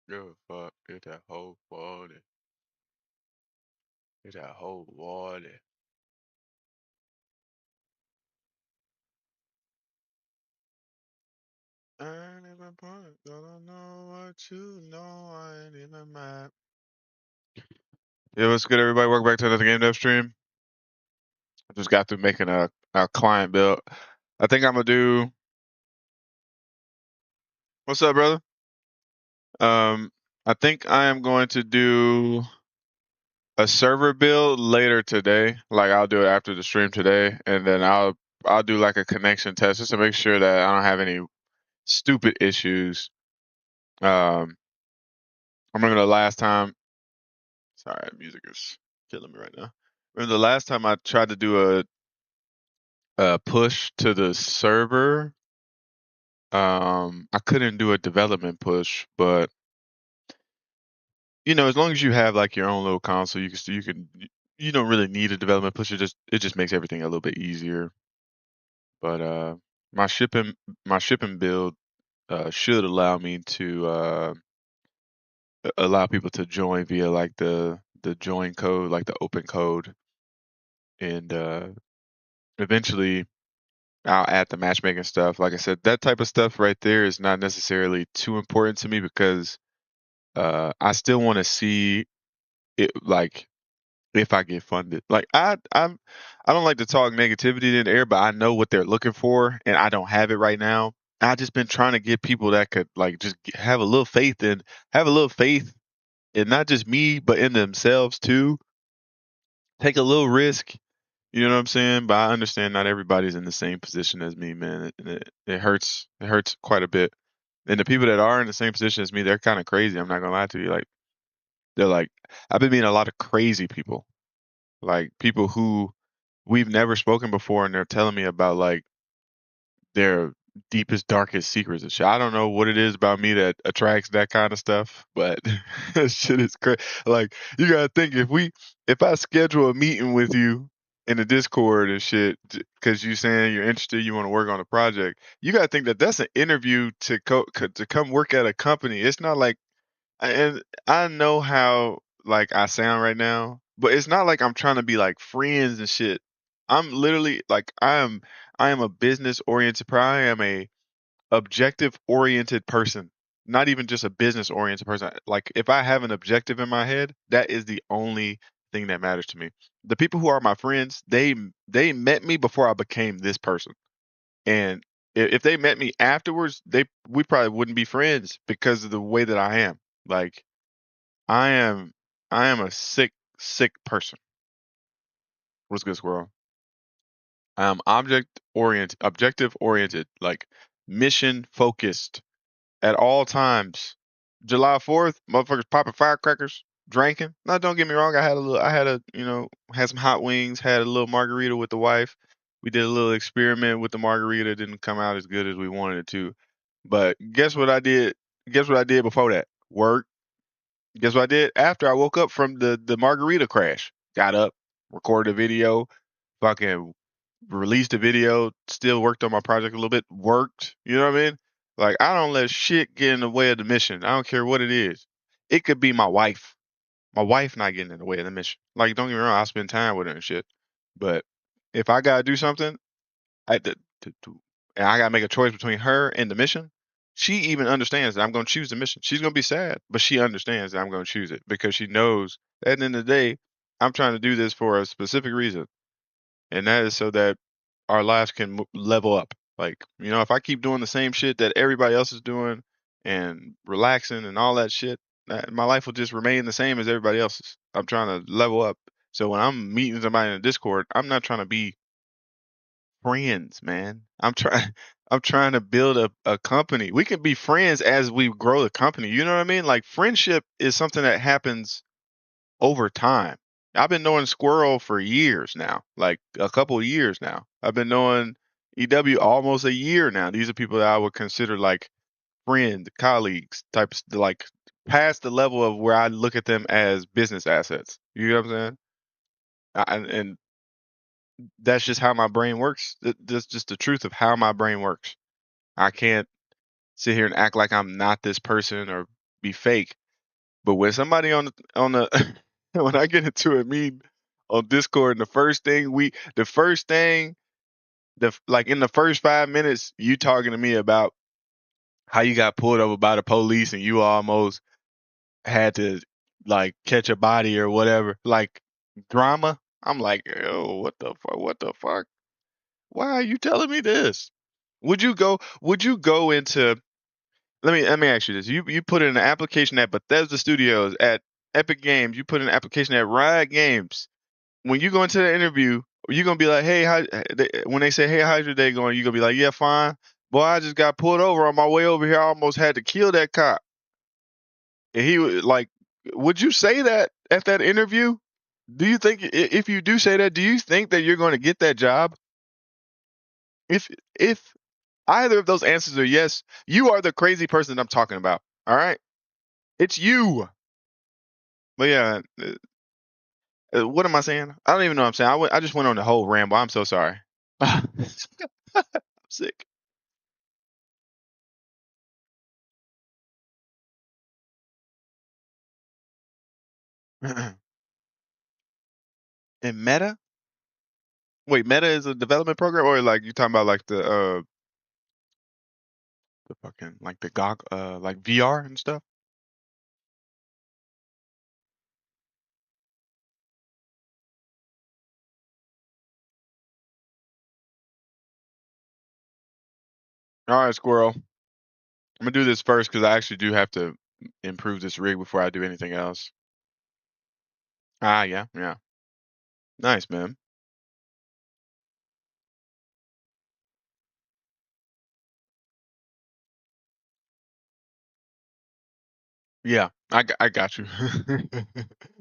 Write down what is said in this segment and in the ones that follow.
Give a fuck. Get that whole water. Get that whole water. I ain't even point. Don't know what you know. I ain't even mad. Yeah, what's good, everybody? Welcome back to another game dev stream. I just got through making a client build. I think I'm gonna do. What's up, brother? I think I am going to do a server build later today. Like I'll do it after the stream today, and then I'll do like a connection test just to make sure that I don't have any stupid issues. I remember the last time. Sorry, music is killing me right now. Remember the last time I tried to do a push to the server. I couldn't do a development push, but as long as you have like your own little console, you don't really need a development push. It just makes everything a little bit easier. But my shipping build should allow me to allow people to join via like the join code, like the open code, and eventually I'll add the matchmaking stuff. Like I said, that type of stuff right there is not necessarily too important to me because I still want to see it, like if I get funded. Like I don't like to talk negativity in the air, but I know what they're looking for, and I don't have it right now. I just been trying to get people that could like just have a little faith in not just me, but in themselves too. Take a little risk. You know what I'm saying? But I understand not everybody's in the same position as me, man. It hurts. It hurts quite a bit. And the people that are in the same position as me, they're kind of crazy. I'm not gonna lie to you. Like they're like, I've been meeting a lot of crazy people, like people who we've never spoken before, and they're telling me about like their deepest, darkest secrets and shit. I don't know what it is about me that attracts that kind of stuff, but that shit is crazy. Like you gotta think if I schedule a meeting with you in the Discord and shit, because you saying you're interested, you want to work on a project, you gotta think that that's an interview to come work at a company. It's not like, and I know how like I sound right now, but it's not like I'm trying to be like friends and shit. I'm literally like I am a business oriented. I am a objective oriented person, not even just a business oriented person. Like if I have an objective in my head, that is the only thing that matters to me. The people who are my friends, they met me before I became this person, and if they met me afterwards, we probably wouldn't be friends because of the way that I am. Like I am I am a sick person. What's good, squirrel? I am objective oriented, like mission focused at all times. July 4th, motherfuckers popping firecrackers, drinking. Now, don't get me wrong. Had some hot wings, had a little margarita with the wife. We did a little experiment with the margarita. It didn't come out as good as we wanted it to. But guess what I did? Guess what I did before that? Work. Guess what I did after I woke up from the margarita crash? Got up, recorded a video, fucking released a video, still worked on my project a little bit, worked. You know what I mean? Like I don't let shit get in the way of the mission. I don't care what it is. It could be my wife. My wife not getting in the way of the mission. Like don't get me wrong, I spend time with her and shit. But if I gotta do something, I and I gotta make a choice between her and the mission. She even understands that I'm gonna choose the mission. She's gonna be sad, but she understands that I'm gonna choose it because she knows that at the end of the day, I'm trying to do this for a specific reason, and that is so that our lives can level up. Like if I keep doing the same shit that everybody else is doing and relaxing and all that shit, my life will just remain the same as everybody else's. I'm trying to level up. So when I'm meeting somebody in the Discord, I'm not trying to be friends, man. I'm trying to build a company. We can be friends as we grow the company. You know what I mean? Like friendship is something that happens over time. I've been knowing Squirrel for years now, like a couple of years now. I've been knowing EW almost a year now. These are people that I would consider like friends, colleagues, types like past the level of where I look at them as business assets. You know what I'm saying? And that's just how my brain works. That's just the truth of how my brain works. I can't sit here and act like I'm not this person or be fake. But when somebody on the when I get into a meeting on Discord, and the first thing, like in the first 5 minutes, you talking to me about how you got pulled over by the police and you almost had to like catch a body or whatever, like drama. I'm like, oh, what the fuck? What the fuck? Why are you telling me this? Would you go into let me ask you this. You put in an application at Bethesda Studios, at Epic Games, you put in an application at Riot Games. When you go into the interview, you gonna be like, hey, when they say, hey, how's your day going? You gonna be like, yeah, fine. Boy, I just got pulled over on my way over here. I almost had to kill that cop. And he was like, would you say that at that interview? Do you think if you do say that, do you think that you're going to get that job? If either of those answers are yes, you are the crazy person I'm talking about. All right, it's you. But yeah, what am I saying? I don't even know what I'm saying. I just went on the whole ramble. I'm so sorry. I'm sick. And Meta? Wait, Meta is a development program, or like you talking about like the fucking like the GOG like VR and stuff? All right, Squirrel. I'm gonna do this first because I actually do have to improve this rig before I do anything else. Ah, yeah, yeah. Nice, man. Yeah, I got you.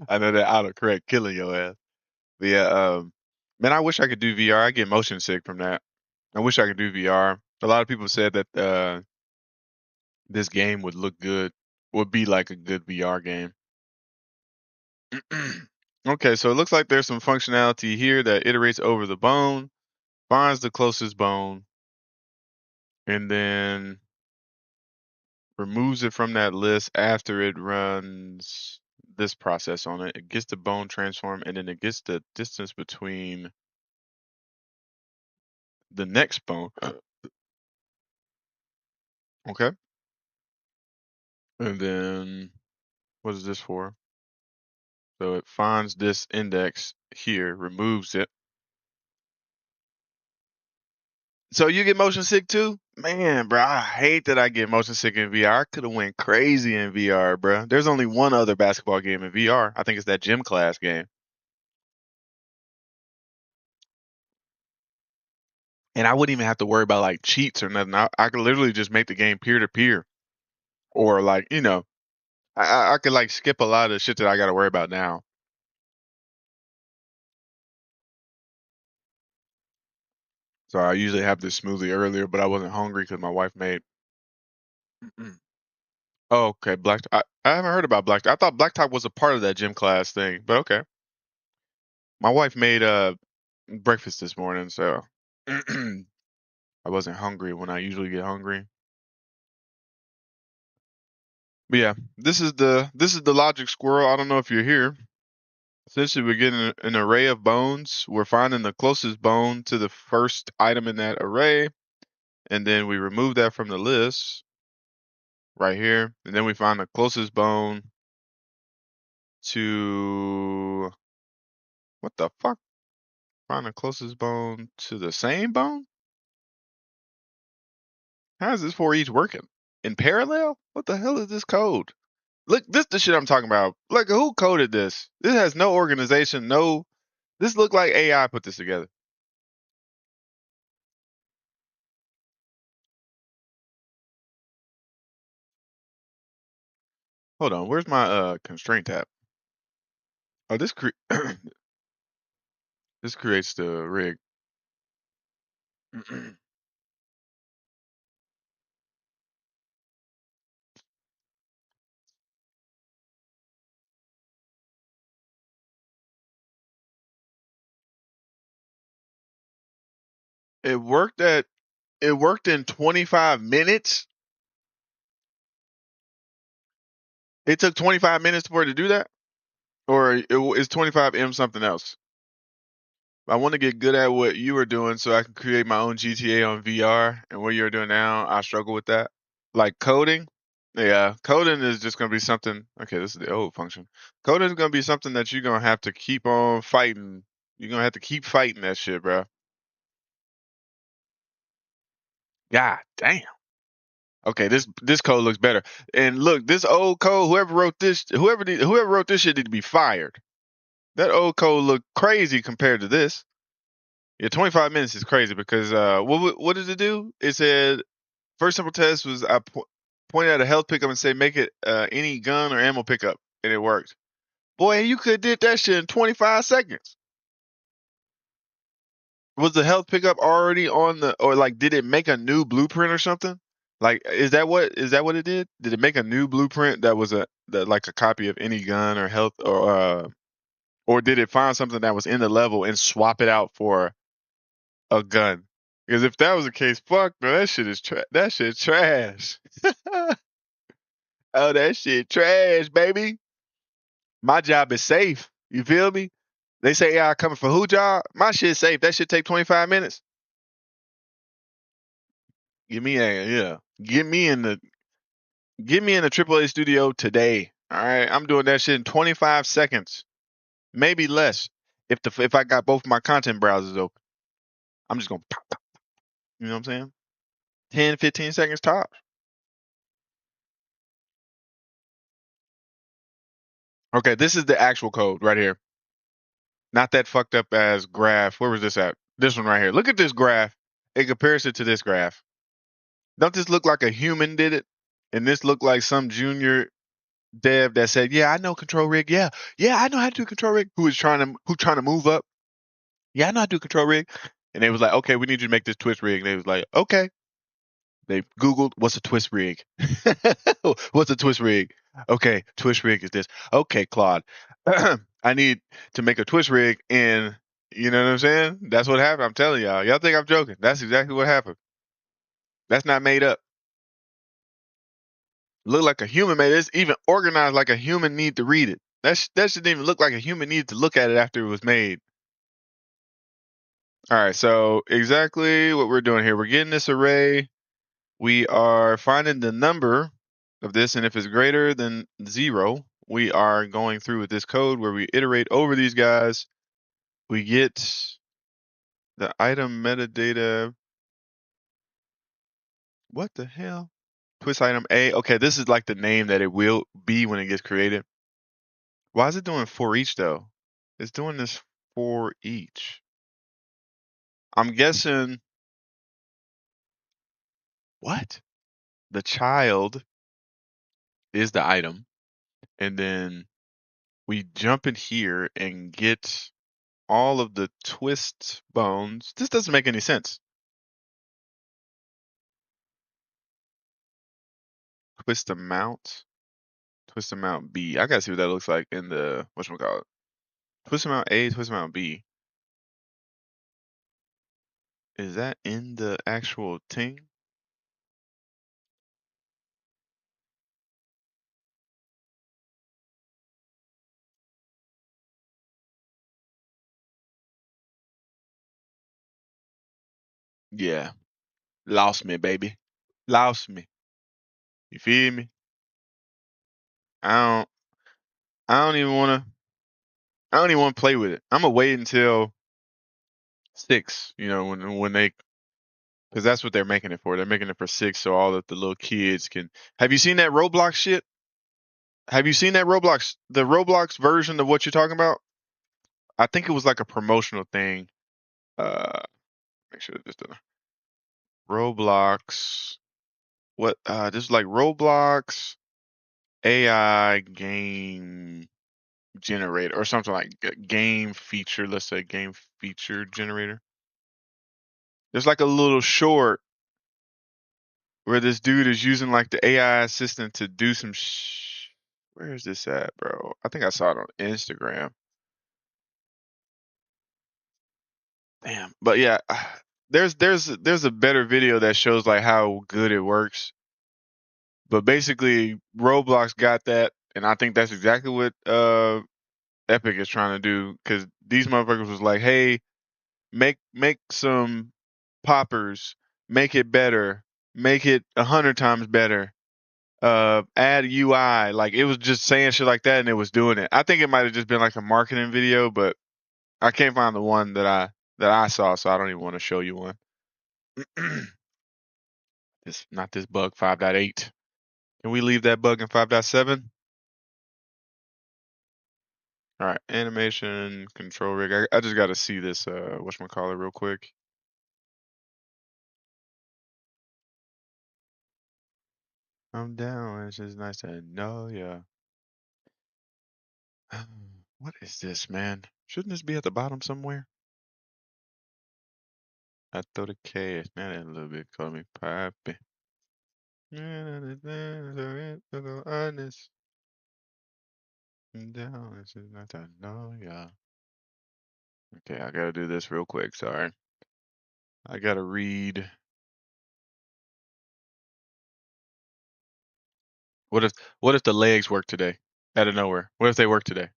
I know that autocorrect killing your ass. But yeah, man, I wish I could do VR. I get motion sick from that. I wish I could do VR. A lot of people said that this game would look good, would be like a good VR game. Okay, so it looks like there's some functionality here that iterates over the bone, finds the closest bone, and then removes it from that list after it runs this process on it. It gets the bone transform, and then it gets the distance between the next bone. Okay. And then what is this for? So it finds this index here, removes it. So you get motion sick too? Man, bro, I hate that I get motion sick in VR. I could have went crazy in VR, bro. There's only one other basketball game in VR. I think it's that gym class game. And I wouldn't even have to worry about like cheats or nothing. I could literally just make the game peer to peer, or like I could like skip a lot of the shit that I got to worry about now. So I usually have this smoothie earlier, but I wasn't hungry because my wife made. Oh, okay, I haven't heard about Black. I thought Blacktop was a part of that gym class thing, but okay. My wife made breakfast this morning, so I wasn't hungry when I usually get hungry. But yeah, this is the logic squirrel. I don't know if you're here. Essentially, we're getting an array of bones. We're finding the closest bone to the first item in that array, and then we remove that from the list right here, and then we find the closest bone to what the fuck? Find the closest bone to the same bone? How is this for each working? In parallel? What the hell is this code? Look, this the shit I'm talking about. Look, who coded this? This has no organization, no. This looked like AI put this together. Hold on, where's my constraint tab? Oh, this creates the rig. It worked at it worked in 25 minutes. It took 25 minutes for it to do that? Or is 25M something else? I want to get good at what you were doing so I can create my own GTA on VR. And what you're doing now, I struggle with that. Like coding? Yeah, coding is just going to be something. Okay, this is the old function. Coding is going to be something that you're going to have to keep on fighting. You're going to have to keep fighting that shit, bro. God damn. Okay, this code looks better. And look, this old code, whoever wrote this shit need to be fired. That old code looked crazy compared to this. Yeah, 25 minutes is crazy because what did it do? It said first simple test was I pointed at a health pickup and say make it any gun or ammo pickup, and it worked. Boy, you could have did that shit in 25 seconds. Was the health pickup already on the, or like did it make a new blueprint or something? Like is that what it did? Did it make a new blueprint that was like a copy of any gun or health, or did it find something that was in the level and swap it out for a gun? Because if that was the case, fuck, no, that shit is that shit trash. Oh, that shit trash, baby. My job is safe. You feel me? They say AI coming for who job? My shit's safe. That shit take 25 minutes. Give me a yeah. Get me in the AAA studio today. All right, I'm doing that shit in 25 seconds, maybe less. If I got both my content browsers open, I'm just gonna pop, pop. You know what I'm saying? 10, 15 seconds tops. Okay, this is the actual code right here. Not that fucked up as graph. Where was this at? This one right here. Look at this graph in comparison to this graph. Don't this look like a human did it? And this look like some junior dev that said, "Yeah, I know control rig. Yeah, yeah, I know how to do control rig." Who trying to move up? Yeah, I know how to do control rig. And they was like, "Okay, we need you to make this twist rig." And they was like, "Okay." They Googled what's a twist rig. What's a twist rig? Okay, twist rig is this. Okay, Claude, I need to make a twist rig, and you know what I'm saying? That's what happened. I'm telling y'all. Y'all think I'm joking? That's exactly what happened. That's not made up. Look like a human made it. It's even organized like a human need to read it. That shouldn't even look like a human needed to look at it after it was made. All right, so exactly what we're doing here. We're getting this array. We are finding the number of this, and if it's greater than 0, we are going through with this code where we iterate over these guys. We get the item metadata. What the hell? Twist item A. Okay, this is like the name that it will be when it gets created. Why is it doing for each though? It's doing this for each. I'm guessing. What? The child is the item, and then we jump in here and get all of the twist bones. This doesn't make any sense. Twist amount. Twist amount B. I gotta see what that looks like in the whatchamacallit. Twist amount A, twist amount B. Is that in the actual thing? Yeah. Lost me, baby. Lost me. You feel me? I don't I don't even wanna play with it. I'm gonna wait until 6, when they, because that's what they're making it for. They're making it for 6 so all of the little kids can. Have you seen that Roblox shit? Have you seen that the Roblox version of what you're talking about? I think it was like a promotional thing. Make sure this done. Roblox. What? This is like Roblox AI game generator or something like game feature. Let's say game feature generator. There's like a little short where this dude is using like the AI assistant to do some. Where is this at, bro? I think I saw it on Instagram. Damn. But yeah, there's a better video that shows like how good it works. But basically, Roblox got that And I think that's exactly what Epic is trying to do, because these motherfuckers was like, hey, make some poppers, make it better, make it 100 times better, add UI. Like, it was just saying shit like that, and it was doing it. I think it might have just been like a marketing video, but I can't find the one that I saw, so I don't even want to show you one. This not this bug 5.8. Can we leave that bug in 5.7? All right, animation control rig. I just got to see this whatchamacallit real quick. I'm down. It's just nice to know ya. What is this, man? Shouldn't this be at the bottom somewhere? I throw the K. Man, a little bit. Call me Pappy. Honest. I'm down. It's just nice to know ya. Okay, I gotta do this real quick. Sorry. I gotta read. What if the legs work today? Out of nowhere. What if they work today?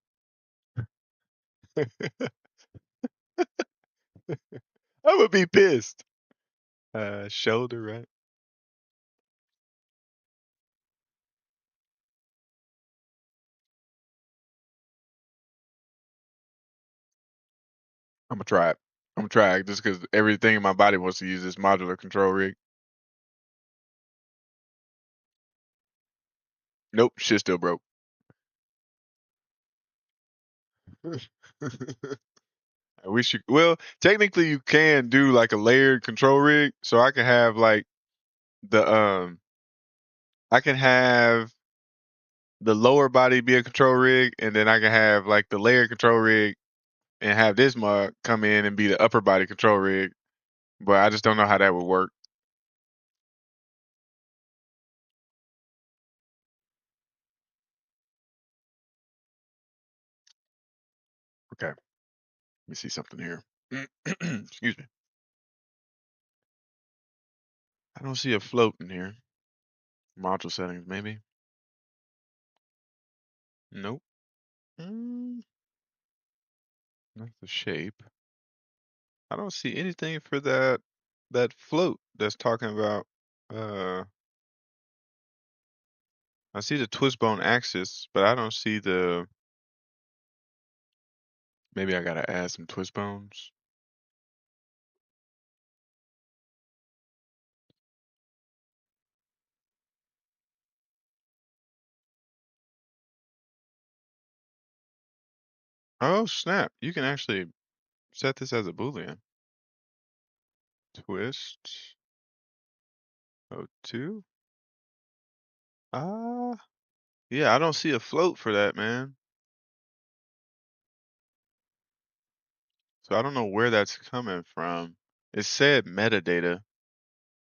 I would be pissed. Shoulder, right? I'm gonna try it. I'm gonna try it just because everything in my body wants to use this modular control rig. Nope, shit still broke. I wish you. Well, technically, you can do like a layered control rig, so I can have like the I can have the lower body be a control rig, and then I can have like the layered control rig and have this mug come in and be the upper body control rig. But I just don't know how that would work. Okay, let me see something here. Excuse me. I don't see a float in here. Module settings, maybe. Nope. Mm, that's the shape. I don't see anything for that float that's talking about. Uh, I see the twist bone axis, but I don't see the. Maybe I gotta add some twist bones. Oh snap! You can actually set this as a boolean. Twist. Oh, two. Ah, yeah. I don't see a float for that, man. So I don't know where that's coming from. It said metadata.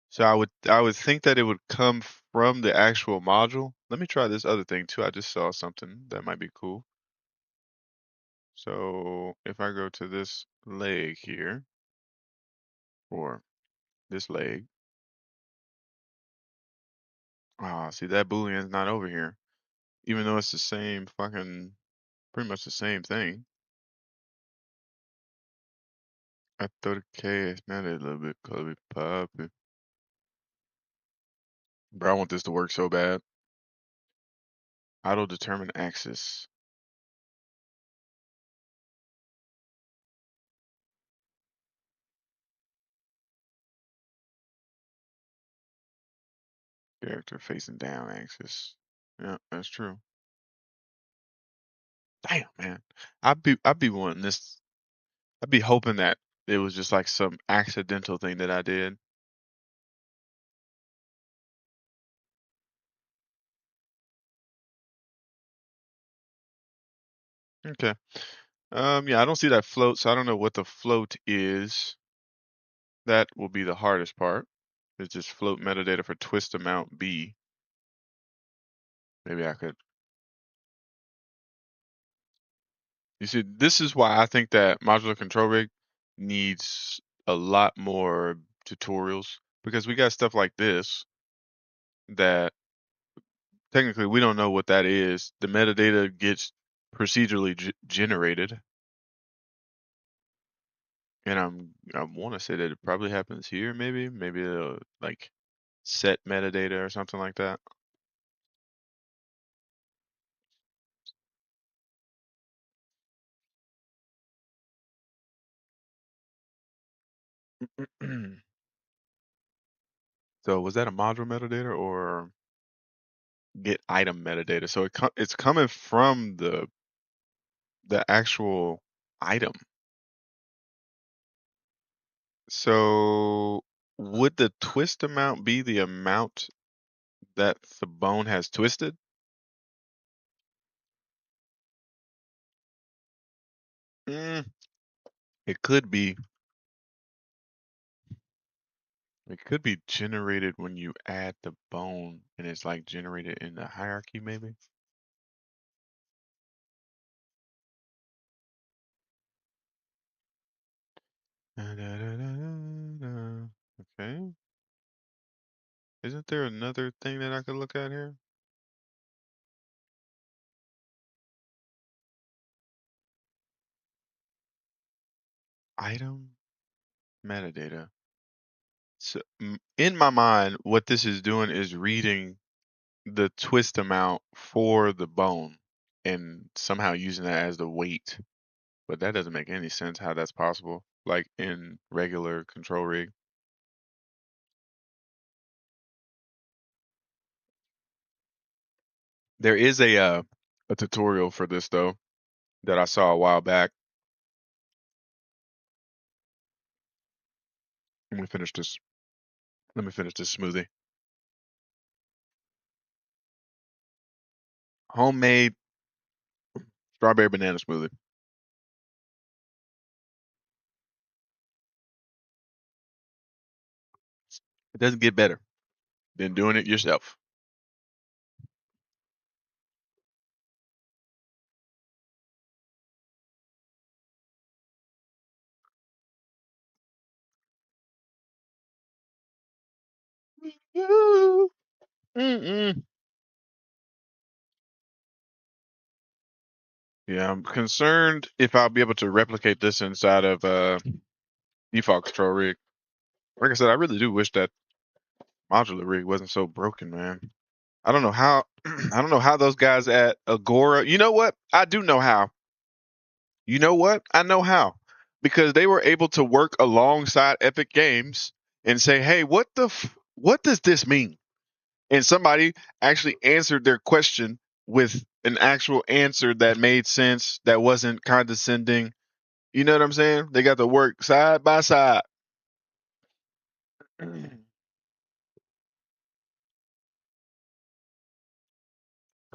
So I would think that it would come from the actual module. Let me try this other thing too. I just saw something that might be cool. So if I go to this leg here, or this leg, see that boolean's not over here, even though it's the same fucking, pretty much the same thing. I thought okay, it's not a little bit color poppy. Bro, I want this to work so bad. Auto determine axis. Character facing down axis. Yeah, that's true. Damn, man. I'd be wanting this. I'd be hoping that it was just like some accidental thing that I did. Okay. Yeah, I don't see that float, so I don't know what the float is. That will be the hardest part. It's just float metadata for twist amount B. Maybe I could. You see, this is why I think that modular control rig needs a lot more tutorials, because we got stuff like this that technically we don't know what that is. The metadata gets procedurally generated, and I want to say that it probably happens here. Maybe like set metadata or something like that. So was that a module metadata or get item metadata? So it's coming from the actual item. So would the twist amount be the amount that the bone has twisted? Mm, it could be. It could be generated when you add the bone, and it's like generated in the hierarchy, maybe. Okay. Isn't there another thing that I could look at here? Item metadata. So in my mind, what this is doing is reading the twist amount for the bone and somehow using that as the weight. But that doesn't make any sense how that's possible, like in regular control rig. There is a tutorial for this though that I saw a while back. Let me finish this. Let me finish this smoothie. Homemade strawberry banana smoothie. It doesn't get better than doing it yourself. Mm-mm. Yeah, I'm concerned if I'll be able to replicate this inside of default control rig. Like I said, I really do wish that modular rig wasn't so broken, man. I don't know how I don't know how those guys at Agora. You know what? I do know how. You know what? I know how. Because they were able to work alongside Epic Games and say, "Hey, what does this mean?" And somebody actually answered their question with an actual answer that made sense, that wasn't condescending. You know what I'm saying? They got to work side by side. Come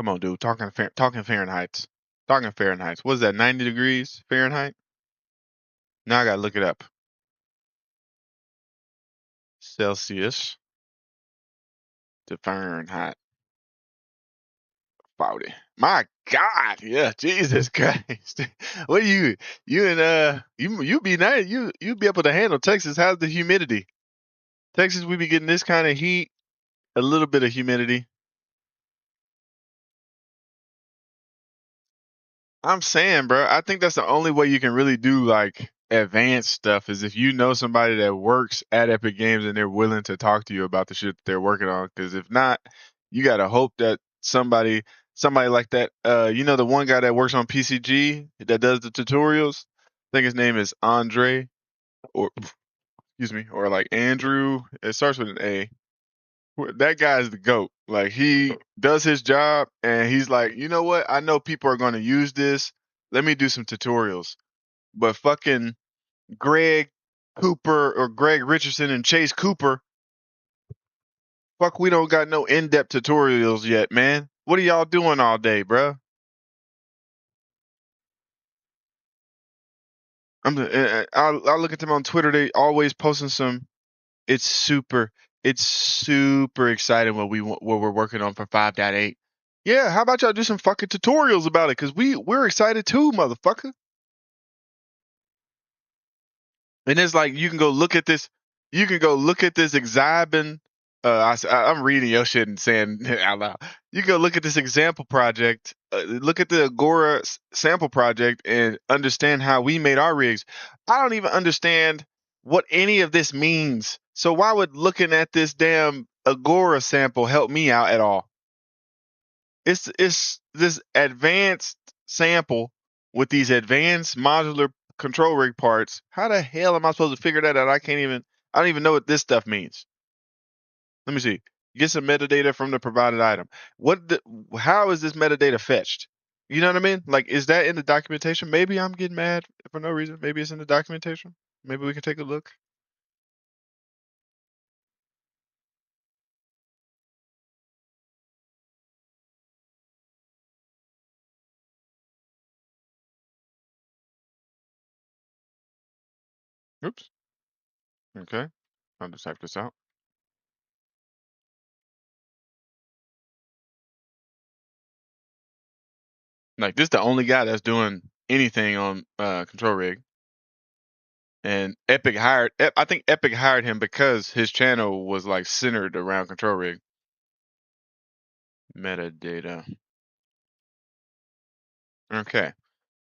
on, dude. Talking Fahrenheit. Talking Fahrenheit. What is that? 90 degrees Fahrenheit? Now I gotta look it up. Celsius to Fahrenheit. 40. My God, yeah, Jesus Christ. What you and you be nice. You be able to handle Texas. How's the humidity? Texas, we be getting this kind of heat, a little bit of humidity. I'm saying, bro, I think that's the only way you can really do like advanced stuff is if you know somebody that works at Epic Games and they're willing to talk to you about the shit that they're working on. Because if not, you gotta hope that somebody like that, the one guy that works on PCG that does the tutorials. I think his name is Andre, or excuse me, or like Andrew. It starts with an A. That guy's the goat. Like he does his job, and he's like, you know what? I know people are going to use this. Let me do some tutorials. But fucking Greg Cooper or Greg Richardson and Chase Cooper, fuck, we don't got no in-depth tutorials yet, man. What are y'all doing all day, bruh? I look at them on Twitter. They always posting some. It's super. It's super exciting what we're working on for 5.8. Yeah, how about y'all do some fucking tutorials about it? Cause we're excited too, motherfucker. And it's like you can go look at this. You can go look at this exhibing. I'm reading your shit and saying it out loud. You go look at this example project, look at the Agora sample project, and understand how we made our rigs. I don't even understand what any of this means. So why would looking at this damn Agora sample help me out at all? It's this advanced sample with these advanced modular control rig parts. How the hell am I supposed to figure that out? I don't even know what this stuff means. Let me see. Get some metadata from the provided item. How is this metadata fetched? You know what I mean? Like, is that in the documentation? Maybe I'm getting mad for no reason. Maybe it's in the documentation. Maybe we can take a look. Oops. Okay. I'll just type this out. Like, this is the only guy that's doing anything on control rig. And I think Epic hired him because his channel was like centered around control rig. Metadata. Okay.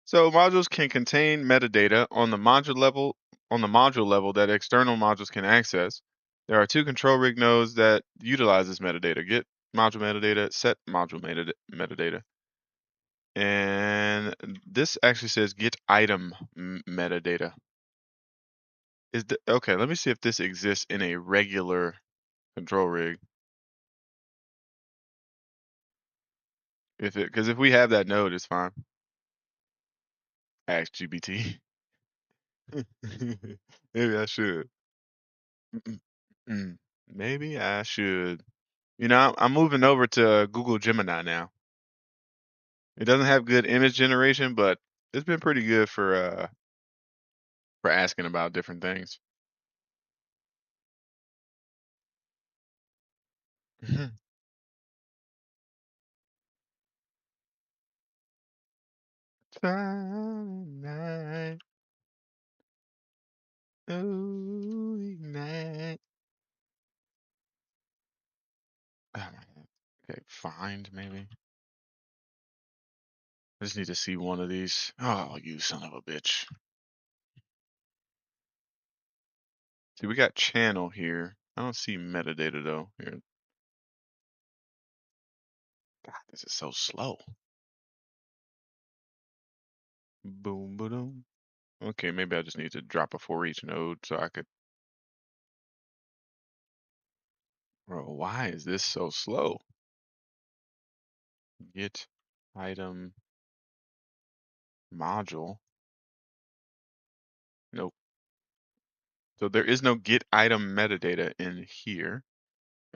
So modules can contain metadata on the module level that external modules can access. There are two control rig nodes that utilize this metadata: get module metadata, set module metadata. And this actually says get item metadata. Okay, let me see if this exists in a regular control rig. Because if we have that node, it's fine. Ask GBT. Maybe I should. Maybe I should. You know, I'm moving over to Google Gemini now. It doesn't have good image generation, but it's been pretty good for asking about different things. Silent night, oh, ignite. Oh, my God. Okay, find maybe. I just need to see one of these. Oh, you son of a bitch. See, we got channel here. I don't see metadata though. Here. God, this is so slow. Boom, boom. Okay, maybe I just need to drop a for each node so I could. Bro, why is this so slow? Get item module. Nope. So there is no get item metadata in here.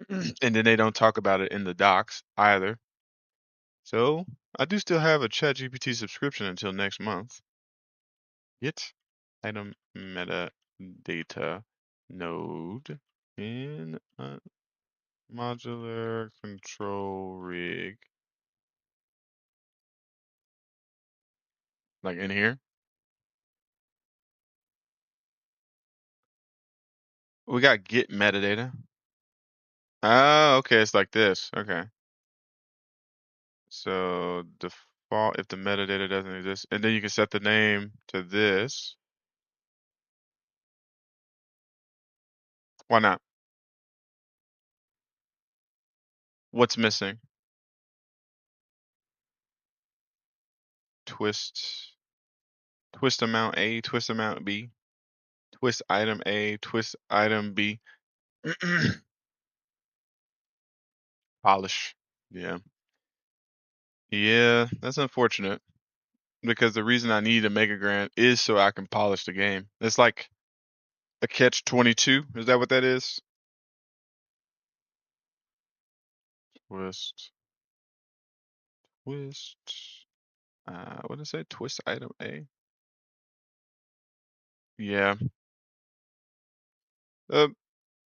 And then they don't talk about it in the docs either. So I do still have a ChatGPT subscription until next month. Get item metadata node in a modular control rig. Like in here. We got get metadata. Oh, okay, it's like this. Okay. So default if the metadata doesn't exist, and then you can set the name to this. Why not? What's missing? Twist, twist amount A, twist amount B, twist item A, twist item B. Polish. Yeah. Yeah, that's unfortunate because the reason I need a MegaGrant is so I can polish the game. It's like a catch 22. Is that what that is? Twist, twist. What did it say? Twist item A. Yeah. Uh,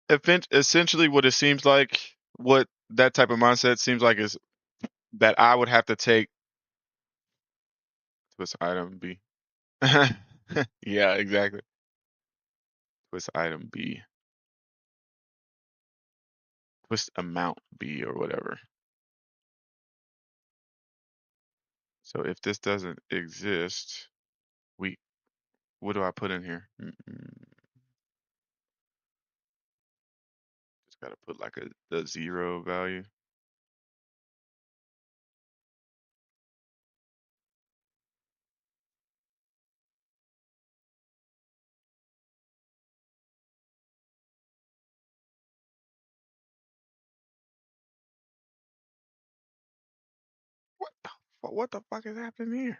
essentially, what it seems like, what that type of mindset seems like, is that I would have to take twist item B. Yeah, exactly. Twist item B. What's amount be or whatever. So if this doesn't exist, we what do I put in here? Just gotta put like the 0 value. What the fuck is happening here?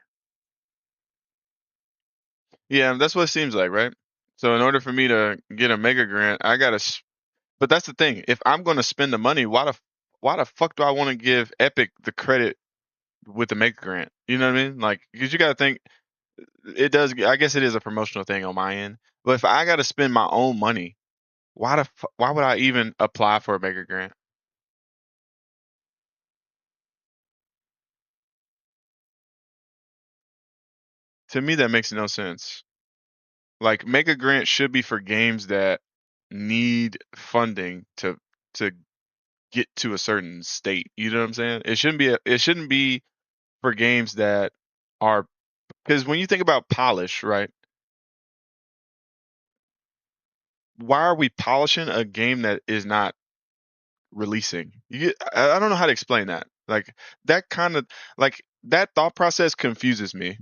Yeah, that's what it seems like, right? So in order for me to get a MegaGrant, I gotta. But that's the thing. If I'm gonna spend the money, why the fuck do I want to give Epic the credit with the MegaGrant? You know what I mean? Like, because you gotta think it does. I guess it is a promotional thing on my end. But if I gotta spend my own money, why would I even apply for a MegaGrant? To me, that makes no sense. Like, MegaGrant should be for games that need funding to get to a certain state. You know what I'm saying? It shouldn't be for games that are, because when you think about polish, right? Why are we polishing a game that is not releasing? I don't know how to explain that. Like that kind of like that thought process confuses me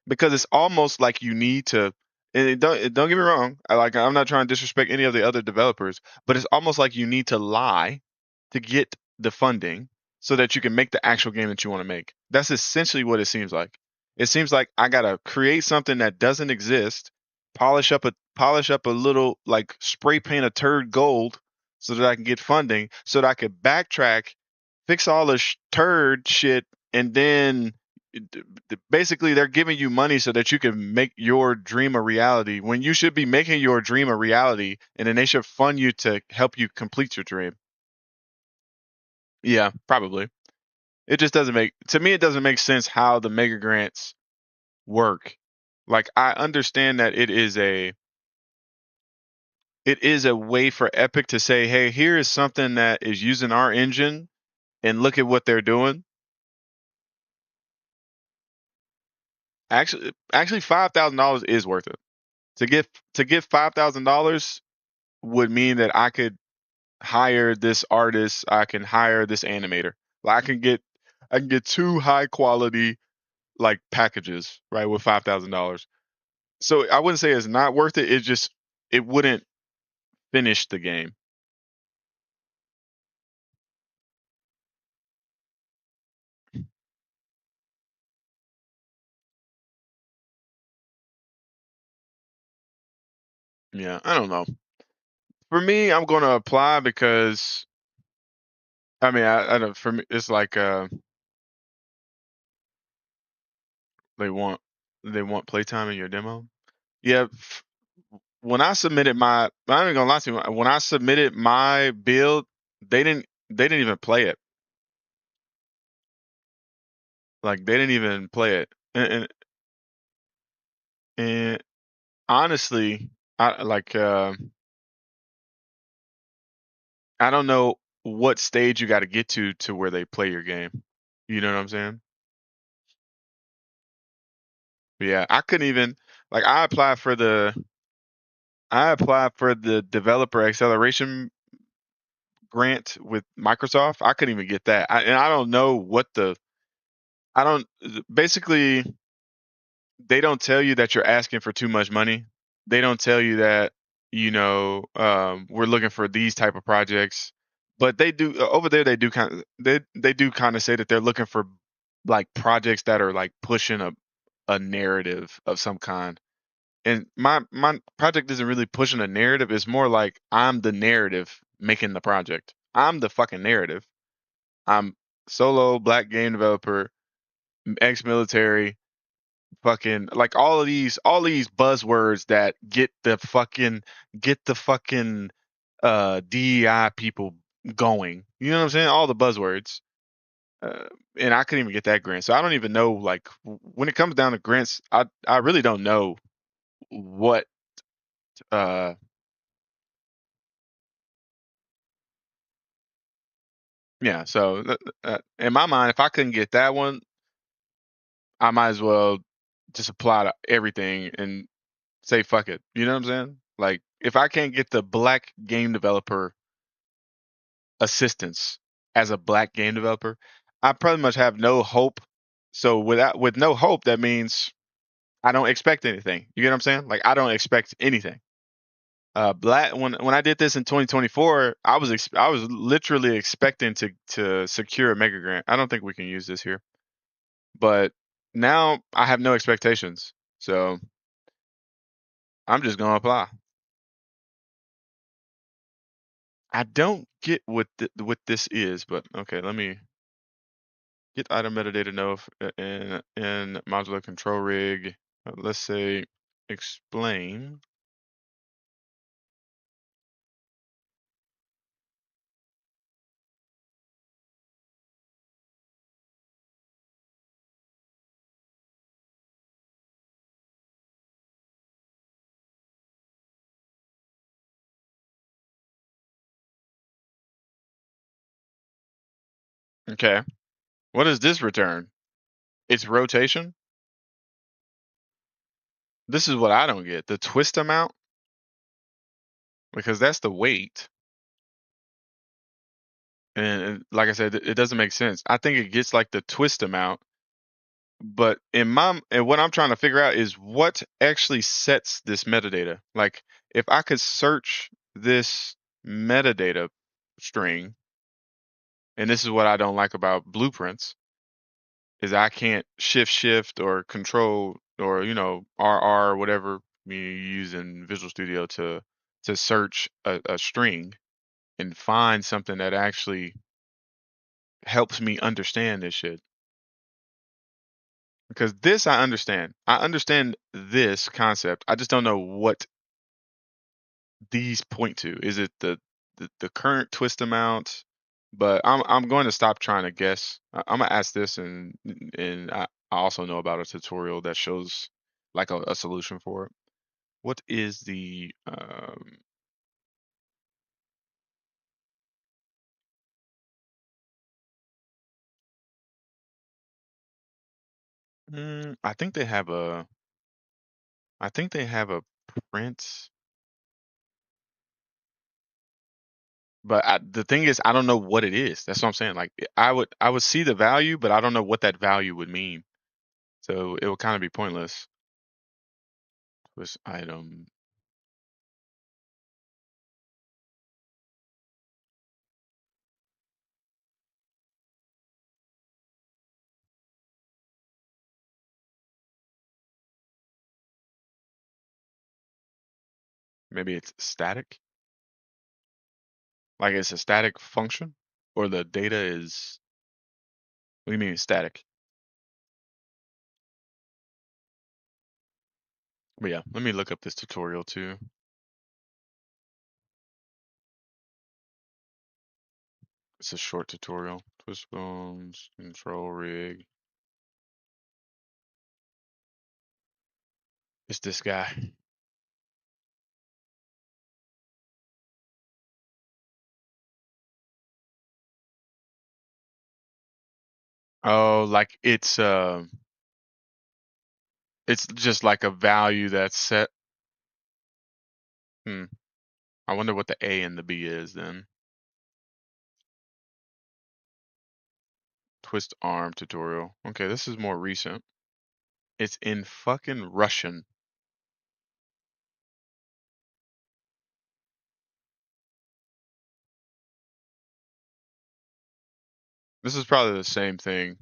because it's almost like you need to. And don't get me wrong. I'm not trying to disrespect any of the other developers, but it's almost like you need to lie to get the funding so that you can make the actual game that you want to make. That's essentially what it seems like. It seems like I gotta create something that doesn't exist, polish up a little, like spray paint a turd gold so that I can get funding, so that I could backtrack, fix all the turd shit, and then basically they're giving you money so that you can make your dream a reality when you should be making your dream a reality, and then they should fund you to help you complete your dream. Yeah, probably. It just doesn't make, to me it doesn't make sense how the mega grants work. Like, I understand that it is a way for Epic to say, "Hey, here is something that is using our engine and look at what they're doing." Actually, $5,000 is worth it. To get $5,000 would mean that I could hire this artist, I can hire this animator. Like, I can get two high quality like packages, right, with $5,000. So I wouldn't say it's not worth it. It wouldn't finish the game. Yeah, I don't know. For me, I'm going to apply because I mean, I don't. For me, it's like they want they want playtime in your demo. Yeah, when I submitted I'm not gonna lie to you. When I submitted my build, they didn't even play it. Like, they didn't even play it. And honestly, I like I don't know what stage you got to get to where they play your game. You know what I'm saying? But yeah, I couldn't even, like, I applied for the developer acceleration grant with Microsoft. I couldn't even get that. And I don't know what the I don't basically they don't tell you that you're asking for too much money. They don't tell you that, we're looking for these type of projects. But they do, over there. They do kind of say that they're looking for like projects that are like pushing a narrative of some kind. And my project isn't really pushing a narrative. It's more like I'm the narrative making the project. I'm the fucking narrative. I'm solo black game developer, ex-military, fucking like all these buzzwords that get the fucking DEI people going. You know what I'm saying? All the buzzwords. Uh, and I couldn't even get that grant. So I don't even know, like, when it comes down to grants, I really don't know what uh Yeah, so in my mind, if I couldn't get that one, I might as well just apply to everything and say fuck it. You know what I'm saying? Like if I can't get the black game developer assistance as a black game developer, I pretty much have no hope. So with no hope, that means I don't expect anything. You get what I'm saying? Like I don't expect anything. Black when I did this in 2024, I was literally expecting to secure a MegaGrant. I don't think we can use this here, but now I have no expectations, so I'm just gonna apply. I don't get what this is, but okay, let me get item metadata node in modular control rig. Let's say explain. Okay, what does this return? It's rotation. This is what I don't get. The twist amount, because that's the weight. And like I said, it doesn't make sense. I think it gets like the twist amount, but and what I'm trying to figure out is what actually sets this metadata. Like if I could search this metadata string, and this is what I don't like about blueprints, is I can't shift or control or RR or whatever you use in Visual Studio to search a string and find something that actually helps me understand this shit. Because this I understand. I understand this concept. I just don't know what these point to. Is it the current twist amount? But I'm going to stop trying to guess. I'm gonna ask this, and I also know about a tutorial that shows like a solution for it. What is the I think they have a print, but the thing is I don't know what it is. That's what I'm saying. Like I would see the value, but I don't know what that value would mean. So it would kind of be pointless. Twist item. Maybe it's static. Like it's a static function, or the data is. What do you mean static? But yeah, let me look up this tutorial too. It's a short tutorial. Twist bones, control rig. It's this guy. Oh, like it's just like a value that's set. Hmm. I wonder what the A and the B is then. Twist arm tutorial. Okay, this is more recent. It's in fucking Russian. This is probably the same thing.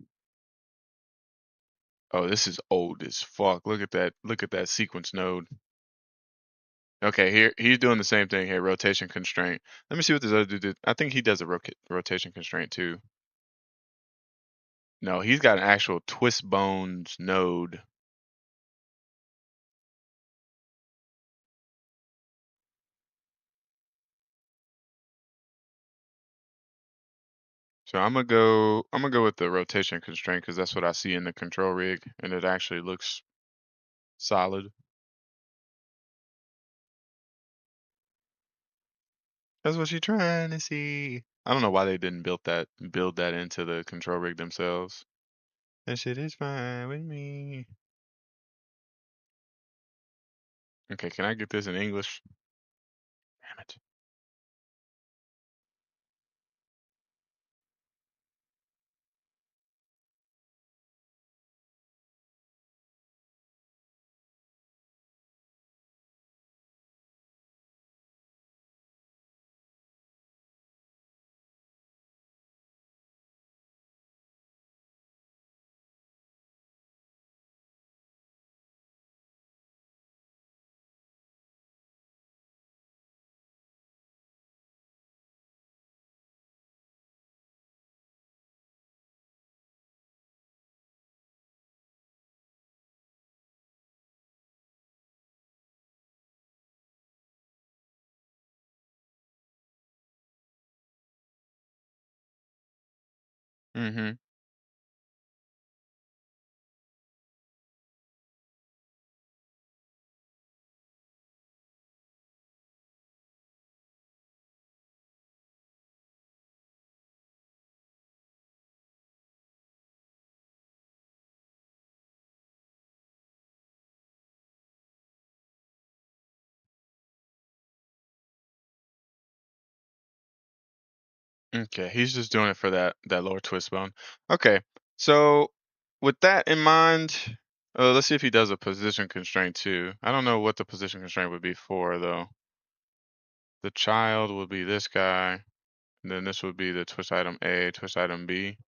Oh, this is old as fuck. Look at that. Look at that sequence node. Okay, here he's doing the same thing here. Rotation constraint. Let me see what this other dude did. I think he does a rotation constraint too. No, he's got an actual twist bones node. So I'm gonna go with the rotation constraint because that's what I see in the control rig, and it actually looks solid. That's what you're trying to see. I don't know why they didn't build that into the control rig themselves. That shit is fine with me. Okay, can I get this in English? Damn it. Mm-hmm. Okay, he's just doing it for that lower twist bone. Okay, so with that in mind, let's see if he does a position constraint too. I don't know what the position constraint would be for though. The child would be this guy, and then this would be the twist item A, twist item B.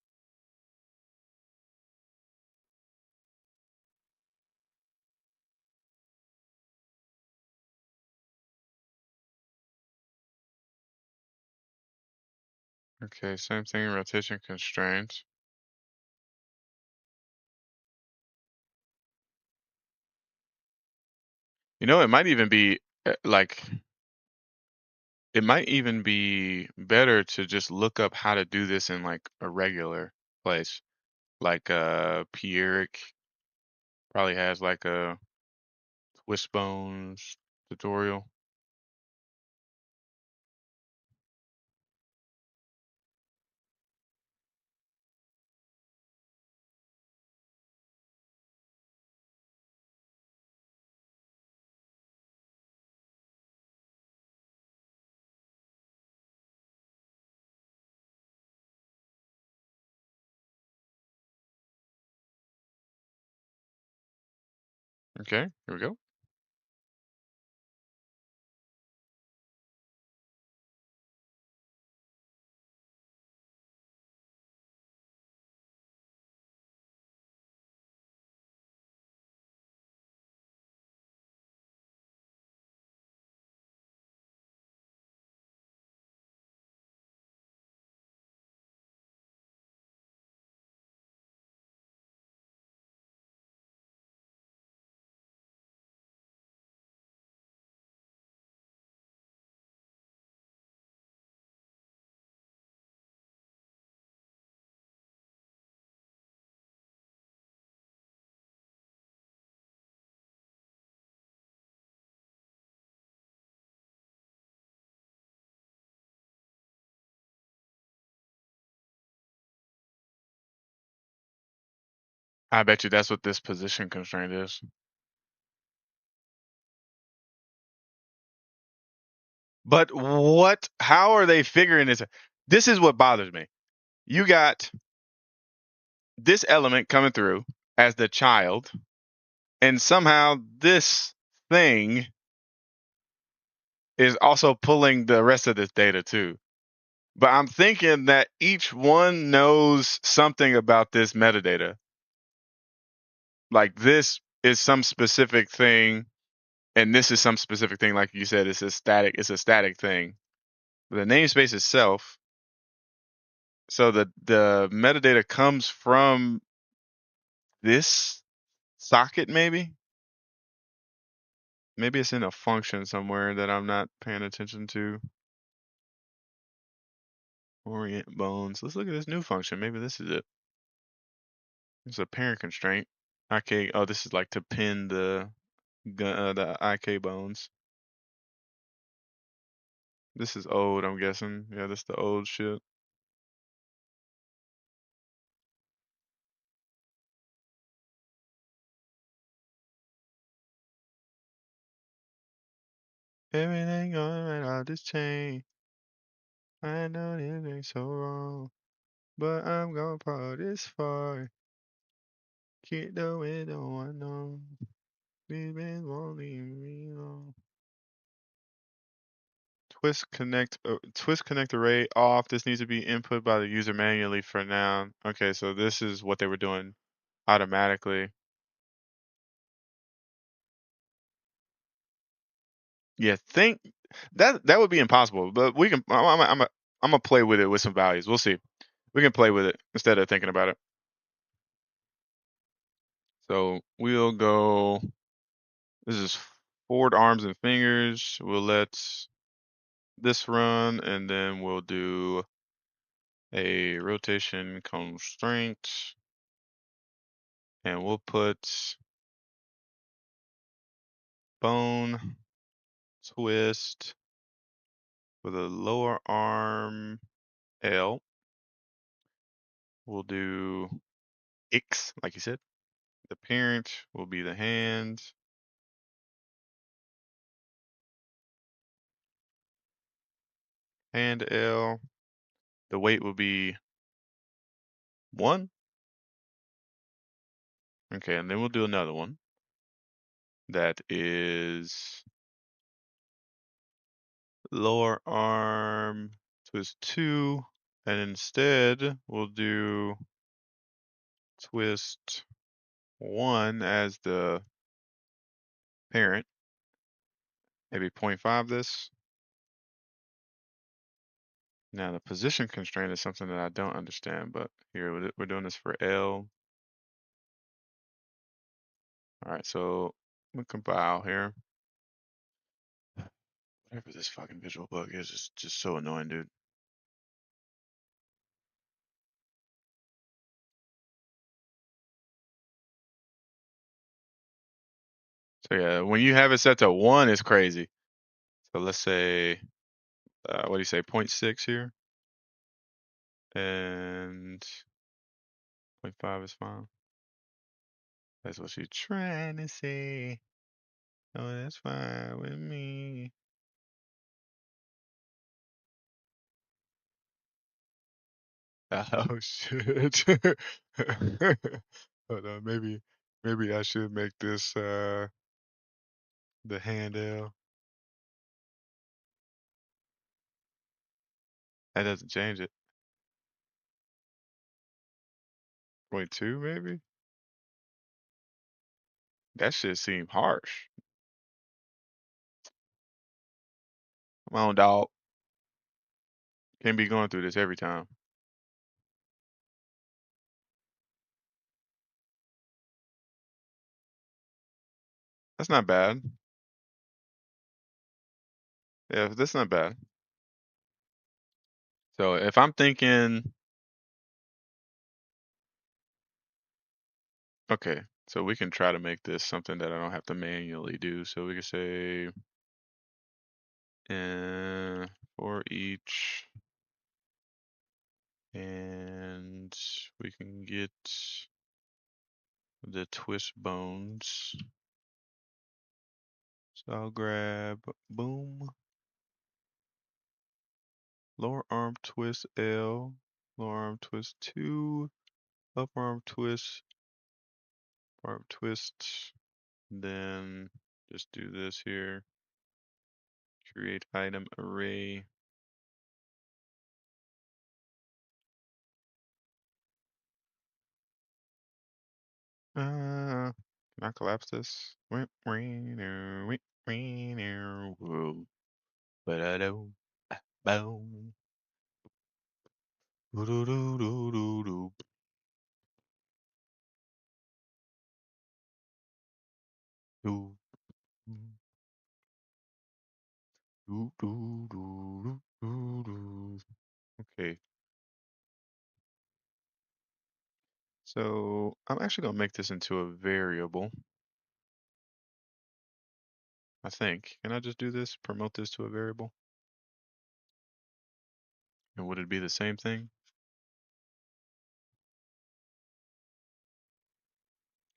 Okay, same thing, rotation constraint. You know, it might even be like it might even be better to just look up how to do this in like a regular place. Like Pierrick probably has like a twist bones tutorial. Okay, here we go. I bet you that's what this position constraint is. But what? How are they figuring this? This is what bothers me. You got this element coming through as the child, and somehow this thing is also pulling the rest of this data too. But I'm thinking that each one knows something about this metadata. Like this is some specific thing, and this is some specific thing. Like you said, it's a static thing. The namespace itself, so the metadata comes from this socket, maybe. Maybe it's in a function somewhere that I'm not paying attention to. Orient bones. Let's look at this new function. Maybe this is it. It's a parent constraint. IK. Oh, this is like to pin the IK bones. This is old, I'm guessing. Yeah, this is the old shit. Everything going right out this chain. I know this ain't so wrong, but I'm gonna pull this far. Keep the window unknown. These men won't leave me alone. Twist connect array off. This needs to be input by the user manually for now. Okay, so this is what they were doing automatically. Yeah, think that would be impossible, but we can. I'm gonna play with it with some values. We'll see. We can play with it instead of thinking about it. So we'll go. This is forward arms and fingers. We'll let this run, and then we'll do a rotation constraint, and we'll put bone twist with a lower arm L. We'll do X, like you said. The parent will be the hand. Hand L. The weight will be 1. Okay, and then we'll do another one. That is lower arm twist 2. And instead, we'll do twist 1 as the parent. Maybe 0.5 this. Now, the position constraint is something that I don't understand, but here we're doing this for L. All right, so we'll compile here. Whatever this fucking visual bug is, it's just so annoying, dude. So yeah, when you have it set to 1, it's crazy. So let's say, what do you say, 0.6 here? And 0.5 is fine. That's what she's trying to say. Oh, that's fine with me. Oh shit. Hold on, maybe I should make this the handle. That doesn't change it. 0.2 maybe? That shit seemed harsh. Come on, dog. Can't be going through this every time. That's not bad. Yeah, that's not bad. So if I'm thinking, okay, so we can try to make this something that I don't have to manually do. So we can say, for each, and we can get the twist bones. So I'll grab boom, lower arm twist L, lower arm twist 2, upper arm twist, arm twist, then just do this here, create item array. Can I collapse this? Whoa. Ba-da-do. Boom. Do-do-do-do-do-do. Do. Do-do-do-do-do-do. Okay. So I'm actually gonna make this into a variable. I think. Can I just do this? Promote this to a variable? And would it be the same thing?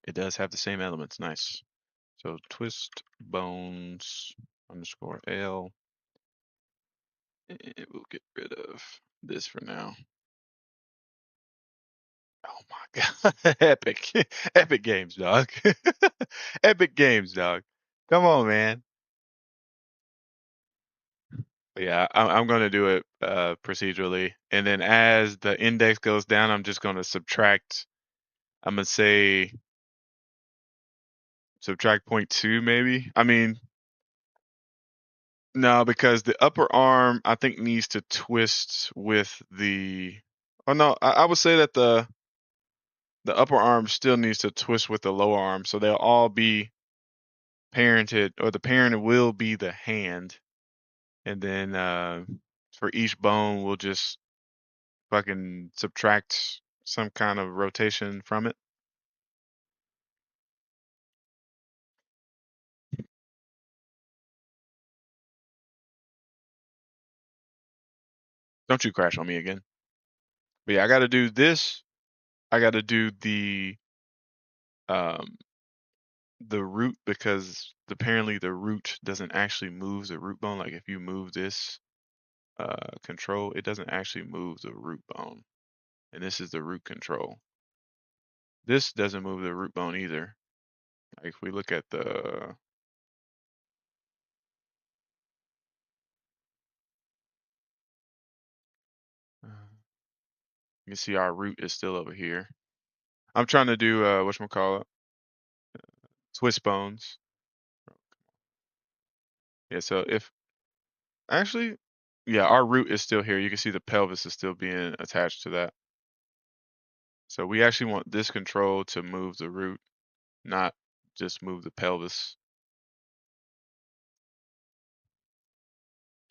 It does have the same elements. Nice. So twist bones. underscore L. And we'll get rid of this for now. Oh my god. Epic. Epic games, dog. Epic games, dog. Come on, man. Yeah, I'm gonna do it procedurally. And then as the index goes down, I'm just gonna subtract. I'm gonna say subtract 0.2 maybe. I mean, no, because the upper arm I think needs to twist with the. Oh no, I would say that the upper arm still needs to twist with the lower arm, so they'll all be parented, or the parent will be the hand, and then for each bone we'll just fucking subtract some kind of rotation from it. Don't you crash on me again. But yeah, I got to do this. I got to do um the root, because apparently the root doesn't actually move the root bone. Like if you move this control, it doesn't actually move the root bone. And this is the root control. This doesn't move the root bone either. Like if we look at the you can see our root is still over here. I'm trying to do whatchamacallit, twist bones. Yeah, so if actually, yeah, our root is still here. You can see the pelvis is still being attached to that. So we actually want this control to move the root, not just move the pelvis.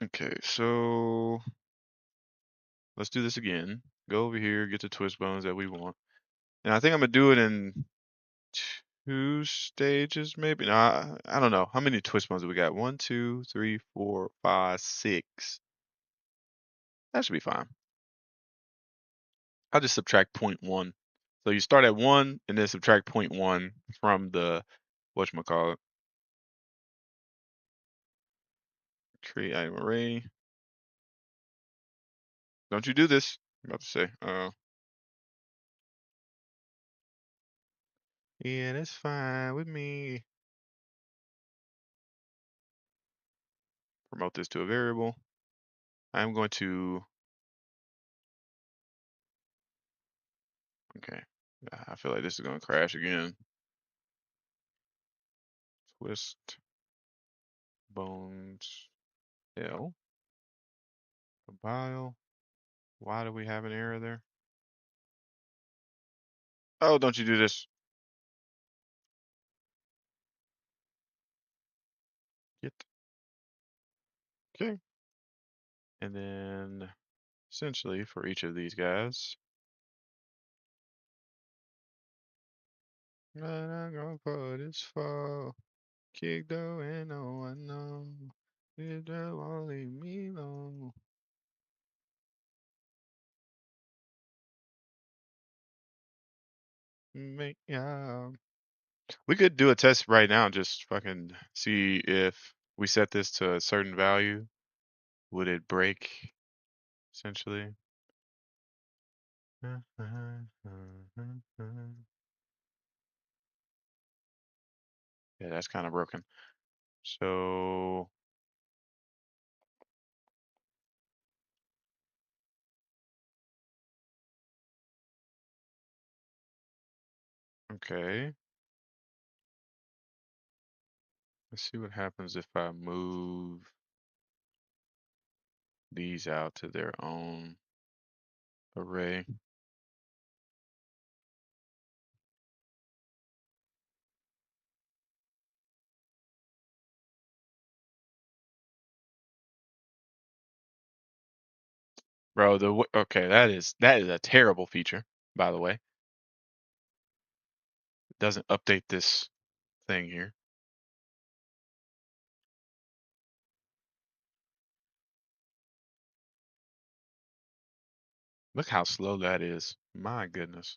Okay, so let's do this again. Go over here, get the twist bones that we want. And I think I'm gonna do it in 2 stages, maybe. No, I don't know. How many twist bones do we got? 1, 2, 3, 4, 5, 6. That should be fine. I'll just subtract 0.1. So you start at 1 and then subtract 0.1 from the whatchamacallit. Create item array. Don't you do this. I'm about to say. Yeah, that's fine with me. Promote this to a variable. I'm going to. Okay. I feel like this is going to crash again. Twist bones L. Compile. Why do we have an error there? Oh, don't you do this. Get. Okay. And then essentially for each of these guys, what I'm gonna put is for kick though and no one know. It won't leave me alone. Make we could do a test right now, just fucking see if we set this to a certain value, would it break essentially? Yeah, that's kind of broken. So, okay. Let's see what happens if I move these out to their own array. Bro, okay, that is a terrible feature, by the way. It doesn't update this thing here. Look how slow that is. My goodness.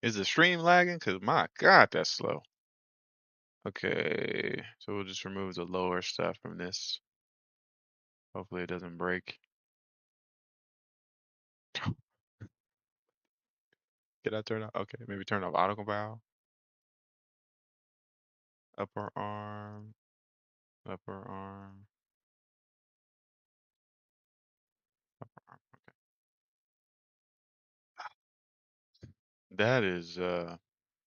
Is the stream lagging? Cause my God, that's slow. Okay, so we'll just remove the lower stuff from this. Hopefully it doesn't break. Did I turn off? Okay, maybe turn off auto compile. Upper arm, upper arm, upper arm. Okay. That is I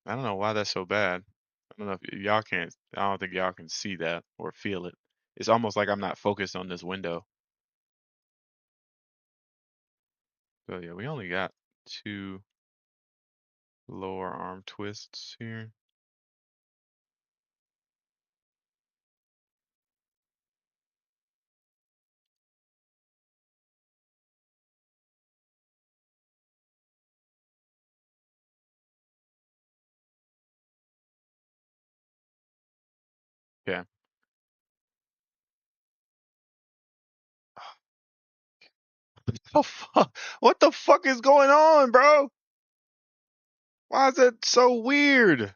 don't know why that's so bad. I don't know if y'all can't, I don't think y'all can see that or feel it. It's almost like I'm not focused on this window. So yeah, we only got 2 lower arm twists here. Yeah. Oh fuck! What the fuck is going on, bro? Why is it so weird?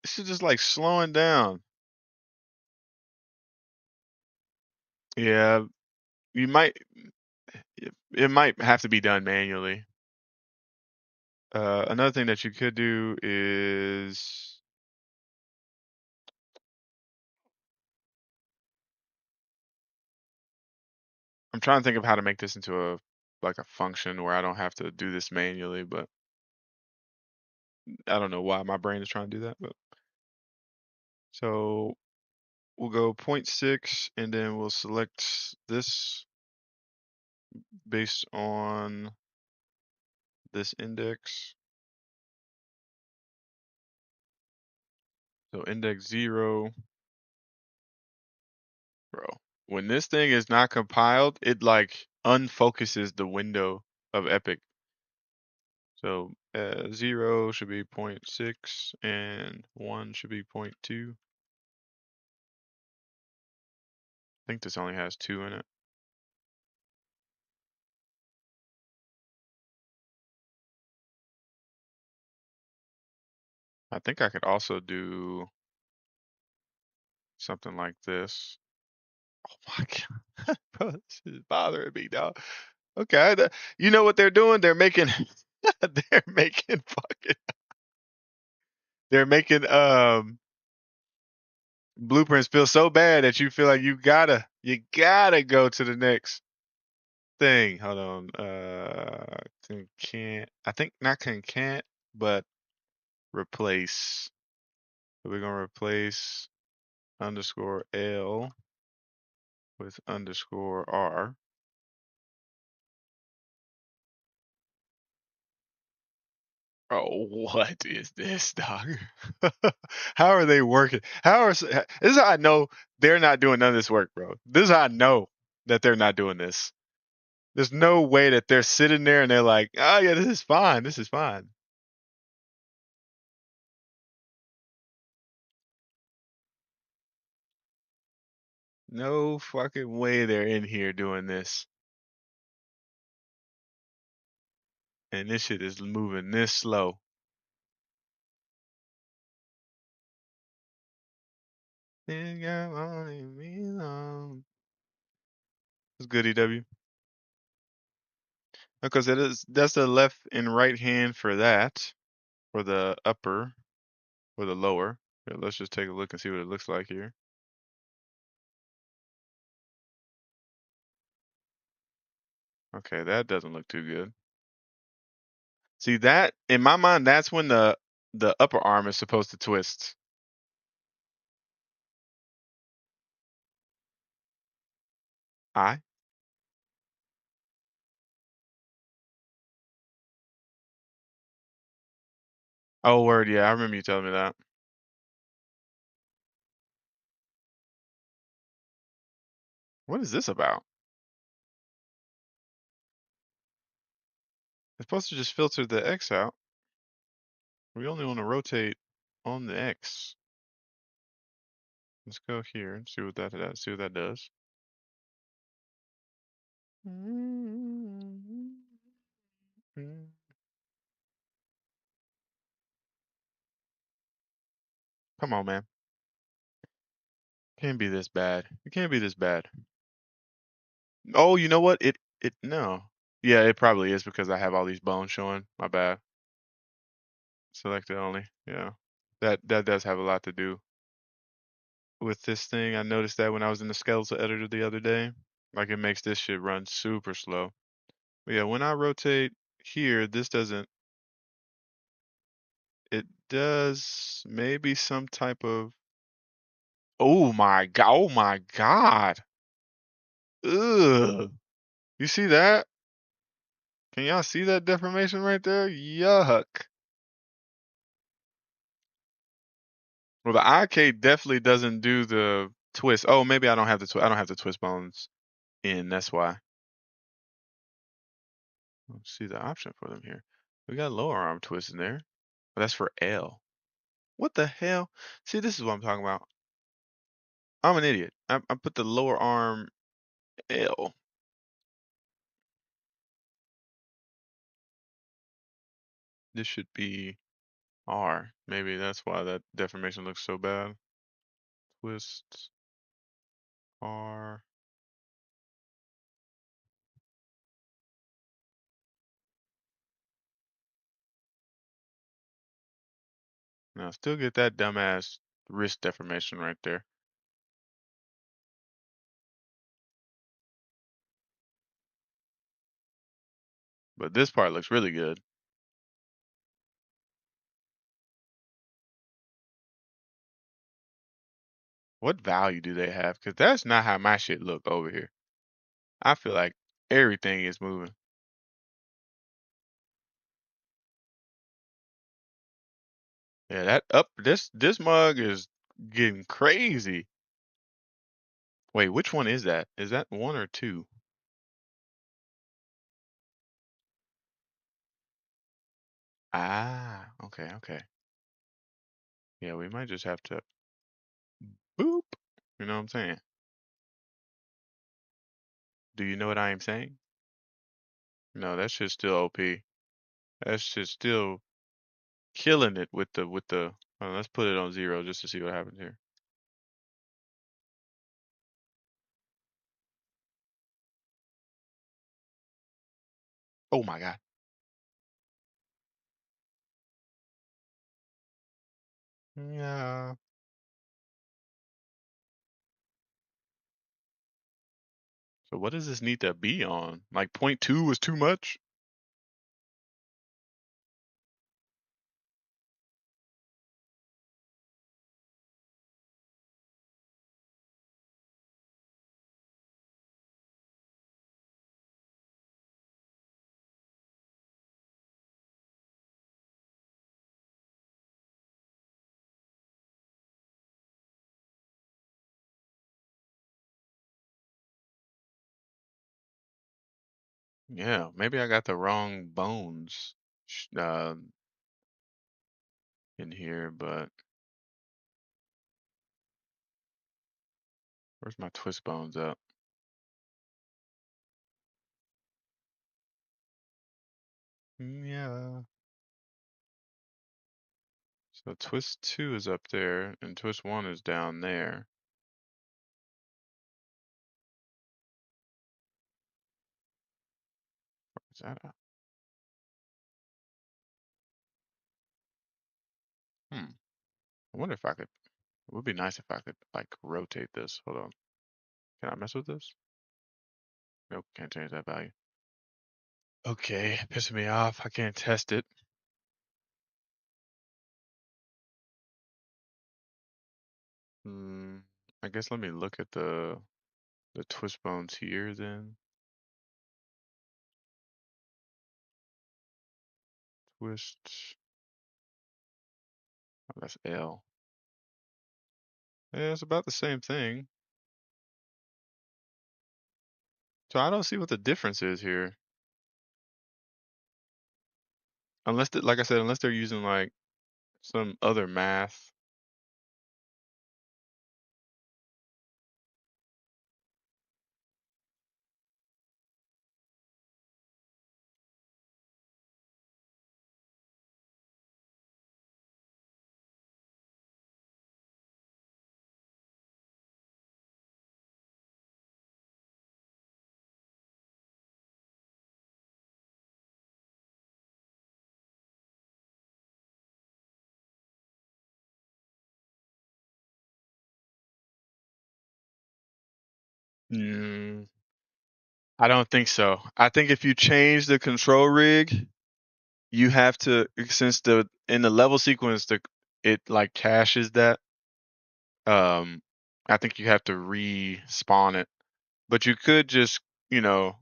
This is just like slowing down. Yeah, you might. It might have to be done manually. Another thing that you could do is I'm trying to think of how to make this into a like a function where I don't have to do this manually, but I don't know why my brain is trying to do that. But so we'll go 0.6 and then we'll select this based on this index. So index 0, bro. When this thing is not compiled, it like unfocuses the window of Epic. So 0 should be 0.6 and 1 should be 0.2. I think this only has 2 in it. I think I could also do something like this. Oh my god, bro, this is bothering me, dog. Okay, you know what they're doing? They're making, they're making fucking, they're making blueprints feel so bad that you feel like you gotta go to the next thing. Hold on, can't. I think not can't, but replace. So we're gonna replace underscore L with underscore R. Oh, what is this, dog? How are they working? This is how I know they're not doing none of this work, bro. This is how I know that they're not doing this. There's no way that they're sitting there and they're like, oh yeah, this is fine. This is fine. No fucking way they're in here doing this. And this shit is moving this slow. It's good, EW. Because that's the left and right hand for that, for the upper, or the lower. Here, let's just take a look and see what it looks like here. Okay, that doesn't look too good. See that in my mind, that's when the upper arm is supposed to twist. I. Oh word, yeah, I remember you telling me that. What is this about? It's supposed to just filter the X out. We only want to rotate on the X. Let's go here and see what that does. See what that does. Come on, man. Can't be this bad. It can't be this bad. Oh, you know what? It no. Yeah, it probably is because I have all these bones showing. My bad. Selected only. Yeah. That does have a lot to do with this thing. I noticed that when I was in the skeletal editor the other day. Like it makes this shit run super slow. But yeah, when I rotate here, this doesn't. It does maybe some type of. Oh my god! Oh my god! Ugh! You see that? Can y'all see that deformation right there? Yuck! Well, the IK definitely doesn't do the twist. Oh, maybe I don't have the I don't have the twist bones in. That's why. Let's see the option for them here. We got lower arm twist in there. But that's for L. What the hell? See, this is what I'm talking about. I'm an idiot. I put the lower arm L. This should be R. Maybe that's why that deformation looks so bad. Twist R. Now still get that dumbass wrist deformation right there. But this part looks really good. What value do they have? Because that's not how my shit look over here. I feel like everything is moving. Yeah, that up this mug is getting crazy. Wait, which one is that? Is that one or two? Ah, okay, okay. Yeah, we might just have to boop. You know what I'm saying? Do you know what I am saying? No, that shit's still OP. That shit's still killing it with the. Let's put it on 0 just to see what happens here. Oh my god. Yeah. So what does this need to be on? Like 0.2 was too much? Yeah, maybe I got the wrong bones in here, but where's my twist bones up? Yeah. So twist 2 is up there, and twist 1 is down there. Is that a, I wonder if I could, it would be nice if I could, like, rotate this. Hold on. Can I mess with this? Nope, can't change that value. Okay, pissing me off. I can't test it. Hmm, I guess let me look at the twist bones here then. Twist, oh, that's L. Yeah, it's about the same thing. So I don't see what the difference is here. Unless, like I said, unless they're using like some other math. Mm, I don't think so. I think if you change the control rig, you have to, since the in the level sequence the it like caches that. Um, I think you have to respawn it, but you could just, you know,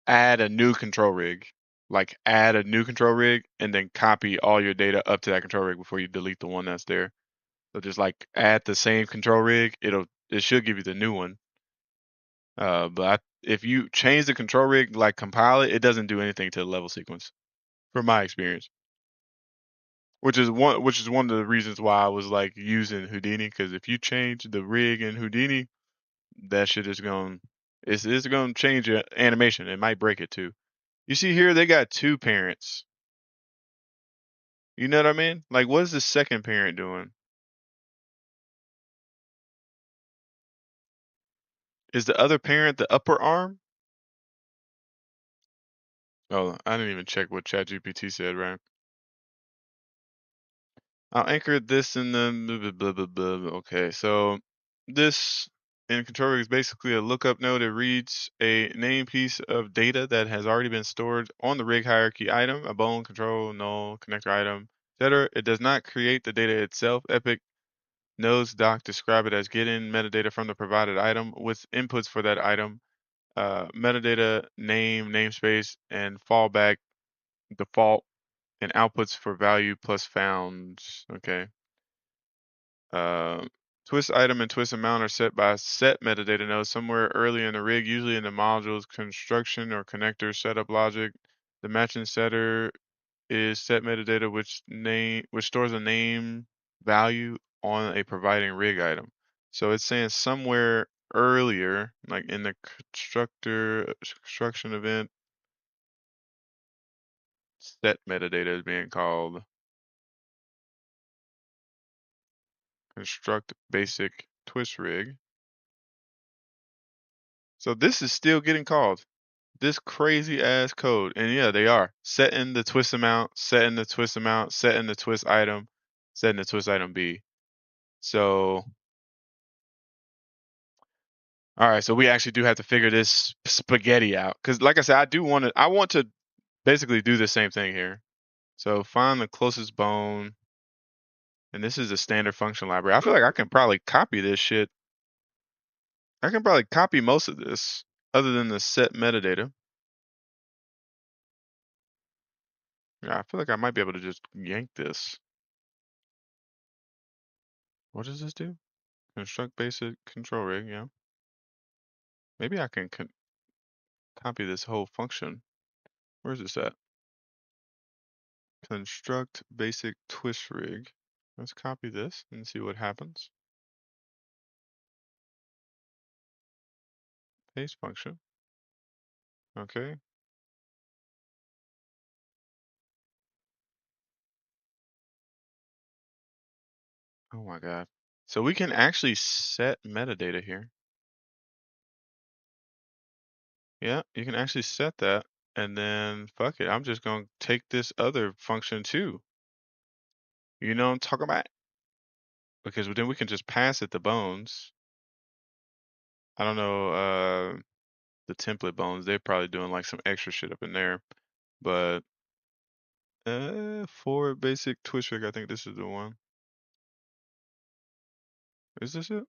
add a new control rig. Like add a new control rig and then copy all your data up to that control rig before you delete the one that's there. So just like add the same control rig, it should give you the new one. If you change the control rig, like compile it, it doesn't do anything to the level sequence, from my experience. Which is one of the reasons why I was like using Houdini, because if you change the rig in Houdini, that shit is going it's going to change your animation. It might break it too. You see here they got two parents. You know what I mean? Like what is the second parent doing? Is the other parent the upper arm? Oh, I didn't even check what ChatGPT said, right? I'll anchor this in the blah, blah, blah, blah. Okay, so this in controller is basically a lookup node. It reads a name piece of data that has already been stored on the rig hierarchy item, a bone, control, null, connector item, etc. It does not create the data itself. Epic nodes doc describe it as getting metadata from the provided item with inputs for that item, metadata, name, namespace, and fallback default, and outputs for value plus founds. Okay. Uh, twist item and twist amount are set by set metadata node somewhere early in the rig, usually in the module's construction or connector setup logic. The matching setter is set metadata which stores a name value on a providing rig item. So it's saying somewhere earlier, like in the construction event, set metadata is being called construct basic twist rig. So this is still getting called. This crazy ass code. And yeah, they are setting the twist amount, setting the twist amount, setting the twist item, setting the twist item B. So, all right, so we actually do have to figure this spaghetti out. Because like I said, I want to basically do the same thing here. So find the closest bone. And this is a standard function library. I feel like I can probably copy this shit. I can probably copy most of this other than the set metadata. Yeah, I feel like I might be able to just yank this. What does this do? Construct basic control rig, yeah. Maybe I can copy this whole function. Where's this at? Construct basic twist rig. Let's copy this and see what happens. Paste function. Okay. Oh my God. So we can actually set metadata here. Yeah, you can actually set that. And then fuck it. I'm just gonna take this other function too. You know what I'm talking about? Because then we can just pass it the bones. I don't know, the template bones, they're probably doing like some extra shit up in there. But for basic twist rig, I think this is the one. Is this it?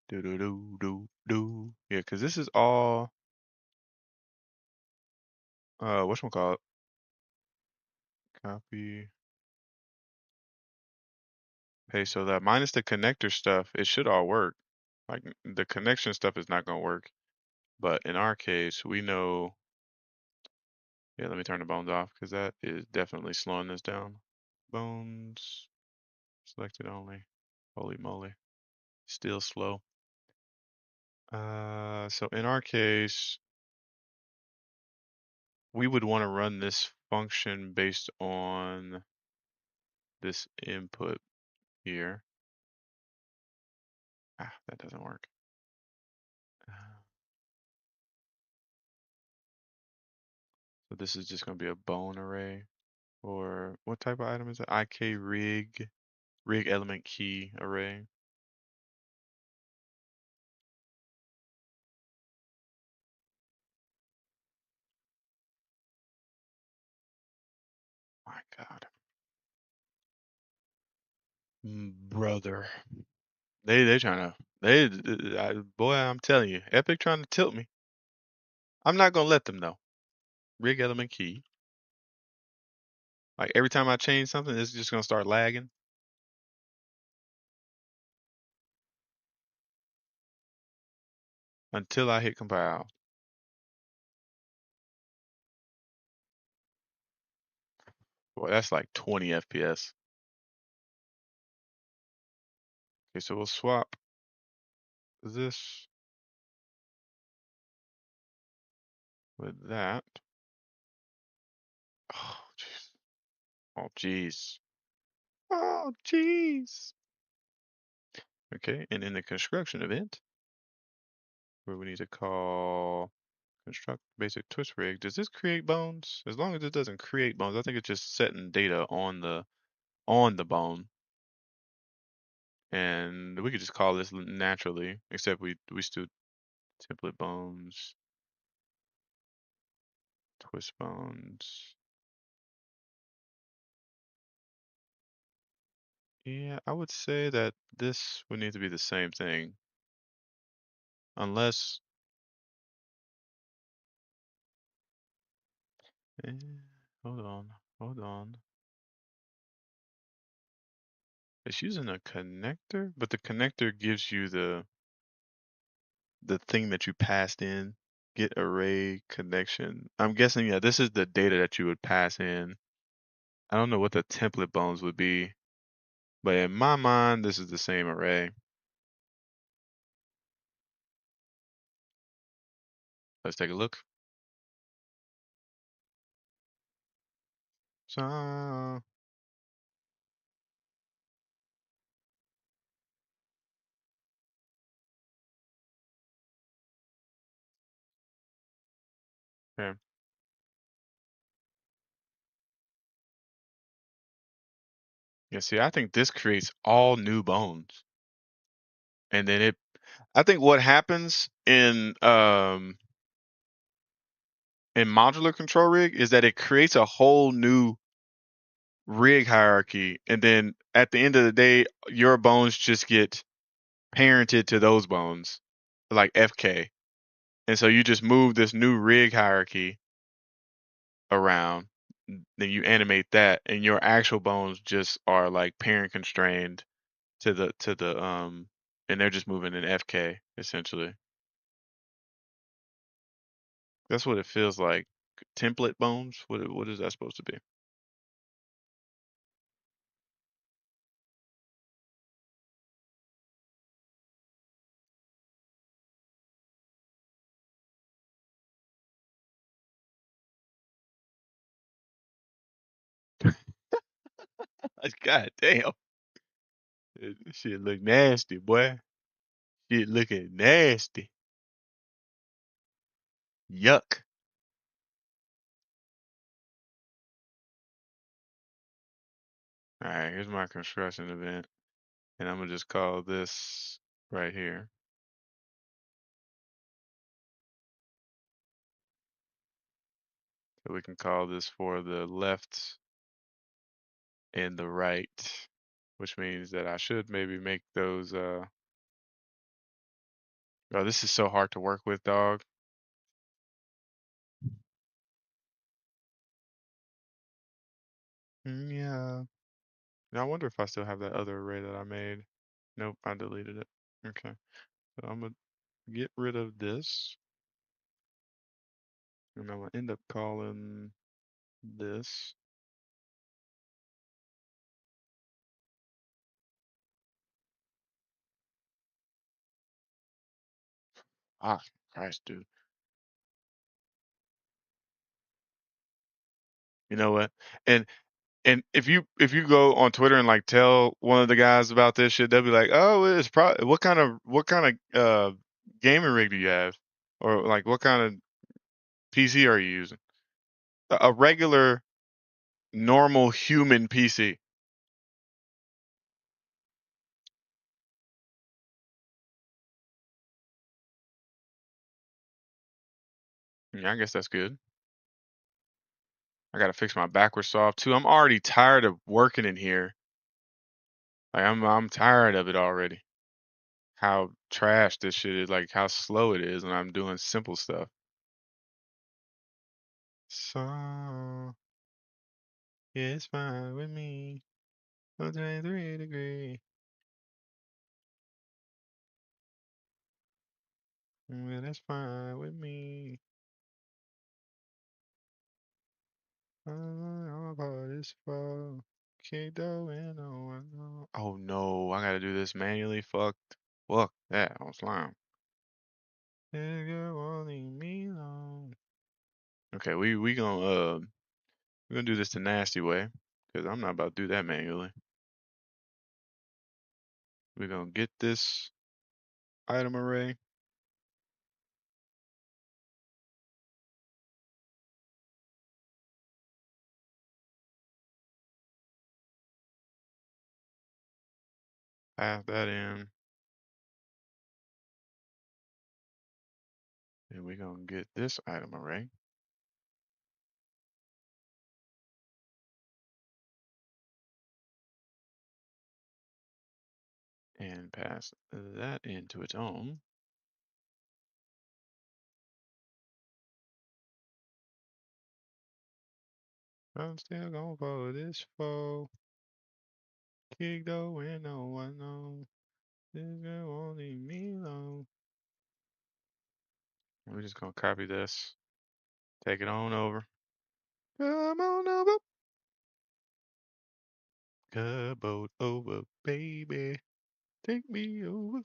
Do do do do do. Yeah, because this is all whatchamacallit? Copy. Hey, so that minus the connector stuff, it should all work. Like the connection stuff is not gonna work. But in our case, we know. Yeah, let me turn the bones off because that is definitely slowing this down. Bones selected only. Holy moly, still slow. So in our case, we would want to run this function based on this input here. Ah, that doesn't work. So this is just going to be a bone array. Or what type of item is it? IK rig. rig element key array. My God. Brother. They trying to boy, I'm telling you, Epic trying to tilt me. I'm not gonna let them though. Rig element key. Like every time I change something, it's just gonna start lagging until I hit compile. Boy, that's like 20 FPS. Okay, so we'll swap this with that. Oh, jeez. Oh, jeez. Oh, jeez. Okay, and in the construction event, where we need to call construct basic twist rig, does this create bones? As long as it doesn't create bones, I think it's just setting data on the bone. And we could just call this naturally, except we still template bones, twist bones. Yeah, I would say that this would need to be the same thing, unless. Eh, hold on, hold on. It's using a connector, but the connector gives you the thing that you passed in. Get array connection. I'm guessing, yeah, this is the data that you would pass in. I don't know what the template bones would be, but in my mind, this is the same array. Let's take a look. So, okay. Yeah, see, I think this creates all new bones. And then I think what happens in modular control rig is that it creates a whole new rig hierarchy, and then at the end of the day, your bones just get parented to those bones, like FK. And so you just move this new rig hierarchy around, then you animate that, and your actual bones just are like parent constrained to the and they're just moving in FK essentially. That's what it feels like. Template bones. What is that supposed to be? God damn. Shit look nasty, boy. Shit looking nasty. Yuck. All right, here's my construction event, and I'm gonna just call this right here. So we can call this for the left and the right, which means that I should maybe make those. Oh, this is so hard to work with, dog. Yeah. Now, I wonder if I still have that other array that I made. Nope, I deleted it. Okay. So I'm gonna get rid of this, and I'm gonna end up calling this. Ah, Christ, dude. You know what? And if you go on Twitter and like tell one of the guys about this shit, they'll be like, "Oh, it's probably what kind of gaming rig do you have, or like what kind of PC are you using?" A regular, normal human PC. Yeah, I guess that's good. I gotta fix my backwards solve too. I'm already tired of working in here. Like I'm tired of it already. How trash this shit is, like how slow it is when I'm doing simple stuff. So yeah, it's fine with me. 123 degrees. Yeah, that's fine with me. I'm about this fall. Can't do it, no, I know. Oh no, I gotta do this manually. Fuck that on slime. Nigga won't leave me alone. Okay, we're gonna do this the nasty way, because I'm not about to do that manually. We're gonna get this item array. Pass that in. And we're gonna get this item array. And pass that into its own. I'm still gonna follow this foe. Kick the window, I know. This girl won't leave me alone. We're just gonna copy this. Take it on over. Come on over. Boat over, baby. Take me over.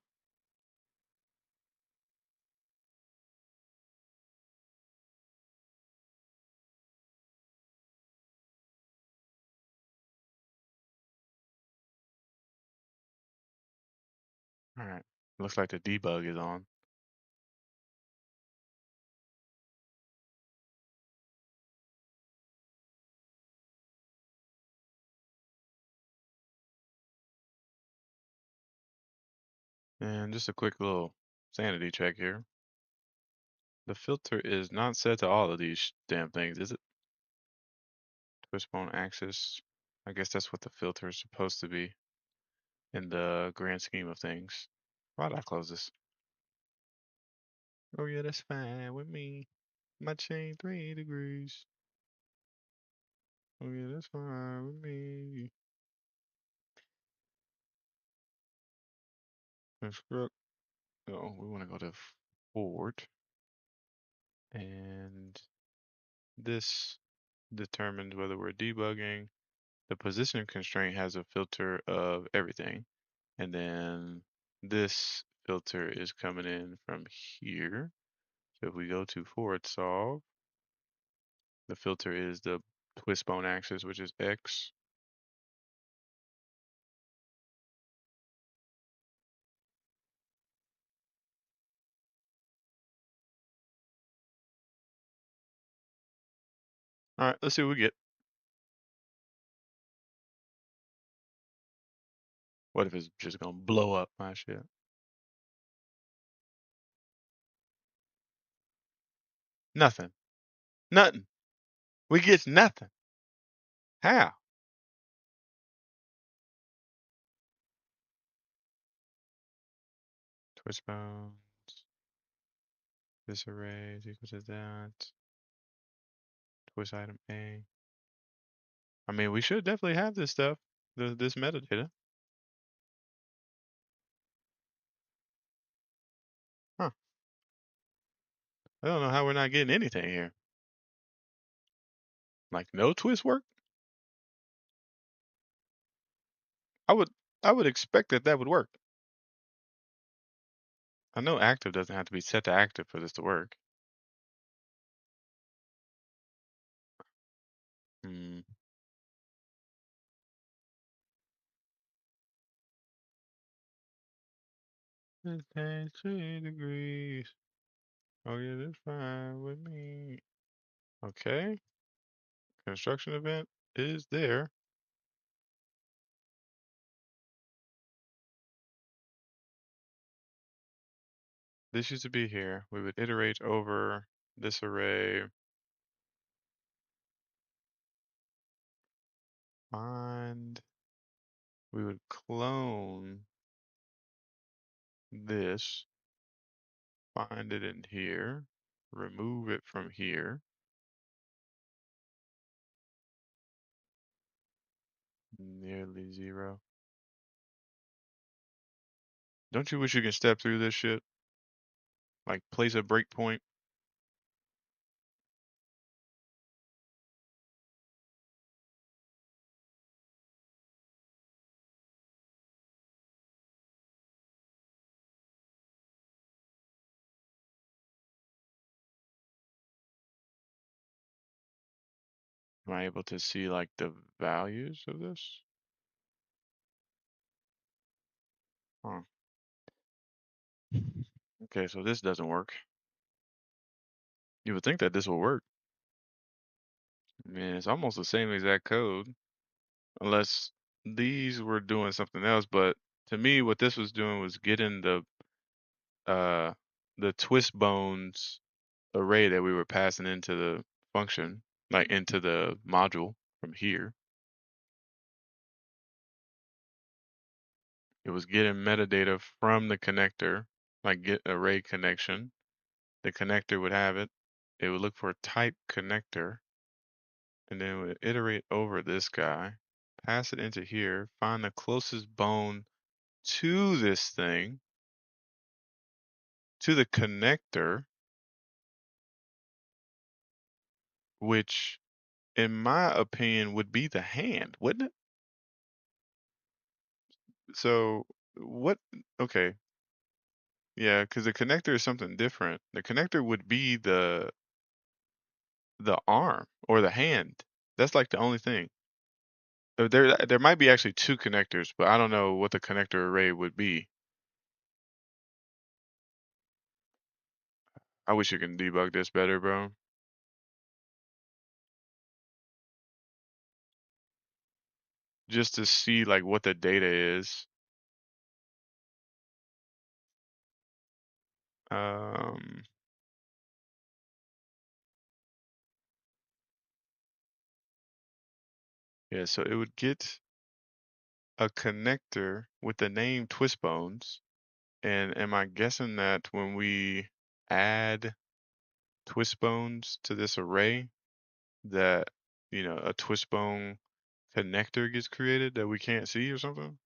Alright. Looks like the debug is on. And just a quick little sanity check here. The filter is not set to all of these damn things, is it? Twist bone axis. I guess that's what the filter is supposed to be in the grand scheme of things. Why did I close this? Oh yeah, that's fine with me. My chain 3 degrees. Oh yeah, that's fine with me. Construct. Oh, we want to go to forward. And this determines whether we're debugging. The position constraint has a filter of everything. And then this filter is coming in from here. So if we go to forward solve, the filter is the twist bone axis, which is X. All right, let's see what we get. What if it's just gonna blow up my shit? Nothing. Nothing. We get nothing. How? Twist bones. This array is equal to that. Twist item A. I mean, we should definitely have this stuff, this metadata. Huh. I don't know how we're not getting anything here. Like no twist work? I would I would expect that that would work. I know active doesn't have to be set to active for this to work. Hmm. It's 3 degrees. Oh yeah, that's fine with me. Okay. Construction event is there. This used to be here. We would iterate over this array, find, we would clone this, find it in here, remove it from here, nearly 0. Don't you wish you could step through this shit? Like place a breakpoint? Am I able to see like the values of this? Huh. Okay, so this doesn't work. You would think that this will work. I mean, it's almost the same exact code, unless these were doing something else. But to me, what this was doing was getting uh the twist bones array that we were passing into the function, like into the module from here. It was getting metadata from the connector, like get array connection. The connector would have it. It would look for type connector, and then it would iterate over this guy, pass it into here, find the closest bone to this thing, to the connector, which in my opinion would be the hand, wouldn't it? So what, okay, yeah, because the connector is something different. The connector would be the arm or the hand. That's like the only thing. There might be actually two connectors, but I don't know what the connector array would be. I wish you can debug this better, bro. Just to see like what the data is. Um, yeah, so it would get a connector with the name twist bones. And am I guessing that when we add twist bones to this array, that a twist bone connector gets created that we can't see or something?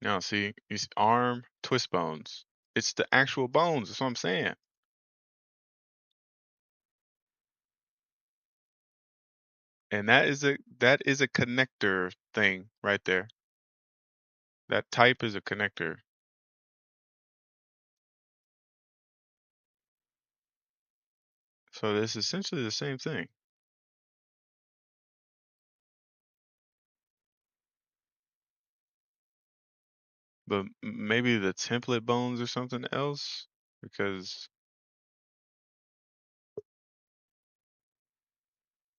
Now, see, it's arm twist bones. It's the actual bones. That's what I'm saying. And that is a connector thing right there. That type is a connector. So it's essentially the same thing. But maybe the template bones or something else, because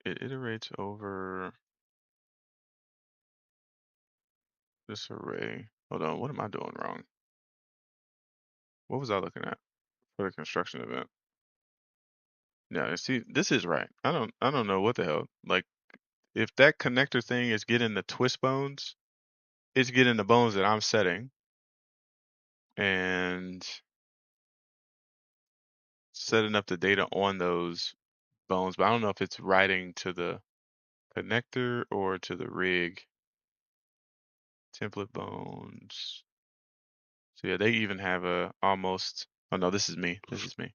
it iterates over this array. Hold on, what am I doing wrong? What was I looking at for the construction event? Yeah, see, this is right. I don't know what the hell. Like, if that connector thing is getting the twist bones, it's getting the bones that I'm setting and setting up the data on those bones. But I don't know if it's writing to the connector or to the rig. Template bones. So yeah, they even have a almost. Oh no, this is me. This is me.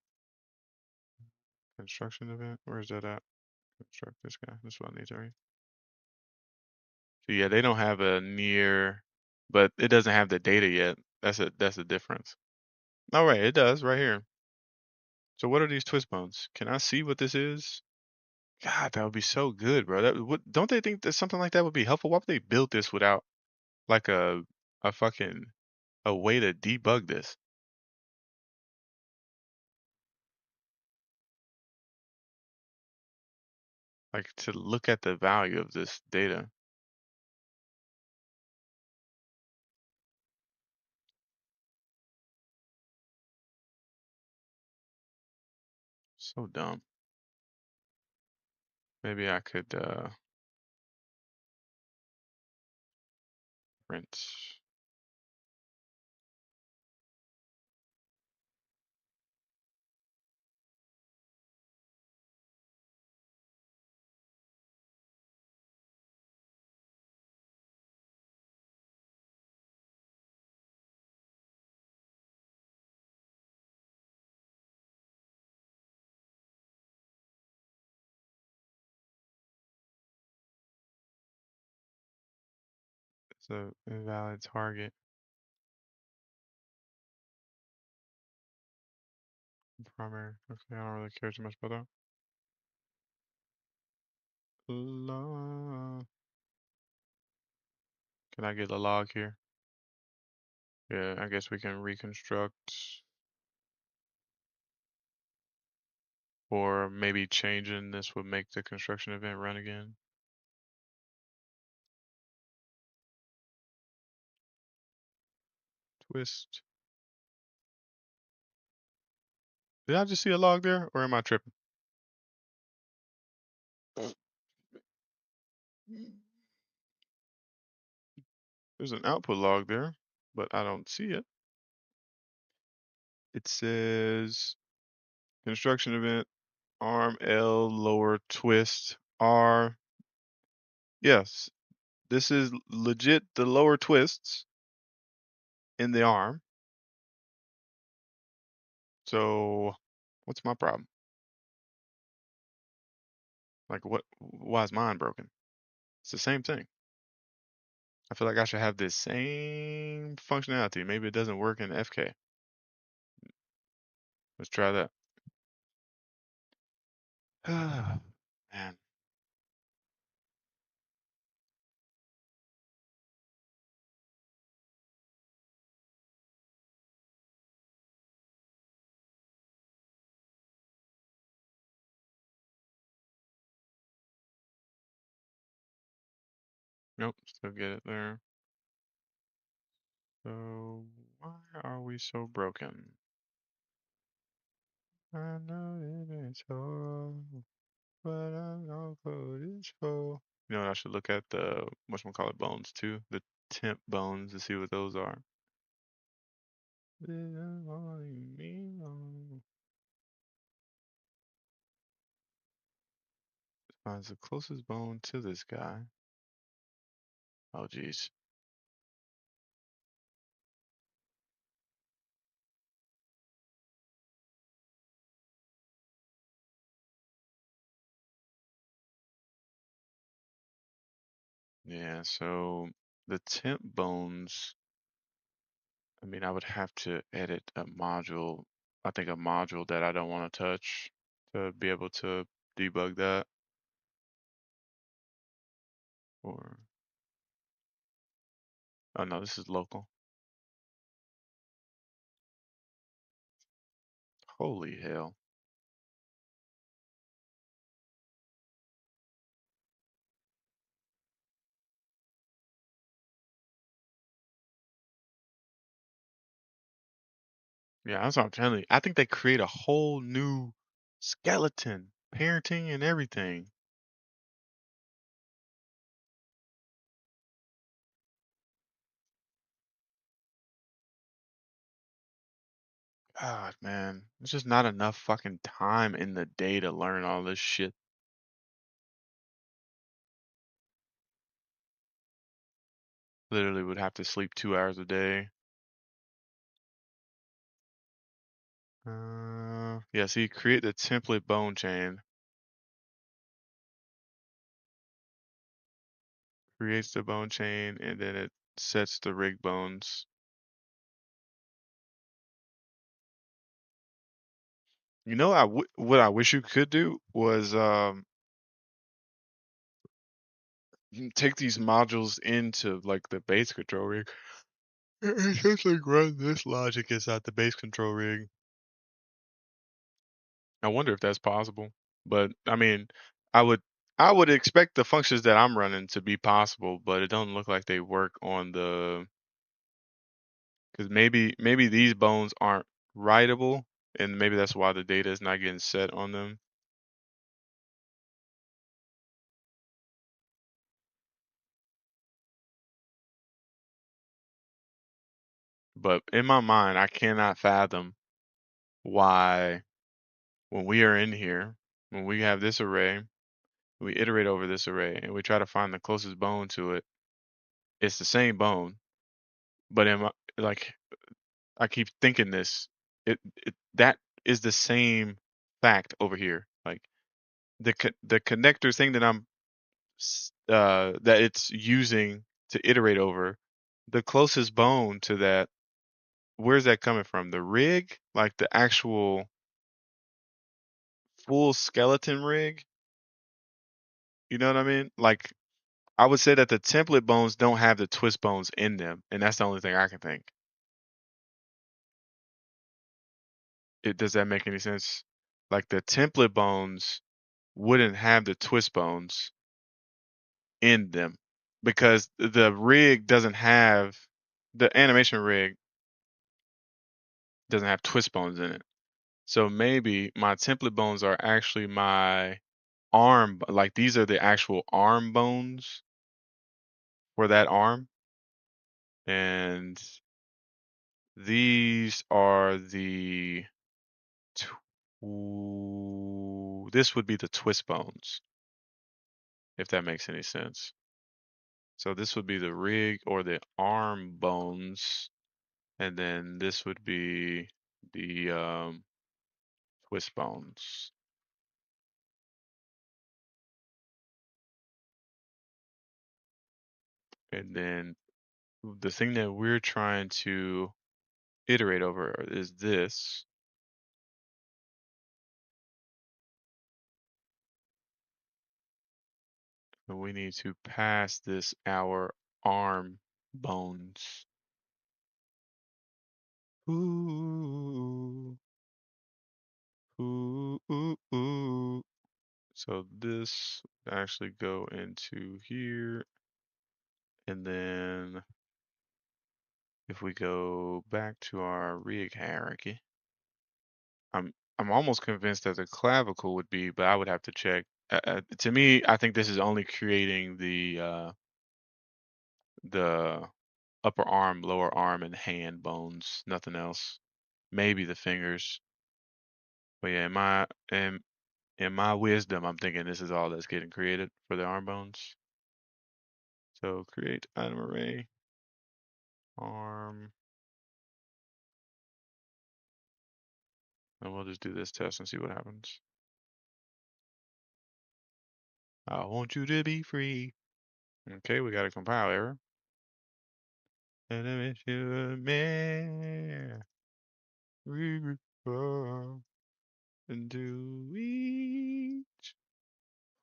Construction event. Where is that at? Construct this guy. This is what I need to read. So yeah, they don't have a near, but it doesn't have the data yet. That's a difference. All right, it does right here. So what are these twist bones? Can I see what this is? God, that would be so good, bro. Don't they think that something like that would be helpful? Why would they build this without like a fucking a way to debug this? Like to look at the value of this data. So dumb. Maybe I could print. It's a invalid target. Primary. Okay, I don't really care too much about that. Can I get a log here? Yeah, I guess we can reconstruct. Or maybe changing this would make the construction event run again. Twist. Did I just see a log there, or am I tripping? There's an output log there, but I don't see it. It says construction event arm L lower twist R. Yes, this is legit the lower twists in the arm. So what's my problem? Like what? Why is mine broken? It's the same thing. I feel like I should have this same functionality. Maybe it doesn't work in FK. Let's try that. Man. Nope, still get it there. So why are we so broken? I know it ain't so, but I know what it's for. You know what? I should look at the whatchamacallit bones too, the temp bones to see what those are. Finds the closest bone to this guy. Oh geez. Yeah, so the temp bones, I mean, I would have to edit a module, I think a module that I don't want to touch to be able to debug that. Or, oh no, this is local. Holy hell. Yeah, that's what I'm telling you. I think they create a whole new skeleton, parenting and everything. God, man, there's just not enough fucking time in the day to learn all this shit. Literally would have to sleep 2 hours a day. Yeah, see, create the template bone chain. Creates the bone chain, and then it sets the rig bones. You know, what I wish you could do was take these modules into like the base control rig. Essentially run this logic inside the base control rig. I wonder if that's possible. But I mean, I would I would expect the functions that I'm running to be possible, but it don't look like they work on the because maybe these bones aren't writable. and maybe that's why the data is not getting set on them. But in my mind, I cannot fathom why when we are in here, when we have this array, we iterate over this array and we try to find the closest bone to it, it's the same bone. But like I keep thinking this, that is the same fact over here. Like the connector thing that that it's using to iterate over, the closest bone to that, where's that coming from? The rig, like the actual full skeleton rig. You know what I mean? Like I would say that the template bones don't have the twist bones in them, and that's the only thing I can think. Does that make any sense? Like the template bones wouldn't have the twist bones in them because the rig doesn't have the animation rig doesn't have twist bones in it. So maybe my template bones are actually my arm, like these are the actual arm bones for that arm, and these are this would be the twist bones, if that makes any sense. So this would be the rig or the arm bones, and then this would be the twist bones. And then the thing that we're trying to iterate over is this. And we need to pass this our arm bones. Ooh, ooh, ooh, ooh. So this actually go into here, and then if we go back to our rig hierarchy, I'm almost convinced that the clavicle would be, but I would have to check. To me, I think this is only creating the upper arm, lower arm, and hand bones, nothing else. Maybe the fingers. But yeah, in my wisdom, I'm thinking this is all that's getting created for the arm bones. So create item array, arm, and we'll just do this test and see what happens. I want you to be free. Okay, we got a compile error. And I wish you a man. We fall into each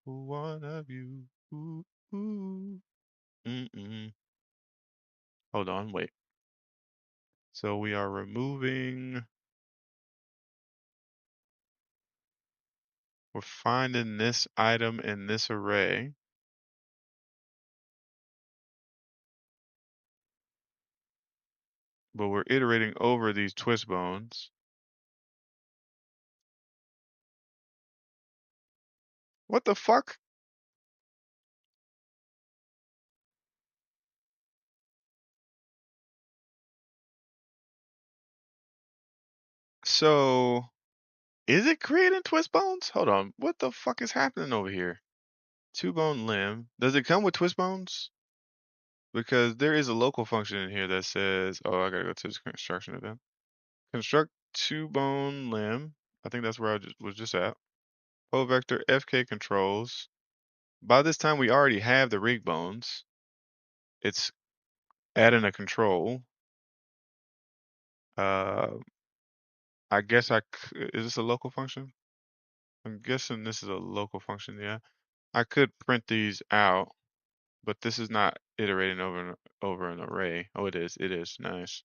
one of you. Ooh, ooh. Mm-mm. Hold on, wait. So we are removing, we're finding this item in this array. But we're iterating over these twist bones. What the fuck? So, is it creating twist bones? Hold on. What the fuck is happening over here? Two bone limb. Does it come with twist bones? Because there is a local function in here that says, oh, I gotta go to this construction event. Construct two bone limb. I think that's where I was just at. Pole vector FK controls. By this time, we already have the rig bones. It's adding a control. Uh, I guess is this a local function? I'm guessing this is a local function, yeah. I could print these out, but this is not iterating over an array. Oh, it is. It is. Nice.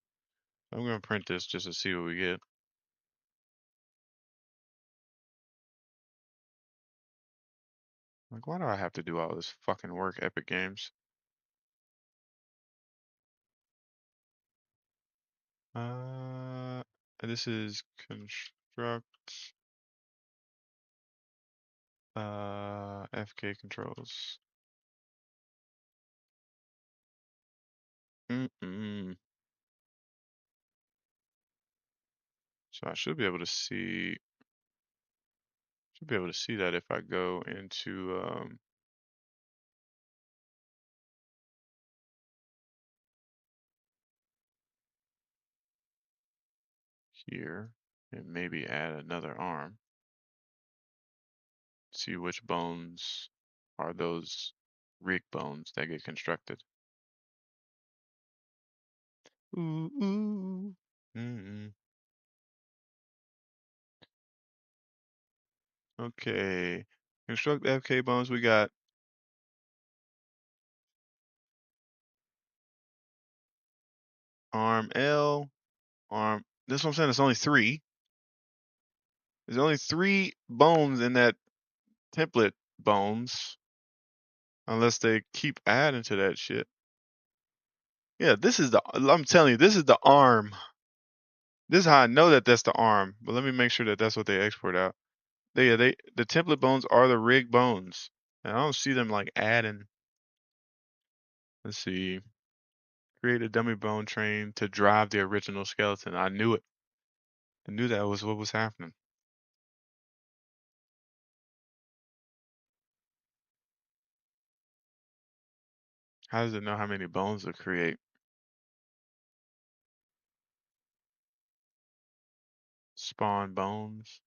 I'm gonna print this just to see what we get. Like, why do I have to do all this fucking work, Epic Games? Uh, this is Construct FK controls. So I should be able to see that if I go into here and maybe add another arm. See which bones are those rig bones that get constructed. Ooh, ooh. Okay. Construct FK bones. We got arm L, arm. This is what I'm saying. It's only 3. There's only 3 bones in that template bones, unless they keep adding to that shit. Yeah, this is the. I'm telling you, this is the arm. This is how I know that that's the arm. But let me make sure that that's what they export out. The template bones are the rig bones, and I don't see them like adding. Let's see. Create a dummy bone train to drive the original skeleton. I knew it. I knew that was what was happening. How does it know how many bones to create? Spawn bones.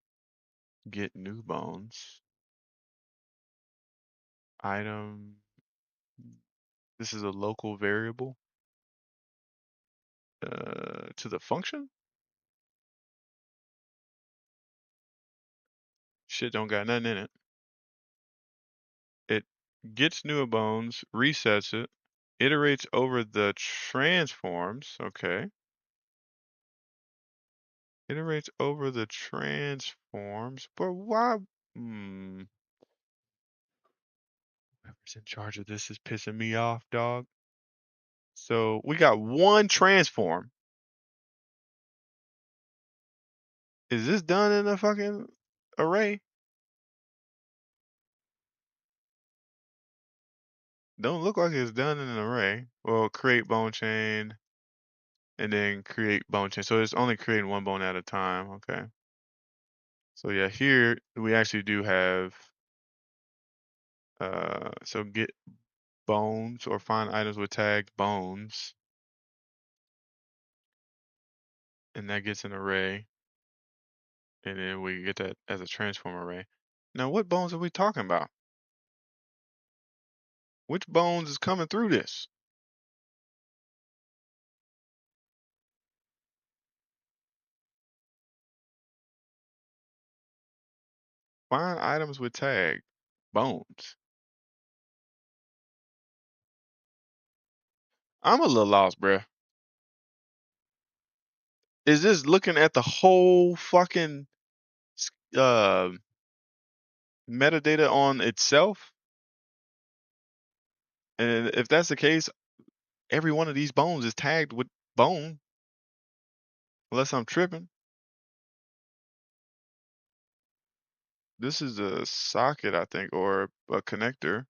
Get new bones. Item. This is a local variable. To the function? Shit don't got nothing in it. It gets newer bones, resets it, iterates over the transforms. Okay. Iterates over the transforms. But why? Whoever's in charge of this is pissing me off, dog. So we got one transform. Is this done in a fucking array? Don't look like it's done in an array. Well, create bone chain and then create bone chain. So it's only creating one bone at a time. Okay. So yeah, here we actually do have so get bones or find items with tag bones, and that gets an array, and then we get that as a transform array. Now, what bones are we talking about? Which bones is coming through this? Find items with tag bones. I'm a little lost, bruh. Is this looking at the whole fucking uh metadata on itself? And if that's the case, every one of these bones is tagged with bone, unless I'm tripping. This is a socket, I think, or a connector.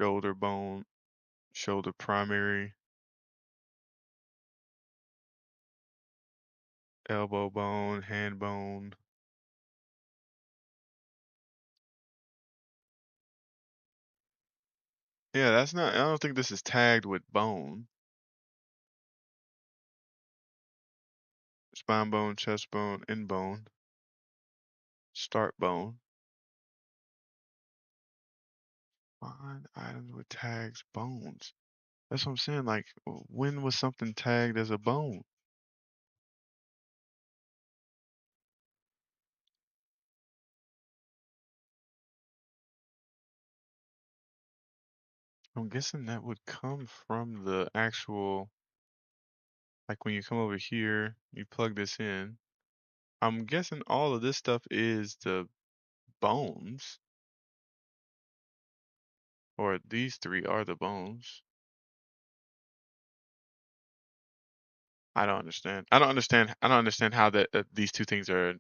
Shoulder bone, shoulder primary, elbow bone, hand bone. Yeah, that's not, I don't think this is tagged with bone. Spine bone, chest bone, end bone, start bone. Find items with tags bones. That's what I'm saying. Like, when was something tagged as a bone? I'm guessing that would come from the actual, like when you come over here, you plug this in. I'm guessing all of this stuff is the bones, or these 3 are the bones. I don't understand. I don't understand. I don't understand how that these two things are.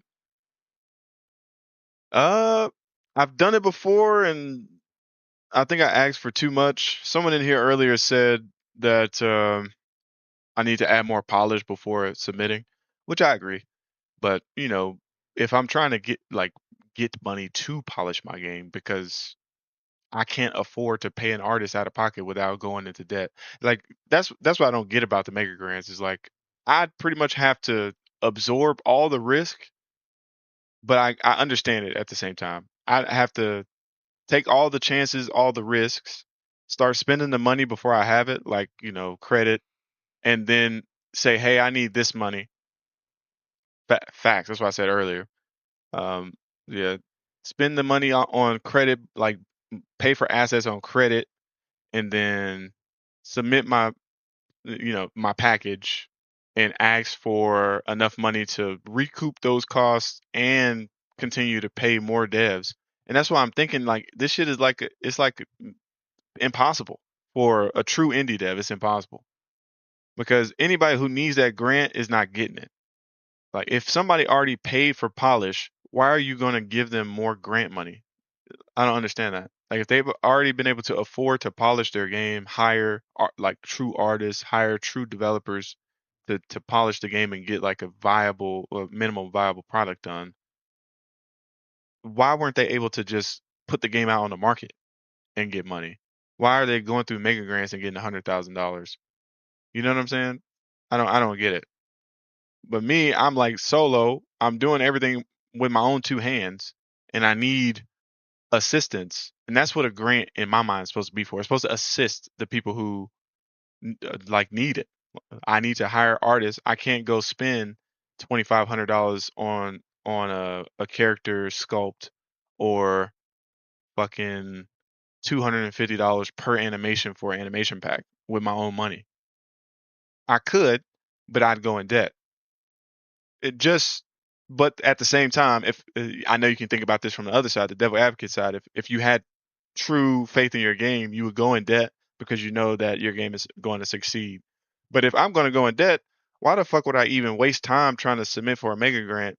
Uh, I've done it before, and I think I asked for too much. Someone in here earlier said that I need to add more polish before submitting, which I agree. But if I'm trying to get money to polish my game because I can't afford to pay an artist out of pocket without going into debt. Like that's what I don't get about the mega grants is like I pretty much have to absorb all the risk, but I understand it at the same time. I have to take all the chances, all the risks, start spending the money before I have it, like, credit, and then say, hey, I need this money. Facts. That's what I said earlier. Um, yeah, spend the money on credit, like pay for assets on credit, and then submit my package and ask for enough money to recoup those costs and continue to pay more devs. And that's why I'm thinking like this shit is it's like impossible for a true indie dev. It's impossible because anybody who needs that grant is not getting it. Like if somebody already paid for polish, why are you going to give them more grant money? I don't understand that. Like if they've already been able to afford to polish their game, hire like true artists, hire true developers to polish the game and get like a viable or minimum viable product done, why weren't they able to just put the game out on the market and get money? Why are they going through mega grants and getting $100,000? You know what I'm saying? I don't get it. But me, I'm like solo. I'm doing everything with my own two hands, and I need assistance, and that's what a grant in my mind is supposed to be for. It's supposed to assist the people who like need it. I need to hire artists. I can't go spend $2,500 on a character sculpt or fucking $250 per animation for an animation pack with my own money. I could, but I'd go in debt. It just, but at the same time, if I know you can think about this from the other side, the devil advocate side, if you had true faith in your game, you would go in debt because you know that your game is going to succeed. But if I'm going to go in debt, why the fuck would I even waste time trying to submit for a mega grant,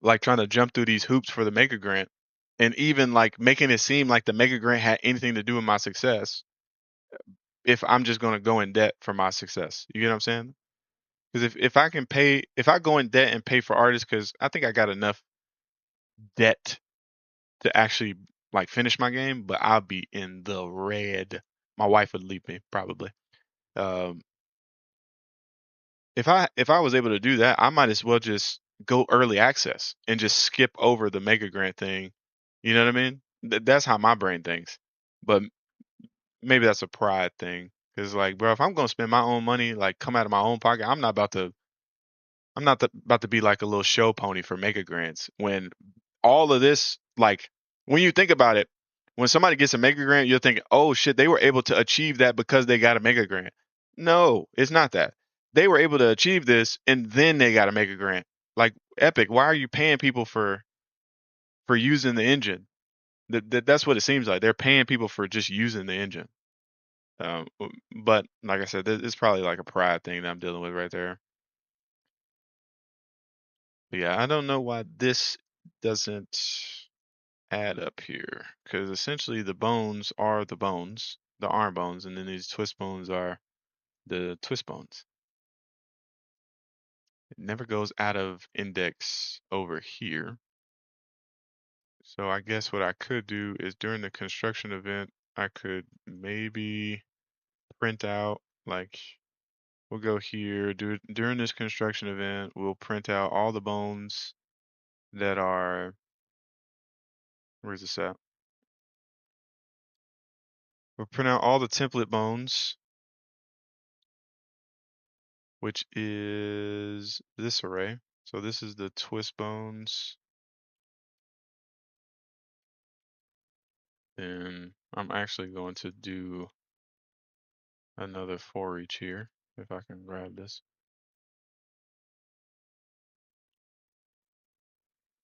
like trying to jump through these hoops for the mega grant, and even like making it seem like the mega grant had anything to do with my success if I'm just going to go in debt for my success. You get what I'm saying? Because if I can pay, if I go in debt and pay for artists, because I think I got enough debt to actually like finish my game, but I'll be in the red. My wife would leave me probably. Um, if I was able to do that, I might as well just go early access and just skip over the mega grant thing. You know what I mean? That's how my brain thinks. But maybe that's a pride thing. Cause like, bro, if I'm gonna spend my own money, like come out of my own pocket, I'm not about to be like a little show pony for mega grants when all of this, like, when you think about it, when somebody gets a mega grant, you're thinking, oh shit, they were able to achieve that because they got a mega grant. No, it's not that. They were able to achieve this and then they got a mega grant. Like Epic, why are you paying people for using the engine? That's what it seems like. They're paying people for just using the engine. But like I said, it's probably like a pride thing that I'm dealing with right there. But yeah, I don't know why this doesn't add up here because essentially the bones are the bones, the arm bones, and then these twist bones are the twist bones. It never goes out of index over here. So I guess what I could do is during the construction event, I could maybe print out like we'll go here during this construction event, we'll print out all the bones that are where's this at? We'll print out all the template bones, which is this array. So this is the twist bones. Then I'm actually going to do another for each here, if I can grab this.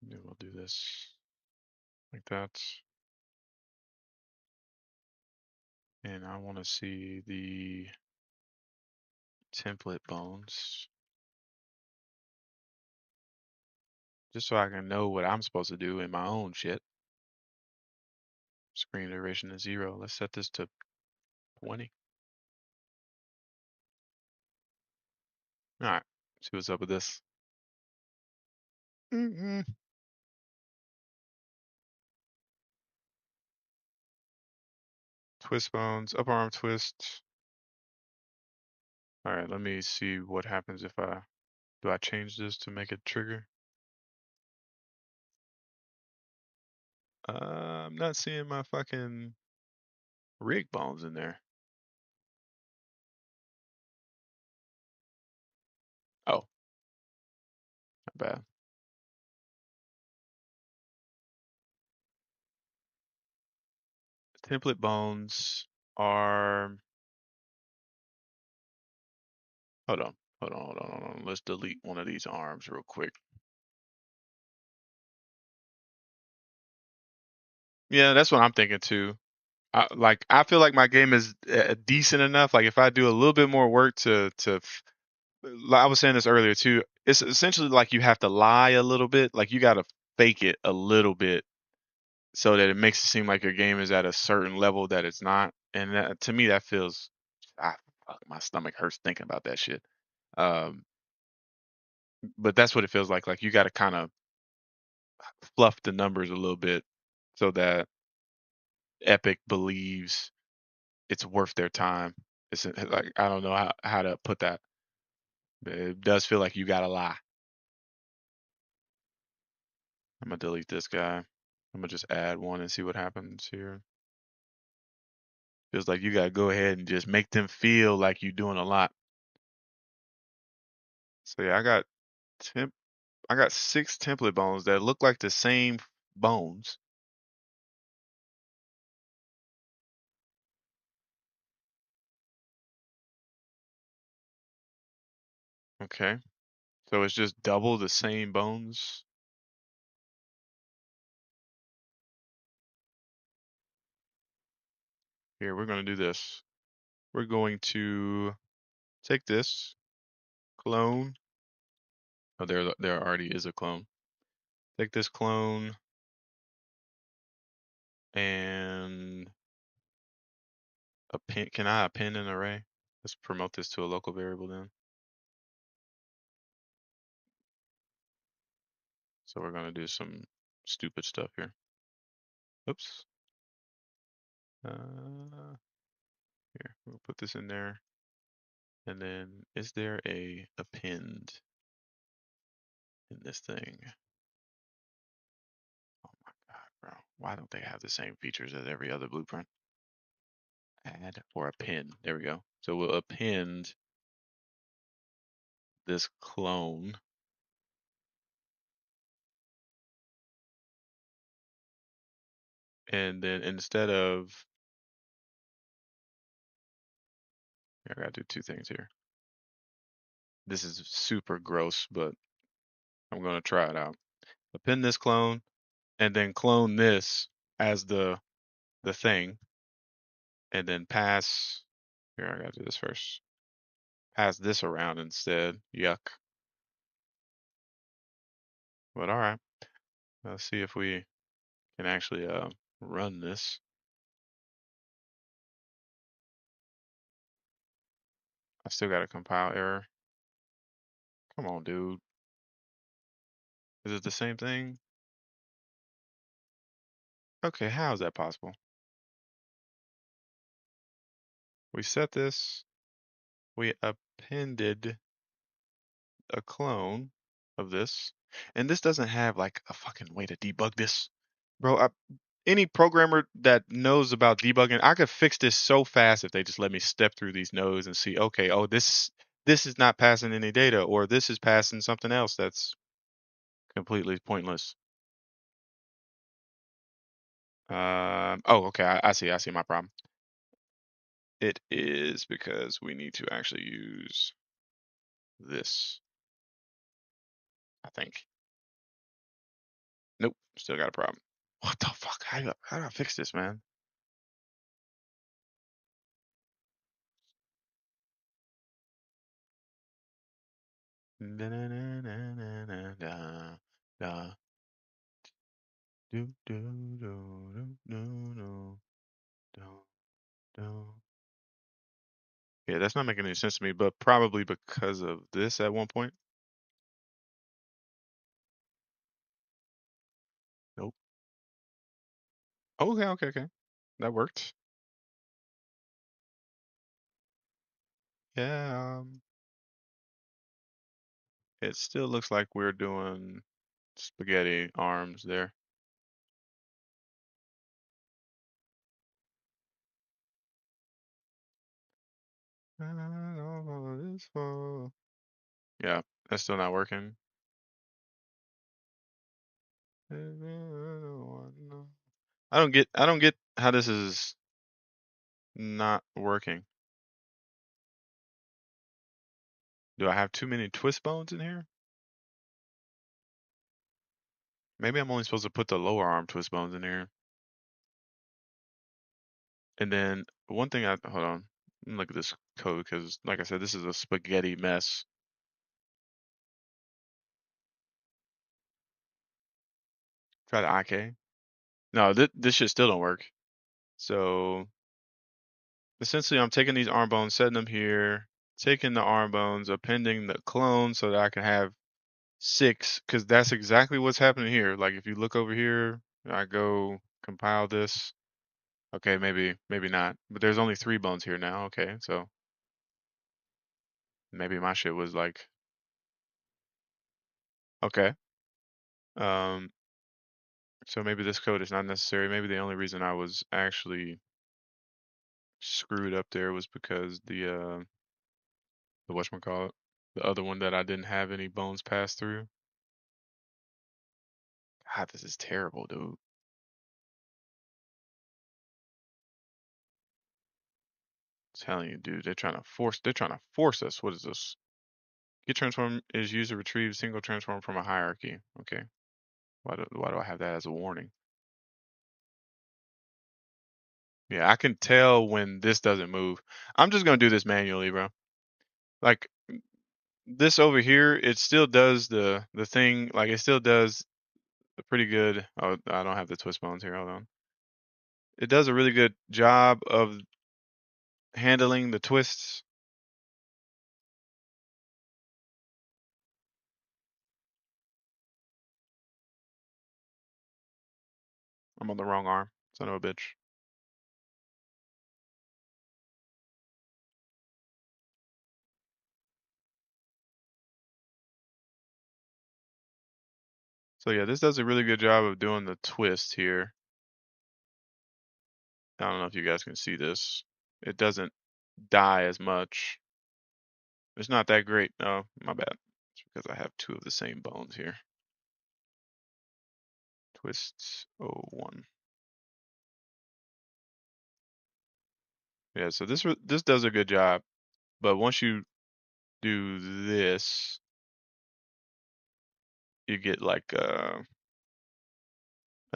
Then we'll do this like that. And I want to see the template bones. Just so I can know what I'm supposed to do in my own shit. Screen duration is 0. Let's set this to 20. All right, see what's up with this. Twist bones, up arm twist. All right, let me see what happens if do I change this to make it trigger? I'm not seeing my fucking rig bones in there. Oh, not bad. Template bones are, hold on, hold on. Let's delete one of these arms real quick. Yeah, that's what I'm thinking too. I feel like my game is decent enough. Like if I do a little bit more work like I was saying this earlier too, it's essentially like you have to lie a little bit. Like you got to fake it a little bit so that it makes it seem like your game is at a certain level that it's not. And that, to me, that feels, fuck, my stomach hurts thinking about that shit. Um, but that's what it feels like. Like you got to kind of fluff the numbers a little bit so that Epic believes it's worth their time. It's like I don't know how to put that. But it does feel like you got to lie. I'm gonna delete this guy. I'm gonna just add one and see what happens here. Feels like you gotta go ahead and just make them feel like you're doing a lot. So yeah, I got 6 template bones that look like the same bones. Okay. So it's just double the same bones. Here, we're gonna do this. We're going to take this, clone. Oh, there already is a clone. Take this clone and append. Can I append an array? Let's promote this to a local variable then. So we're gonna do some stupid stuff here. Oops. Here, we'll put this in there. And then, is there a append in this thing? Oh my God, bro. Why don't they have the same features as every other blueprint? Add or append. There we go. So we'll append this clone. And then instead of, I gotta do 2 things here. This is super gross, but I'm gonna try it out. Append this clone and then clone this as the thing and then pass, here, I gotta do this first. Pass this around instead. Yuck. But all right, let's see if we can actually run this. I still got a compile error. Come on, dude. Is it the same thing? Okay, how is that possible? We set this, we appended a clone of this, and this doesn't have like a fucking way to debug this. Bro, any programmer that knows about debugging, I could fix this so fast if they just let me step through these nodes and see, okay, oh, this is not passing any data, or this is passing something else that's completely pointless. Oh, okay, I see my problem. It is because we need to actually use this, I think. Nope, still got a problem. What the fuck? How do I fix this, man? Yeah, that's not making any sense to me, but probably because of this at one point. Nope. Okay, okay, okay. That worked. Yeah, it still looks like we're doing spaghetti arms there. Yeah, that's still not working. I don't get how this is not working. Do I have too many twist bones in here? Maybe I'm only supposed to put the lower arm twist bones in here. And then one thing hold on. Let me look at this code because, like I said, this is a spaghetti mess. Try the IK. No, this shit still don't work. So essentially, I'm taking these arm bones, setting them here, taking the arm bones, appending the clone so that I can have 6, because that's exactly what's happening here. Like if you look over here, I go compile this. Okay, maybe not. But there's only 3 bones here now. Okay, so maybe my shit was like okay. Um, so maybe this code is not necessary. Maybe the only reason I was actually screwed up there was because the whatchamacallit, the other one that I didn't have any bones pass through. God, this is terrible, dude. Telling you, dude, they're trying to force us. What is this? Get transform is used to retrieve single transform from a hierarchy. Okay. Why do I have that as a warning? Yeah, I can tell when this doesn't move. I'm just gonna do this manually, bro. Like this over here, it still does the thing. Like it still does a pretty good. Oh, I don't have the twist bones here. Hold on. It does a really good job of handling the twists. I'm on the wrong arm. Son of a bitch. So yeah, this does a really good job of doing the twist here. I don't know if you guys can see this. It doesn't die as much. It's not that great. No, my bad. It's because I have 2 of the same bones here. Twists 01. Yeah, so this does a good job, but once you do this, you get like an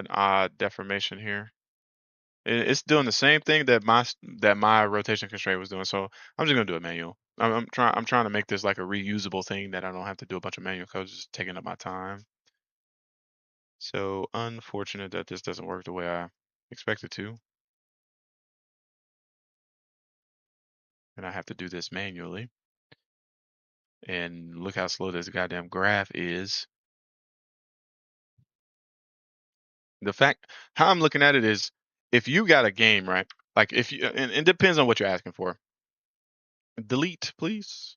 odd deformation here. It's doing the same thing that my rotation constraint was doing. So I'm just gonna do a manual. I'm trying to make this like a reusable thing that I don't have to do a bunch of manual code, just taking up my time. So unfortunate that this doesn't work the way I expected to. And I have to do this manually. And look how slow this goddamn graph is. The fact, how I'm looking at it is, if you got a game, right? Like if you, and it depends on what you're asking for. Delete, please.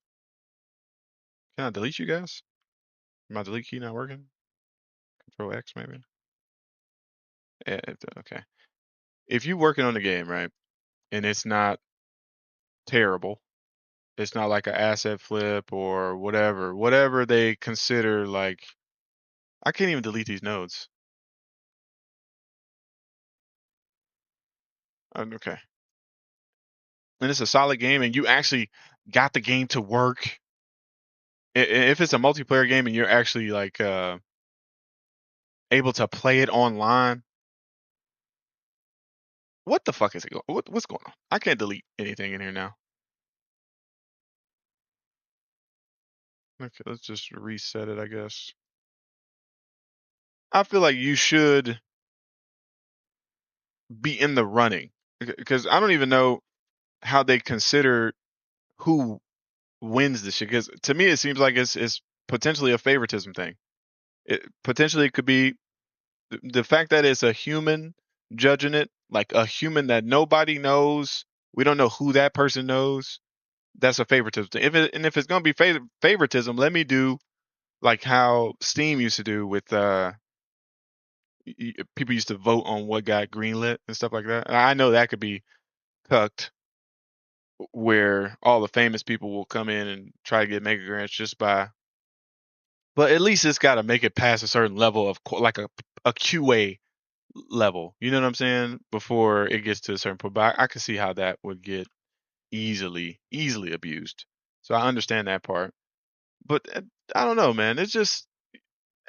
Can I delete you guys? My delete key not working? Control X maybe? Yeah, okay. If you're working on the game, right, and it's not terrible, it's not like an asset flip or whatever they consider like, I can't even delete these nodes. Okay. And it's a solid game and you actually got the game to work. If it's a multiplayer game and you're actually like able to play it online, what the fuck is it going? What's going on? I can't delete anything in here now. Okay, let's just reset it, I guess. I feel like you should be in the running because I don't even know how they consider who wins this shit. Because to me, it seems like it's potentially a favoritism thing. It potentially could be the fact that it's a human judging it, like a human that nobody knows. We don't know who that person knows. That's a favoritism thing. If it's gonna be favoritism, let me do like how Steam used to do with people used to vote on what got greenlit and stuff like that. And I know that could be cucked, where all the famous people will come in and try to get mega grants just by. But at least it's got to make it past a certain level of like a QA level. You know what I'm saying? Before it gets to a certain point. But I can see how that would get easily abused. So I understand that part. But I don't know, man. It's just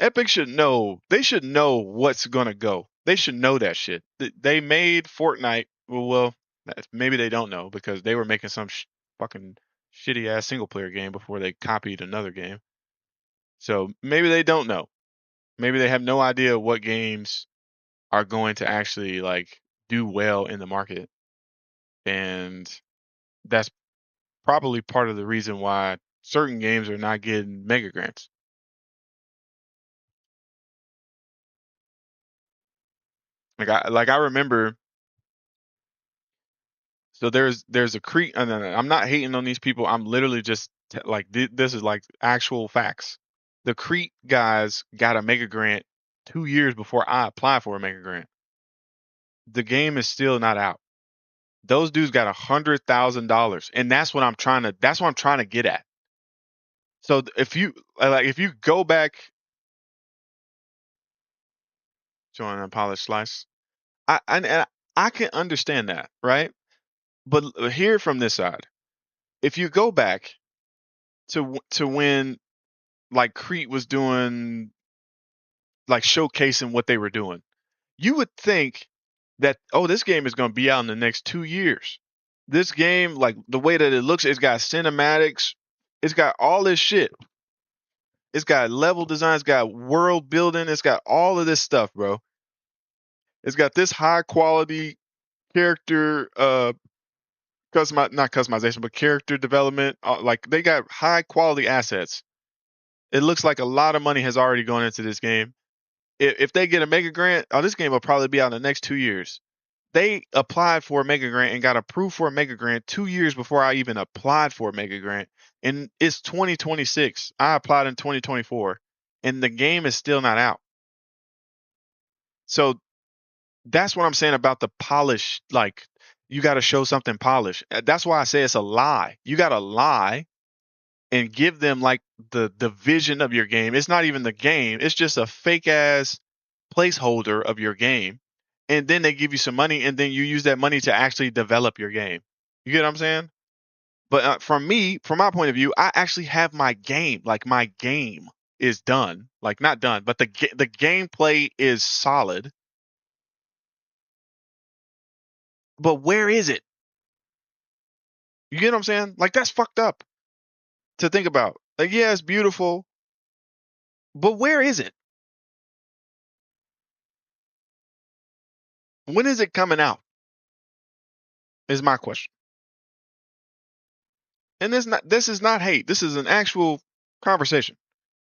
Epic should know. They should know what's gonna go. They should know that shit. They made Fortnite. Well, maybe they don't know because they were making some fucking shitty ass single player game before they copied another game. So maybe they don't know. Maybe they have no idea what games are going to actually like do well in the market, and that's probably part of the reason why certain games are not getting mega grants. Like I remember. So there's a creek. No, no, I'm not hating on these people. I'm literally just like this is like actual facts. The Crete guys got a mega grant 2 years before I applied for a mega grant. The game is still not out. Those dudes got $100,000, and that's what I'm trying to. That's what I'm trying to get at. So if you go back to an unpolished slice, and I can understand that, right? But here from this side, if you go back to when like Crete was doing like showcasing what they were doing, you would think that this game is going to be out in the next 2 years. This game, like the way that it looks, it's got cinematics, it's got all this shit. It's got level design, it's got world building, it's got all of this stuff, bro. It's got this high quality character not customization, but character development. Like they got high quality assets. It looks like a lot of money has already gone into this game. If they get a mega grant, this game will probably be out in the next 2 years. They applied for a mega grant and got approved for a mega grant 2 years before I even applied for a mega grant. And it's 2026. I applied in 2024, and the game is still not out. So that's what I'm saying about the polish. Like you got to show something polished. That's why I say it's a lie. You got to lie and give them like the vision of your game. It's not even the game. It's just a fake ass placeholder of your game. And then they give you some money, and then you use that money to actually develop your game. You get what I'm saying? But from my point of view, I actually have my game. Like my game is done. Like not done, but the gameplay is solid. But where is it? You get what I'm saying? Like that's fucked up to think about. Like yeah, it's beautiful, but where is it? When is it coming out? Is my question. And this is not hate. This is an actual conversation.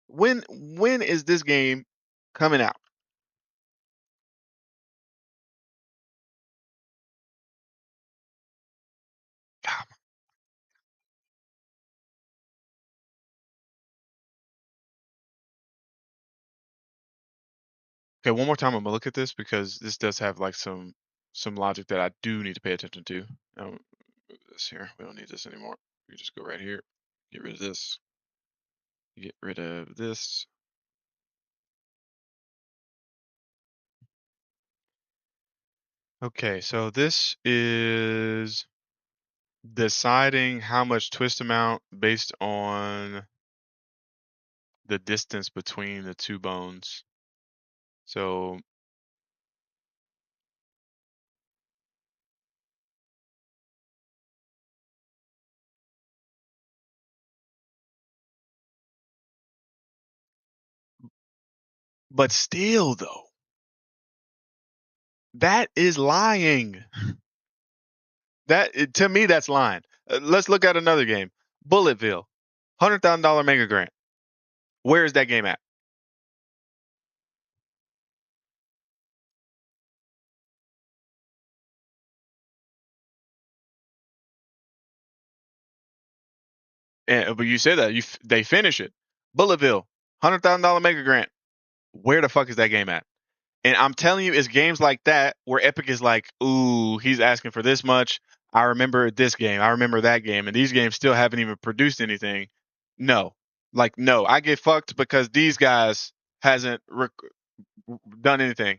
When is this game coming out? Okay, one more time I'm gonna look at this because this does have like some logic that I do need to pay attention to. Move this here. We don't need this anymore. We just go right here. Get rid of this. Get rid of this. Okay, so this is deciding how much twist amount based on the distance between the two bones. So But still, though, that is lying. To me, that's lying. Let's look at another game. Bulletville, $100,000 MegaGrant. Where is that game at? But you said that they finish it. Bulletville, $100,000 MegaGrant. Where the fuck is that game at? And I'm telling you, it's games like that where Epic is like, ooh, he's asking for this much. I remember this game. I remember that game. And these games still haven't even produced anything. No. Like, no. I get fucked because these guys hasn't done anything.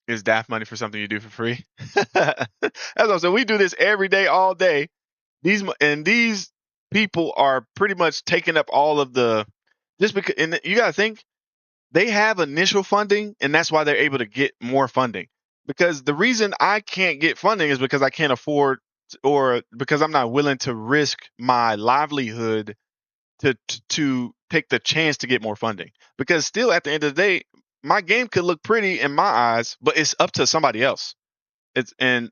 Is daft money for something you do for free? That's what I'm saying. We do this every day, all day. These people are pretty much taking up all of the just because. And you got to think they have initial funding, and that's why they're able to get more funding. Because the reason I can't get funding is because I can't afford, or because I'm not willing to risk my livelihood to take the chance to get more funding. Because still, at the end of the day, my game could look pretty in my eyes, but it's up to somebody else. And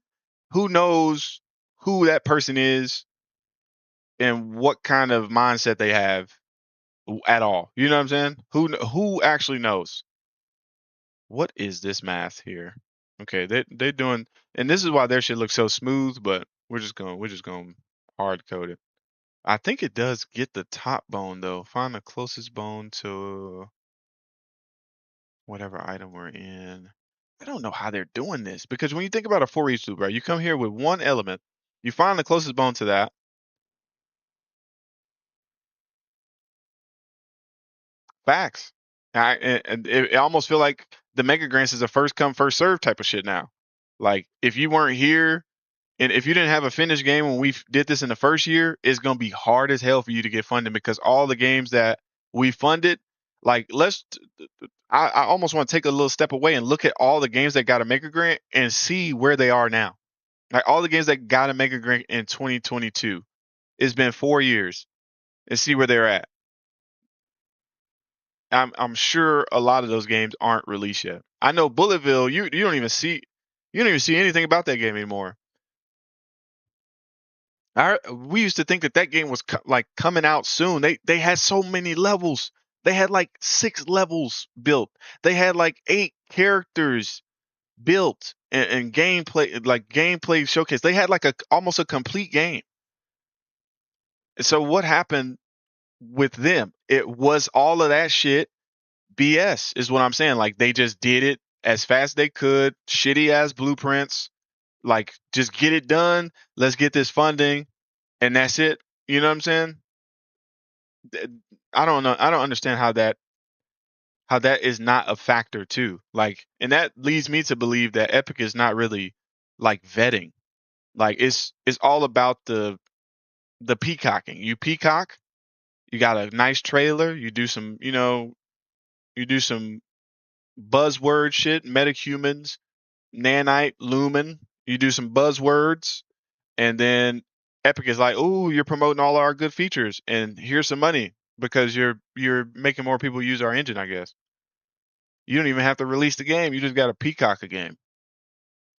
who knows who that person is and what kind of mindset they have at all. You know what I'm saying? Who actually knows? What is this math here? Okay, they doing, and this is why their shit looks so smooth. But we're just going hard code it. I think it does get the top bone though. Find the closest bone to whatever item we're in. I don't know how they're doing this because when you think about a for each loop, right? You come here with one element, you find the closest bone to that. Facts. And it almost feel like the Mega Grants is a first come first serve type of shit now. Like if you weren't here and if you didn't have a finished game when we did this in the first year, it's gonna be hard as hell for you to get funded because all the games that we funded, like I almost want to take a little step away and look at all the games that got a Mega Grant and see where they are now. Like all the games that got a Mega Grant in 2022, it's been 4 years, and see where they're at. I'm sure a lot of those games aren't released yet. I know Bulletville, you don't even see anything about that game anymore. We used to think that that game was like coming out soon. They had so many levels. They had like 6 levels built. They had like 8 characters built and gameplay showcase. They had like a almost a complete game. So what happened with them? It was all of that shit BS is what I'm saying. Like they just did it as fast as they could, shitty ass blueprints, like just get it done. Let's get this funding and that's it. You know what I'm saying? I don't know. I don't understand how that is not a factor too. Like, and that leads me to believe that Epic is not really like vetting. Like it's all about the peacocking. You peacock, you got a nice trailer, you do some buzzword shit, metahumans, nanite, lumen. You do some buzzwords, and then Epic is like, "Oh, you're promoting all our good features, and here's some money because you're making more people use our engine." I guess you don't even have to release the game; you just got to peacock a game.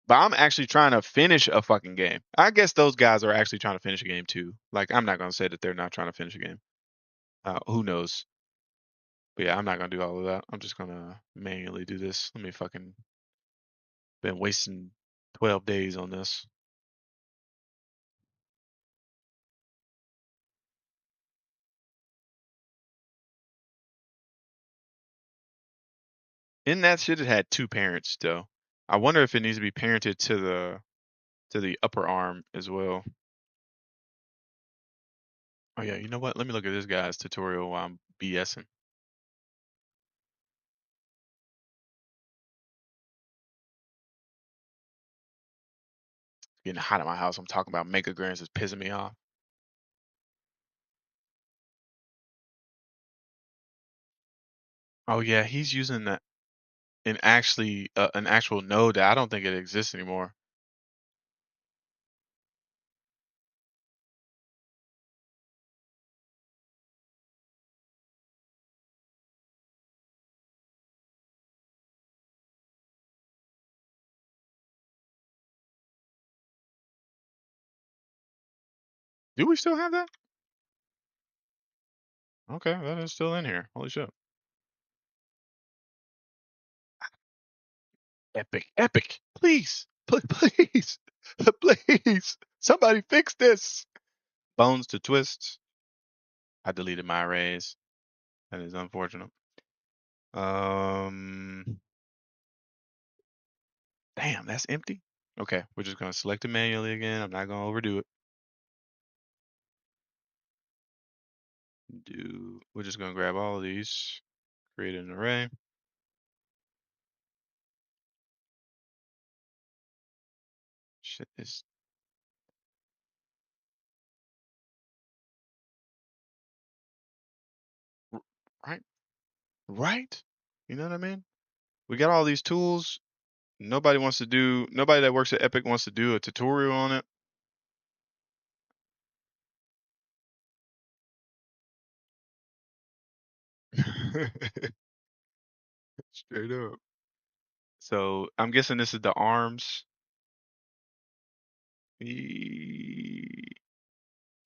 But I'm actually trying to finish a fucking game. I guess those guys are actually trying to finish a game too. Like I'm not gonna say that they're not trying to finish a game. Who knows? But yeah, I'm not gonna do all of that. I'm just gonna manually do this. Let me fucking been wasting 12 days on this. In that shit, it had 2 parents though. I wonder if it needs to be parented to the upper arm as well. Oh yeah, you know what? Let me look at this guy's tutorial while I'm BSing. Getting hot at my house. I'm talking about Mega Grants is pissing me off. Oh yeah, he's using an actual node that I don't think it exists anymore. Do we still have that? Okay, that is still in here. Holy shit. Epic, epic. Please, please, please. Somebody fix this. Bones to twists. I deleted my arrays. That is unfortunate. Damn, that's empty. Okay, we're just gonna select it manually again. I'm not gonna overdo it. We're just gonna grab all of these, create an array. Shit is right, right. You know what I mean? We got all these tools. Nobody that works at Epic wants to do a tutorial on it. Straight up. So I'm guessing this is the arms.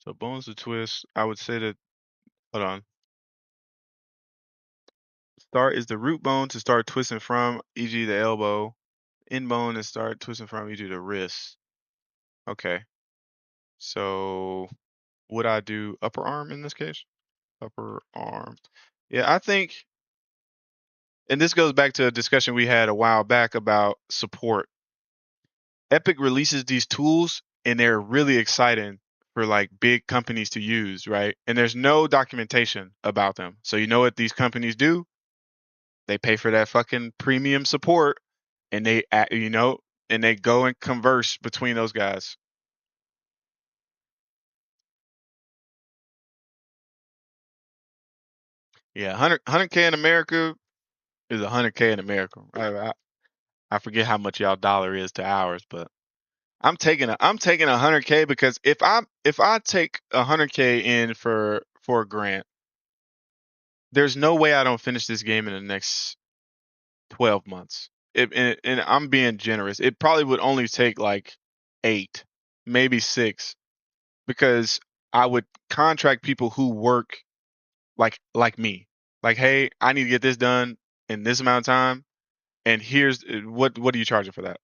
So bones to twist. I would say that. Hold on. Start is the root bone to start twisting from, e.g. the elbow. End bone is start twisting from, e.g. the wrist. Okay. So would I do upper arm in this case? Upper arm. Yeah, I think, and this goes back to a discussion we had a while back about support. Epic releases these tools and they're really exciting for like big companies to use, right? And there's no documentation about them. So you know what these companies do? They pay for that fucking premium support and and they go and converse between those guys. Yeah, 100K in America is 100K in America. I forget how much y'all dollar is to ours, but I'm taking 100K because if I take 100K in for a grant, there's no way I don't finish this game in the next 12 months. And I'm being generous. It probably would only take like 8, maybe 6, because I would contract people who work like me. Like, hey, I need to get this done in this amount of time, and here's what are you charging for that?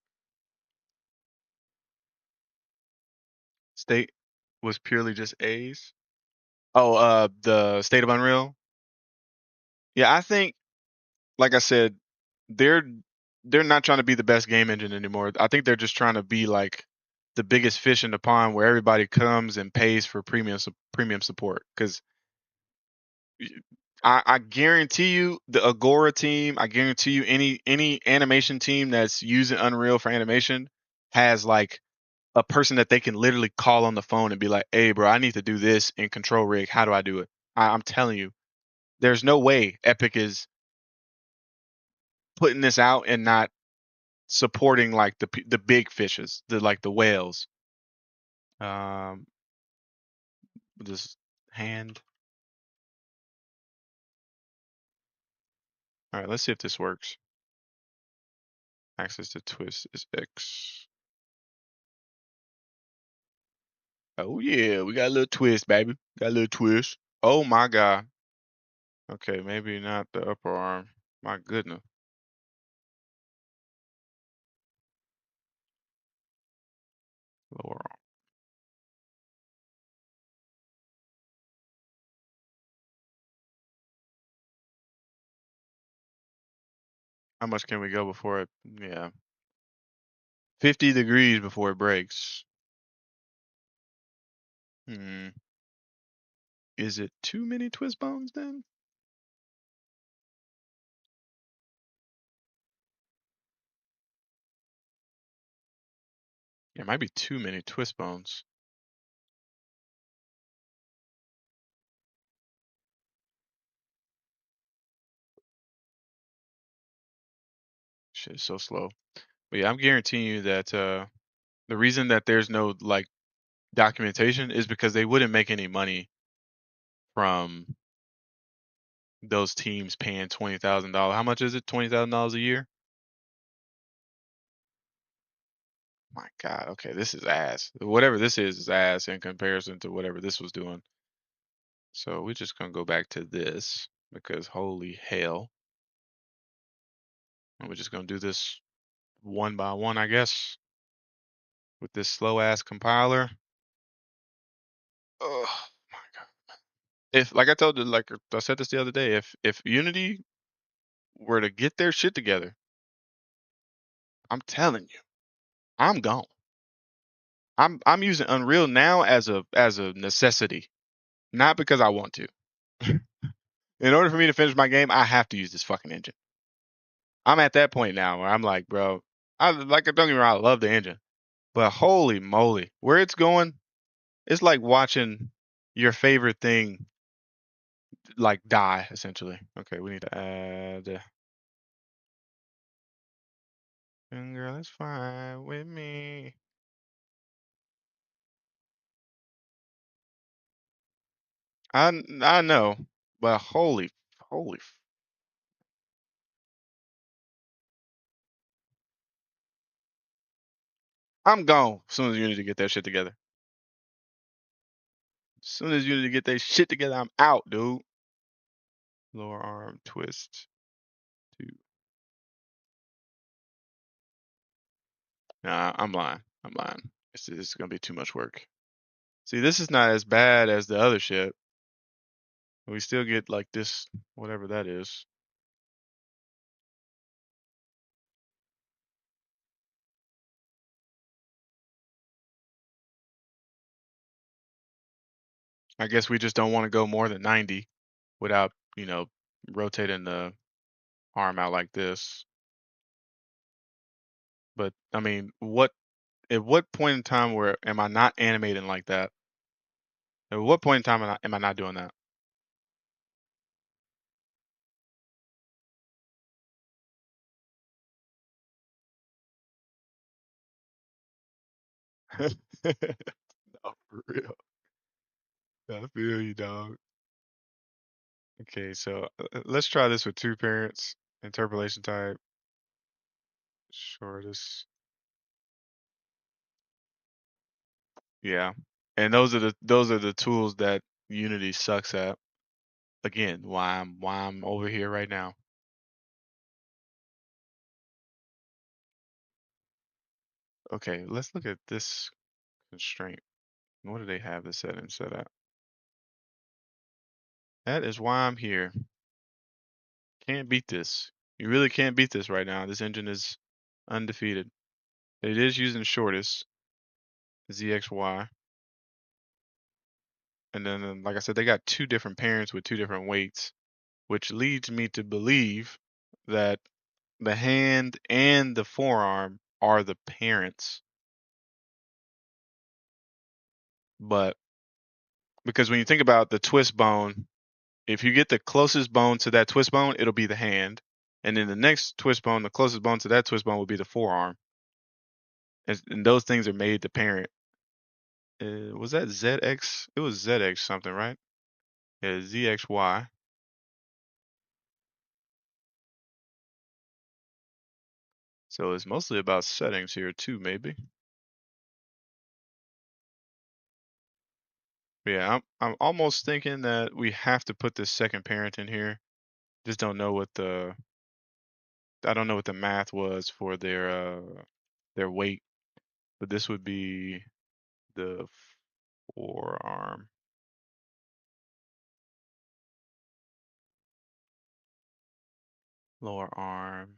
State was purely just A's. Oh, the State of Unreal. Yeah, I think, like I said, they're they're not trying to be the best game engine anymore. I think they're just trying to be like the biggest fish in the pond where everybody comes and pays for premium support. Because I guarantee you, the Agora team, I guarantee you, any animation team that's using Unreal for animation has like a person that they can literally call on the phone and be like, "Hey, bro, I need to do this in Control Rig. How do I do it?" I'm telling you, there's no way Epic is putting this out and not supporting like the big fishes, the whales. Um, this hand. All right, let's see if this works. Access to twist is X. Oh yeah, we got a little twist, baby. Got a little twist. Oh my god. Okay, maybe not the upper arm. My goodness. Lower arm. How much can we go before it? Yeah. 50 degrees before it breaks. Hmm. Is it too many twist bones then? It might be too many twist bones. Shit is so slow. But yeah, I'm guaranteeing you that the reason that there's no like documentation is because they wouldn't make any money from those teams paying $20,000. How much is it? $20,000 a year? my God. Okay, this is ass. Whatever this is ass in comparison to whatever this was doing. So we're just gonna go back to this because holy hell. And we're just gonna do this one by one, I guess, with this slow ass compiler. Oh my God. If like I told you, like I said this the other day, if Unity were to get their shit together, I'm telling you, I'm gone. I'm using Unreal now as a necessity, not because I want to. In order for me to finish my game, I have to use this fucking engine. I'm at that point now where I'm like, bro, I like don't get me wrong, I love the engine, but holy moly, where it's going, it's like watching your favorite thing like die essentially. Okay, we need to add. Girl, it's fine with me. I know, but holy, I'm gone as soon as Unity get that shit together. As soon as Unity get that shit together, I'm out, dude. Lower arm twist. Two. Nah, I'm lying. I'm lying. It's gonna be too much work. See, this is not as bad as the other shit. We still get like this, whatever that is. I guess we just don't want to go more than 90 without, rotating the arm out like this. But I mean, at what point in time where am I not animating like that? At what point in time am I not doing that? No, for real. I feel you, dog. Okay, so let's try this with two parents. Interpolation type, shortest. Yeah. And those are the tools that Unity sucks at. Again, why I'm over here right now. Okay, let's look at this constraint. What do they have the settings set at? That is why I'm here. Can't beat this. You really can't beat this right now. This engine is undefeated. It is using shortest, ZXY. And then, like I said, they got two different parents with two different weights, which leads me to believe that the hand and the forearm are the parents. But because when you think about the twist bone, if you get the closest bone to that twist bone, it'll be the hand. And then the next twist bone, the closest bone to that twist bone will be the forearm. And those things are made the parent. Was that ZX? It was ZX something, right? Yeah, ZXY. So it's mostly about settings here too, maybe. Yeah, I'm almost thinking that we have to put this second parent in here. Just don't know what the I don't know what the math was for their weight, but this would be the forearm. Lower arm.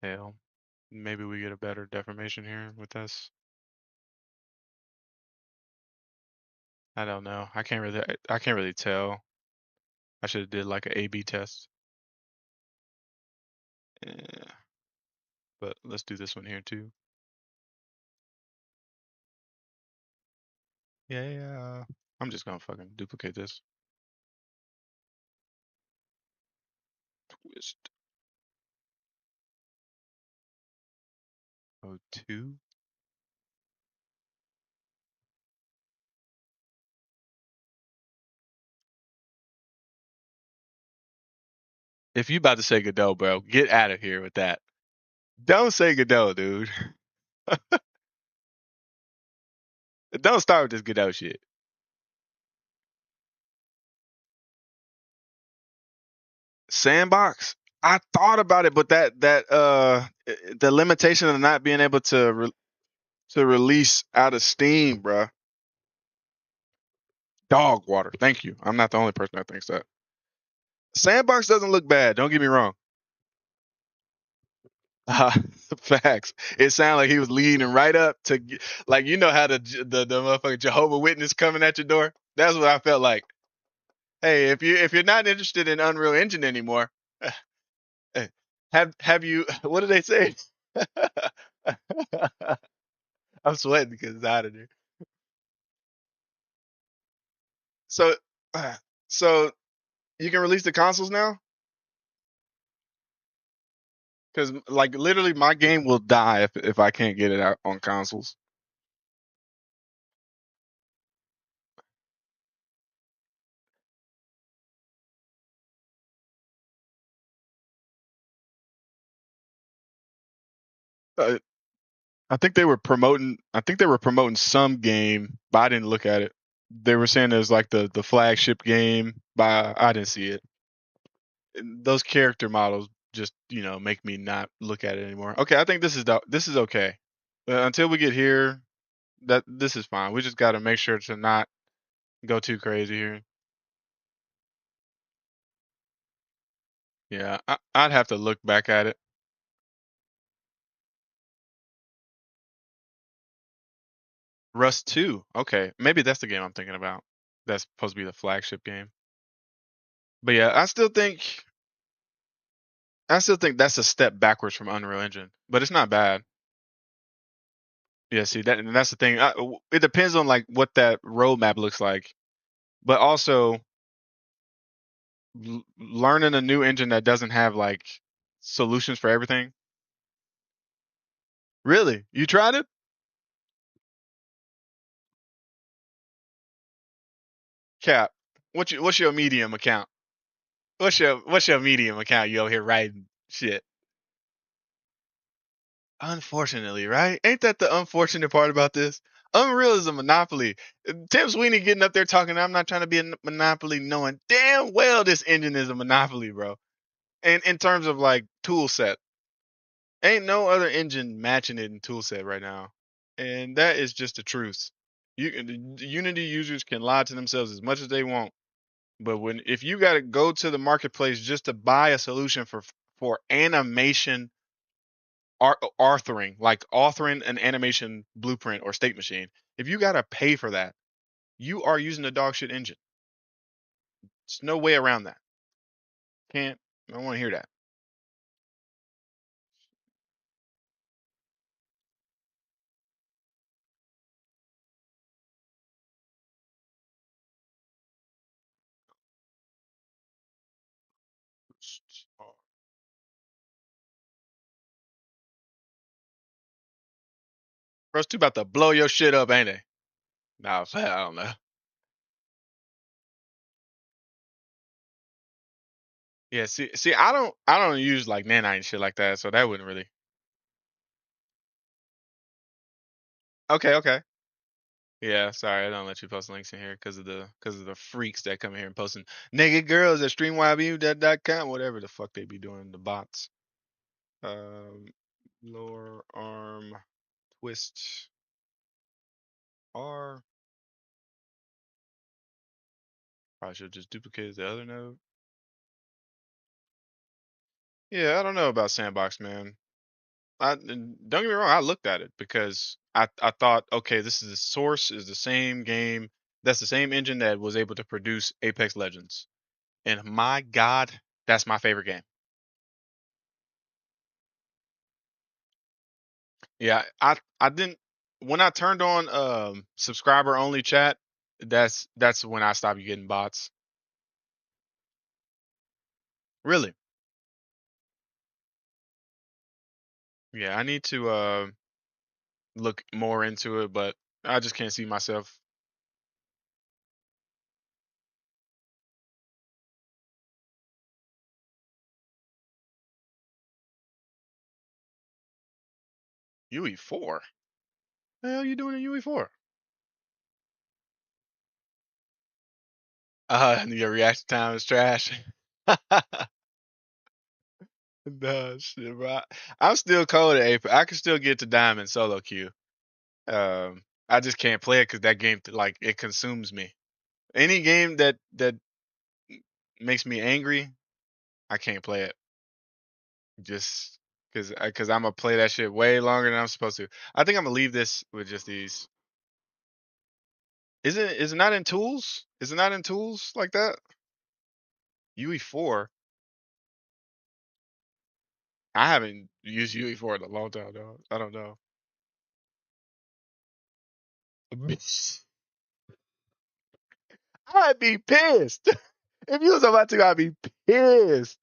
Hell. Maybe we get a better deformation here with this. I don't know. I can't really tell. I should have did like a A/B test. Yeah. But let's do this one here too. Yeah. I'm just gonna fucking duplicate this. Twist. O2. If you about to say Godot, bro, get out of here with that. Don't say Godot, dude. Don't start with this Godot shit. Sandbox. I thought about it, but the limitation of not being able to release out of Steam, bruh. Dog water. Thank you. I'm not the only person that thinks that. Sandbox doesn't look bad. Don't get me wrong. Uh, Facts. It sounded like he was leading right up to, like, you know how the motherfucking Jehovah Witness coming at your door. That's what I felt like. Hey, if you're not interested in Unreal Engine anymore, have you? What do they say? I'm sweating because it's out of there. So, so you can release the consoles now? Because like literally, my game will die if I can't get it out on consoles. Uh, I think they were promoting. I think they were promoting some game, but I didn't look at it. They were saying it was like the flagship game, but I didn't see it. Those character models just make me not look at it anymore. Okay, I think this is okay. Until we get here, that this is fine. We just got to make sure to not go too crazy here. Yeah, I'd have to look back at it. Rust 2. Okay, maybe that's the game I'm thinking about. That's supposed to be the flagship game. But yeah, I still think that's a step backwards from Unreal Engine, but it's not bad. Yeah, see and that's the thing. It depends on like what that roadmap looks like, but also learning a new engine that doesn't have like solutions for everything. Really, you tried it? Cap, what's your Medium account? What's your Medium account? You over here writing shit. Unfortunately, right? Ain't that the unfortunate part about this? Unreal is a monopoly. Tim Sweeney getting up there talking, I'm not trying to be a monopoly, knowing damn well this engine is a monopoly, bro. And in terms of like tool set, ain't no other engine matching it in tool set right now. And that is just the truth. The Unity users can lie to themselves as much as they want, but if you got to go to the marketplace just to buy a solution for animation authoring, like authoring an animation blueprint or state machine, if you gotta pay for that, you are using a dog shit engine. There's no way around that. Can't. I don't want to hear that. First two about to blow your shit up, ain't they? Nah, I don't know. Yeah, see, I don't use like nanite and shit like that, so that wouldn't really. Okay, okay. Yeah, sorry, I don't let you post links in here because of the freaks that come here and posting naked girls at streamybu.com, whatever the fuck they be doing, the bots. Um, lower arm twist R. Probably should have just duplicated the other node. Yeah, I don't know about Sandbox, man. Don't get me wrong, I looked at it because I thought, okay, this is the source is the same game. That's the same engine that was able to produce Apex Legends. And my God, that's my favorite game. Yeah, I didn't when I turned on subscriber only chat, that's when I stopped getting bots. Really? Yeah, I need to look more into it, but I just can't see myself. UE4. The hell you doing in UE4? Your reaction time is trash. No shit, bro. I'm still cold at Apex. I can still get to Diamond solo queue. I just can't play it because that game, like, it consumes me. Any game that makes me angry, I can't play it. Just because I'm gonna play that shit way longer than I'm supposed to. I think I'm gonna leave this with just these. Is it not in tools? Is it not in tools like that? UE4. I haven't used UE4 in a long time, though. I don't know. I'd be pissed. If you was about to, I'd be pissed.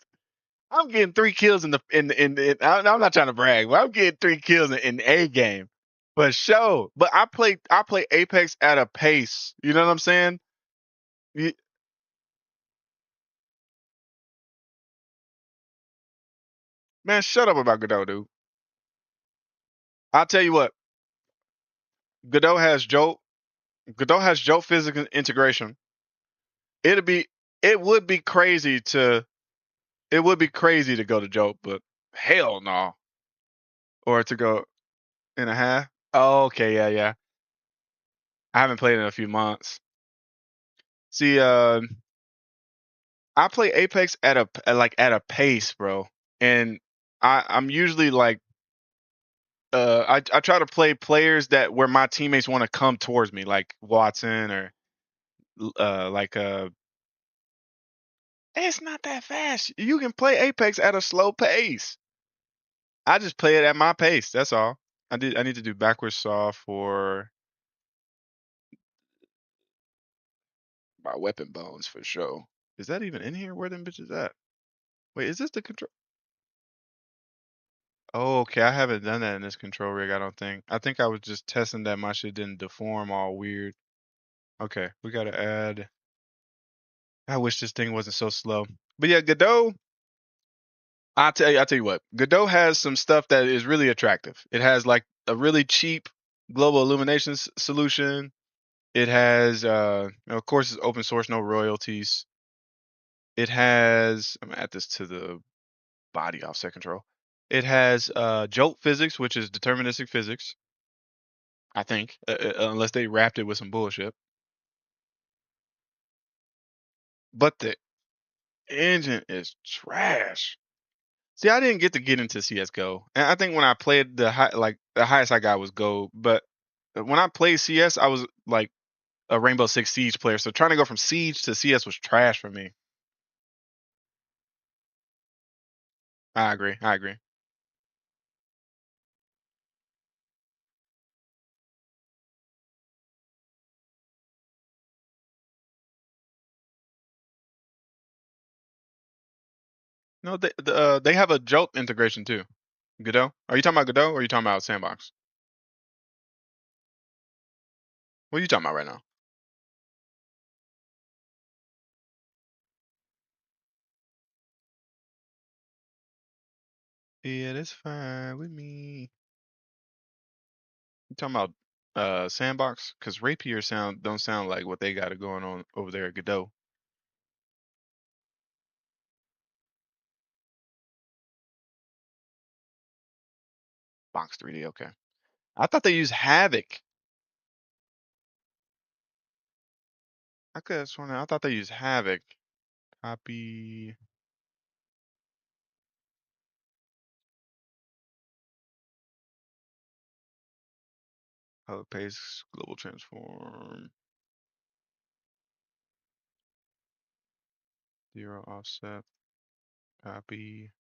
I'm getting 3 kills I'm not trying to brag, but I'm getting 3 kills in a game for sure. But I play Apex at a pace. You know what I'm saying? You- Man, shut up about Godot, dude. I'll tell you what. Godot has Jolt. Godot has Jolt physical integration. It'd be it would be crazy to it would be crazy to go to Jolt, but hell no. Or to go in a half. Oh, okay, yeah, yeah. I haven't played in a few months. See, I play Apex at a pace, bro, and I'm usually like I try to play players that where my teammates want to come towards me, like Watson or like it's not that fast. You can play Apex at a slow pace. I just play it at my pace. That's all. I need to do backwards saw for my weapon bones for sure. Is that even in here? Where them bitches at? Wait, is this the control? Oh, okay. I haven't done that in this control rig, I don't think. I think I was just testing that my shit didn't deform all weird. Okay, we gotta add. I wish this thing wasn't so slow. But yeah, Godot, I'll tell you what, Godot has some stuff that is really attractive. It has like a really cheap global illumination solution. It has, of course, it's open source, no royalties. It has, I'm gonna add this to the body offset control. It has jolt physics, which is deterministic physics, I think, unless they wrapped it with some bullshit. But the engine is trash. See, I didn't get into CS:GO, and I think when I played the highest I got was Gold. But when I played CS, I was like a Rainbow Six Siege player, so trying to go from Siege to CS was trash for me. I agree. I agree. No, they have a Jolt integration too. Godot? Are you talking about Godot or are you talking about Sandbox? What are you talking about right now? Yeah, that's fine with me. You talking about Sandbox? Because Rapier don't sound like what they got going on over there at Godot. Box 3D, okay. I thought they used Havoc. I could have sworn I thought they used Havoc. Copy. Color paste. Global transform. Zero offset. Copy.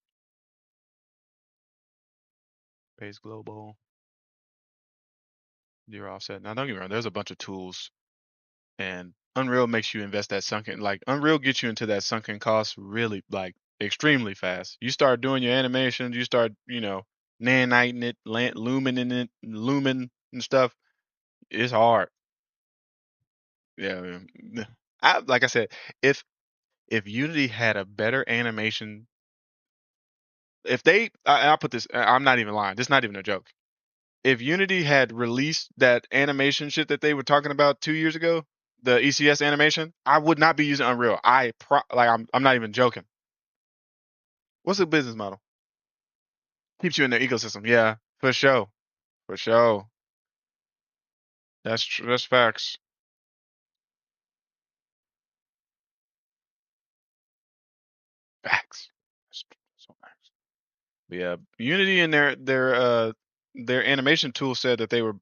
Paste global. Zero offset. Now don't get me wrong. There's a bunch of tools, and Unreal makes you invest that sunken. Like Unreal gets you into that sunken cost really like extremely fast. You start doing your animations. You start naniting it, lumining it, lumen and stuff. It's hard. Yeah. Like I said, if if Unity had a better animation, if they, I'll put this, I'm not even lying. This is not even a joke. If Unity had released that animation shit that they were talking about 2 years ago, the ECS animation, I would not be using Unreal. I'm not even joking. What's the business model? Keeps you in the ecosystem. Yeah, for sure, for sure. That's facts. Facts. That's so facts. But yeah, Unity and their animation tool set that they were,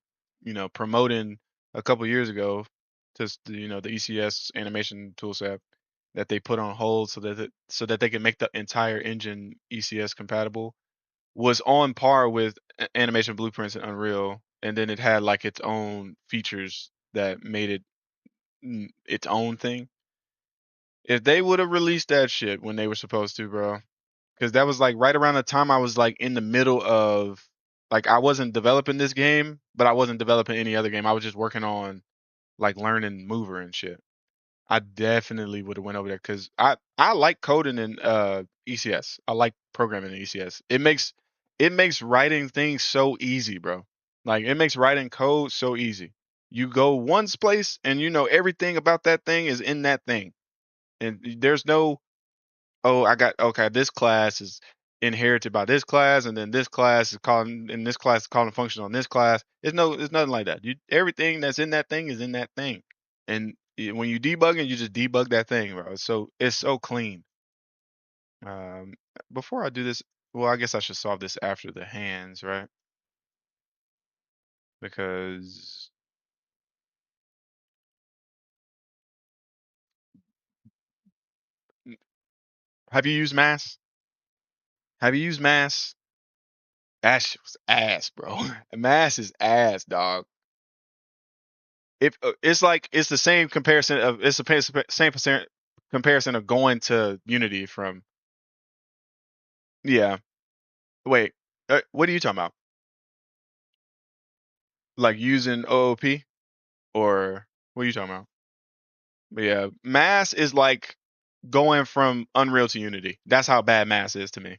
promoting a couple years ago, just the ECS animation tool set that they put on hold so that they can make the entire engine ECS compatible was on par with animation blueprints in Unreal, and then it had like its own features that made it its own thing. If they would have released that shit when they were supposed to, bro, because that was like right around the time I was like in the middle of like I wasn't developing this game, but I wasn't developing any other game. I was just working on like learning Mover and shit. I definitely would have went over there because I like coding in ECS. I like programming in ECS. It makes writing things so easy, bro. Like it makes writing code so easy. You go one place and you know everything about that thing is in that thing. And there's no, oh, I got, okay, this class is inherited by this class, and then this class is calling, and this class is calling a function on this class. It's nothing like that. Everything that's in that thing is in that thing. And when you debugging, you just debug that thing, bro. It's so clean. Um, Before I do this, well, I guess I should solve this after the hands, right? Because have you used mass? Have you used mass? That shit was ass, bro. Mass is ass, dog. If it's like it's the same comparison of it's the same comparison of going to Unity from, yeah. Wait, what are you talking about? Like using OOP or what are you talking about? But yeah, Mass is like going from Unreal to Unity. That's how bad Mass is to me.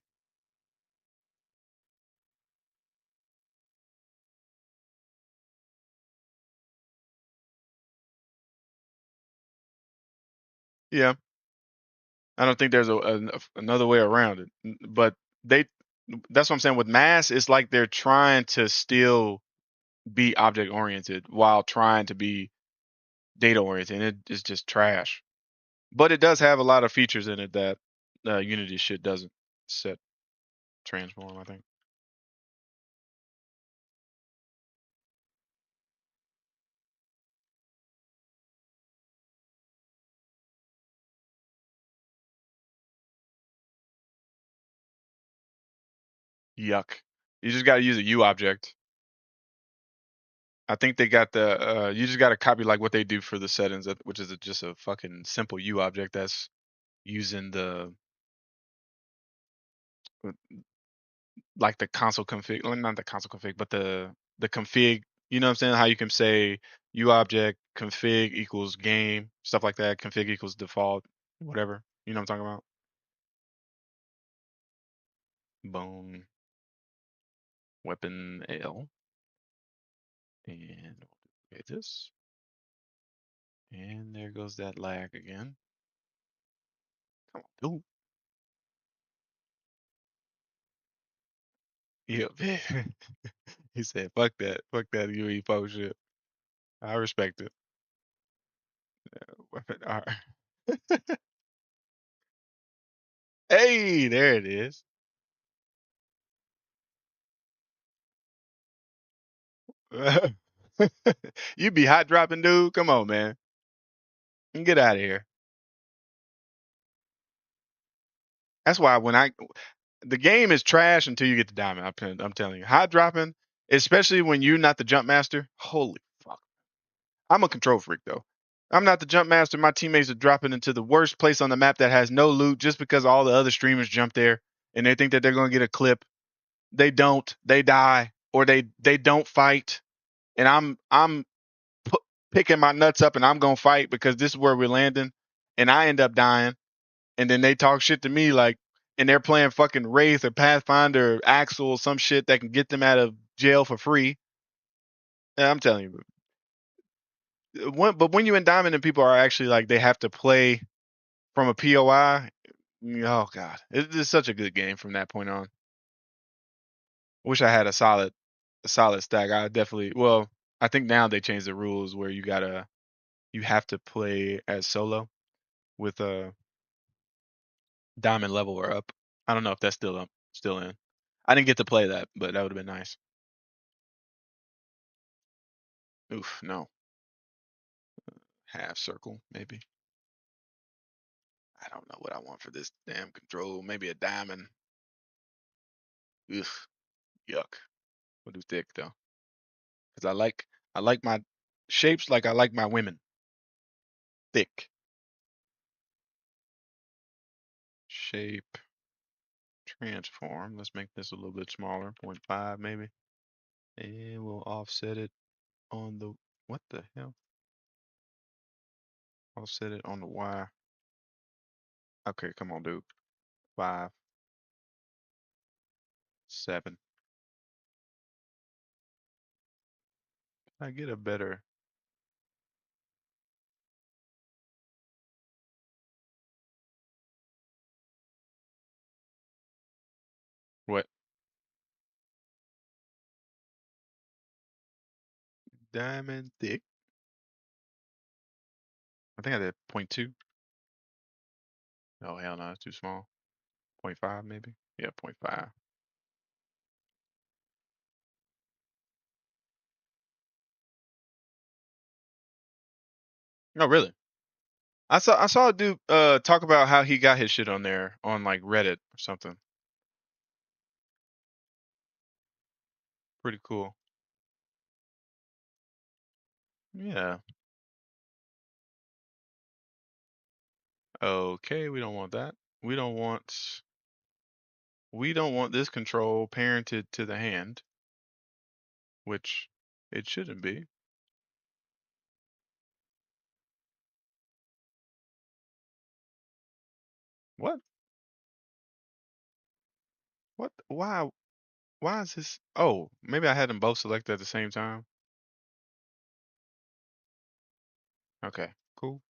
Yeah, I don't think there's another way around it. But they, that's what I'm saying with Mass. It's like they're trying to still be object oriented while trying to be data oriented, and it is just trash. But it does have a lot of features in it that Unity shit doesn't. Set transform, I think. Yuck. You just got to use a U object. I think they got the. You just got to copy like what they do for the settings, which is just a fucking simple U object that's using the uh, like the console config, well, not the console config, but the config. You know what I'm saying? How you can say U object config equals game, stuff like that. Config equals default, whatever. You know what I'm talking about? Bone weapon L, and okay, this, and there goes that lag again. Come on, dude. Yep. He said, fuck that UE shit." I respect it. Weapon R. Hey, there it is. You be hot dropping, dude. Come on, man. Get out of here. That's why the game is trash until you get to diamond. I'm telling you, hot dropping, especially when you're not the jump master. Holy fuck. I'm a control freak though. I'm not the jump master. My teammates are dropping into the worst place on the map that has no loot just because all the other streamers jump there and they think that they're going to get a clip. They don't. They die or they don't fight. And I'm pu- picking my nuts up and I'm going to fight because this is where we're landing. And I end up dying. And then they talk shit to me like, and they're playing fucking Wraith or Pathfinder or Axel or some shit that can get them out of jail for free. Yeah, I'm telling you, but when you in diamond and people are actually like they have to play from a POI, oh god, it's such a good game from that point on. Wish I had a solid stack. I definitely well, I think now they changed the rules where you have to play as solo with a diamond level or up. I don't know if that's still up, still in. I didn't get to play that, but that would have been nice. Oof, no. Half circle, maybe. I don't know what I want for this damn control. Maybe a diamond. Ugh, yuck. We'll do thick though, because I like my shapes like I like my women. Thick shape transform. Let's make this a little bit smaller, zero point 0.5 maybe, and we'll offset it on the what the hell? Offset it on the Y. Okay, come on, dude. 5, 7. I get a better what? Diamond thick. I think I did zero point 0.2. Oh hell no, it's too small. 0.5 maybe. Yeah, 0.5. No, really. I saw a dude talk about how he got his shit on there on like Reddit or something. Pretty cool. Yeah. Okay, we don't want that. We don't want we don't want this control parented to the hand, which it shouldn't be. What? What? Why is this? Oh, maybe I had them both selected at the same time. Okay, cool.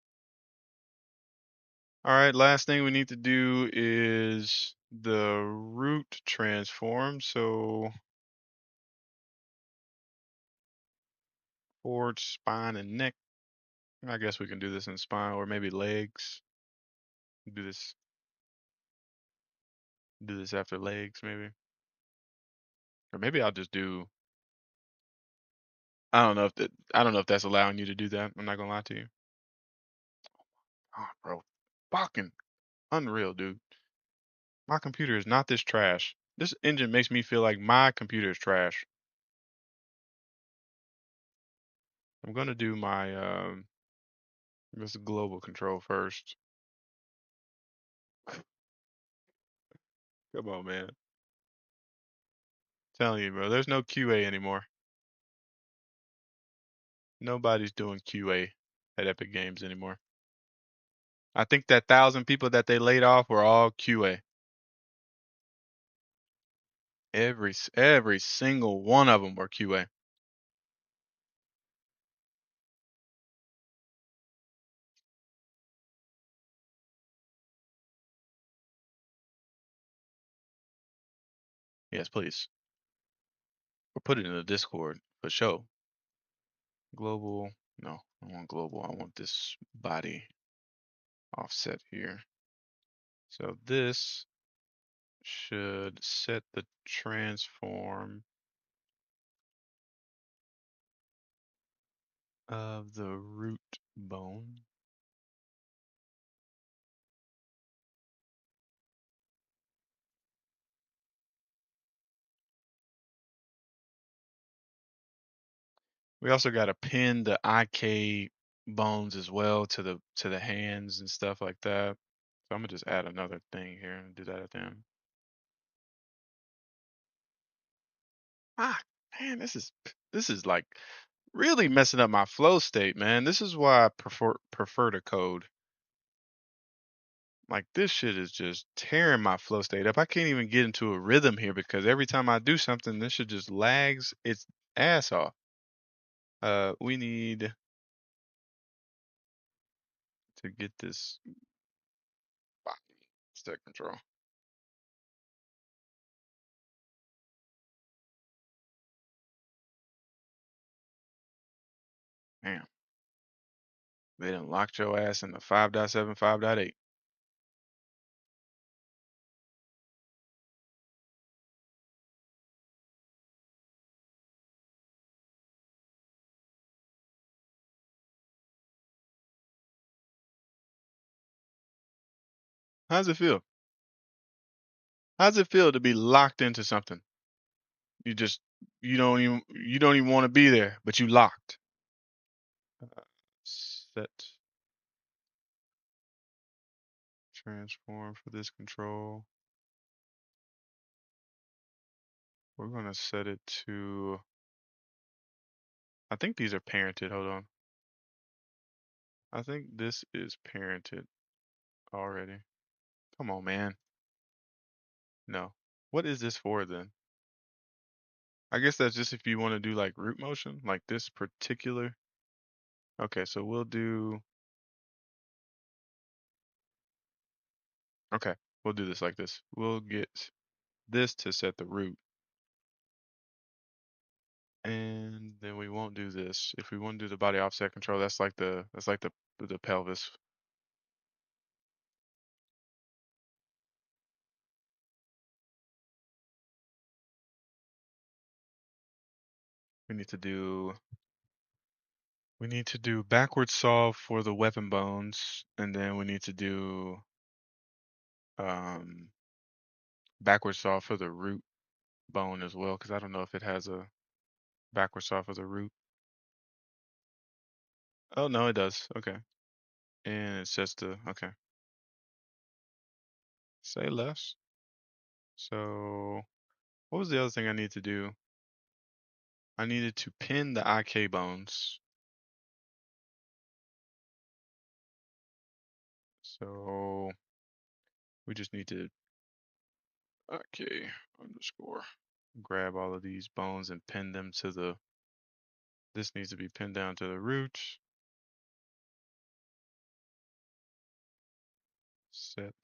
All right, last thing we need to do is the root transform. So forward, spine, and neck. I guess we can do this in spine or maybe legs. Do this do this after legs maybe. Or maybe I'll just do I don't know if that's allowing you to do that. I'm not gonna lie to you. Oh, bro. Fucking unreal, dude. My computer is not this trash. This engine makes me feel like my computer is trash. I'm gonna do my this global control first. Come on, man. Telling you, bro, there's no QA anymore. Nobody's doing QA at Epic Games anymore. I think that 1,000 people that they laid off were all QA. Every single one of them were QA. Yes, please. Or put it in the Discord for show. Global. No, I want global. I want this body offset here. So this should set the transform of the root bone. We also got to pin the IK bones as well to the hands and stuff like that. So I'm gonna just add another thing here and do that at the end. Ah, man, this is like really messing up my flow state, man. This is why I prefer to code. Like this shit is just tearing my flow state up. I can't even get into a rhythm here because every time I do something, this shit just lags its ass off. We need to get this body stack control. Damn. They done locked your ass in the 5.7, 5.8. How's it feel? How's it feel to be locked into something? You just you don't even want to be there, but you locked. Set transform for this control. We're gonna set it to. I think these are parented. Hold on. I think this is parented already. Come on, man. No. What is this for then? I guess that's just if you want to do like root motion, like this particular. Okay, so we'll do. Okay, we'll do this like this. We'll get this to set the root. And then we won't do this. If we want to do the body offset control, that's like the pelvis. We need to do backward solve for the weapon bones, and then we need to do um backward solve for the root bone as well, because I don't know if it has a backward solve for the root. Oh no, it does. Okay. And it sets the okay. Say less. So what was the other thing I need to do? I needed to pin the IK bones. So we just need to IK underscore grab all of these bones and pin them to the. This needs to be pinned down to the root. Set.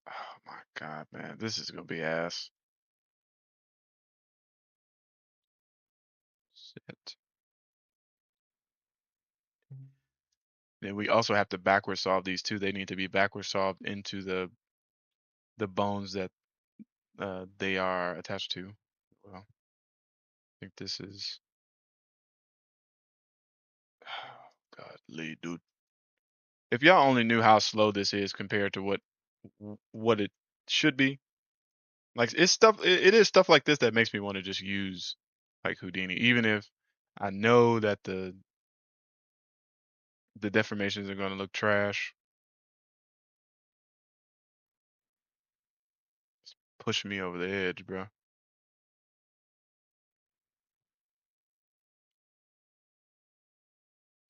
Oh my god, man, this is gonna be ass. Set. Then we also have to backward solve these two. They need to be backward solved into the bones that they are attached to. Well, I think this is. Oh, godly, dude. If y'all only knew how slow this is compared to what it should be, like it's stuff. It is stuff like this that makes me want to just use like Houdini, even if I know that the deformations are gonna look trash. It's pushing me over the edge, bro.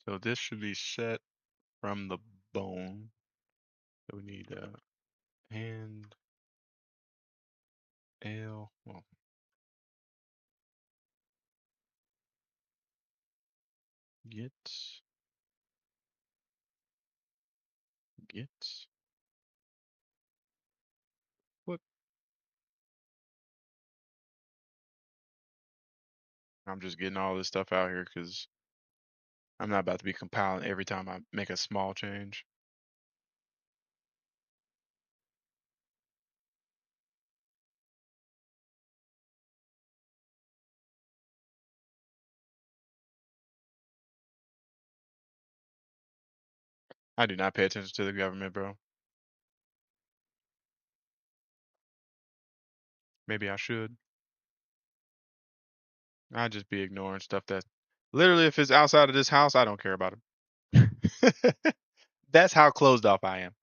So this should be set from the bone. So we need and L. Well, get get what? I'm just getting all this stuff out here because I'm not about to be compiling every time I make a small change. I do not pay attention to the government, bro. Maybe I should. I just be ignoring stuff that literally, if it's outside of this house, I don't care about it. That's how closed off I am.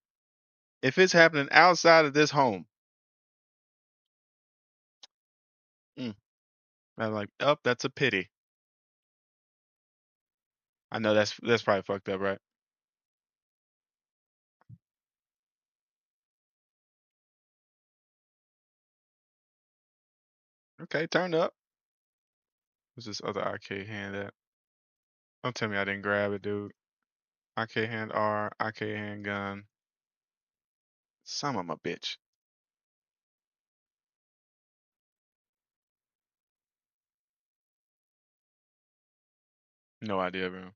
If it's happening outside of this home, mm, I'm like, oh, that's a pity. I know that's probably fucked up, right? Okay, turn up. What's this other arcade hand at? Don't tell me I didn't grab it, dude. IK hand R, IK handgun. Son of a bitch. No idea, bro.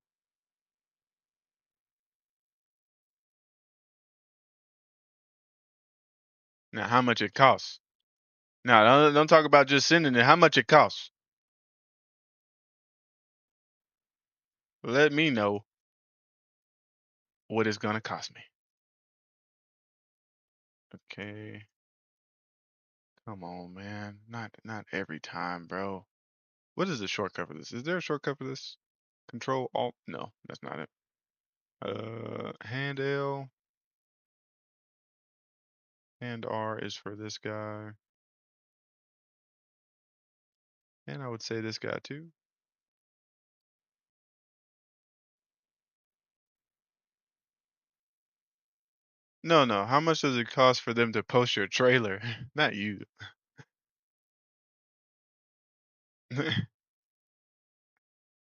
Now, how much it costs? Now, don't talk about just sending it. How much it costs? Let me know what it's gonna cost me. Okay. Come on, man. Not every time, bro. What is the shortcut for this? Is there a shortcut for this? Control Alt? No, that's not it. Hand L. Hand R is for this guy. And I would say this guy too. No, no. How much does it cost for them to post your trailer? Not you. Need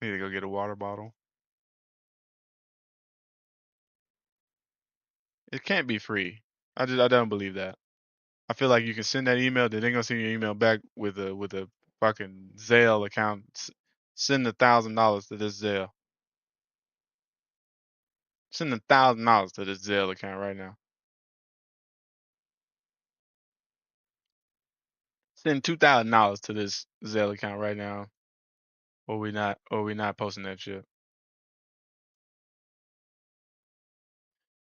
to go get a water bottle. It can't be free. I don't believe that. I feel like you can send that email, then they're gonna send your email back with a fucking Zelle account. Send $1,000 to this Zelle. Send $1,000 to this Zelle account right now. Send $2,000 to this Zelle account right now, or we not posting that shit.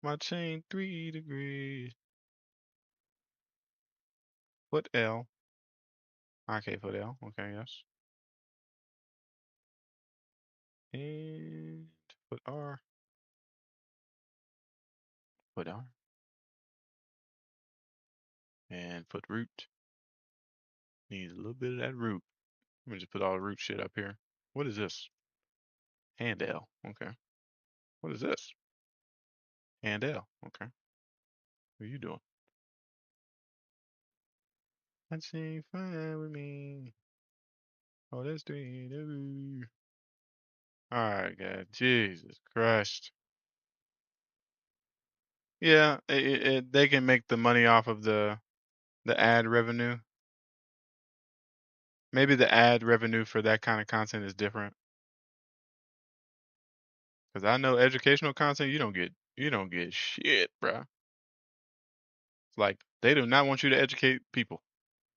My chain 3 degrees. Put L. Okay, put L. Okay, yes. And put R. Put R. And put root. Needs a little bit of that root. Let me just put all the root shit up here. What is this? Hand L. Okay. What is this? Hand L. Okay. What are you doing? That ain't fine with me. Oh, that's doing. Alright, God. Jesus Christ. Yeah, they can make the money off of the ad revenue. Maybe the ad revenue for that kind of content is different. Because I know educational content, you don't get shit, bruh. It's like they do not want you to educate people.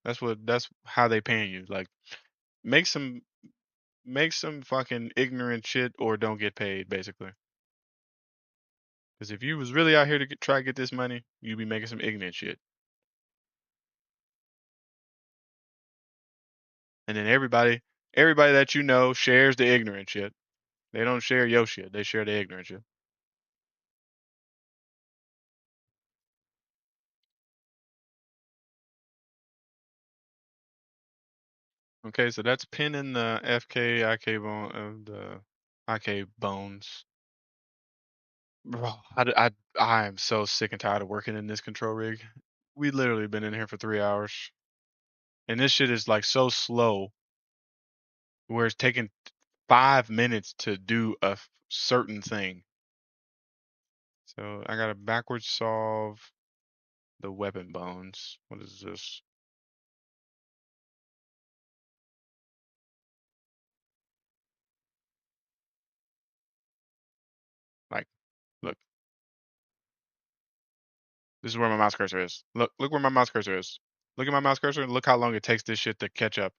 That's how they paying you. Like make some make some fucking ignorant shit or don't get paid, basically. Because if you was really out here to try to get this money, you'd be making some ignorant shit. And then everybody that you know shares the ignorant shit. They don't share your shit. They share the ignorant shit. Okay, so that's pinning the FK IK bone of the IK bones. Bro, I am so sick and tired of working in this control rig. We literally been in here for 3 hours, and this shit is like so slow, where it's taking 5 minutes to do a certain thing. So I gotta backwards solve the weapon bones. What is this? Like, look, this is where my mouse cursor is. Look where my mouse cursor is. Look at my mouse cursor and look how long it takes this shit to catch up.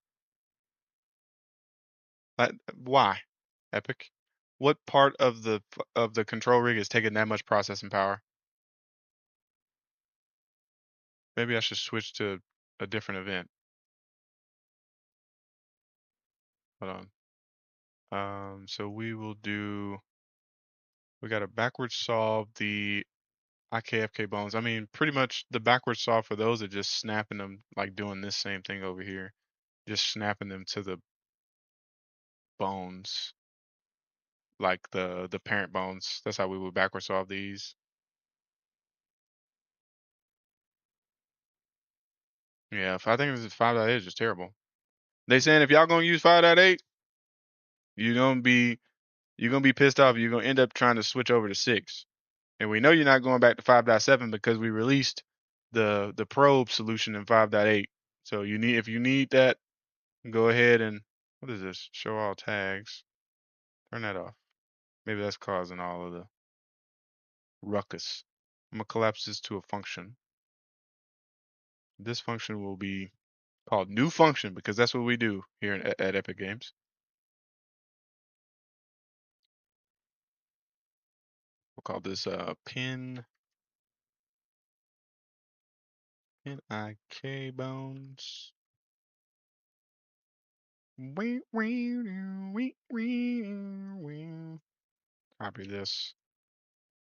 Like, why? Epic. What part of the control rig is taking that much processing power? Maybe I should switch to a different event. Hold on. So we got to backwards solve the IKFK bones. I mean, pretty much the backwards solve for those are just snapping them, like doing this same thing over here, just snapping them to the bones, like the parent bones. That's how we would backwards solve these. Yeah, if I think this is 5.8 is just terrible. They saying if y'all gonna use 5.8, you're gonna be you're gonna be pissed off. You're gonna end up trying to switch over to 6. And we know you're not going back to 5.7 because we released the probe solution in 5.8. So if you need that, go ahead and what is this? Show all tags. Turn that off. Maybe that's causing all of the ruckus. I'm gonna collapse this to a function. This function will be called new function because that's what we do here at Epic Games. We'll call this pin IK bones. Copy this,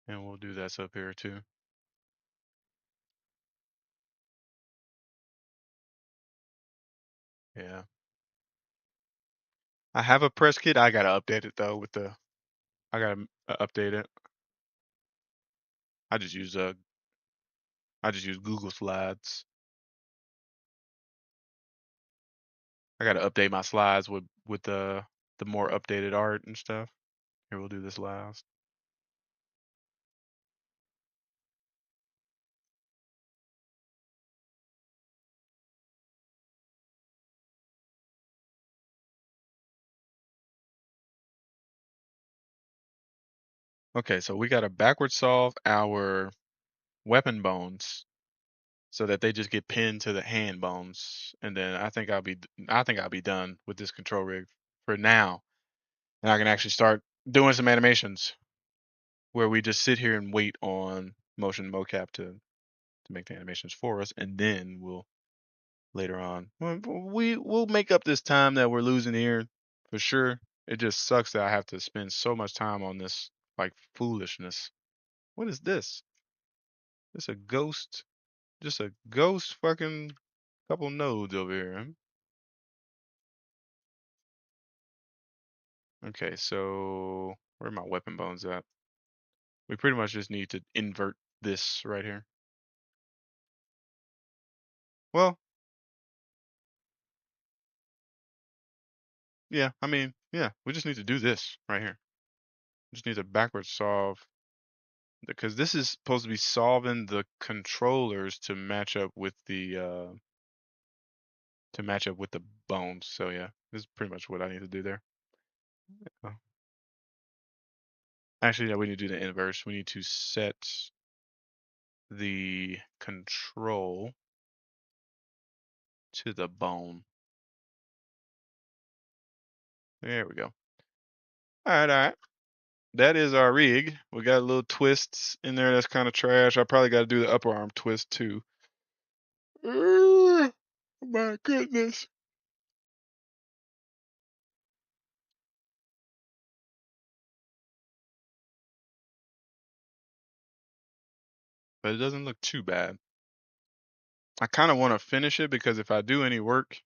and we'll do this up here too. Yeah. I have a press kit. I gotta update it though I gotta update it. I just use Google Slides. I gotta update my slides with the more updated art and stuff. Here, we'll do this last. Okay, so we gotta backward solve our weapon bones so that they just get pinned to the hand bones, and then I think I'll be done with this control rig for now, and I can actually start doing some animations where we just sit here and wait on motion mocap to make the animations for us, and then we'll later on we'll make up this time that we're losing here for sure. It just sucks that I have to spend so much time on this like foolishness. What is this? It's a ghost, just a ghost fucking couple nodes over here. Huh? Okay, so where are my weapon bones at? We pretty much just need to invert this right here. Well, yeah, I mean, yeah, we just need to do this right here. We just need to backwards solve because this is supposed to be solving the controllers to match up with the bones. So yeah, this is pretty much what I need to do there. Oh. Actually, yeah, we need to do the inverse. We need to set the control to the bone. There we go. All right, all right. That is our rig. We got little twists in there that's kind of trash. I probably got to do the upper arm twist too. My goodness. But it doesn't look too bad. I kind of want to finish it because if I do any work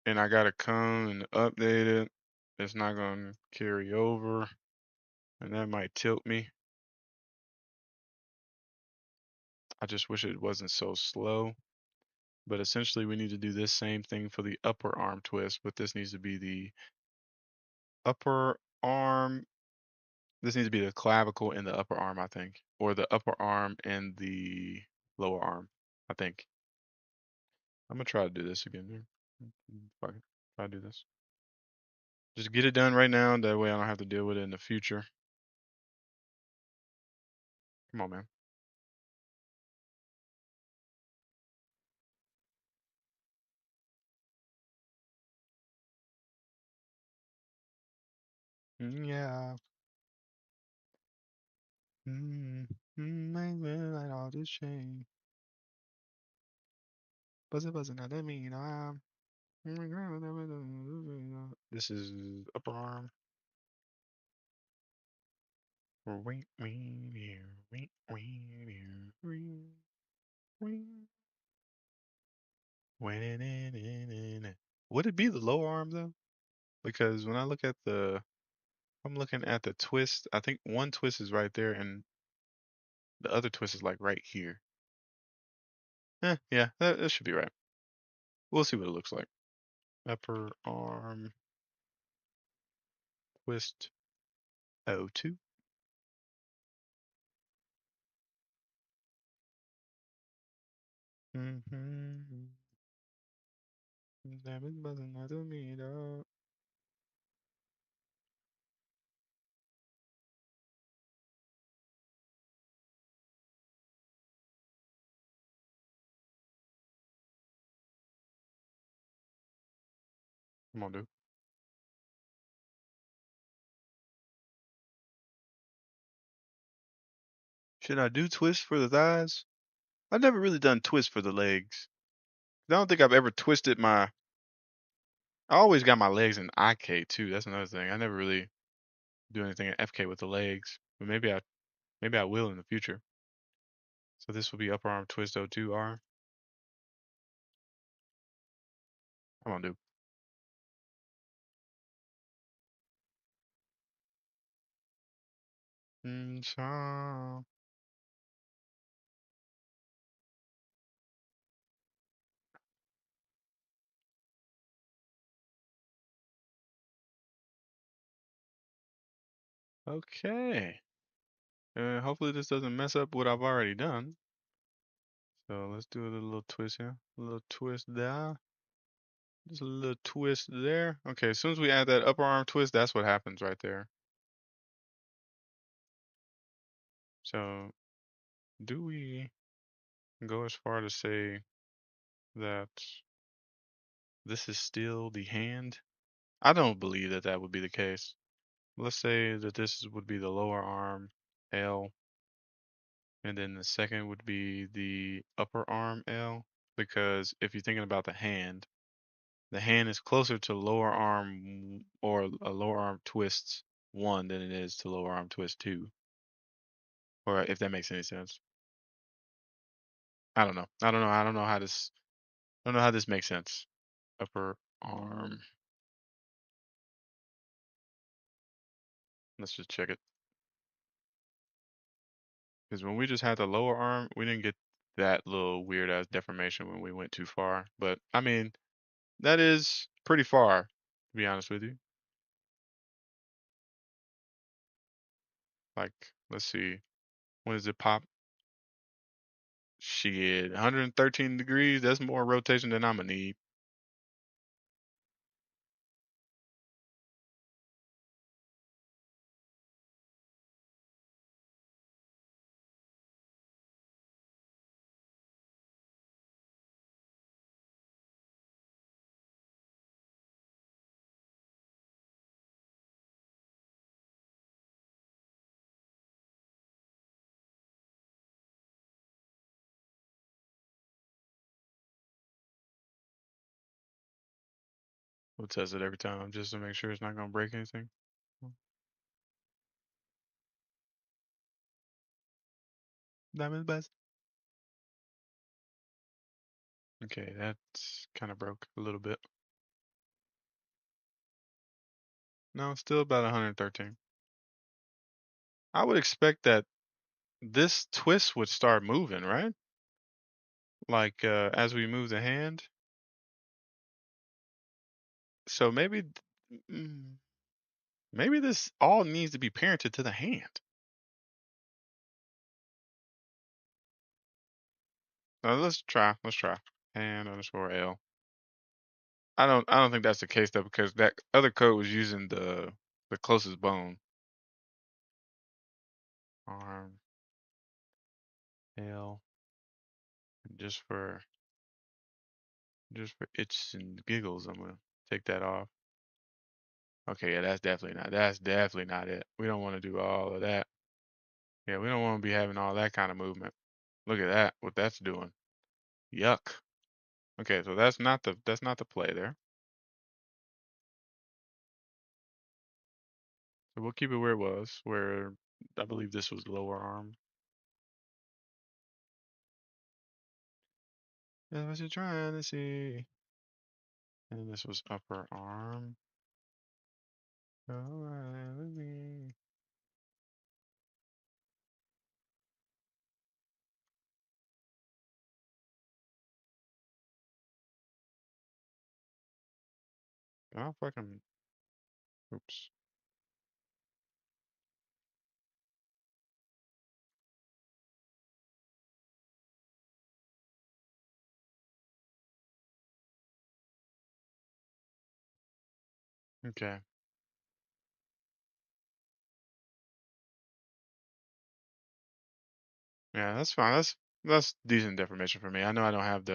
and I got to come and update it, it's not going to carry over and that might tilt me. I just wish it wasn't so slow. But essentially, we need to do this same thing for the upper arm twist, but this needs to be the upper arm. This needs to be the clavicle and the upper arm, I think, or the upper arm and the lower arm, I think. I'm gonna try to do this again here. Fuck it. Try to do this. Just get it done right now. That way I don't have to deal with it in the future. Come on, man. Yeah. Like all this change. Buzz it, now that mean I'm. This is upper arm. Would it be the lower arm though? Because when I look at I'm looking at the twist. I think one twist is right there, and the other twist is like right here. Yeah, that should be right. We'll see what it looks like. Upper arm twist. O2. Mm-hmm. That is buzzing out of me, dog. Come on, dude. Should I do twists for the thighs? I've never really done twists for the legs. I don't think I've ever twisted my. I always got my legs in IK too. That's another thing. I never really do anything in FK with the legs, but maybe I will in the future. So this will be upper arm twist O2R. Come on, dude. Mm-hmm. Okay. Hopefully this doesn't mess up what I've already done. So let's do a little twist here. A little twist there. Just a little twist there. Okay, as soon as we add that upper arm twist, that's what happens right there. So do we go as far to say that this is still the hand? I don't believe that that would be the case. Let's say that would be the lower arm L, and then the second would be the upper arm L. Because if you're thinking about the hand is closer to lower arm or a lower arm twist one than it is to lower arm twist two. Or if that makes any sense. I don't know. I don't know. I don't know how this. I don't know how this makes sense. Upper arm. Let's just check it. Because when we just had the lower arm, we didn't get that little weird ass deformation when we went too far. But I mean, that is pretty far, to be honest with you. Like, let's see. When does it pop? Shit, 113 degrees. That's more rotation than I'm gonna need. We'll test it every time just to make sure it's not gonna break anything. Diamond best. Okay, that's kind of broke a little bit. No, still about 113. I would expect that this twist would start moving, right? Like as we move the hand. So mm, maybe this all needs to be parented to the hand. Let's try. Let's try. Hand underscore L. I don't think that's the case though because that other code was using the closest bone. Arm L. Just for itches and giggles, I'm gonna take that off. Okay, yeah, that's definitely not it. We don't want to do all of that. Yeah, we don't want to be having all that kind of movement. Look at that, what that's doing. Yuck. Okay, so that's not the play there. So we'll keep it where it was, where I believe this was lower arm. That's what you're trying to see. And this was upper arm. Alright with me. Oh fucking oops. Okay. Yeah, that's fine. That's decent deformation for me. I know I don't have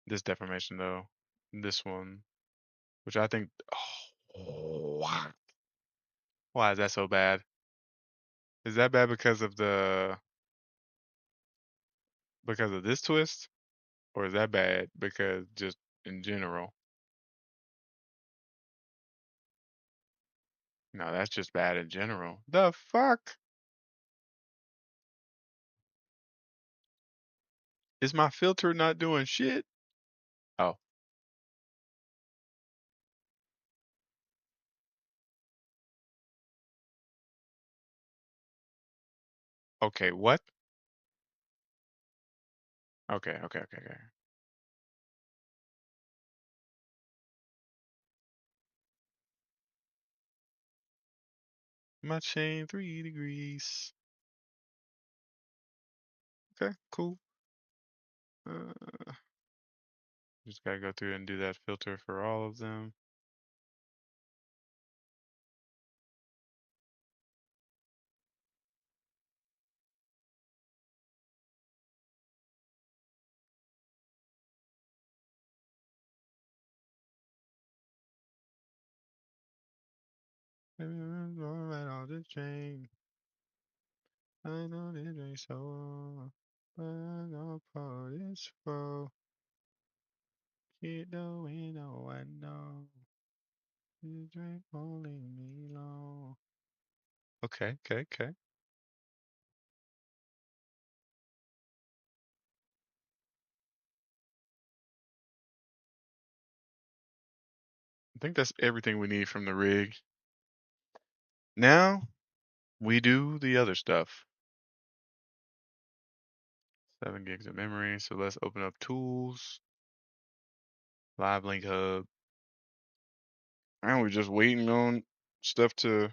this deformation though. This one, which I think. Oh, why is that so bad? Is that bad because of this twist, or is that bad because just in general? No, that's just bad in general. The fuck? Is my filter not doing shit? Oh, okay. What? Okay, okay, okay, okay. My chain 3 degrees. Okay, cool. Uh, just gotta go through and do that filter for all of them. I'm going right off the chain. I know this ain't so, but I'm gonna pull this for. Keep doing all I know. You drink only me long. Okay, okay, okay. I think that's everything we need from the rig. Now we do the other stuff. 7 gigs of memory. So let's open up tools, live link hub. And we're just waiting on stuff to.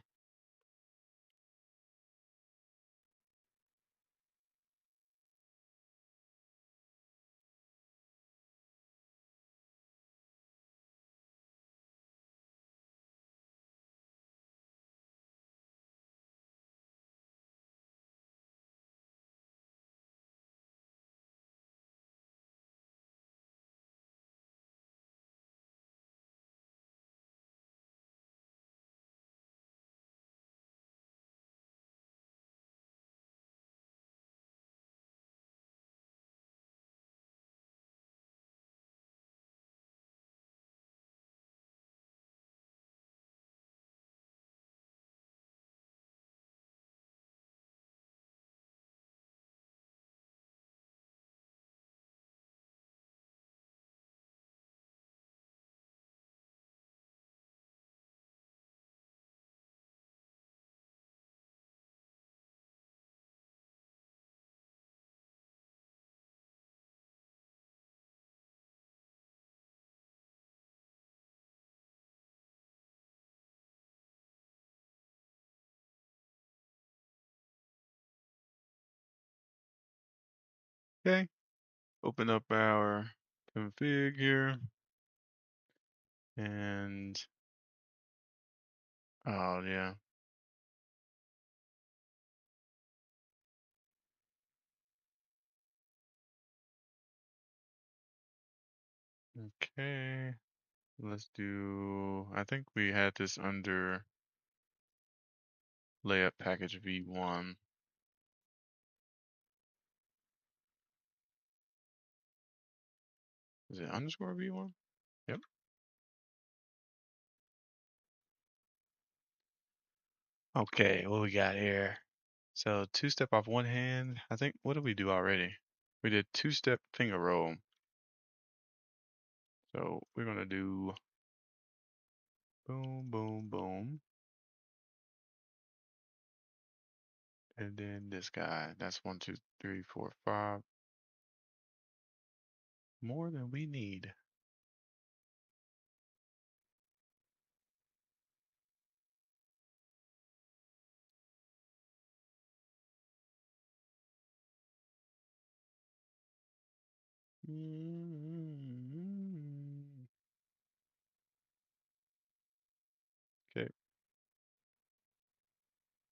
Okay, open up our config here. And, oh yeah. Okay, let's do, I think we had this under layup package v1. Is it underscore v1? Yep. Okay, what we got here? So two-step off one hand. I think, what did we do already? We did two-step finger roll. So we're gonna do boom, boom, boom. And then this guy. That's 1, 2, 3, 4, 5. More than we need. Mm-hmm. Okay.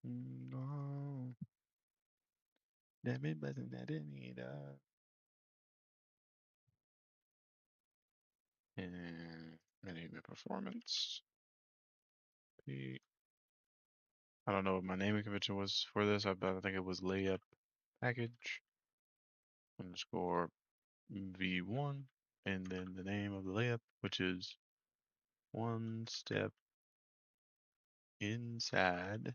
No. Damn it, wasn't that in it? And management performance. I don't know what my naming convention was for this, but I think it was layup package underscore v1, and then the name of the layup, which is one step inside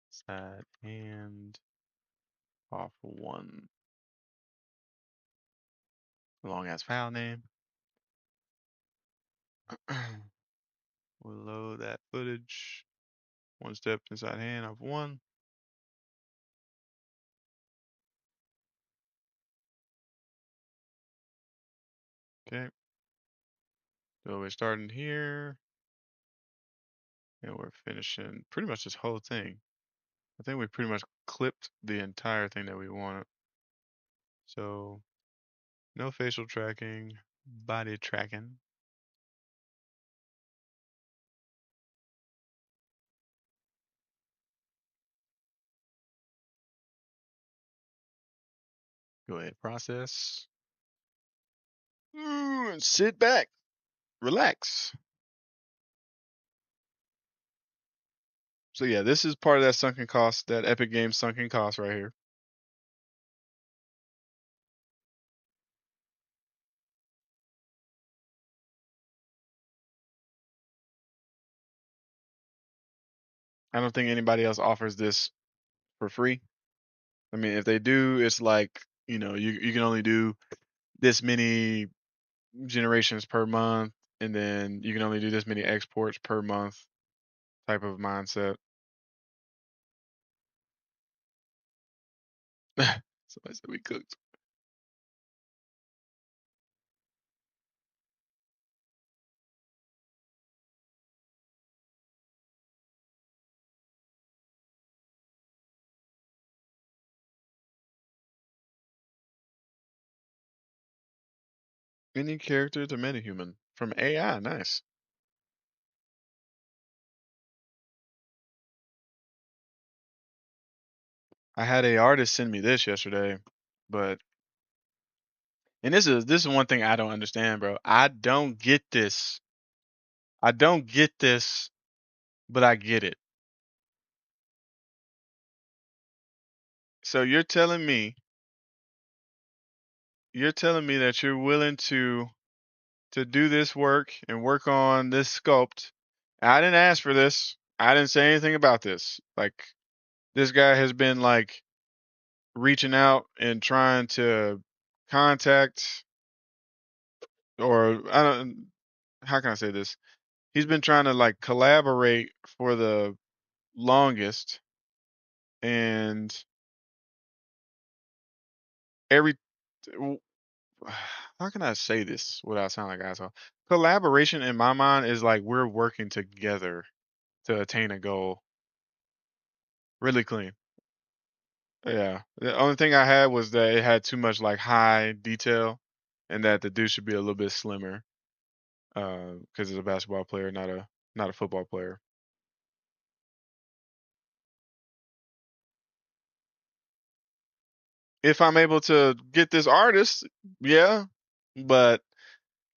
side and off one. Long as file name. We'll load that footage. One step inside hand off one. Okay. So we're starting here and we're finishing pretty much this whole thing. I think we pretty much clipped the entire thing that we wanted. So no facial tracking, body tracking. Go ahead, process. And sit back, relax. So yeah, this is part of that sunken cost, that Epic Games sunken cost right here. I don't think anybody else offers this for free. I mean, if they do, it's like, you can only do this many generations per month, and then you can only do this many exports per month type of mindset. Somebody said we cooked. Any character to metahuman from AI, nice. I had a artist send me this yesterday, but and this is one thing I don't understand, bro. I don't get this. I don't get this, but I get it. So you're telling me that you're willing to do this work and work on this sculpt. I didn't ask for this. I didn't say anything about this. Like this guy has been like reaching out and trying to contact, or I don't, how can I say this? He's been trying to like collaborate for the longest, and every how can I say this without sounding like an asshole? Collaboration in my mind is like we're working together to attain a goal. Really clean. Yeah. The only thing I had was that it had too much like high detail, and that the dude should be a little bit slimmer. Because he's a basketball player, not a football player. If I'm able to get this artist, yeah. But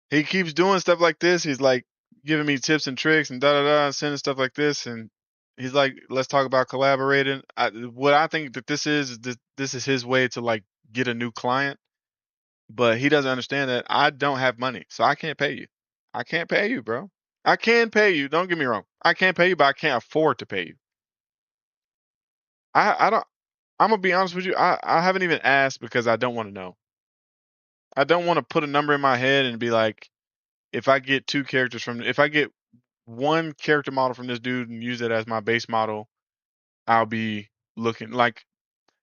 he keeps doing stuff like this. He's like giving me tips and tricks and da da da, and sending stuff like this, and he's like, "Let's talk about collaborating." What I think that this is his way to like get a new client, but he doesn't understand that I don't have money, so I can't pay you. I can't pay you, bro. I can pay you. Don't get me wrong. I can't pay you, but I can't afford to pay you. I don't. I'm gonna be honest with you. I haven't even asked because I don't want to know. I don't want to put a number in my head and be like, if I get one character model from this dude and use it as my base model, I'll be looking like,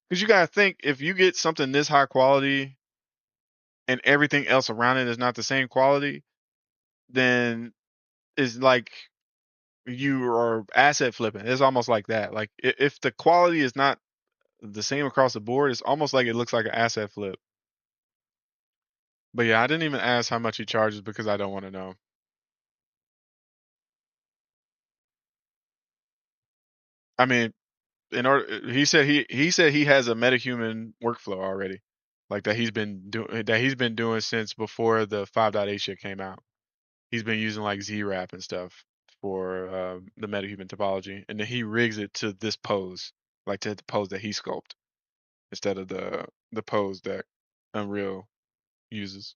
because you gotta think, if you get something this high quality and everything else around it is not the same quality, then it's like you are asset flipping. It's almost like that. Like if the quality is not the same across the board, it's almost like it looks like an asset flip. But yeah, I didn't even ask how much he charges because I don't want to know. I mean, in order, he said he has a metahuman workflow already, like that he's been doing since before the 5.8 shit came out. He's been using like ZRAP and stuff for the metahuman topology, and then he rigs it to this pose, like to the pose that he sculpted instead of the pose that Unreal uses.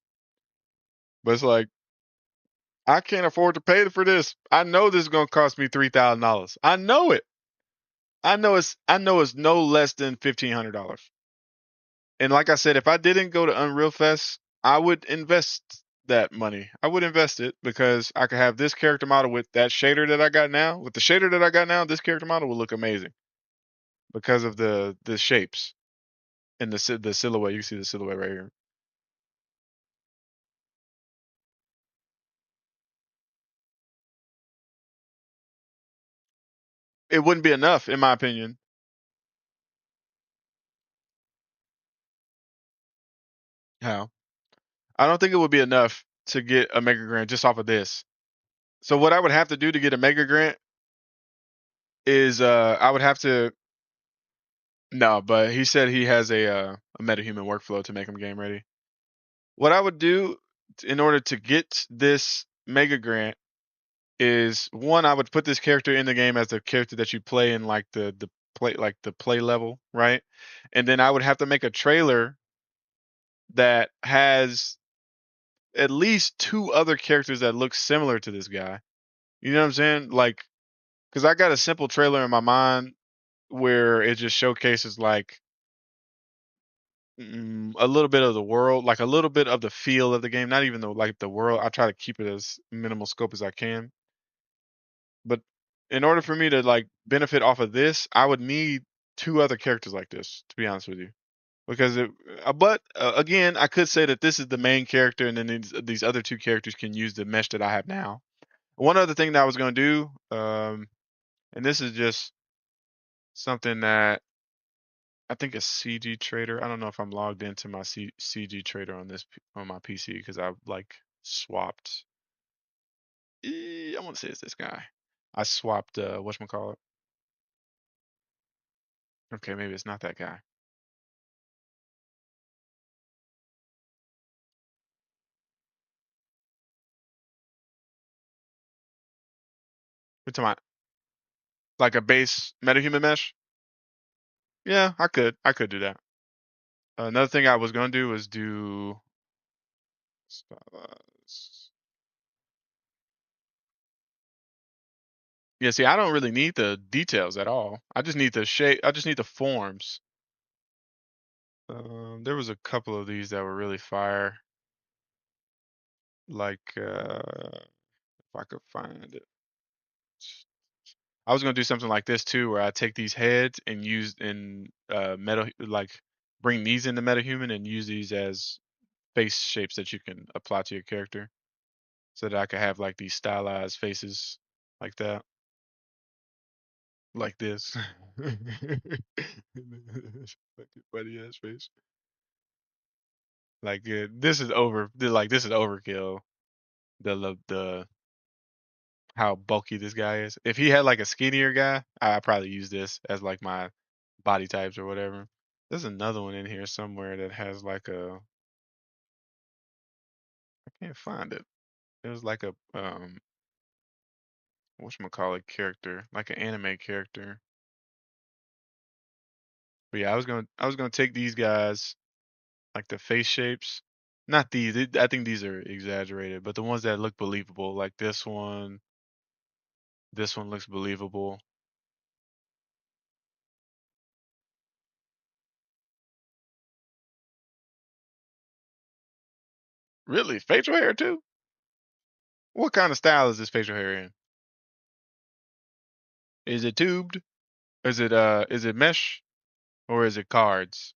But it's like I can't afford to pay for this. I know this is gonna cost me $3,000. I know it. I know it's no less than $1,500. And like I said, if I didn't go to Unreal Fest, I would invest that money. I would invest it because I could have this character model with that shader that I got now. With the shader that I got now, this character model will look amazing because of the shapes and the silhouette. You can see the silhouette right here. It wouldn't be enough, in my opinion. How? I don't think it would be enough to get a Mega Grant just off of this. So what I would have to do to get a Mega Grant is I would have to no, but he said he has a metahuman workflow to make him game ready. What I would do in order to get this Mega Grant is one, I would put this character in the game as the character that you play in like the play level, right? And then I would have to make a trailer that has at least two other characters that look similar to this guy. You know what I'm saying? Like, because I got a simple trailer in my mind where it just showcases like a little bit of the world, like a little bit of the feel of the game, not even though like the world. I try to keep it as minimal scope as I can. But in order for me to like benefit off of this, I would need two other characters like this, to be honest with you. Because but again, I could say that this is the main character, and then these other two characters can use the mesh that I have now. One other thing that I was going to do, and this is just something that I think a CG Trader. I don't know if I'm logged into my CG Trader on on my PC because I like swapped. I want to say it's this guy. I swapped whatchamacallit. Okay, maybe it's not that guy. We're talking about like a base metahuman mesh. Yeah, I could do that. Another thing I was gonna do was do stylize. Yeah, see, I don't really need the details at all. I just need the shape. I just need the forms. There was a couple of these that were really fire. Like, if I could find it. I was gonna do something like this too, where I take these heads and use in meta, like bring these into MetaHuman and use these as face shapes that you can apply to your character, so that I could have like these stylized faces like that, like this. Fucking funny ass face. Like this is this is overkill. The how bulky this guy is. If he had like a skinnier guy, I'd probably use this as like my body types or whatever. There's another one in here somewhere that has like I can't find it. There's like a whatchamacallit character, like an anime character. But yeah, I was gonna take these guys, like the face shapes. Not these. I think these are exaggerated, but the ones that look believable, like this one looks believable. Really? Facial hair too? What kind of style is this facial hair in? Is it tubed? Is it mesh or is it cards?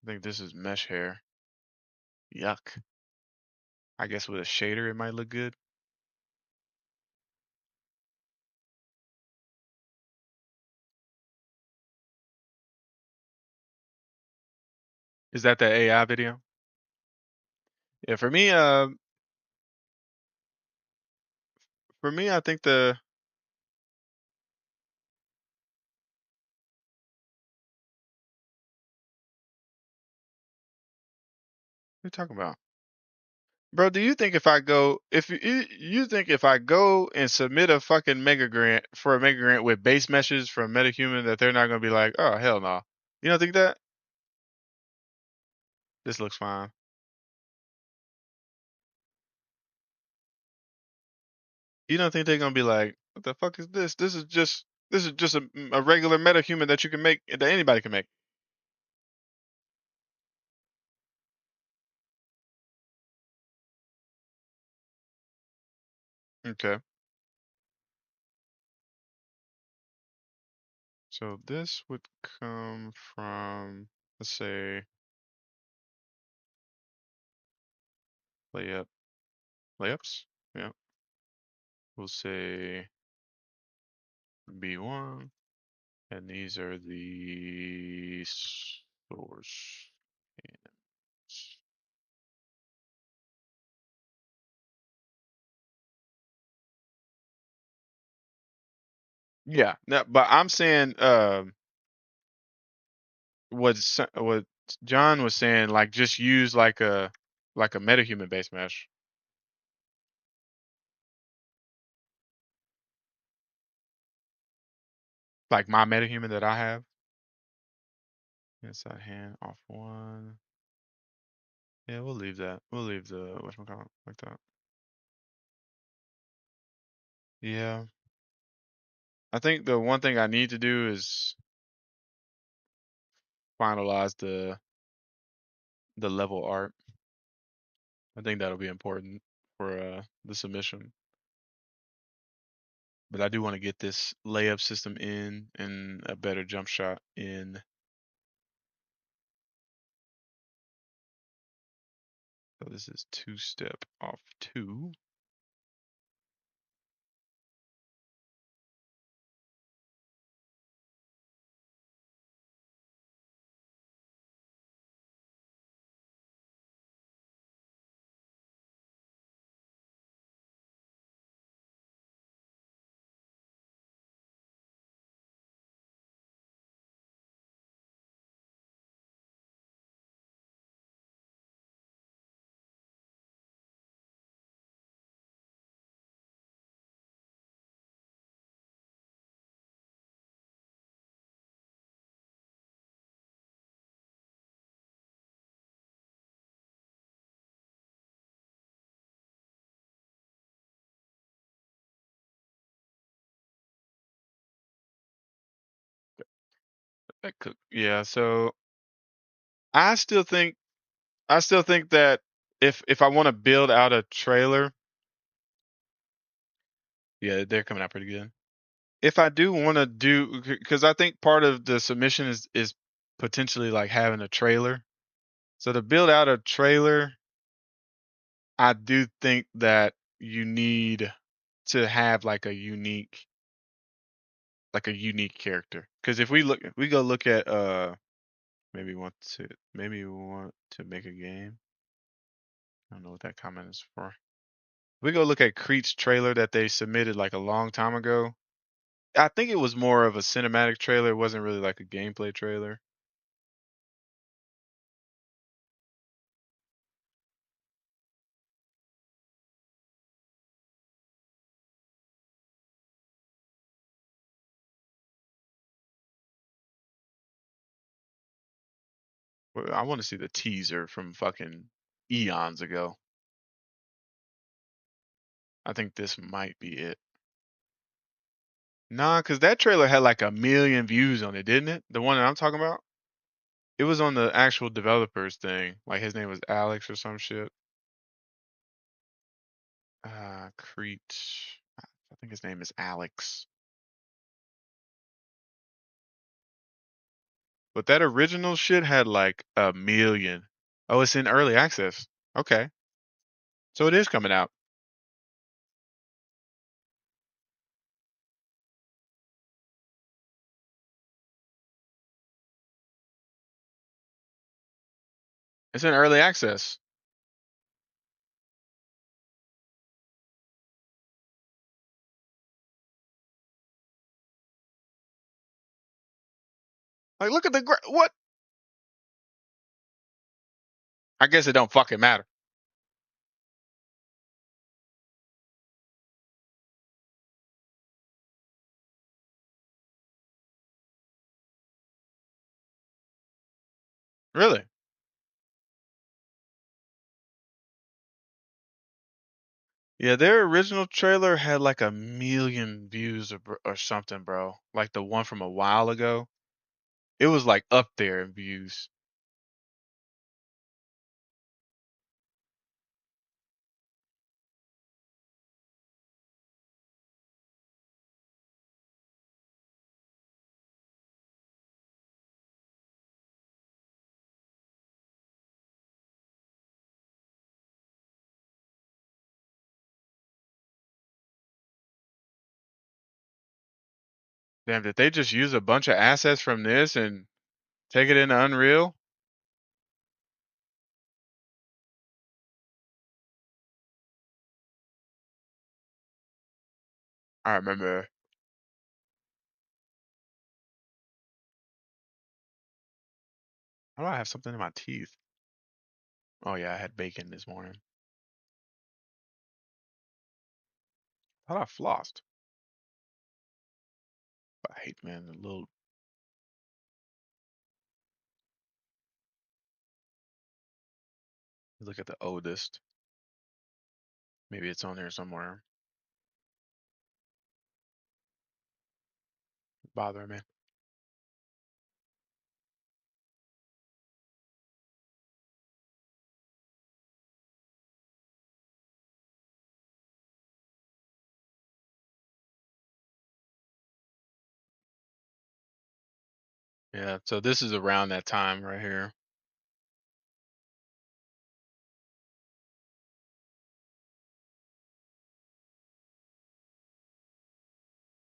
I think this is mesh hair. Yuck. I guess with a shader it might look good. Is that the AI video? Yeah, for me, For me, I think the what are you talking about? Bro, do you think if I go if you think if I go and submit a fucking mega grant for a mega grant with base meshes from MetaHuman that they're not gonna be like, oh hell no. You don't think that? This looks fine. You don't think they're gonna be like, what the fuck is this? This is just a regular MetaHuman that you can make that anybody can make. Okay. So this would come from, let's say, layup layups. Yeah. We'll say B1. And these are the source cannons. Yeah, no, but I'm saying what John was saying, like just use like a metahuman base mesh, like my metahuman that I have. Inside hand off one. Yeah, we'll leave that. We'll leave the whatchamacallit like that. Yeah. I think the one thing I need to do is finalize the level art. I think that'll be important for the submission. But I do want to get this layup system in and a better jump shot in. So this is two-step off two. That could, yeah. So I still think I still think that if I want to build out a trailer, yeah, they're coming out pretty good. If I do want to do, because I think part of the submission is potentially like having a trailer. So to build out a trailer, I do think that you need to have like a unique character. Because if we go look at maybe we want to make a game. I don't know what that comment is for. We go look at Crete's trailer that they submitted like a long time ago. I think it was more of a cinematic trailer. It wasn't really like a gameplay trailer. Well, I want to see the teaser from fucking eons ago. I think this might be it. Nah, because that trailer had like 1 million views on it, didn't it? The one that I'm talking about? It was on the actual developers thing. Like his name was Alex or some shit. Crete. I think his name is Alex. But that original shit had like 1 million. Oh, it's in early access. Okay. So it is coming out. It's in early access. Like, look at the what? I guess it don't fucking matter. Really? Yeah, their original trailer had like 1 million views or something, bro. Like the one from a while ago. It was like up there in views. Damn, did they just use a bunch of assets from this and take it into Unreal? I remember. How do I have something in my teeth? Oh yeah, I had bacon this morning. How I flossed? I hate, man, the little. Look at the oldest. Maybe it's on there somewhere. Bother me. Yeah, so this is around that time right here.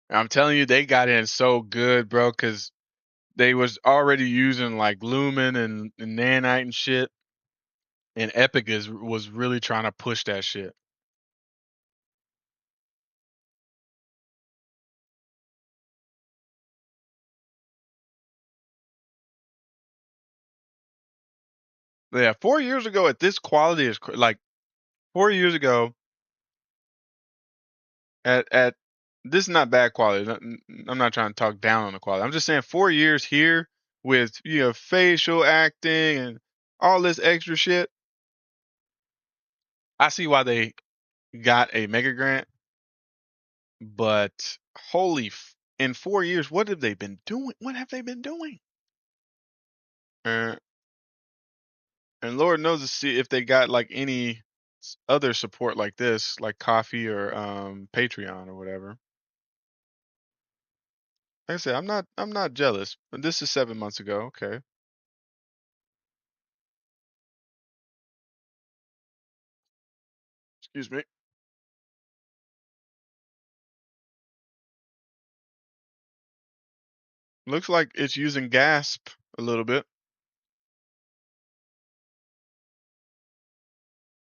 I'm telling you, they got in so good, bro, because they was already using like Lumen and Nanite and shit, and Epic was really trying to push that shit. Yeah, 4 years ago at this quality is like 4 years ago at this is not bad quality. I'm not trying to talk down on the quality. I'm just saying 4 years here with facial acting and all this extra shit. I see why they got a MegaGrant, but in 4 years, what have they been doing? What have they been doing? Uh, and Lord knows to see if they got like any other support like this, like Coffee or Patreon or whatever. Like I said, I'm not jealous, but this is 7 months ago. Okay, excuse me. Looks like it's using Gasp a little bit,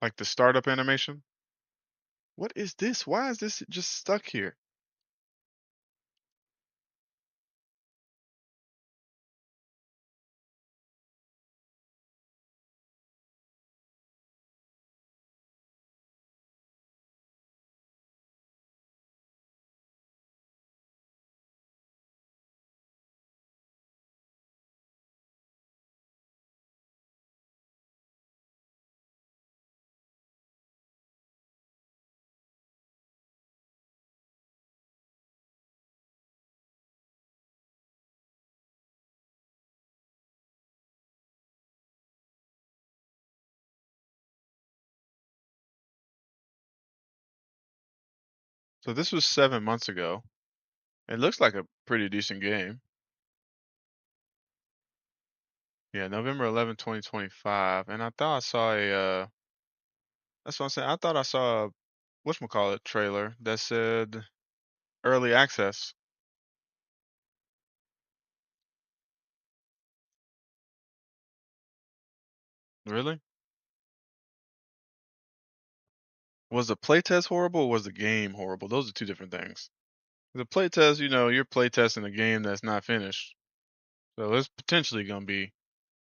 like the startup animation. What is this? Why is this just stuck here? So this was 7 months ago. It looks like a pretty decent game. Yeah, November 11, 2025. And I thought I saw that's what I'm saying. I thought I saw a whatchamacallit trailer that said early access. Really? Was the playtest horrible or was the game horrible? Those are two different things. The playtest, you're playtesting a game that's not finished. So there's potentially gonna be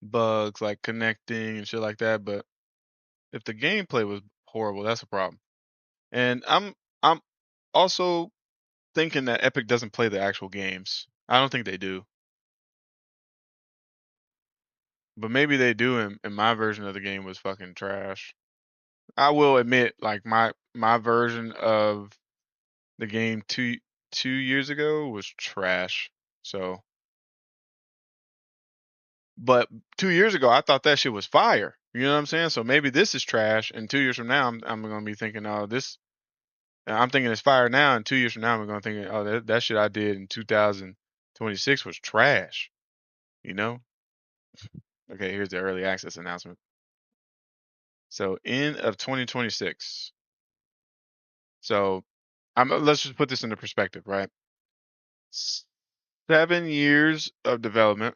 bugs like connecting and shit like that. But if the gameplay was horrible, that's a problem. And I'm also thinking that Epic doesn't play the actual games. I don't think they do. But maybe they do, and my version of the game was fucking trash. I will admit, like my version of the game two years ago was trash. So, but 2 years ago I thought that shit was fire. You know what I'm saying? So maybe this is trash, and 2 years from now I'm gonna be thinking, oh, this. I'm thinking it's fire now, and 2 years from now I'm gonna think, oh, that shit I did in 2026 was trash. You know? Okay, here's the early access announcement. So end of 2026. So let's just put this into perspective, right? 7 years of development,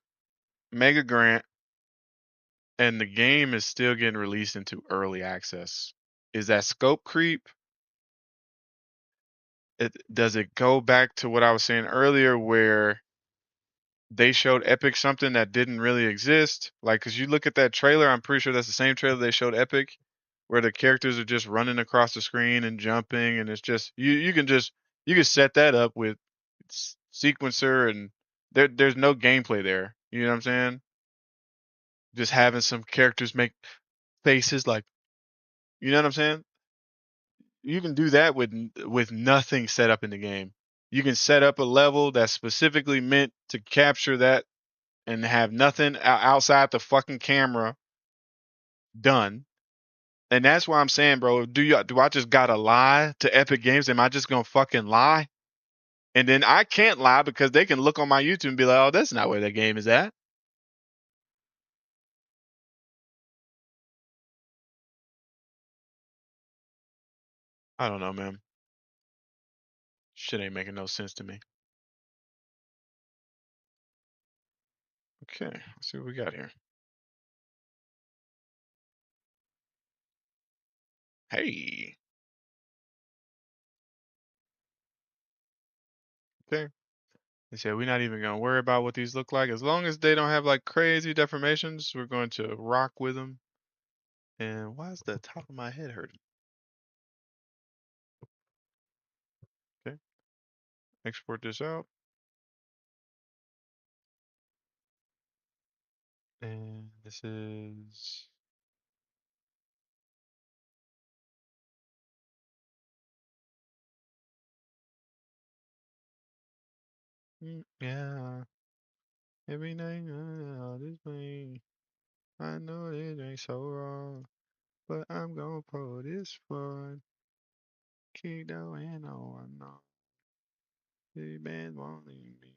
MegaGrant, and the game is still getting released into early access. Is that scope creep? Does it go back to what I was saying earlier, where they showed Epic something that didn't really exist? Like, cause you look at that trailer, I'm pretty sure that's the same trailer they showed Epic, where the characters are just running across the screen and jumping, and it's just you can set that up with sequencer, and there's no gameplay there. You know what I'm saying? Just having some characters make faces like, you know what I'm saying? You can do that with nothing set up in the game. You can set up a level that's specifically meant to capture that and have nothing outside the fucking camera done. And that's why I'm saying, bro, do I just gotta lie to Epic Games? Am I just gonna fucking lie? And then I can't lie because they can look on my YouTube and be like, oh, that's not where that game is at. I don't know, man. Shit ain't making no sense to me. Okay, let's see what we got here. Hey. Okay. They said we're not even gonna worry about what these look like. As long as they don't have like crazy deformations, we're going to rock with them. And why is the top of my head hurting? Okay. Export this out. And this is yeah. Every night all this way. I know it ain't so wrong, but I'm gonna pull this fun. Kick down and on. The band won't leave me.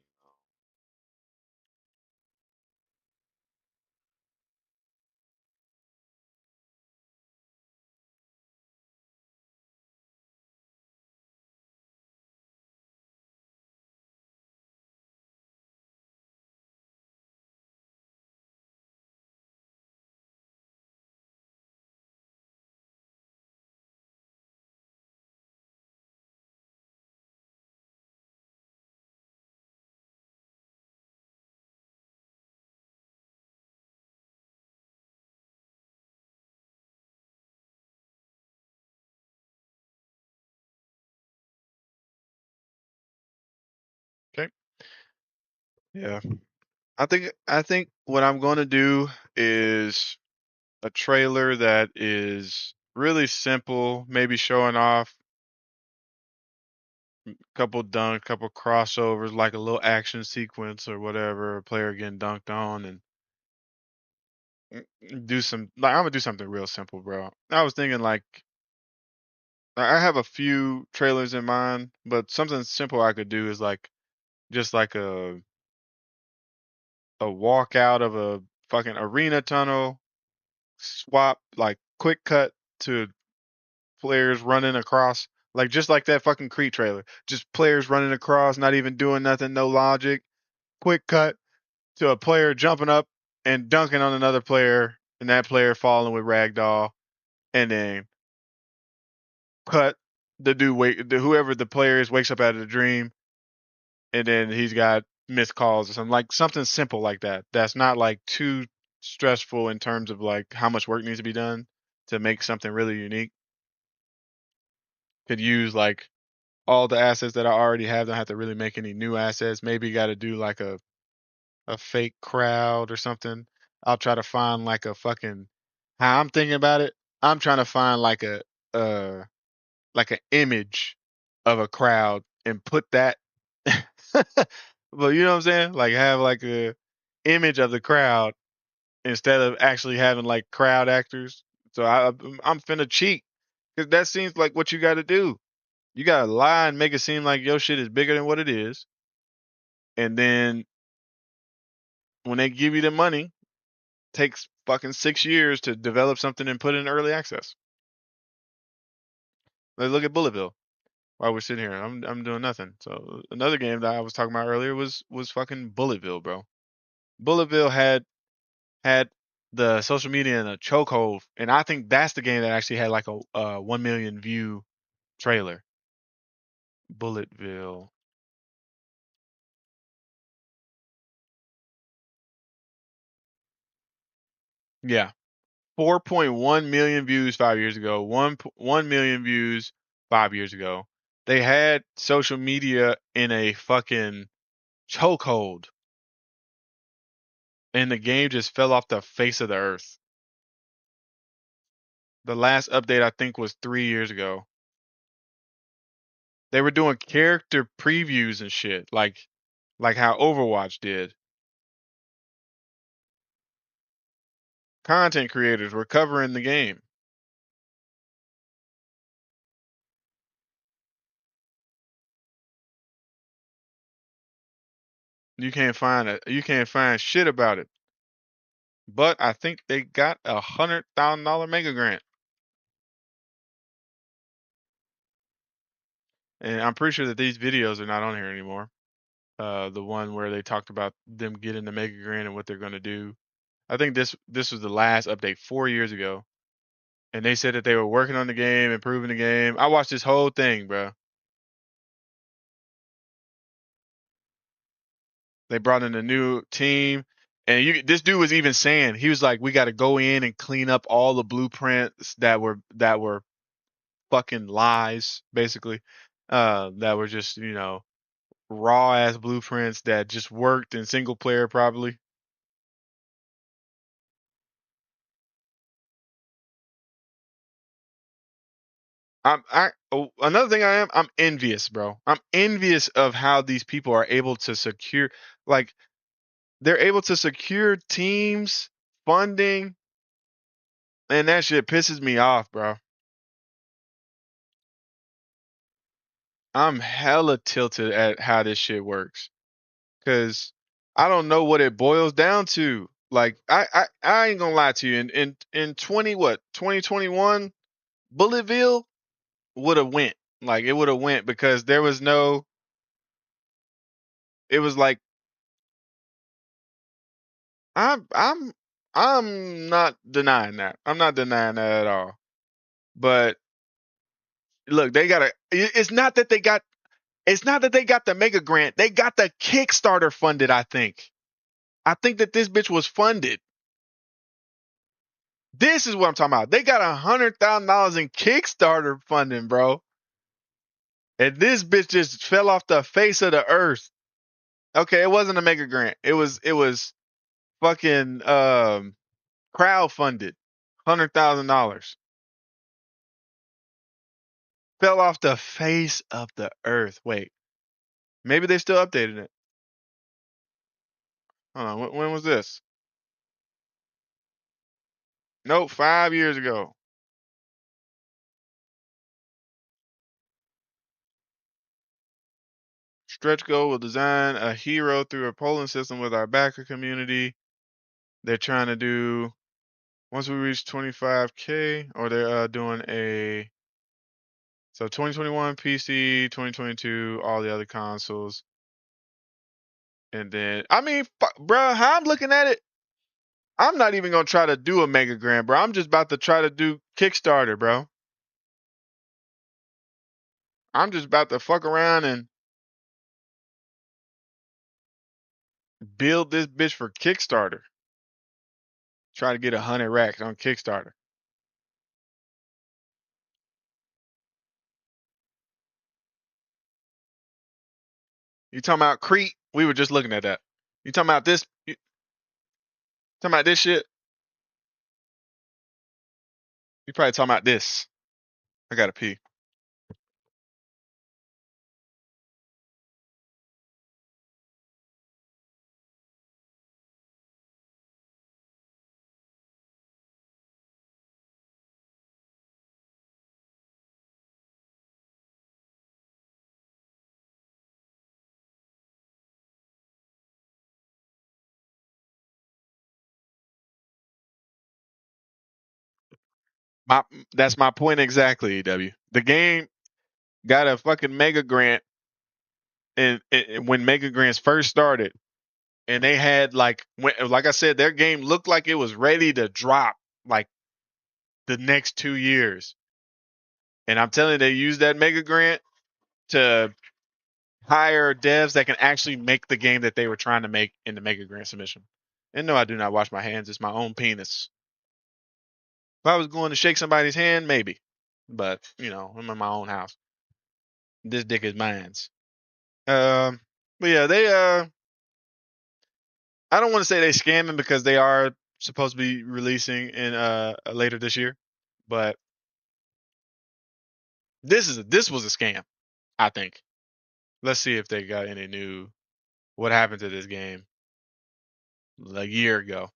Okay. Yeah. I think what I'm gonna do is a trailer that is really simple, maybe showing off a couple dunk, couple crossovers, like a little action sequence or whatever, a player getting dunked on, and do some like I'm gonna do something real simple, bro. I was thinking like I have a few trailers in mind, but something simple I could do is like just like a walk out of a fucking arena tunnel, swap like quick cut to players running across, like just like that fucking Creed trailer. Just players running across, not even doing nothing, no logic. Quick cut to a player jumping up and dunking on another player, and that player falling with ragdoll, and then cut the dude whoever the player is wakes up out of the dream, and then he's got missed calls or something, like something simple like that. That's not like too stressful in terms of like how much work needs to be done to make something really unique. Could use like all the assets that I already have. Don't have to really make any new assets. Maybe got to do like a fake crowd or something. I'll try to find like a fucking how I'm thinking about it. I'm trying to find uh like an image of a crowd and put that but you know what I'm saying? Like have like a image of the crowd instead of actually having like crowd actors. So I'm finna cheat because that seems like what you got to do. You gotta lie and make it seem like your shit is bigger than what it is, and then when they give you the money, takes fucking 6 years to develop something and put it in early access. Let's look at Bulletville while we're sitting here. I'm doing nothing. So another game that I was talking about earlier was fucking Bulletville, bro. Bulletville had the social media in a chokehold, and I think that's the game that actually had like a 1 million view trailer. Bulletville. Yeah. 4.1 million views 5 years ago. 1 million views 5 years ago. They had social media in a fucking chokehold, and the game just fell off the face of the earth. The last update I think was 3 years ago. They were doing character previews and shit, like how Overwatch did. Content creators were covering the game. You can't find shit about it. But I think they got $100,000 MegaGrant. And I'm pretty sure that these videos are not on here anymore. The one where they talked about them getting the MegaGrant and what they're gonna do. I think this was the last update 4 years ago. And they said that they were working on the game, improving the game. I watched this whole thing, bro. They brought in a new team, and this dude was even saying he was like, "We got to go in and clean up all the blueprints that were fucking lies, basically, that were just raw ass blueprints that just worked in single player probably." Another thing I'm envious, bro. I'm envious of how these people are able to secure, like, they're able to secure teams, funding, and that shit pisses me off, bro. I'm hella tilted at how this shit works because I don't know what it boils down to. Like, I ain't gonna lie to you. In 2021, Bulletville would have went. Like, it would have went because there was no. It was like I'm I'm I'm not denying that. I'm not denying that at all. But look, they got a. It's not that they got. It's not that they got the mega grant. They got the Kickstarter funded. I think. I think that this bitch was funded. This is what I'm talking about. They got $100,000 in Kickstarter funding, bro. And this bitch just fell off the face of the earth. Okay, it wasn't a mega grant. It was fucking crowd funded. $100,000. Fell off the face of the earth. Wait, maybe they still updated it. Hold on, when was this? Nope, 5 years ago. Stretch goal will design a hero through a polling system with our backer community. They're trying to do once we reach 25K, or they're doing a 2021 PC, 2022 all the other consoles, and then I mean, bro, how I'm looking at it, I'm not even gonna try to do a Mega Grant, bro. I'm just about to try to do Kickstarter, bro. I'm just about to fuck around and build this bitch for Kickstarter. Try to get 100 racks on Kickstarter. You talking about Crete? We were just looking at that. You talking about this? You talking about this shit? You probably talking about this. I gotta pee. My That's my point exactly. EW. The game got a fucking mega grant, and when mega grants first started, and they had like I said, their game looked like it was ready to drop like the next 2 years. And I'm telling you, they used that mega grant to hire devs that can actually make the game that they were trying to make in the mega grant submission. And no, I do not wash my hands. It's my own penis. If I was going to shake somebody's hand, maybe. But, I'm in my own house. This dick is mine's. But yeah, I don't want to say they scamming because they are supposed to be releasing in later this year. But this was a scam, I think. Let's see if they got any new what happened to this game a year ago.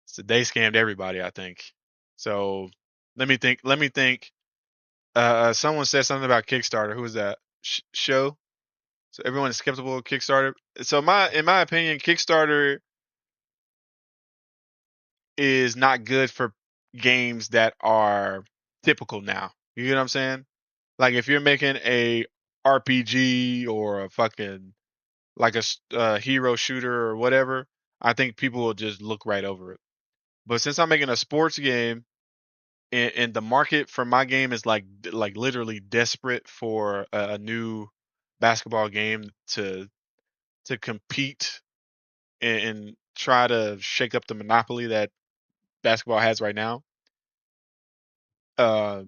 So they scammed everybody, I think. So let me think. Let me think. Someone said something about Kickstarter. Who was that? Show. So everyone is skeptical of Kickstarter. So in my opinion, Kickstarter is not good for games that are typical now. You get what I'm saying? Like if you're making a RPG or a fucking like a hero shooter or whatever, I think people will just look right over it. But since I'm making a sports game and the market for my game is like literally desperate for a new basketball game to compete and try to shake up the monopoly that basketball has right now. Uh,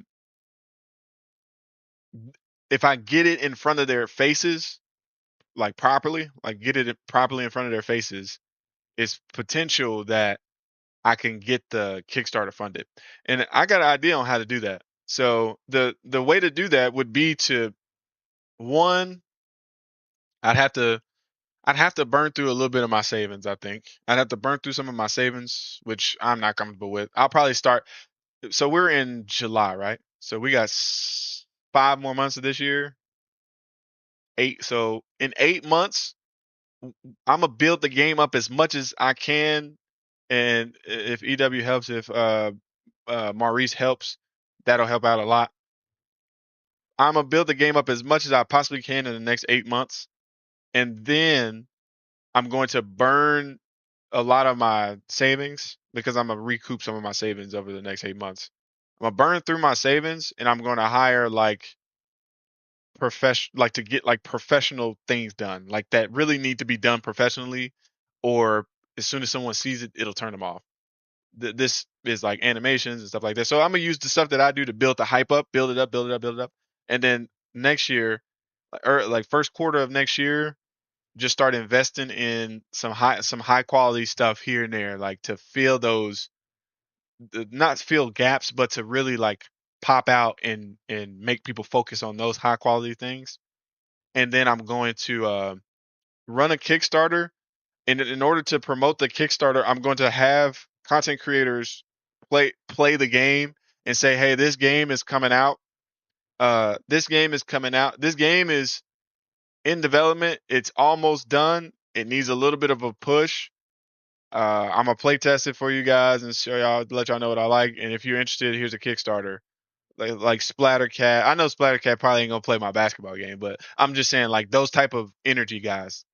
if I get it in front of their faces, like properly, like get it properly in front of their faces, it's potential that I can get the Kickstarter funded. And I got an idea on how to do that. So the way to do that would be to one, I'd have to I'd have to burn through a little bit of my savings, I think. I'd have to burn through some of my savings, which I'm not comfortable with. I'll probably start so we're in July, right? So we got 5 more months of this year. Eight. So in 8 months, I'm gonna build the game up as much as I can. And if EW helps, if Maurice helps, that'll help out a lot. I'm gonna build the game up as much as I possibly can in the next 8 months, and then I'm going to burn a lot of my savings because I'm gonna recoup some of my savings over the next 8 months. I'm gonna burn through my savings, and I'm going to hire like to get like professional things done, like that really need to be done professionally, or as soon as someone sees it, it'll turn them off. This is like animations and stuff like that. So I'm gonna use the stuff that I do to build the hype up, build it up, build it up, build it up, and then next year, or like first quarter of next year, just start investing in some high quality stuff here and there, like to fill those, not fill gaps, but to really like pop out and make people focus on those high quality things. And then I'm going to run a Kickstarter. And in order to promote the Kickstarter, I'm going to have content creators play the game and say, "Hey, this game is coming out. This game is coming out. This game is in development. It's almost done. It needs a little bit of a push. I'm gonna play test it for you guys and show y'all, let y'all know what I like. And if you're interested, here's a Kickstarter." Like Splattercat. I know Splattercat probably ain't gonna play my basketball game, but I'm just saying like those type of energy guys.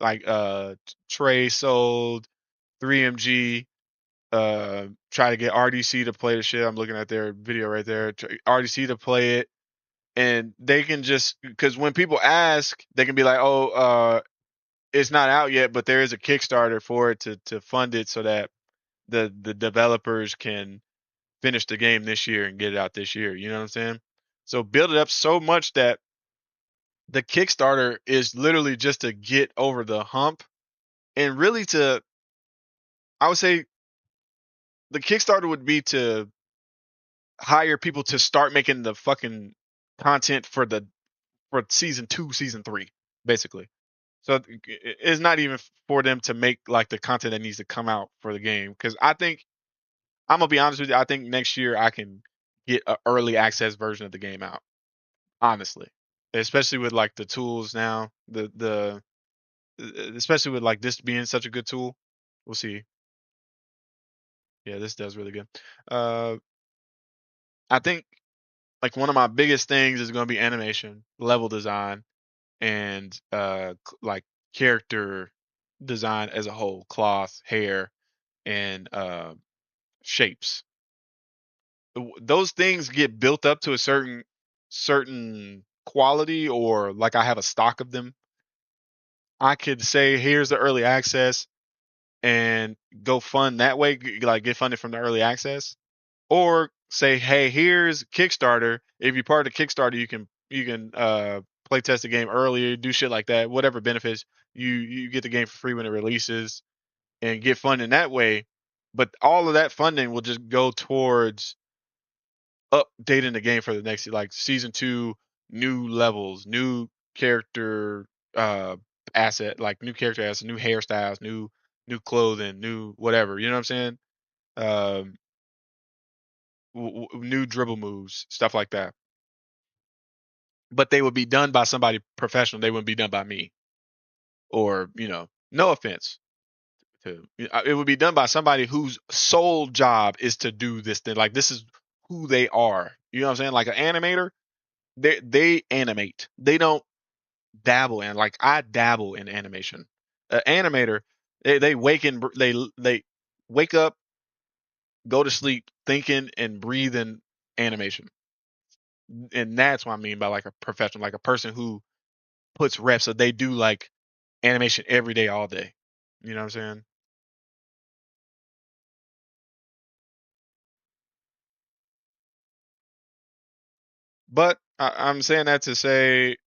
Like Trey sold 3MG. Try to get RDC to play the shit. I'm looking at their video right there. RDC to play it, and they can just, because when people ask, they can be like, "Oh, it's not out yet, but there is a Kickstarter for it to fund it so that the developers can finish the game this year and get it out this year. You know what I'm saying? So build it up so much that the Kickstarter is literally just to get over the hump and really to, I would say the Kickstarter would be to hire people to start making the fucking content for season 2, season 3, basically. So it's not even for them to make like the content that needs to come out for the game. Because I think I'm gonna be honest with you, I think next year I can get an early access version of the game out. Honestly, especially with like the tools now, especially with like this being such a good tool. We'll see. Yeah, this does really good. Uh, I think like one of my biggest things is gonna be animation, level design, and like character design as a whole, cloth, hair, and shapes. Those things get built up to a certain quality, or like I have a stock of them. I could say here's the early access and go fund that way, like get funded from the early access, or say hey here's Kickstarter. If you're part of the Kickstarter, you can play test the game earlier, do shit like that. Whatever benefits you get the game for free when it releases and get funding that way. But all of that funding will just go towards updating the game for the next like season 2, new levels, new character uh asset, like new character asset, new hairstyles, new clothing, new whatever, you know what I'm saying? Um new dribble moves, stuff like that. But they would be done by somebody professional. They wouldn't be done by me, or, no offense to it would be done by somebody whose sole job is to do this thing. Like this is who they are. You know what I'm saying? Like an animator, they animate. They don't dabble in, like I dabble in animation. Animator, they they wake up, go to sleep thinking and breathing animation. And that's what I mean by like a professional, like a person who puts reps, so they do like animation every day, all day. You know what I'm saying? But I'm saying that to say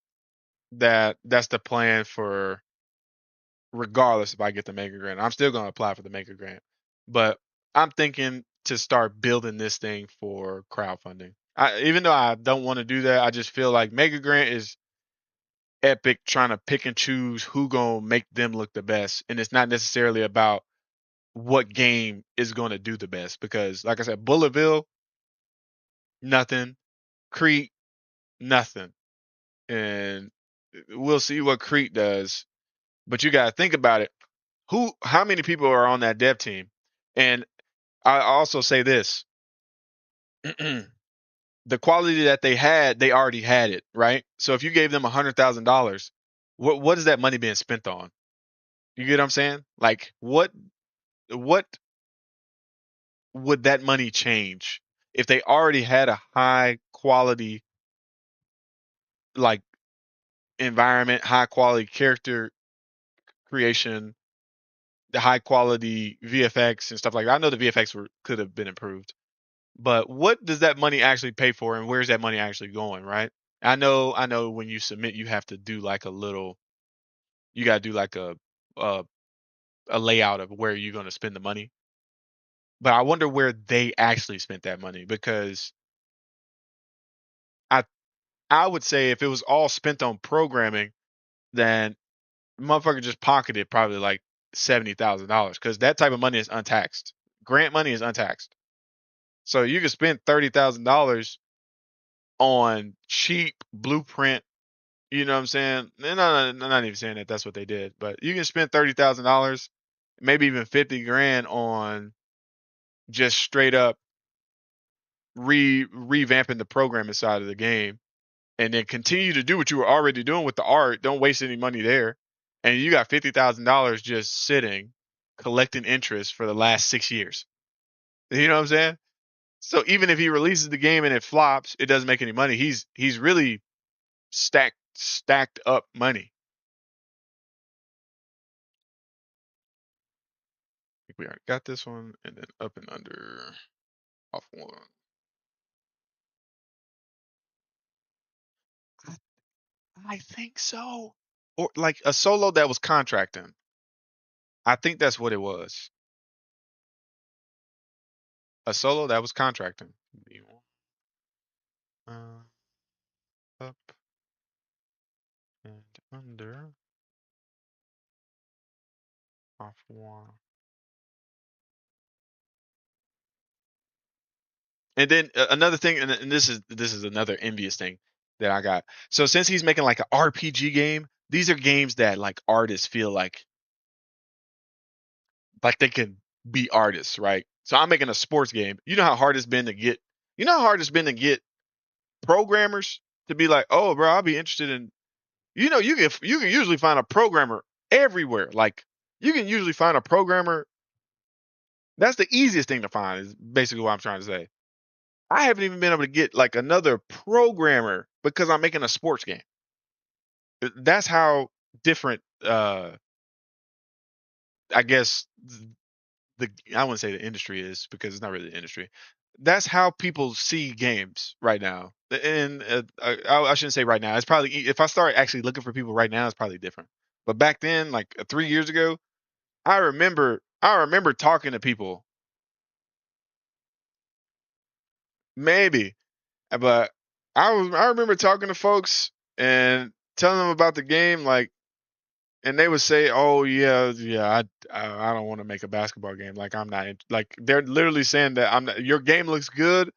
that that's the plan for, regardless if I get the Mega Grant. I'm still going to apply for the Mega Grant, but I'm thinking to start building this thing for crowdfunding. Even though I don't want to do that, I just feel like Mega Grant is Epic trying to pick and choose who gonna make them look the best, and it's not necessarily about what game is going to do the best. Because, like I said, Bulletville, nothing. Crete, nothing. And we'll see what Crete does. But you got to think about it. How many people are on that dev team? And I also say this: the quality that they had, they already had it, right? So if you gave them $100,000, what is that money being spent on? You get what I'm saying? Like what would that money change if they already had a high quality like environment, high quality character creation, the high quality VFX and stuff like that? I know the VFX could have been improved, but what does that money actually pay for, and where's that money actually going, right? I know when you submit, you have to do like a little, you got to do like a a layout of where you're going to spend the money. But I wonder where they actually spent that money, because I I would say if it was all spent on programming, then motherfucker just pocketed probably like $70,000, because that type of money is untaxed. Grant money is untaxed. So you could spend $30,000 on cheap blueprint. You know what I'm saying? No, no, no, not even saying that that's what they did, but you can spend $30,000, maybe even 50 grand on just straight up revamping the programming side of the game, and then continue to do what you were already doing with the art. Don't waste any money there. And you got $50,000 just sitting, collecting interest for the last 6 years. You know what I'm saying? So even if he releases the game and it flops, it doesn't make any money. He's really stacked up money. we already got this one, and then up and under off one. I think so. Or like a solo that was contracting. I think that's what it was. A solo that was contracting. Uh, up and under off one. And then another thing, and this is another envious thing that I got. So since he's making like an RPG game, these are games that like artists feel like they can be artists, right? So I'm making a sports game. You know how hard it's been to get. You know how hard it's been to get programmers to be like, oh, bro, I'll be interested in. You can usually find a programmer everywhere. Like you can usually find a programmer. That's the easiest thing to find. Is basically what I'm trying to say. I haven't even been able to get like another programmer because I'm making a sports game. That's how different. I guess the I wouldn't say the industry is because it's not really the industry. That's how people see games right now. And I shouldn't say right now. It's probably if I start actually looking for people right now, it's probably different. But back then, like 3 years ago, I remember talking to people. Maybe, but I remember talking to folks and telling them about the game, like, and they would say, "Oh yeah, yeah, I don't want to make a basketball game. Like I'm not like they're literally saying that I'm not. Your game looks good,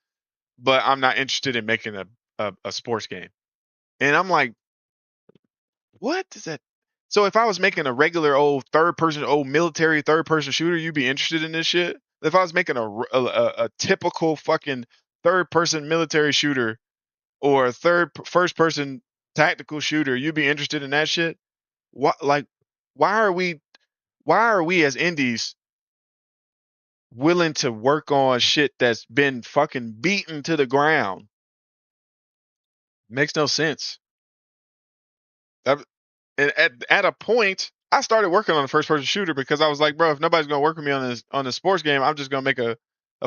but I'm not interested in making a sports game." And I'm like, what is that? So if I was making a regular old old military third person shooter, you'd be interested in this shit. If I was making a typical fucking third person military shooter or a first person tactical shooter, you'd be interested in that shit. What like why are we as indies willing to work on shit that's been fucking beaten to the ground? Makes no sense. That, and at a point, I started working on a first person shooter because I was like, bro, if nobody's gonna work with me on this sports game, I'm just gonna make a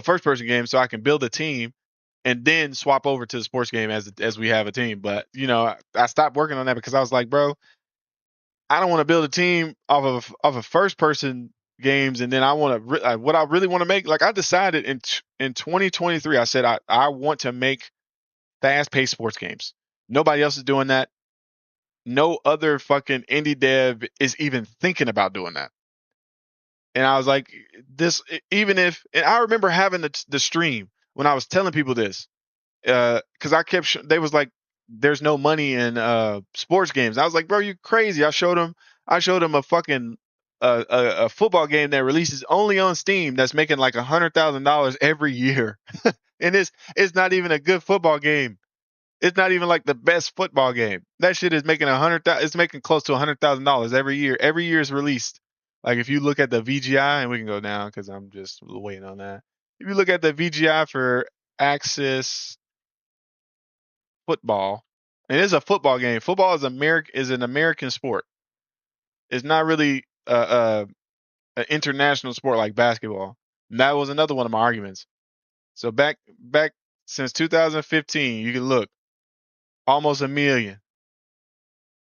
first person game so I can build a team and then swap over to the sports game as we have a team. But I stopped working on that because I was like, bro, I don't want to build a team off of first person games, and then I want to what I really want to make. Like I decided in 2023, I said I want to make fast paced sports games. Nobody else is doing that. No other fucking indie dev is even thinking about doing that. And I was like, this even if, and I remember having the stream when I was telling people this, because I kept they was like, there's no money in sports games. I was like, bro, you crazy. I showed them a fucking a football game that releases only on Steam that's making like $100,000 every year, and it's not even a good football game. It's not even like the best football game. That shit is making it's making close to $100,000 every year. Every year is released. Like if you look at the VGI, and we can go down because I'm just waiting on that. If you look at the VGI for Axis football, and it's a football game. Football is an American sport. It's not really an international sport like basketball. And that was another one of my arguments. So back since 2015, you can look almost a million.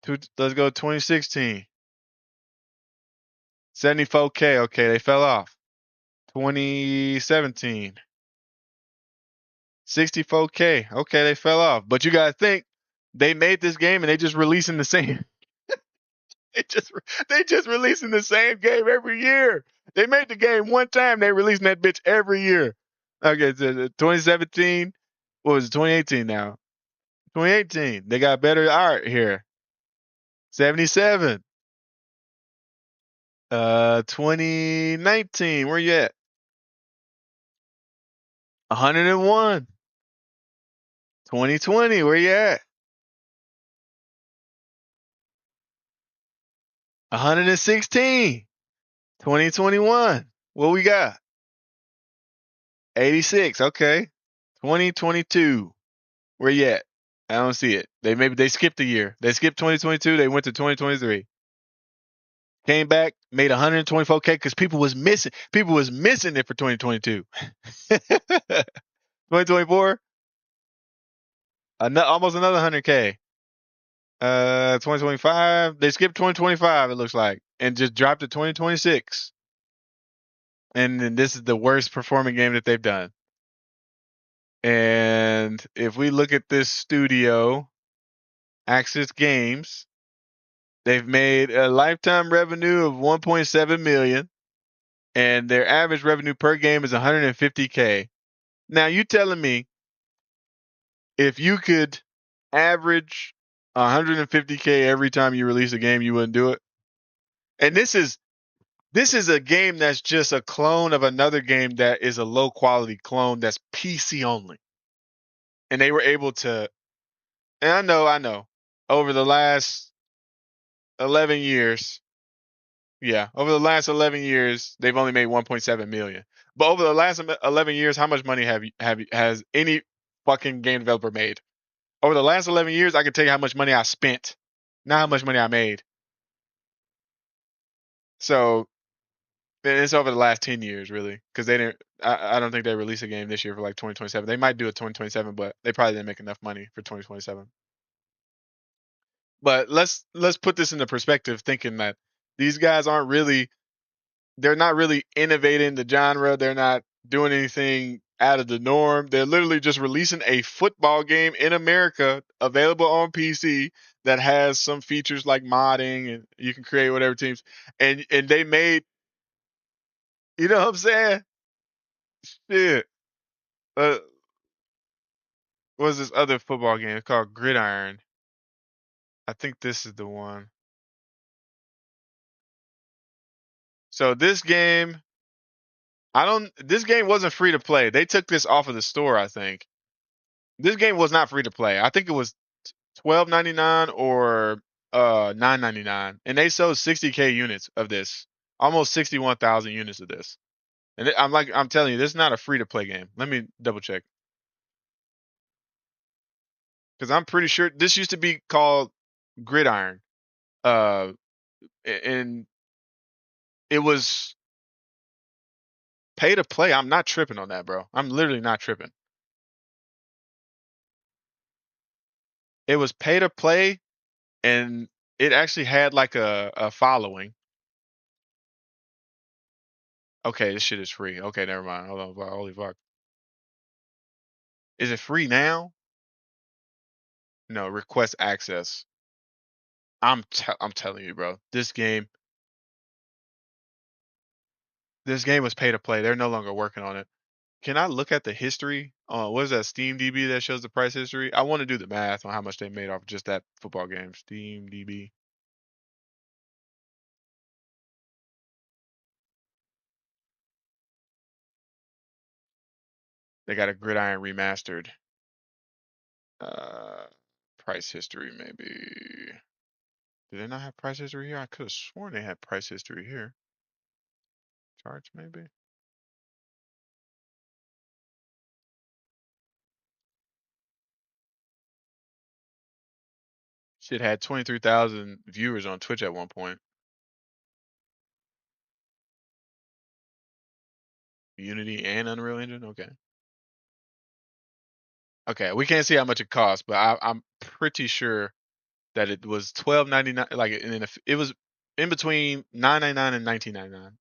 Let's go 2016. 74K. Okay, they fell off. 2017. 64K. Okay, they fell off. But you gotta think they made this game and they just releasing the same. they just releasing the same game every year. They made the game one time. They releasing that bitch every year. Okay, so 2017. What was it? 2018 now. 2018. They got better art here. 77. 2019. Where you at? 101. 2020, where you at? 116. 2021, what we got? 86. Okay. 2022, where you at? I don't see it. Maybe they skipped a year. They skipped 2022. They went to 2023. Came back, made 124K because people was missing. People was missing it for 2022. 2024, almost another 100K. 2025, they skipped 2025. It looks like, and just dropped to 2026. And then this is the worst performing game that they've done. And if we look at this studio, Axis Games, they've made a lifetime revenue of 1.7 million, and their average revenue per game is 150K. Now you telling me if you could average 150K every time you release a game, you wouldn't do it? And this is a game that's just a clone of another game that is a low quality clone that's PC only. And they were able to, and I know, over the last 11 years, yeah, over the last 11 years, they've only made 1.7 million. But over the last 11 years, how much money has any fucking game developer made? Over the last 11 years, I can tell you how much money I spent, not how much money I made. So it's over the last 10 years, really, because they didn't. I don't think they release a game this year for like 2027. They might do a 2027, but they probably didn't make enough money for 2027. But let's put this into perspective, thinking that these guys aren't really, they're not really innovating the genre. They're not doing anything out of the norm. They're literally just releasing a football game in America, available on PC, that has some features like modding and you can create whatever teams. And they made, you know what I'm saying? Shit. Uh, what was this other football game? It's called Gridiron. I think this is the one. So this game, this game wasn't free to play. They took this off of the store, I think. This game was not free to play. I think it was $12.99 or $9.99, and they sold 60K units of this, almost 61,000 units of this. And I'm telling you, this is not a free to play game. Let me double check, because I'm pretty sure this used to be called Gridiron. Uh, and it was pay to play. I'm not tripping on that, bro. I'm literally not tripping. It was pay to play, and it actually had like a following. Okay, this shit is free. Okay, never mind. Hold on. Holy fuck. Is it free now? No, request access. I'm telling you, bro. This game was pay to play. They're no longer working on it. Can I look at the history? What is that Steam DB that shows the price history? I want to do the math on how much they made off just that football game. Steam DB. They got a Gridiron remastered. Uh, price history maybe. Do they not have price history here? I could have sworn they had price history here. Charts maybe. Shit had 23,000 viewers on Twitch at one point. Unity and Unreal Engine. Okay. Okay, we can't see how much it costs, but I'm pretty sure that it was $12.99. Like, and then if it was in between $9.99 and $19.99.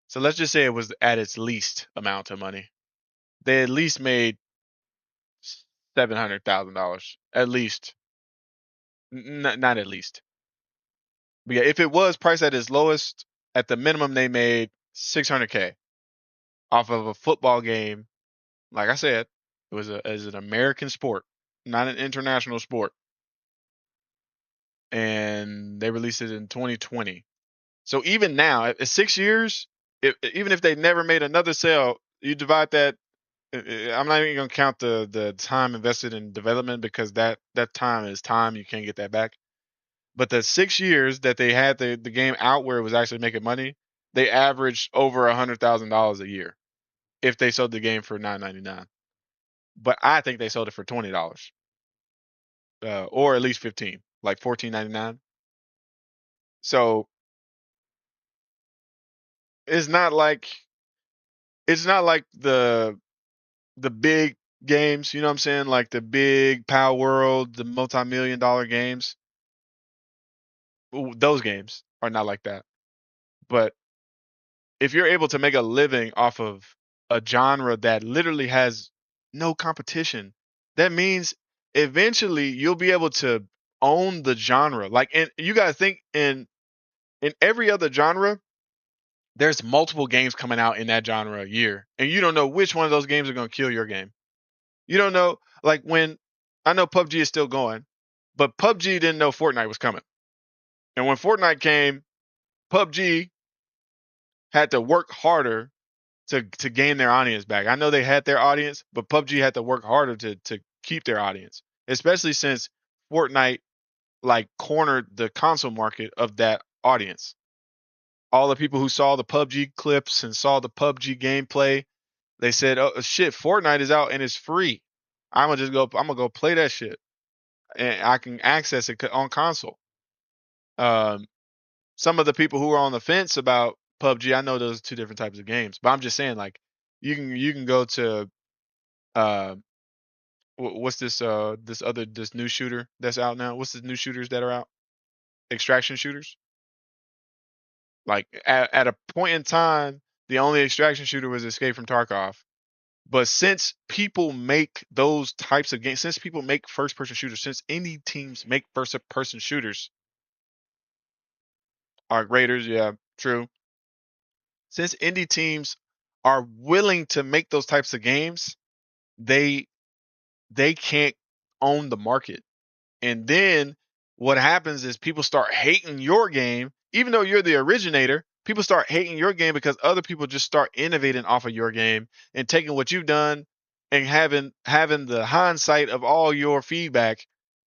So let's just say it was at its least amount of money. They at least made $700,000. At least, not at least. But yeah, if it was priced at its lowest, at the minimum they made 600K off of a football game. Like I said, it was as an American sport, not an international sport, and they released it in 2020. So even now, at 6 years, even if they never made another sale, you divide that. I'm not even gonna count the time invested in development, because that time is time, you can't get that back. But the 6 years that they had the game out where it was actually making money, they averaged over $100,000 a year if they sold the game for $9.99. But I think they sold it for $20, or at least 15, like $14.99. So it's not like the big games, you know what I'm saying? Like the big Power World, the multi-million-dollar games. Those games are not like that. But if you're able to make a living off of a genre that literally has no competition, that means eventually you'll be able to own the genre. Like, and you gotta think in every other genre, there's multiple games coming out in that genre a year, and you don't know which one of those games are gonna kill your game. You don't know, like when I know PUBG is still going, but PUBG didn't know Fortnite was coming. And when Fortnite came, PUBG had to work harder to gain their audience back. I know they had their audience, but PUBG had to work harder to keep their audience, especially since Fortnite like cornered the console market of that audience. All the people who saw the PUBG clips and saw the PUBG gameplay, they said, "Oh shit, Fortnite is out and it's free. I'm gonna go play that shit, and I can access it on console." Um, some of the people who are on the fence about PUBG, I know those are two different types of games, but I'm just saying, like, you can go to uh, what's this new shooter that's out now? What's the new shooters that are out? Extraction shooters. Like at a point in time, the only extraction shooter was Escape from Tarkov. But since people make those types of games, since people make first person shooters, since indie teams make first person shooters, are Raiders, yeah, true. Since indie teams are willing to make those types of games, they they can't own the market. And then what happens is people start hating your game, even though you're the originator. People start hating your game because other people just start innovating off of your game and taking what you've done and having the hindsight of all your feedback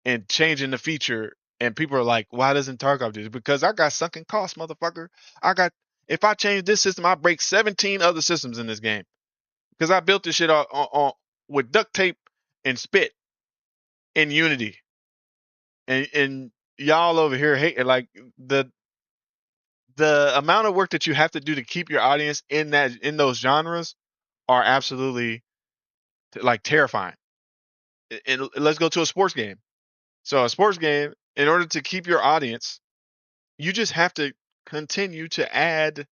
and changing the feature. And people are like, "Why doesn't Tarkov do this?" Because I got sunken costs, motherfucker. I got If I change this system, I break 17 other systems in this game because I built this shit with duct tape and spit in Unity, and y'all over here hate like the the amount of work that you have to do to keep your audience in those genres are absolutely like terrifying. And let's go to a sports game. So a sports game, in order to keep your audience, you just have to continue to add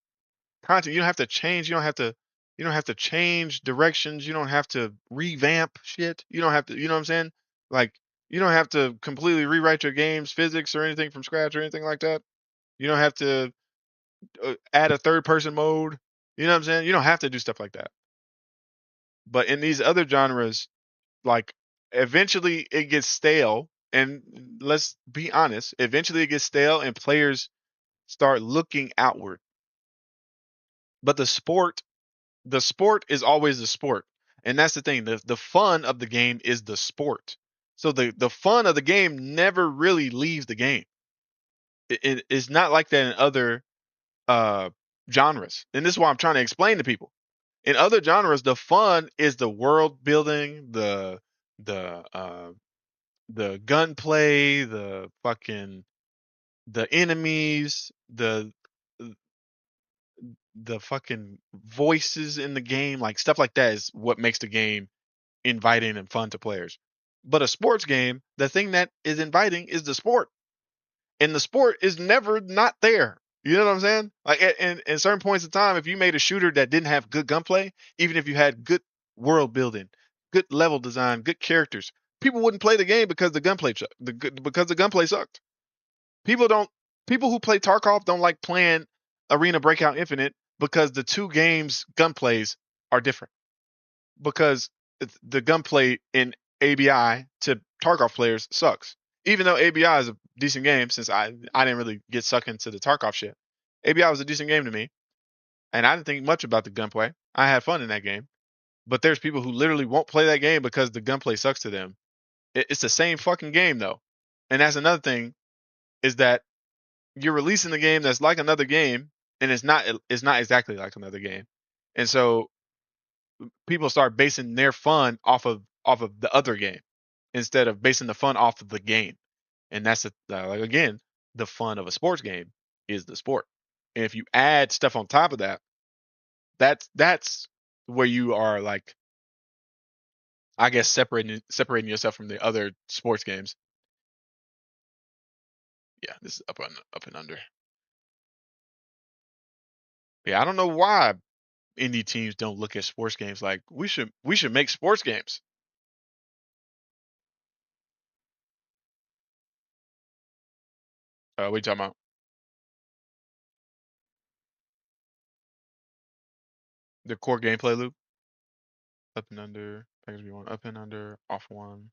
content. You don't have to change. You don't have to change directions. You don't have to revamp shit. You don't have to. You know what I'm saying? Like you don't have to completely rewrite your game's physics or anything from scratch or anything like that. You don't have to add a third person mode. You know what I'm saying? You don't have to do stuff like that. But in these other genres, like eventually it gets stale. And let's be honest, eventually it gets stale and players start looking outward. But the sport is always the sport. And that's the thing. The fun of the game is the sport. So the fun of the game never really leaves the game. It's not like that in other uh genres. And this is why I'm trying to explain to people. In other genres, the fun is the world building, the the gunplay, the enemies, the fucking voices in the game, like stuff like that is what makes the game inviting and fun to players. But a sports game, the thing that is inviting is the sport. And the sport is never not there. You know what I'm saying? Like in certain points of time, if you made a shooter that didn't have good gunplay, even if you had good world building, good level design, good characters, people wouldn't play the game because because the gunplay sucked. People don't People who play Tarkov don't like playing Arena Breakout Infinite because the two games gunplays are different. Because the gunplay in ABI to Tarkov players sucks. Even though ABI is a decent game, since I didn't really get sucked into the Tarkov shit. ABI was a decent game to me, and I didn't think much about the gunplay. I had fun in that game. But there's people who literally won't play that game because the gunplay sucks to them. It's the same fucking game though, and that's another thing is that you're releasing the game that's like another game, and it's not exactly like another game, and so people start basing their fun off of the other game instead of basing the fun off of the game. And that's like again, the fun of a sports game is the sport. And if you add stuff on top of that, That's where you are like, I guess, separating yourself from the other sports games. Yeah, this is up and under. Yeah, I don't know why indie teams don't look at sports games like we should make sports games. What are you talking about? The core gameplay loop? Up and under, package B1, up and under, off one.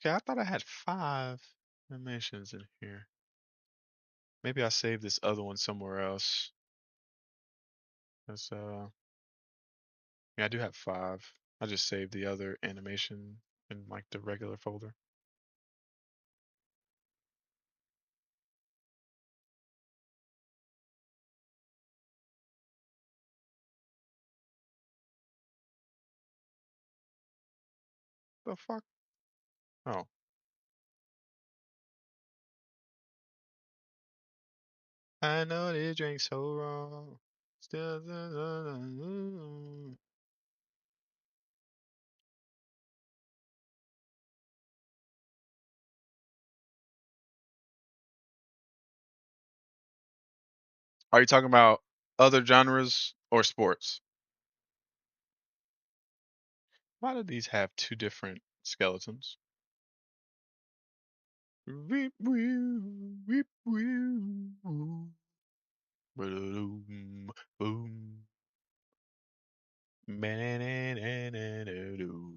Okay, I thought I had 5 animations in here. Maybe I saved this other one somewhere else. That's yeah, I do have 5. I just saved the other animation in like the regular folder. The fuck? Oh. I know this drink so wrong. Still. Are you talking about other genres or sports? Why do these have 2 different skeletons? Weep, woo, weep, woo. Ba-da-doom, boom. Man-na-na-na-na-do.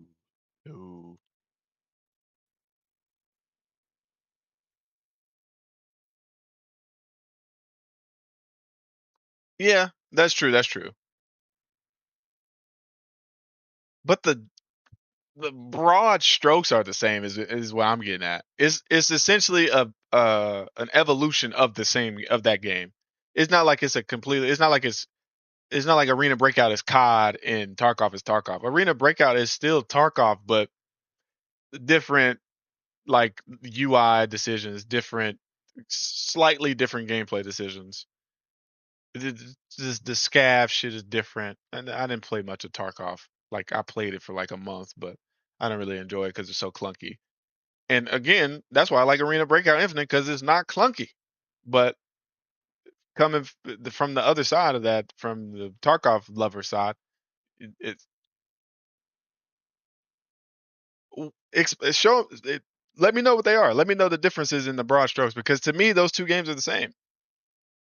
Do. Yeah, that's true. That's true. But the broad strokes are the same. Is what I'm getting at. It's essentially a an evolution of the same of that game. It's not like it's a completely. It's not like Arena Breakout is COD and Tarkov is Tarkov. Arena Breakout is still Tarkov, but different like UI decisions, different, slightly different gameplay decisions. The scav shit is different, and I didn't play much of Tarkov. Like I played it for like a month, but I didn't really enjoy it because it's so clunky. And again, that's why I like Arena Breakout Infinite because it's not clunky. But coming from the other side of that, from the Tarkov lover side, it's show it. Let me know what they are. Let me know the differences in the broad strokes because to me, those 2 games are the same.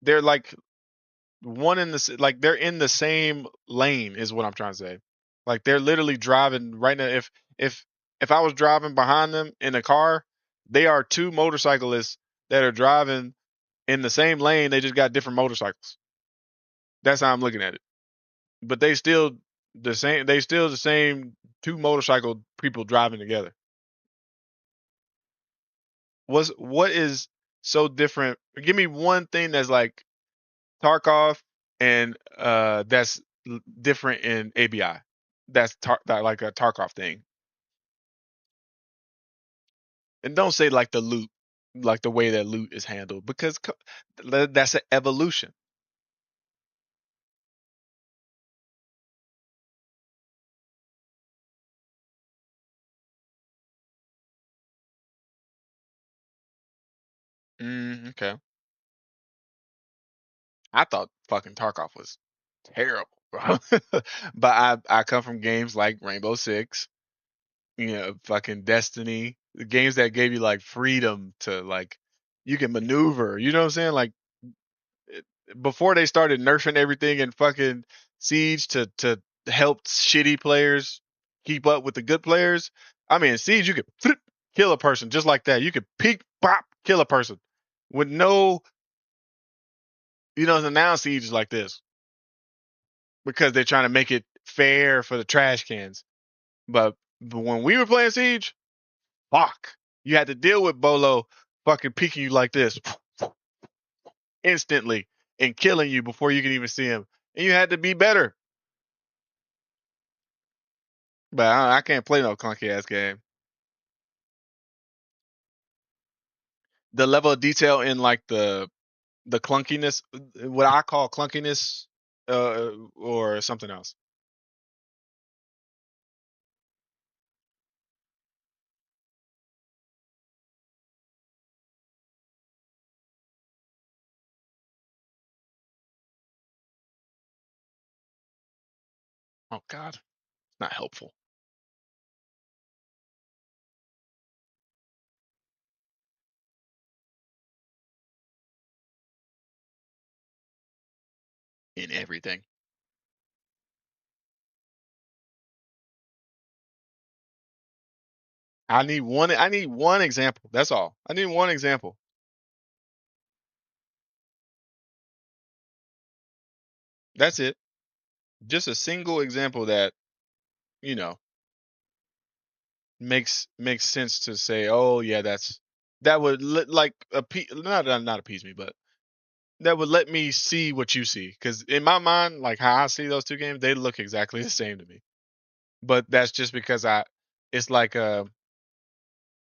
They're like one in the like they're in the same lane is what I'm trying to say. Like they're literally driving right now. If if I was driving behind them in a car, they are 2 motorcyclists that are driving in the same lane. They just got different motorcycles. That's how I'm looking at it. But they still the same. They still the same 2 motorcycle people driving together. What is so different? Give me one thing that's like Tarkov and that's different in ABI. That's that like a Tarkov thing. And don't say like the loot, like the way that loot is handled, because that's an evolution. Okay. I thought fucking Tarkov was terrible, bro. But I come from games like Rainbow Six, fucking Destiny, the games that gave you like freedom to like you can maneuver. You know what I'm saying? Like it, before they started nerfing everything in fucking Siege to help shitty players keep up with the good players. I mean, in Siege you could kill a person just like that. You could peek, pop, kill a person with no, now Siege is like this because they're trying to make it fair for the trash cans. But when we were playing Siege, fuck, you had to deal with Bolo fucking peeking you like this instantly and killing you before you can even see him, and you had to be better. But I can't play no clunky ass game. The level of detail in like the clunkiness, what I call clunkiness, or something else? Oh God, not helpful in everything. I need one. I need one example. That's all. I need one example. That's it. Just a single example that you know makes sense to say. Oh yeah, that would like not appease me, but that would let me see what you see. Because in my mind, like how I see those two games, they look exactly the same to me. But that's just because it's like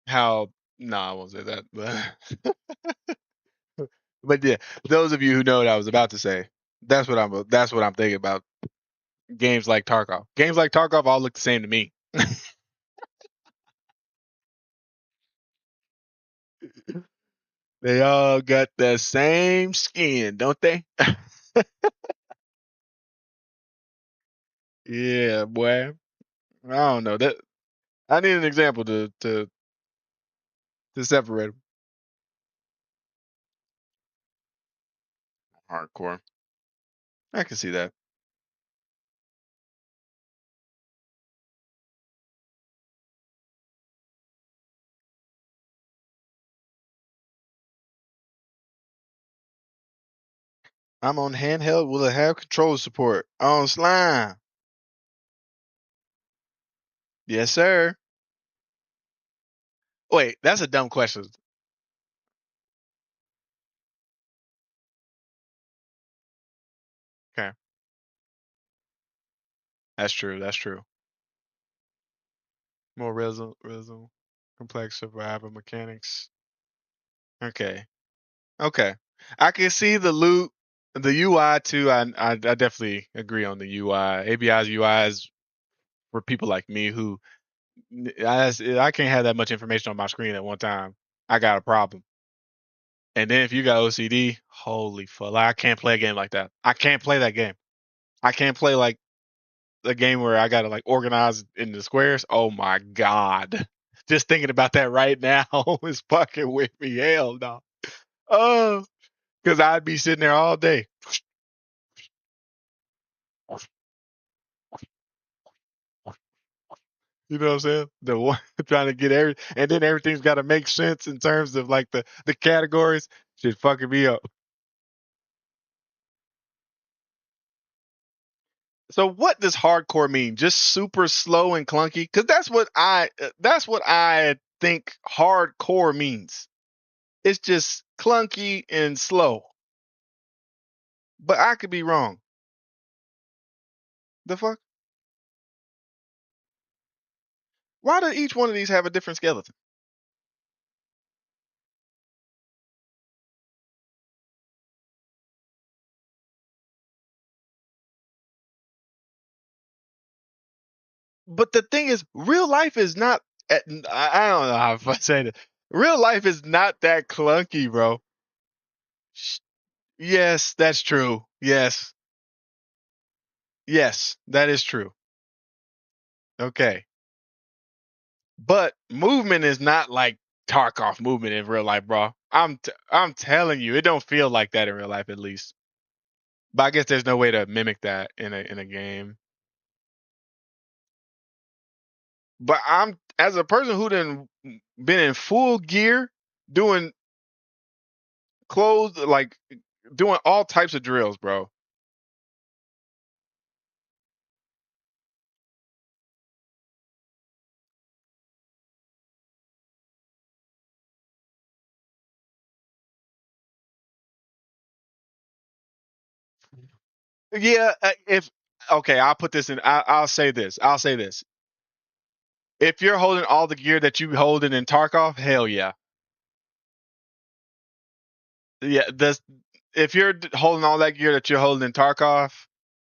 how no, I won't say that. But yeah, those of you who know what I was about to say, that's what I'm thinking about. Games like Tarkov. Games like Tarkov all look the same to me. They all got the same skin, don't they? Yeah, boy. I don't know that. I need an example to separate them. Hardcore. I can see that. I'm on handheld. Will it have controller support? On slime. Yes, sir. Wait, that's a dumb question. Okay, that's true. That's true. More realism, complex survival mechanics. Okay, okay. I can see the loot, the UI too. I definitely agree on the UI. ABI's UI is for people like me who I can't have that much information on my screen at one time. I got a problem. And then if you got OCD, holy fuck, I can't play a game like that. I can't play that game. I can't play like a game where I gotta like organize in the squares. Oh my god. Just thinking about that right now is fucking with me. Hell no. Oh, because I'd be sitting there all day. You know what I'm saying? The one trying to get and then everything's got to make sense in terms of like the categories. Shit fucking me up. So what does hardcore mean? Just super slow and clunky? Because that's what I think hardcore means. It's just clunky and slow. But I could be wrong. The fuck? Why do each one of these have a different skeleton? But the thing is, real life is not. I don't know how I say this. Real life is not that clunky, bro. Yes, that's true. Yes, yes, that is true. Okay, but movement is not like Tarkov movement in real life, bro. I'm telling you, it don't feel like that in real life, at least. But I guess there's no way to mimic that in a game. But I'm as a person who done been in full gear, doing clothes like doing all types of drills, bro. Yeah, if okay, I'll put this in. I'll say this. I'll say this. If you're holding all the gear that you holding in Tarkov, hell yeah, yeah. This if you're holding all that gear that you're holding in Tarkov,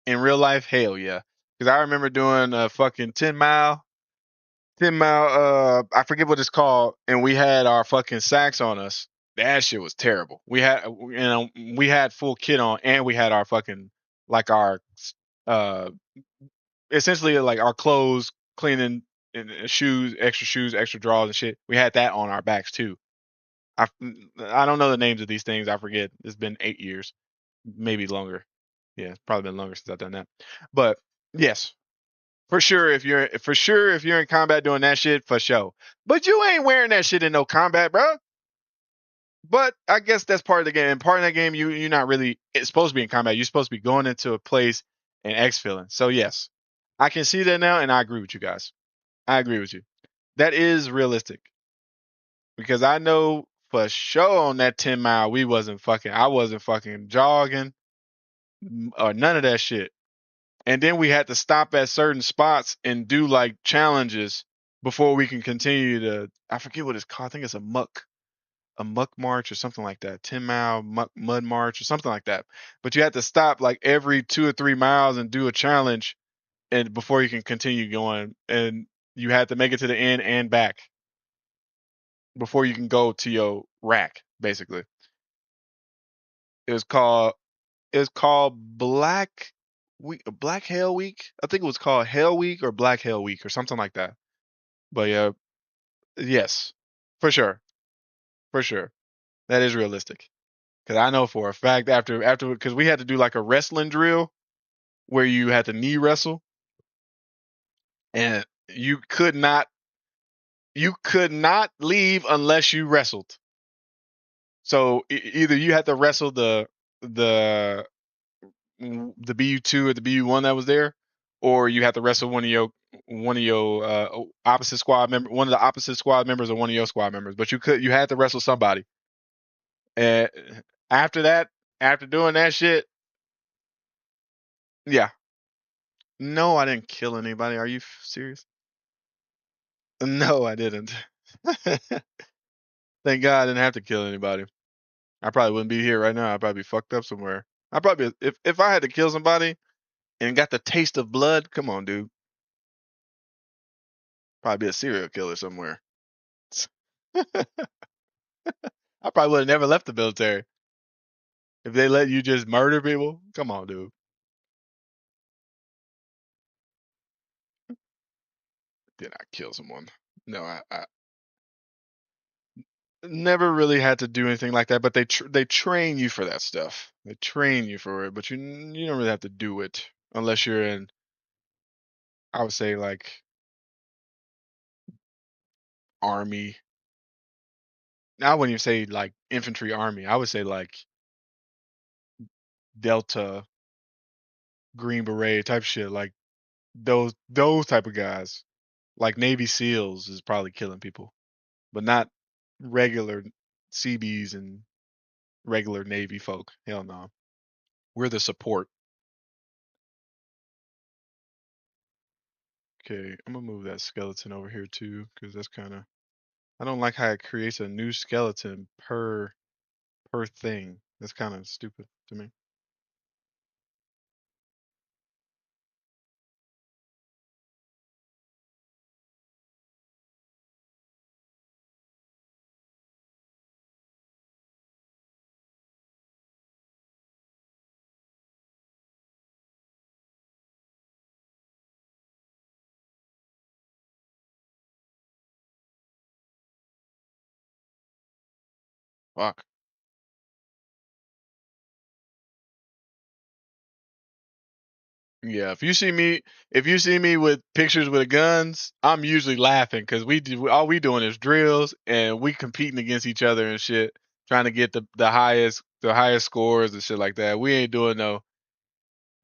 in real life, hell yeah. Because I remember doing a fucking 10 mile, 10 mile. I forget what it's called, and we had our fucking sacks on us. That shit was terrible. We had full kit on, and we had our fucking like our uh essentially like our clothes, cleaning and shoes, extra drawers and shit. We had that on our backs too. I I don't know the names of these things. I forget. It's been 8 years, maybe longer. Yeah, it's probably been longer since I've done that. But yes, for sure if you're in combat doing that shit, for sure. But you ain't wearing that shit in no combat, bro. But I guess that's part of the game. And part of that game, you're not really it's supposed to be in combat. You're supposed to be going into a place and exfilling. So yes, I can see that now, and I agree with you guys. I agree with you. That is realistic because I know for sure on that 10 mile I wasn't fucking jogging or none of that shit. And then we had to stop at certain spots and do like challenges before we can continue to. I forget what it's called. I think it's a muck march or something like that. 10 mile mud march or something like that. But you had to stop like every 2 or 3 miles and do a challenge, and before you can continue going, and you had to make it to the end and back before you can go to your rack. Basically, it was called Black Week, Black Hell Week. I think it was called Hell Week or Black Hell Week or something like that. But yeah, yes, for sure, for sure, that is realistic. Because I know for a fact after because we had to do like a wrestling drill where you had to knee wrestle, and you could not leave unless you wrestled. So either you had to wrestle the the BU2 or the BU1 that was there, or you had to wrestle one of your opposite squad member, one of the opposite squad members, or one of your squad members. But you had to wrestle somebody. And after that, after doing that shit, yeah, no, I didn't kill anybody. Are you serious? No, I didn't. Thank God I didn't have to kill anybody. I probably wouldn't be here right now. I'd probably be fucked up somewhere. I probably if I had to kill somebody and got the taste of blood, come on, dude. Probably be a serial killer somewhere. I probably would have never left the military if they let you just murder people. Come on, dude. Did I kill someone? No, I never really had to do anything like that. But they train you for that stuff. They train you for it, but you don't really have to do it unless you're in. I would say like army. I wouldn't even say like infantry army. I would say like Delta, Green Beret type shit. Like those type of guys. Like Navy SEALs is probably killing people, but not regular CBs and regular Navy folk. Hell no. We're the support. Okay, I'm gonna move that skeleton over here too, because that's kind of. I don't like how it creates a new skeleton per thing. That's kind of stupid to me. Fuck. Yeah, if you see me with pictures with guns, I'm usually laughing because all we doing is drills and we competing against each other and shit, trying to get the highest scores and shit like that. We ain't doing no.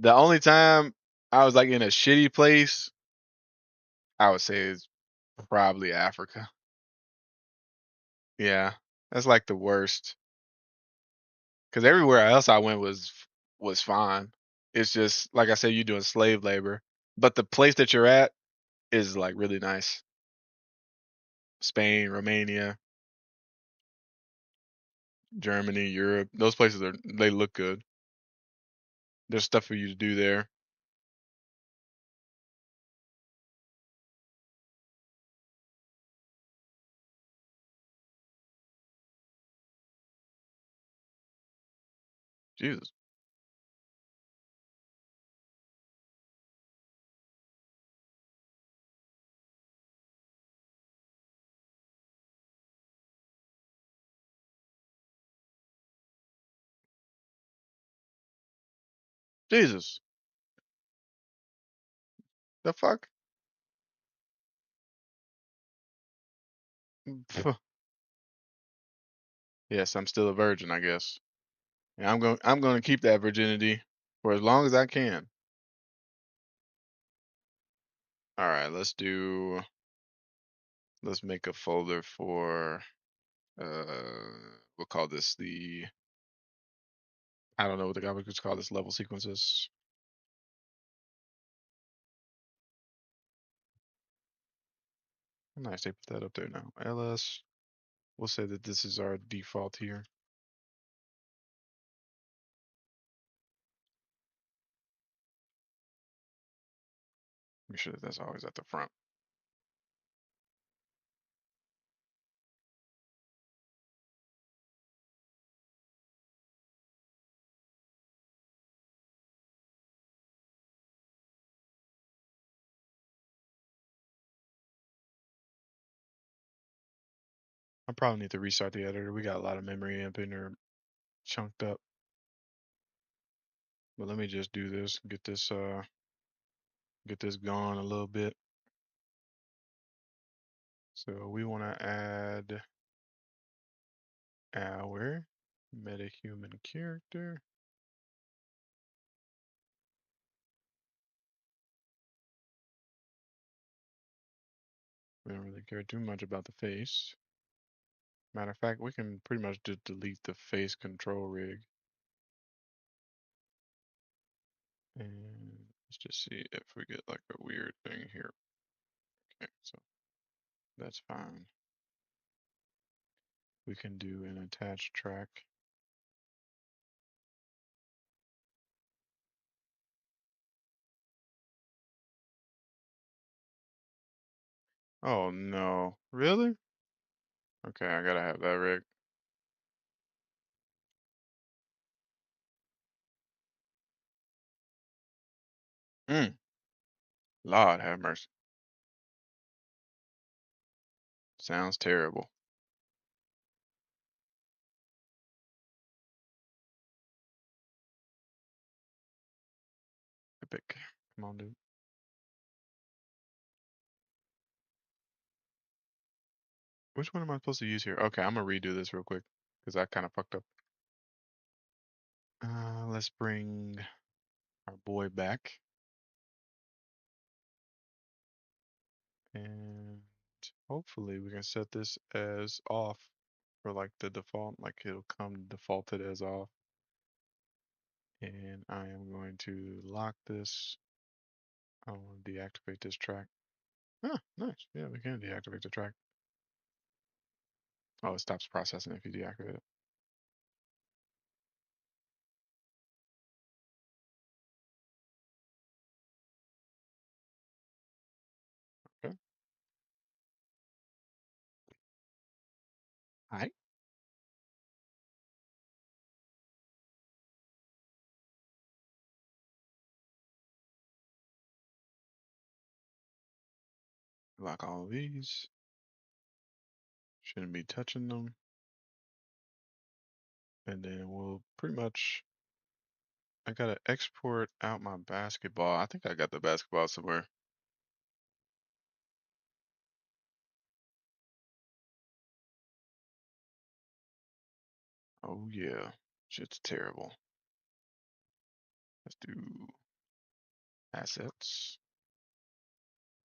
The only time I was like in a shitty place, I would say is probably Africa. Yeah, that's like the worst. Because everywhere else I went was fine. It's just like I said, you're doing slave labor, but the place that you're at is like really nice. Spain, Romania, Germany, Europe. Those places they look good. There's stuff for you to do there. Jesus. Jesus. The fuck? Yes, I'm still a virgin, I guess. And I'm going to keep that virginity for as long as I can. All right, let's make a folder for we'll call this the I don't know what the guy would call this level sequences. Nice, they put that up there now. ls. We'll say that this is our default here. Make sure that that's always at the front. I probably need to restart the editor. We got a lot of memory up in there chunked up. But let me just do this, get this gone a little bit. So we want to add our metahuman character. We don't really care too much about the face. Matter of fact, we can pretty much just delete the face control rig. And let's just see if we get like a weird thing here. Okay, so that's fine. We can do an attached track. Oh no, really? Okay, I gotta have that rig. Mm, Lord have mercy. Sounds terrible. Epic. Come on, dude. Which one am I supposed to use here? Okay, I'm gonna redo this real quick because I kind of fucked up. Let's bring our boy back. And hopefully we can set this as off for like the default, like it'll come defaulted as off. And I am going to lock this. I want to deactivate this track. Ah, nice. Yeah, we can deactivate the track. Oh, it stops processing if you deactivate it. Okay. All right. Lock all of these. Shouldn't be touching them. And then we'll pretty much, I gotta export out my basketball. I think I got the basketball somewhere. Oh yeah, shit's terrible. Let's do assets.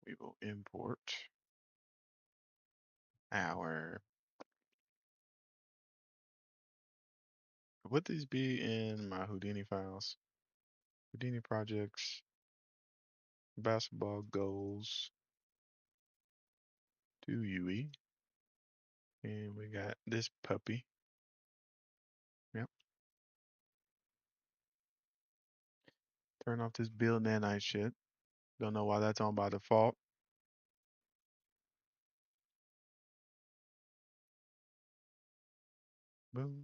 We will import our, would these be in my Houdini files? Houdini projects, basketball goals, do UE. And we got this puppy. Yep. Turn off this Bill Nanite shit. Don't know why that's on by default. Boom.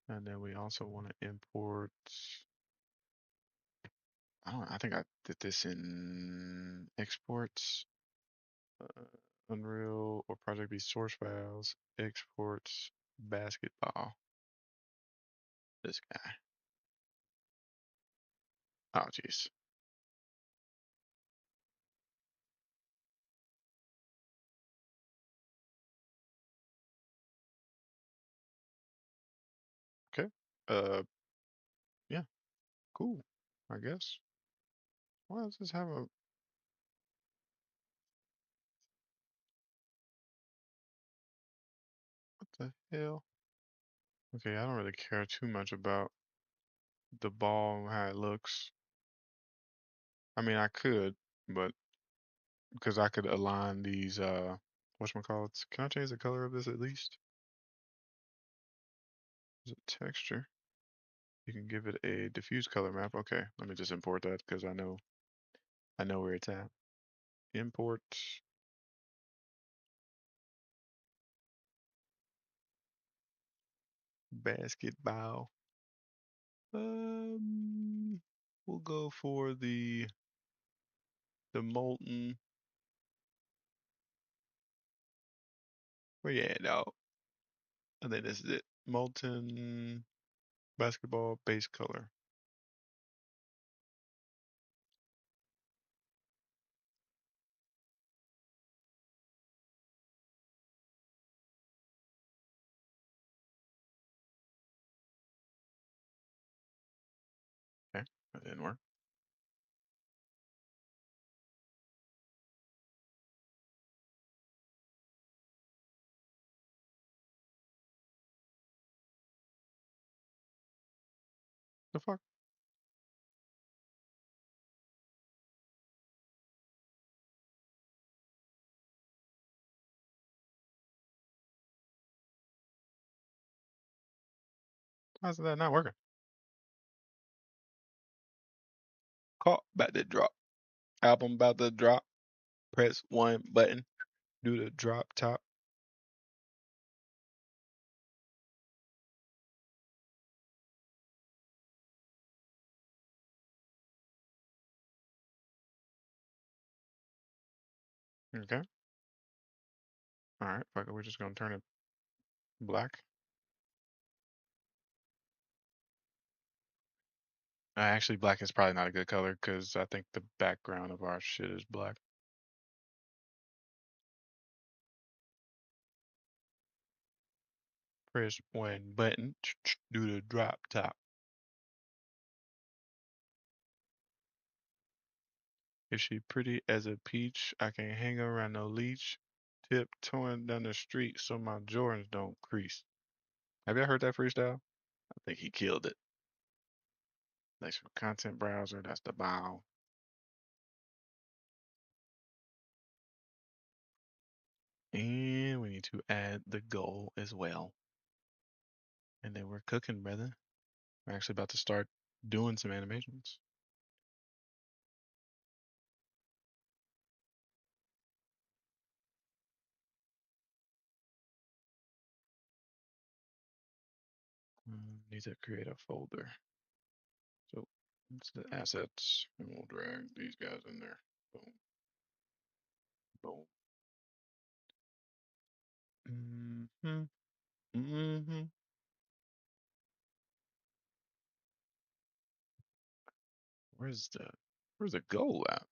And then we also want to import, I think I did this in exports, Unreal or ProjectP source files, exports, basketball. This guy. Oh, jeez. Okay. Yeah, cool, I guess. Why does this have a, what the hell? Okay, I don't really care too much about the ball and how it looks. I mean, I could, but because I could align these, whatchamacallits. Can I change the color of this at least? Is it texture? You can give it a diffuse color map. Okay, let me just import that because I know where it's at. Import basketball. We'll go for the molten. Where you at, dog? And then this is it. Molten basketball base color. Okay, that didn't work. The fuck? How's that not working? Caught about to drop. Album about to drop. Press one button. Do the drop top. Okay. All right. Fuck it. We're just gonna turn it black. Actually, black is probably not a good color because I think the background of our shit is black. Press one button. Do the drop top. If she pretty as a peach, I can hang her around no leash. Tiptoeing down the street so my Jordans don't crease. Have y'all heard that freestyle? I think he killed it. Thanks for content browser. That's the bow. And we need to add the goal as well. And then we're cooking, brother. We're actually about to start doing some animations. Need to create a folder. So it's the assets, and we'll drag these guys in there. Boom, boom. Mm-hmm. Mm-hmm. Where's the goal at?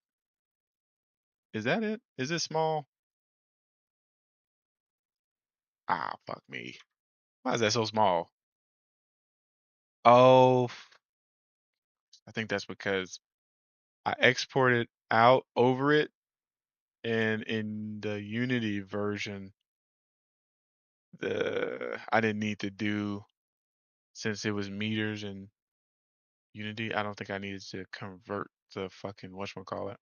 Is that it? Is it small? Ah, fuck me. Why is that so small? Oh, I think that's because I exported out over it, and in the Unity version, the I didn't need to do since it was meters in Unity. I don't think I needed to convert the fucking whatchamacallit.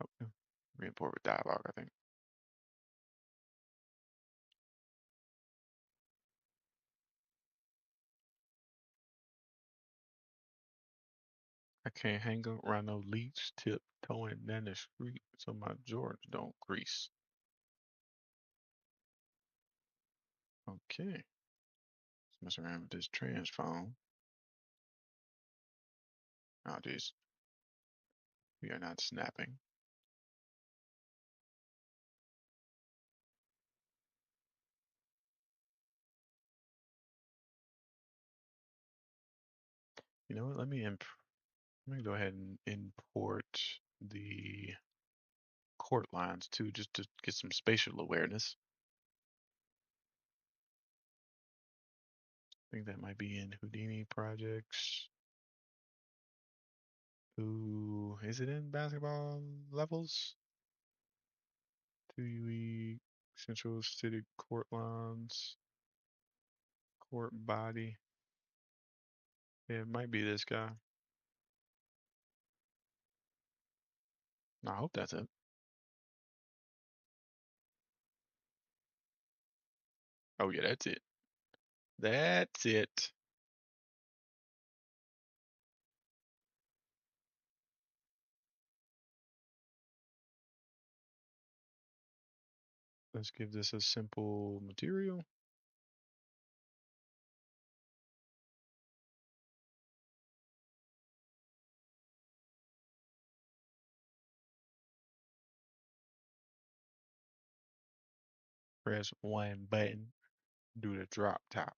Oh, yeah. Re-import with dialog, I think. I can't hang around no leech tip towing down the street so my Jordans don't grease. Okay. Let's mess around with this transform. Oh, geez. We are not snapping. You know what? Let me go ahead and import the court lines too, just to get some spatial awareness. I think that might be in Houdini projects. Ooh, is it in basketball levels? 2UE Central City court lines, court body. Yeah, it might be this guy. No, I hope that's it. Oh yeah, that's it. That's it. Let's give this a simple material. Press one button, do the drop top.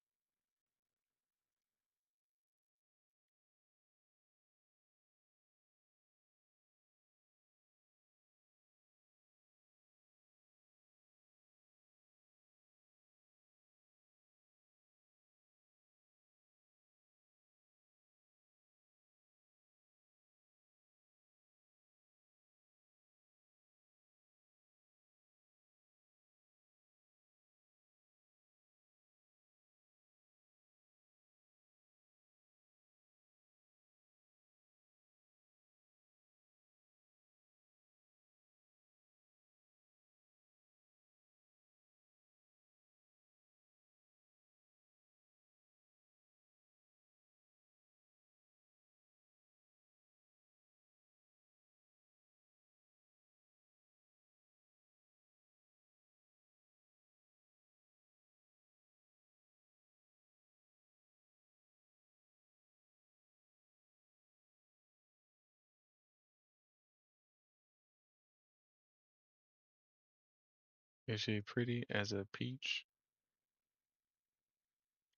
Is she pretty as a peach?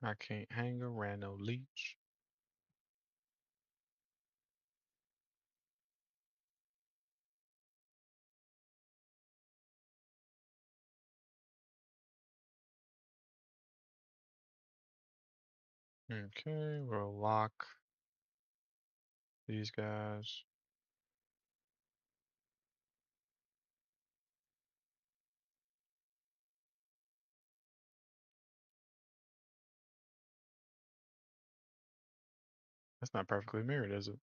I can't hang around no leech. Okay, we'll lock these guys. That's not perfectly mirrored, is it?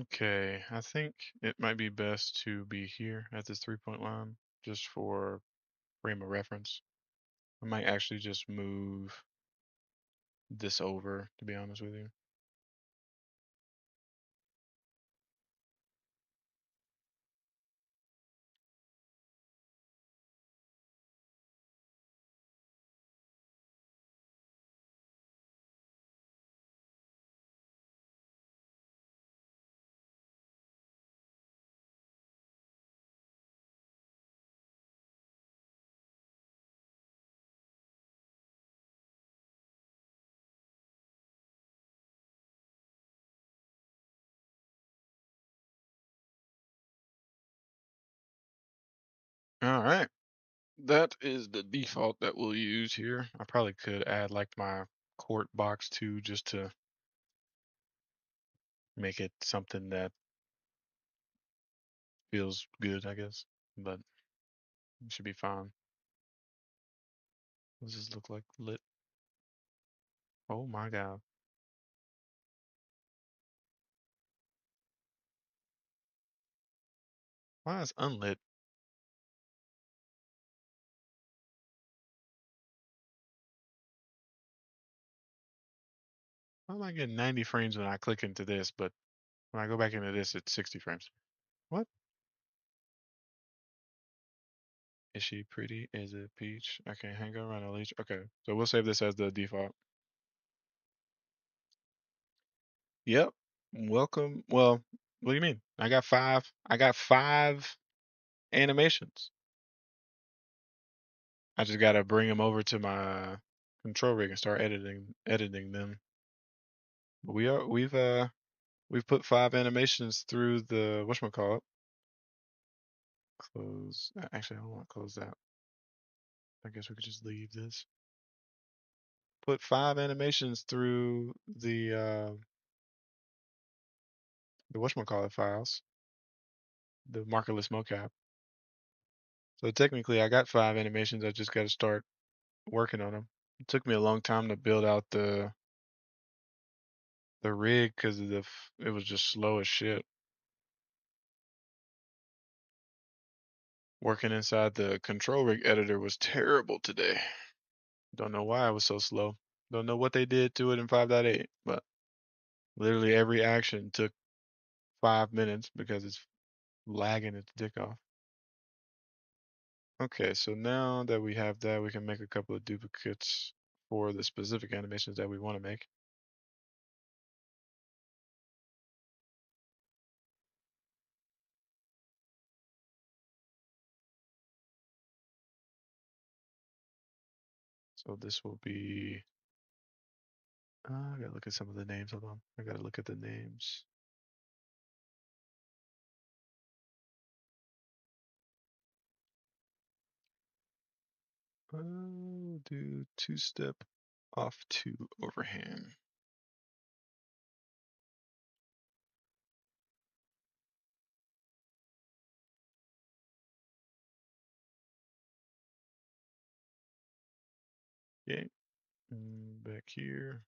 Okay, I think it might be best to be here at this 3-point line just for frame of reference. I might actually just move this over, to be honest with you. All right, that is the default that we'll use here. I probably could add like my court box too, just to make it something that feels good, I guess. But it should be fine. What does this look like lit? Oh my god. Why is unlit? Why am I getting 90 frames when I click into this, but when I go back into this, it's 60 frames? What? Is she pretty as a peach? Okay, hang around a leash. Okay, so we'll save this as the default. Yep. Welcome. Well, what do you mean? I got five. I got five animations. I just gotta bring them over to my control rig and start editing them. But we've put five animations through the whatchamacallit. Close. Actually, I don't want to close that. I guess we could just leave this. Put five animations through the whatchamacallit files, the markerless mocap. So technically, I got five animations. I just got to start working on them. It took me a long time to build out the rig because it was just slow as shit. Working inside the control rig editor was terrible today. Don't know why it was so slow. Don't know what they did to it in 5.8, but literally every action took 5 minutes because it's lagging its dick off. Okay, so now that we have that, we can make a couple of duplicates for the specific animations that we want to make. So this will be, I gotta look at some of the names. Hold on, I gotta look at the names. I'll do two-step off to overhand. Okay, back here.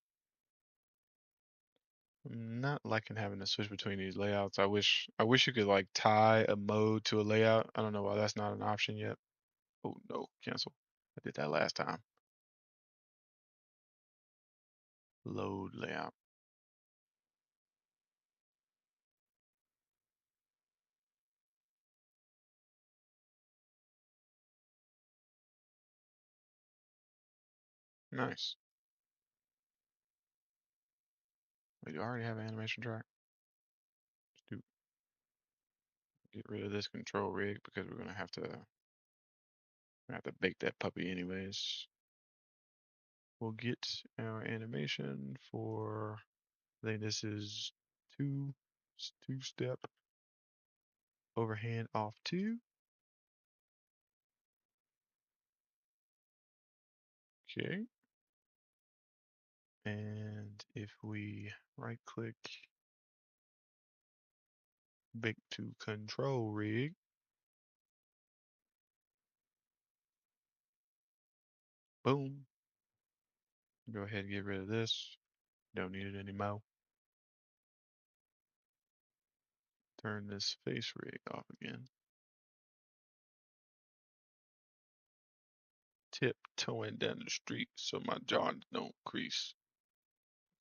I'm not liking having to switch between these layouts. I wish you could like tie a mode to a layout. I don't know why that's not an option yet. Oh no, cancel. I did that last time. Load layout. Nice. Wait, do I already have an animation track? Let's get rid of this control rig because we're gonna have to bake that puppy anyways. We'll get our animation for, I think this is two-step overhand off two. Okay. And if we right click, bake to control rig, boom. Go ahead and get rid of this. Don't need it anymore. Turn this face rig off again. Tiptoeing down the street so my jaw don't crease.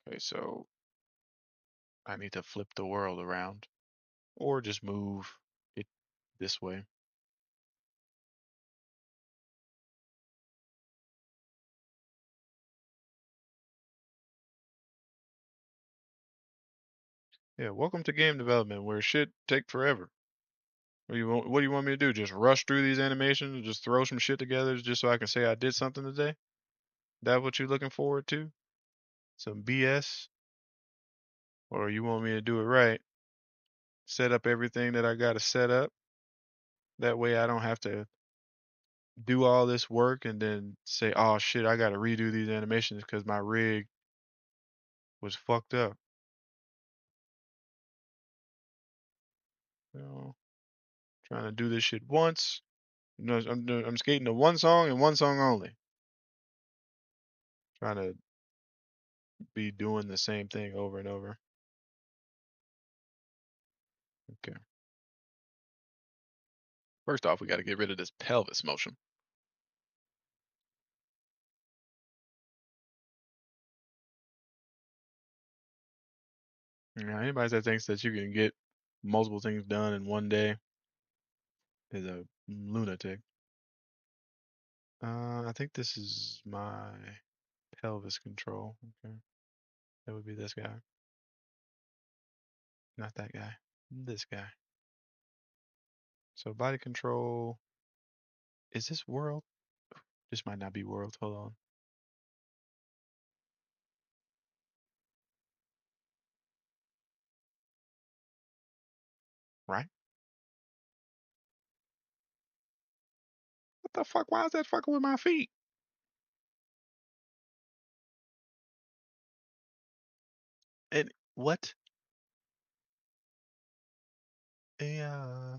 Okay, so I need to flip the world around or just move it this way. Yeah, welcome to game development where shit take forever. What do you want me to do? Just rush through these animations, just throw some shit together just so I can say I did something today? That what you looking forward to? Some BS? Or you want me to do it right? Set up everything that I gotta set up. That way I don't have to do all this work and then say, oh shit, I gotta redo these animations because my rig was fucked up. You know, trying to do this shit once. You know, I'm skating to one song and one song only. Trying to be doing the same thing over and over. Okay. First off, we got to get rid of this pelvis motion. Anybody that thinks that you can get multiple things done in one day is a lunatic. I think this is my pelvis control. Okay, that would be this guy, not that guy. This guy. So body control. Is this world? This might not be world. Hold on. Right? What the fuck? Why is that fucking with my feet? And what? Yeah.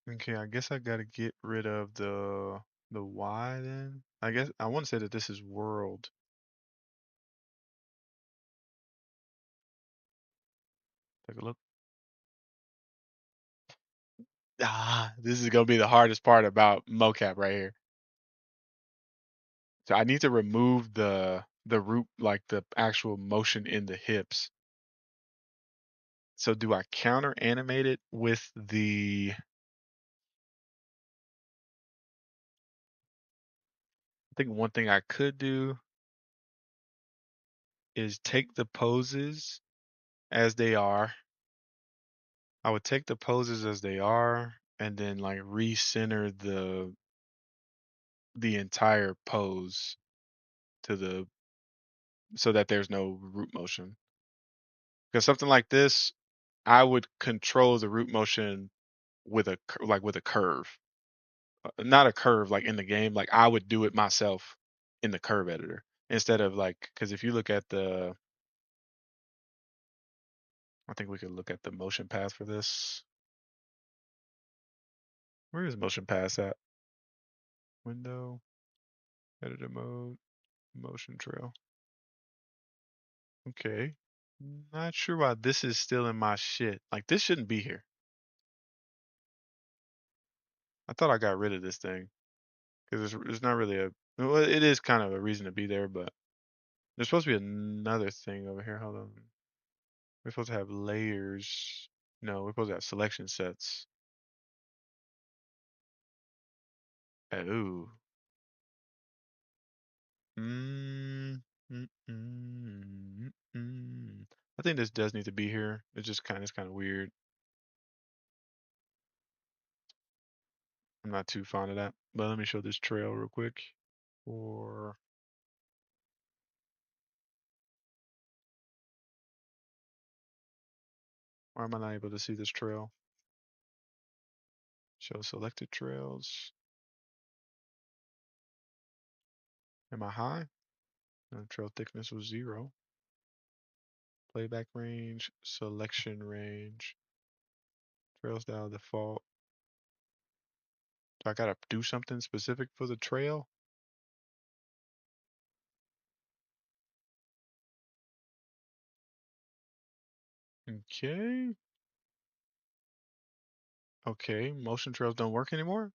Okay, I guess I gotta get rid of the Y then. I guess I want to say that this is world. Take a look. This is gonna be the hardest part about mocap right here. So I need to remove the root, like the actual motion in the hips. So do I counter animate it with the? I think one thing I could do is take the poses as they are. I would take the poses as they are and then like recenter the entire pose to the so that there's no root motion. Because something like this, I would control the root motion with like with a curve. Not a curve like in the game, like I would do it myself in the curve editor instead of like because if you look at the I think we could look at the motion path for this. Where is motion path at? Window, editor mode, motion trail. Okay. Not sure why this is still in my shit. Like this shouldn't be here. I thought I got rid of this thing because it's not really a. Well, it is kind of a reason to be there, but there's supposed to be another thing over here. Hold on. We're supposed to have layers. No, we're supposed to have selection sets. Oh. Mm, mm, mm, I think this does need to be here. It's kind of weird. I'm not too fond of that. But let me show this trail real quick. Or why am I not able to see this trail? Show selected trails. Am I high? No, trail thickness was 0. Playback range, selection range, trail style default. Do I gotta do something specific for the trail? Okay. Okay. Motion trails don't work anymore?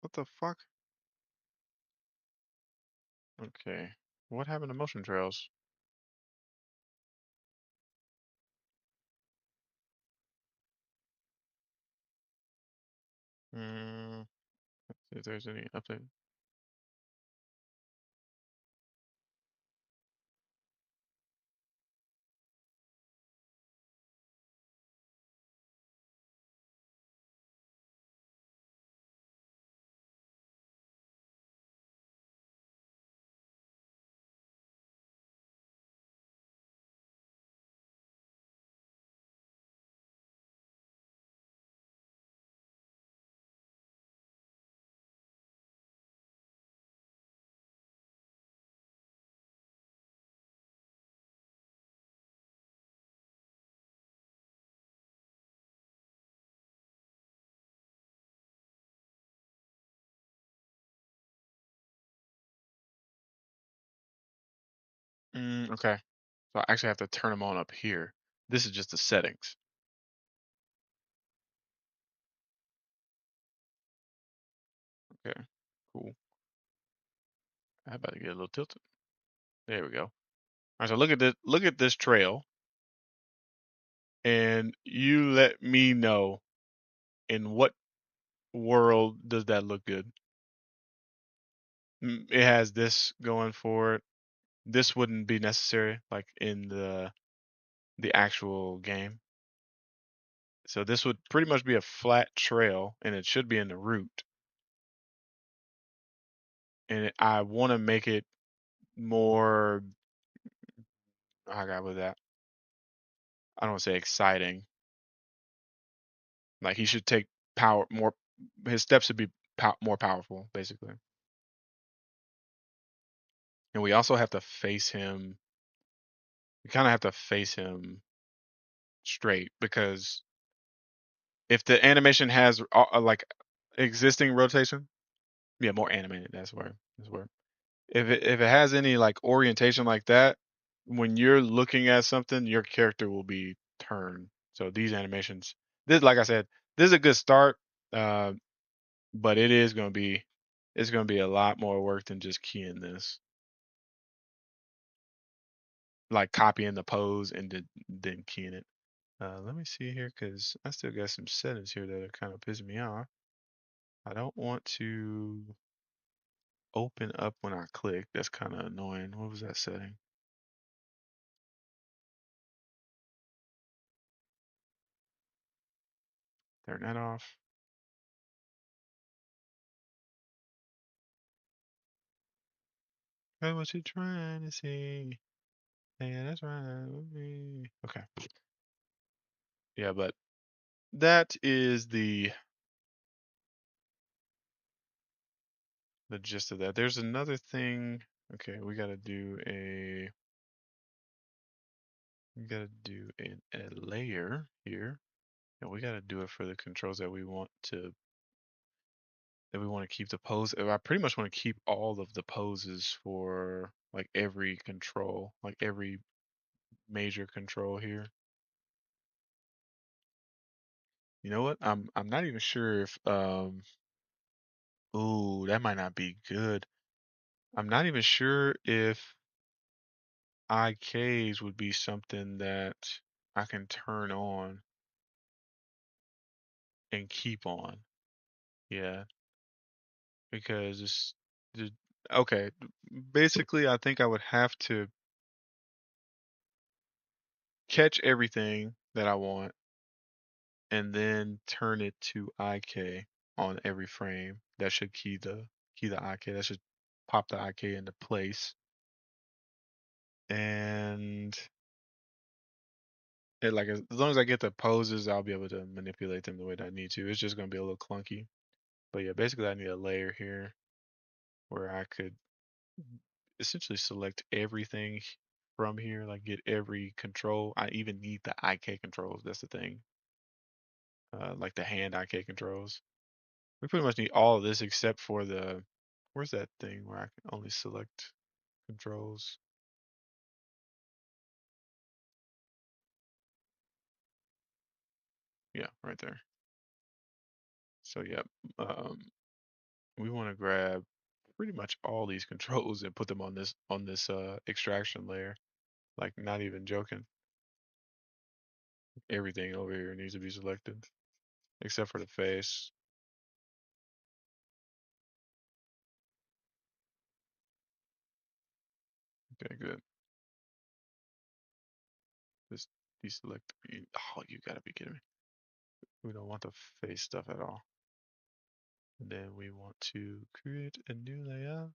What the fuck? Okay. What happened to motion trails? Hmm. See if there's any update. Okay. So I actually have to turn them on up here. This is just the settings. Okay, cool. I'm about to get a little tilted. There we go. All right, so look at this trail, and you let me know in what world does that look good. It has this going for it. This wouldn't be necessary, like in the actual game. So this would pretty much be a flat trail, and it should be in the root. And I want to make it more. I got with that. I don't want to say exciting. Like he should take power more. His steps should be more powerful, basically. And we also have to face him. We kind of have to face him straight because if the animation has like existing rotation, yeah, more animated. That's where. That's where. If it has any like orientation like that, when you're looking at something, your character will be turned. So these animations, this like I said, this is a good start, uh, but it's gonna be a lot more work than just keying this, like copying the pose and then keying it. Let me see here because I still got some settings here that are kind of pissing me off. I don't want to open up when I click. That's kind of annoying. What was that setting? Turn that off. That's what you trying to say. Yeah, that's right with me. Okay. Yeah, but that is the gist of that. There's another thing. Okay, we gotta do a layer here, and we gotta do it for the controls that we want to keep the pose. I pretty much want to keep all of the poses for like every control, like every major control here. You know what? I'm not even sure if ooh, that might not be good. I'm not even sure if IKs would be something that I can turn on and keep on. Yeah, because the okay. Basically, I think I would have to catch everything that I want and then turn it to IK on every frame. That should key the IK. That should pop the IK into place. And like as long as I get the poses, I'll be able to manipulate them the way that I need to. It's just gonna be a little clunky. But yeah, basically I need a layer here where I could essentially select everything from here, like get every control. I even need the IK controls. That's the thing. Like the hand IK controls. We pretty much need all of this except for where's that thing where I can only select controls? Yeah, right there. So yeah, um, we want to grab pretty much all these controls and put them on this extraction layer. Like not even joking. Everything over here needs to be selected except for the face. Okay, good. Just deselect. Oh, you gotta be kidding me. We don't want the face stuff at all. And then we want to create a new layout.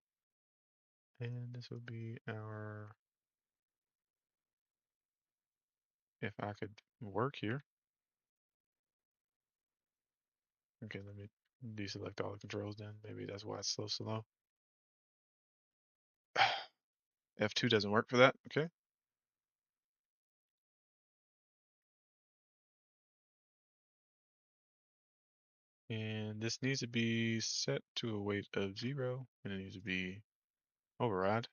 And this will be our, if I could work here. Okay, let me deselect all the controls then. Maybe that's why it's so slow. F2 doesn't work for that. Okay. And this needs to be set to a weight of 0. And it needs to be override.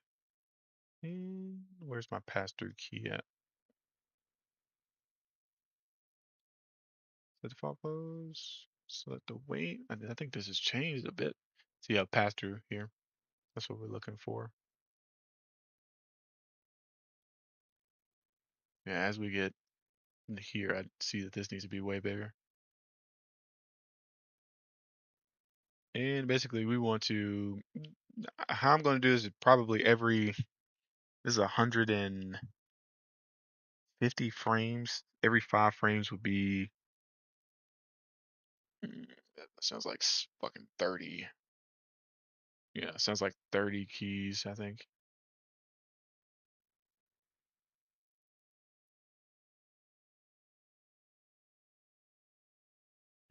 And where's my pass-through key at? Set default pose. Select the weight. I think this has changed a bit. See a pass through here. That's what we're looking for. Yeah, as we get here, I see that this needs to be way bigger. And basically we want to, how I'm going to do this is probably this is 150 frames. Every 5 frames would be, that sounds like fucking 30. Yeah, sounds like 30 keys, I think.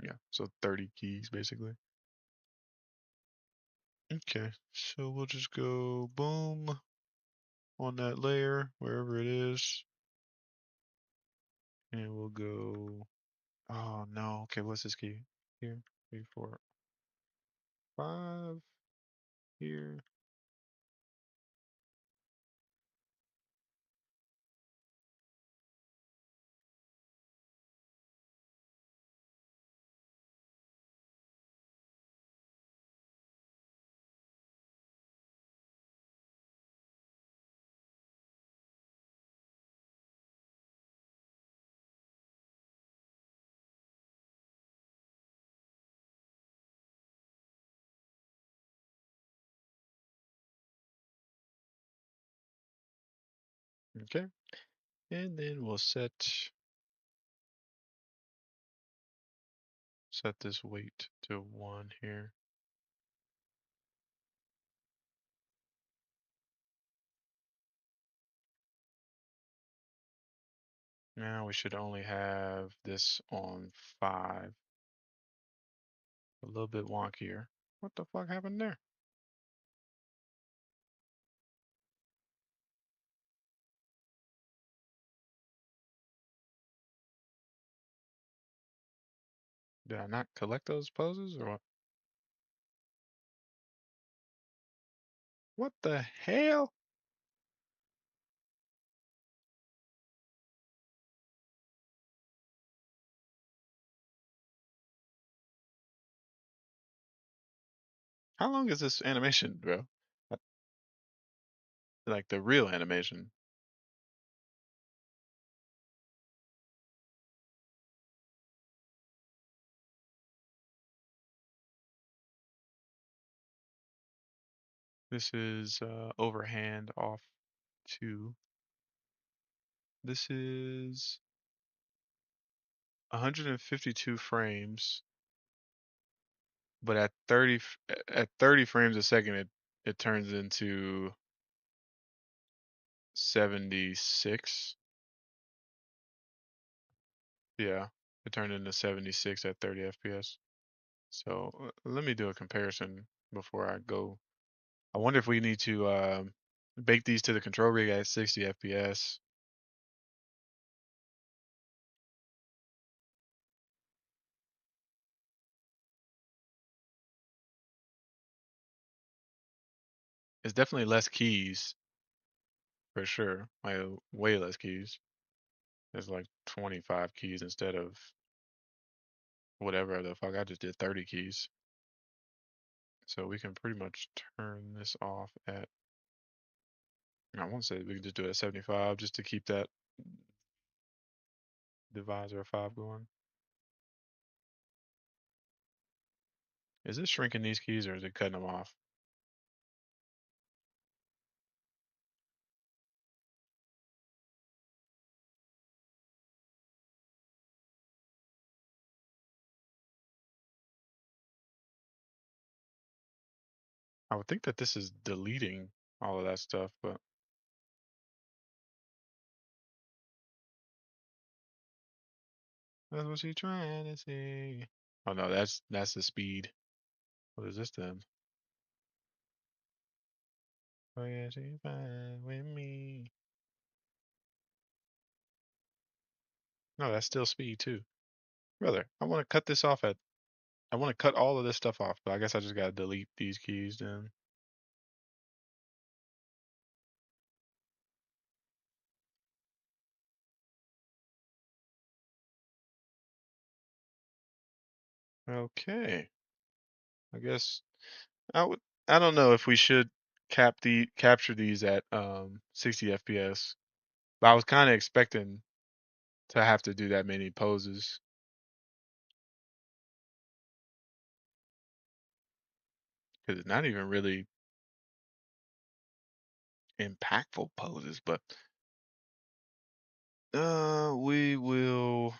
Yeah, so 30 keys basically. Okay, so we'll just go boom on that layer, wherever it is. And we'll go, oh no, okay, what's this key? Here, 3, 4, 5, here. Okay, and then we'll set this weight to 1 here. Now we should only have this on 5. A little bit wonkier. What the fuck happened there? Did I not collect those poses or what? What the hell? How long is this animation, bro? Uh, Like the real animation. This is overhand off 2. This is 152 frames, but at 30 frames a second, it turns into 76. Yeah, it turned into 76 at 30 FPS. So let me do a comparison before I go. I wonder if we need to bake these to the control rig at 60 FPS. It's definitely less keys for sure. Like way less keys. There's like 25 keys instead of whatever the fuck I just did 30 keys. So we can pretty much turn this off at, I want to say we can just do it at 75 just to keep that divisor of 5 going. Is it shrinking these keys or is it cutting them off? I would think that this is deleting all of that stuff, but that's what she's trying to say. Oh no, that's the speed. What is this then? Oh yeah, she's fine with me. No, that's still speed too. Brother, I want to cut this off at, I want to cut all of this stuff off, but I guess I just gotta delete these keys then. Okay. I guess I don't know if we should capture these at 60 FPS, but I was kind of expecting to have to do that many poses because it's not even really impactful poses. But we will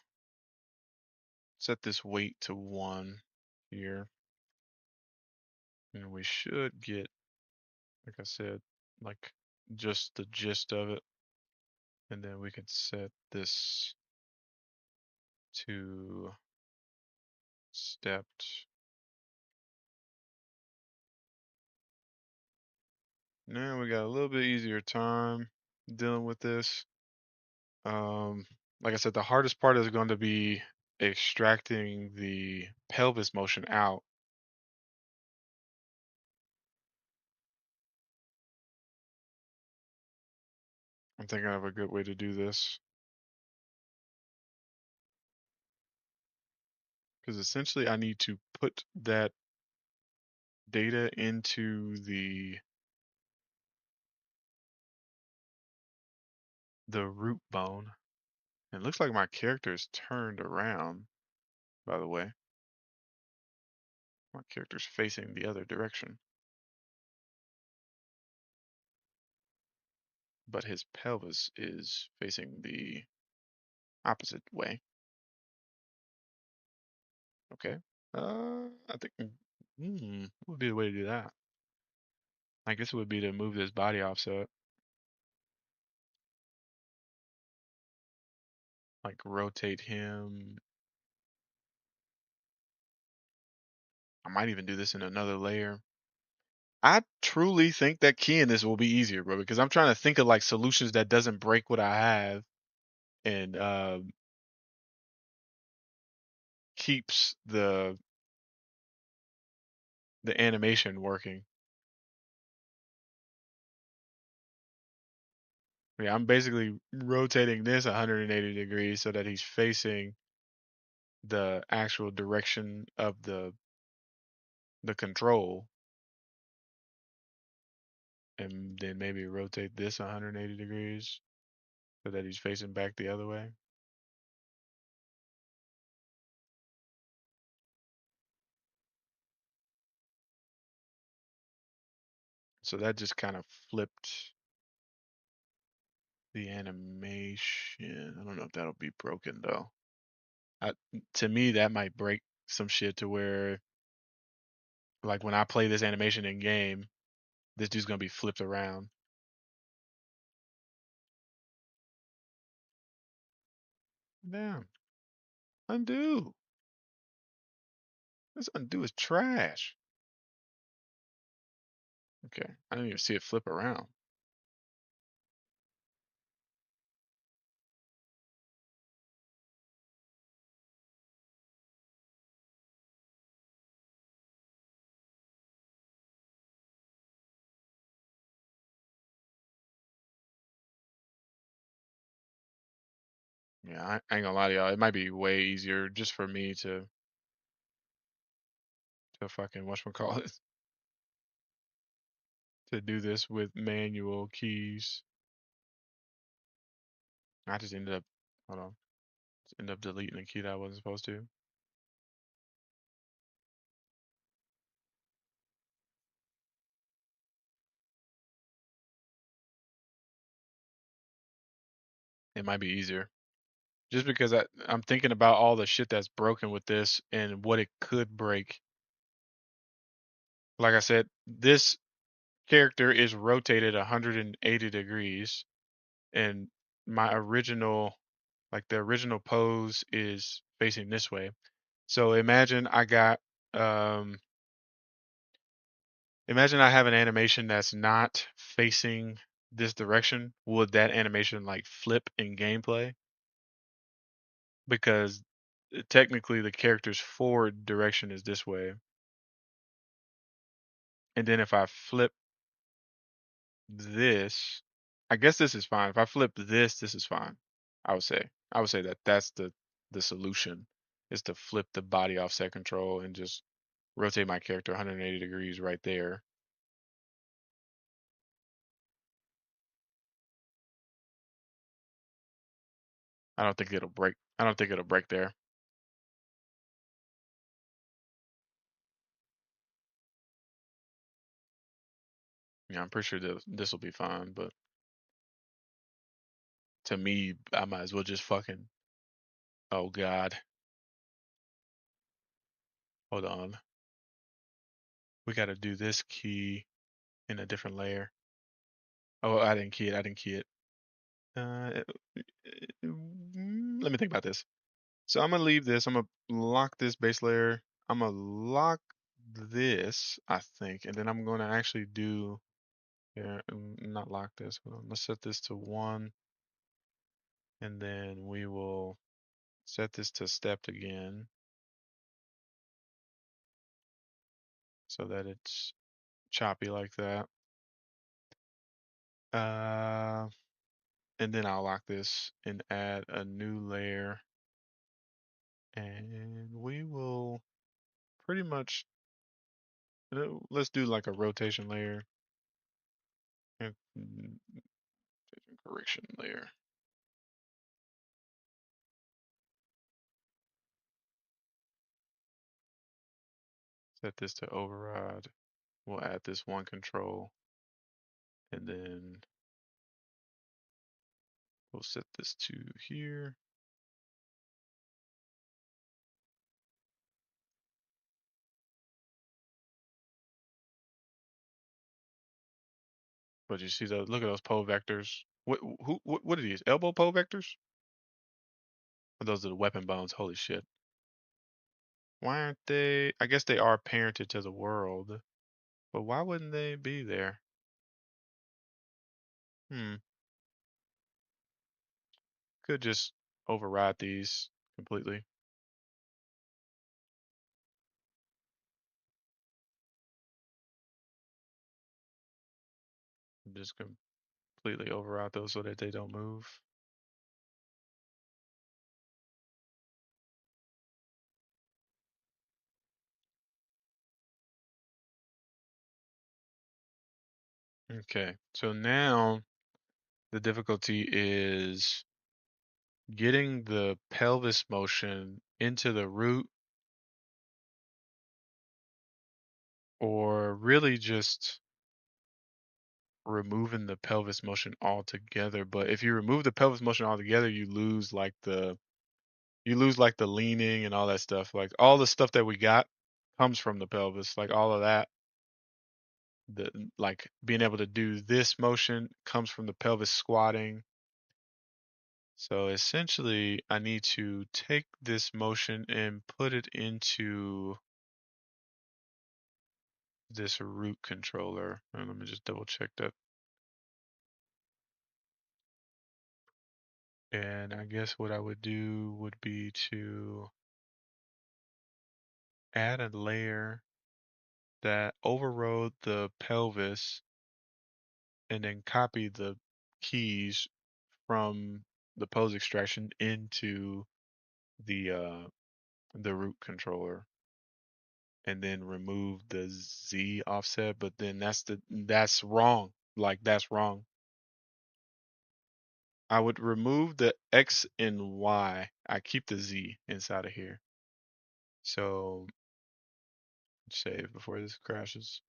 set this weight to 1 here, and we should get, like I said, like just the gist of it, and then we can set this to stepped. Now we got a little bit easier time dealing with this. Um, like I said, the hardest part is going to be extracting the pelvis motion out. I'm thinking of a good way to do this because essentially I need to put that data into the root bone. It looks like my character is turned around, by the way. My character's facing the other direction, but his pelvis is facing the opposite way. Okay. I think what would be the way to do that? I guess it would be to move this body offset, like rotate him. I might even do this in another layer. I truly think that keying this will be easier, bro, because I'm trying to think of like solutions that doesn't break what I have and keeps the animation working. Yeah, I'm basically rotating this 180 degrees so that he's facing the actual direction of the control, and then maybe rotate this 180 degrees so that he's facing back the other way. So that just kind of flipped the animation. I don't know if that'll be broken though. I, to me, that might break some shit to where, like, when I play this animation in game, this dude's gonna be flipped around. Damn, undo. This undo is trash. Okay, I didn't even see it flip around. Yeah, I ain't gonna lie to y'all. It might be way easier just for me to fucking whatchamacallit to do this with manual keys. I just ended up, hold on, just ended up deleting a key that I wasn't supposed to. It might be easier. Just because I'm thinking about all the shit that's broken with this and what it could break. Like I said, this character is rotated 180 degrees, and my original, like the original pose is facing this way. So um, imagine I have an animation that's not facing this direction. Would that animation like flip in gameplay? Because technically the character's forward direction is this way. And then if I flip this, I guess this is fine. If I flip this, this is fine. I would say. I would say that that's the solution is to flip the body offset control and just rotate my character 180 degrees right there. I don't think it'll break. I don't think it'll break there. Yeah, I'm pretty sure this will be fine, but to me, I might as well just fucking. Oh God, hold on. We got to do this key in a different layer. Oh, I didn't key it. I didn't key it. Let me think about this. So I'm gonna leave this. I'm gonna lock this base layer. I'm gonna lock this, I think, and then I'm gonna actually do here, not lock this. Hold on. Let's set this to 1, and then we will set this to stepped again, so that it's choppy like that. Uh, and then I'll lock this and add a new layer, and we will pretty much let's do like a rotation layer and correction layer. Set this to override. We'll add this one control, and then we'll set this to here. But you see those? Look at those pole vectors. What are these? Elbow pole vectors? Or those are the weapon bones. Holy shit! Why aren't they? I guess they are parented to the world, but why wouldn't they be there? Hmm. Could just override these completely. Just completely override those so that they don't move. Okay, so now the difficulty is getting the pelvis motion into the root, or really just removing the pelvis motion altogether. But if you remove the pelvis motion altogether, you lose like the leaning and all that stuff. Like all the stuff that we got comes from the pelvis. Like all of that, the like being able to do this motion comes from the pelvis squatting. So essentially, I need to take this motion and put it into this root controller. And let me just double check that. And I guess what I would do would be to add a layer that overrode the pelvis and then copy the keys from the pose extraction into the the root controller, and then remove the Z offset. But then that's wrong. Like that's wrong. I would remove the X and Y. I keep the Z inside of here. So save before this crashes.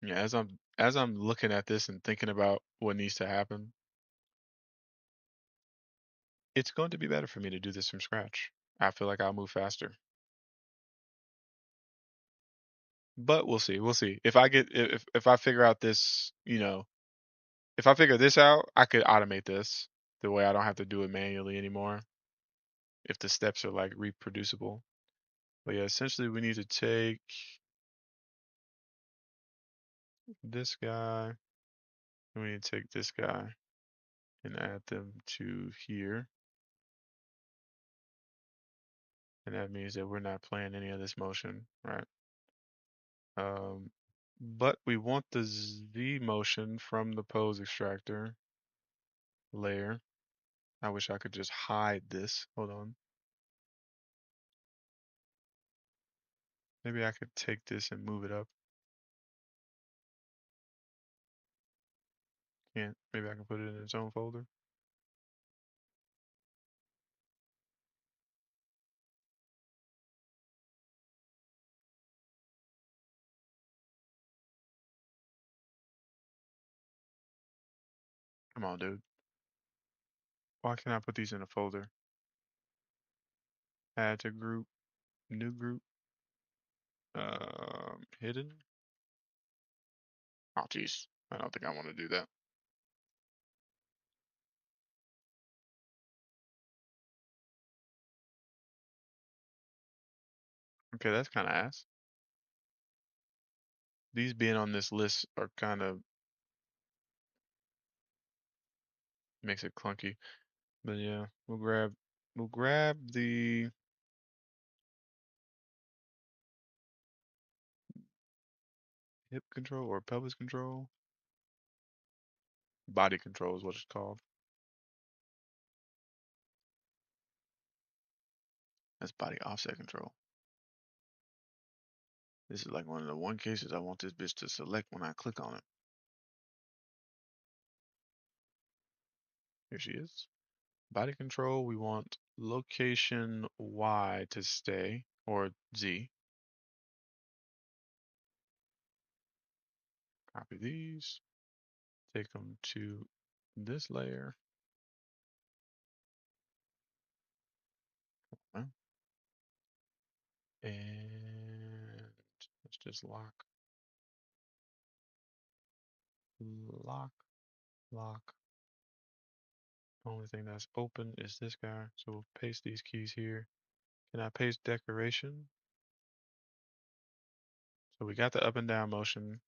Yeah, as I'm looking at this and thinking about what needs to happen, it's going to be better for me to do this from scratch. I feel like I'll move faster. But we'll see. We'll see. If I figure out this, if I figure this out, I could automate this the way I don't have to do it manually anymore if the steps are like reproducible. But yeah, essentially we need to take this guy and we need to take this guy and add them to here. And that means that we're not playing any of this motion, right? But we want the Z motion from the pose extractor layer. I wish I could just hide this. Hold on. Maybe I could take this and move it up. Can't. Maybe I can put it in its own folder. Come on, dude. Why can't I put these in a folder? Add to group, new group, hidden. Oh, geez. I don't think I want to do that. Okay, that's kind of ass. These being on this list are kind of makes it clunky. But yeah, we'll grab the hip control or pelvis control. Body control is what it's called. That's body offset control. This is like one of the one cases I want this bitch to select when I click on it. Here she is. Body control, we want location Y to stay, or Z. Copy these, take them to this layer. And let's just lock, lock, lock. Only thing that's open is this guy. So we'll paste these keys here. Can I paste decoration? So we got the up and down motion,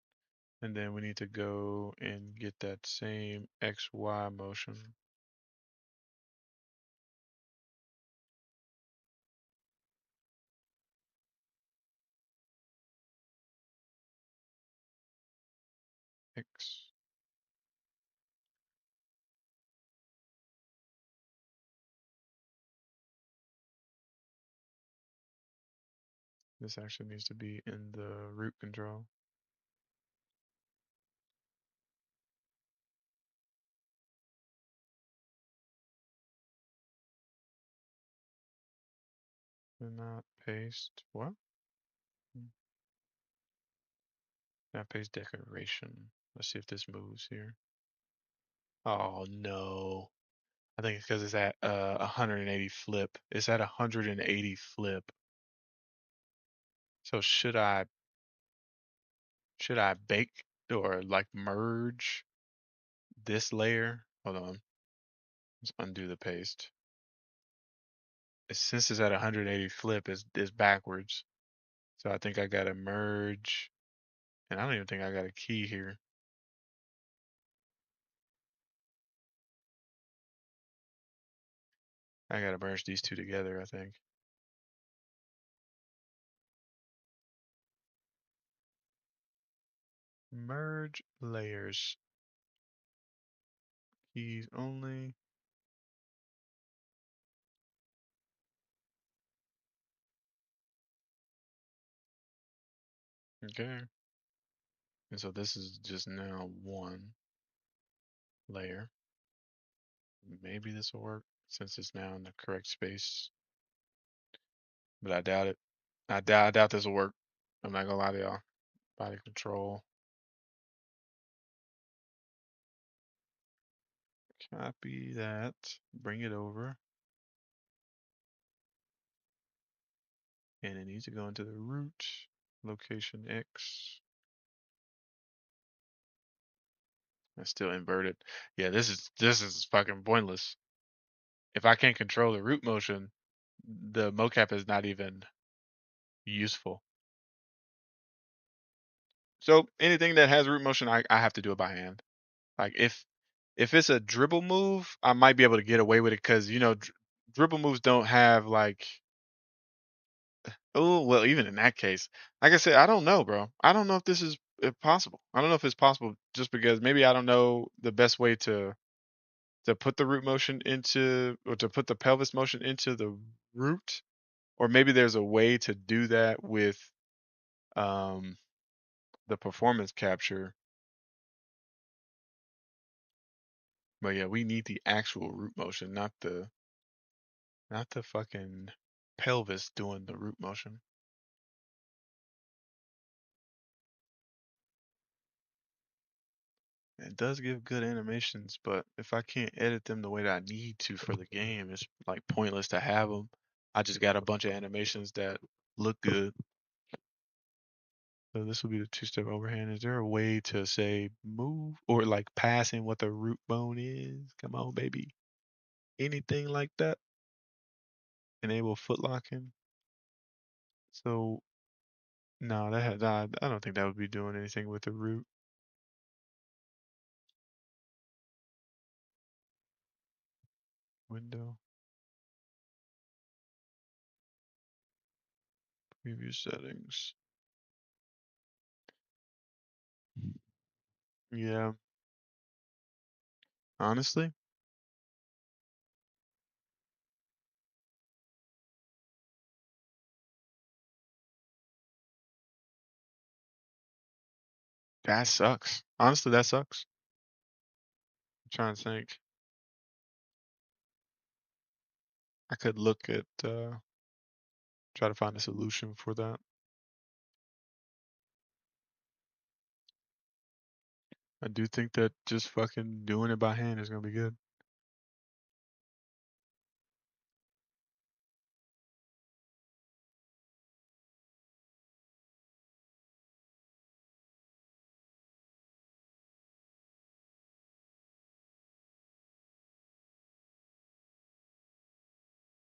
and then we need to go and get that same XY motion. X. This actually needs to be in the root control. Do not paste what? Not paste decoration. Let's see if this moves here. Oh no. I think it's because it's at 180 flip. It's at 180 flip. So should I bake or like merge this layer? Hold on. Let's undo the paste. Since it's at 180 flip, is backwards. So I think I gotta merge, and I don't even think I got a key here. I gotta merge these two together, I think. Merge layers. Keys only. Okay. And so this is just now one layer. Maybe this will work since it's now in the correct space, but I doubt it. I doubt this will work. I'm not gonna lie to y'all. Body control. Copy that. Bring it over. And it needs to go into the root. Location X. It's still inverted. Yeah, this is fucking pointless. If I can't control the root motion, the mocap is not even useful. So anything that has root motion, I have to do it by hand. Like if it's a dribble move, I might be able to get away with it because dribble moves don't have like Oh, well, even in that case, like I said, I don't know, bro. I don't know if this is possible. I don't know if it's possible just because maybe I don't know the best way to put the root motion into or to put the pelvis motion into the root, or maybe there's a way to do that with um the performance capture. But yeah, we need the actual root motion, not the fucking pelvis doing the root motion. It does give good animations, but if I can't edit them the way that I need to for the game, it's like pointless to have them. I just got a bunch of animations that look good. So this will be the two-step overhand. Is there a way to say move or like passing what the root bone is? Come on, baby. Anything like that? Enable foot locking. So no, I don't think that would be doing anything with the root window. Preview settings. Yeah, honestly, that sucks. Honestly, that sucks. I'm trying to think. I could look at try to find a solution for that. I do think that just fucking doing it by hand is gonna be good.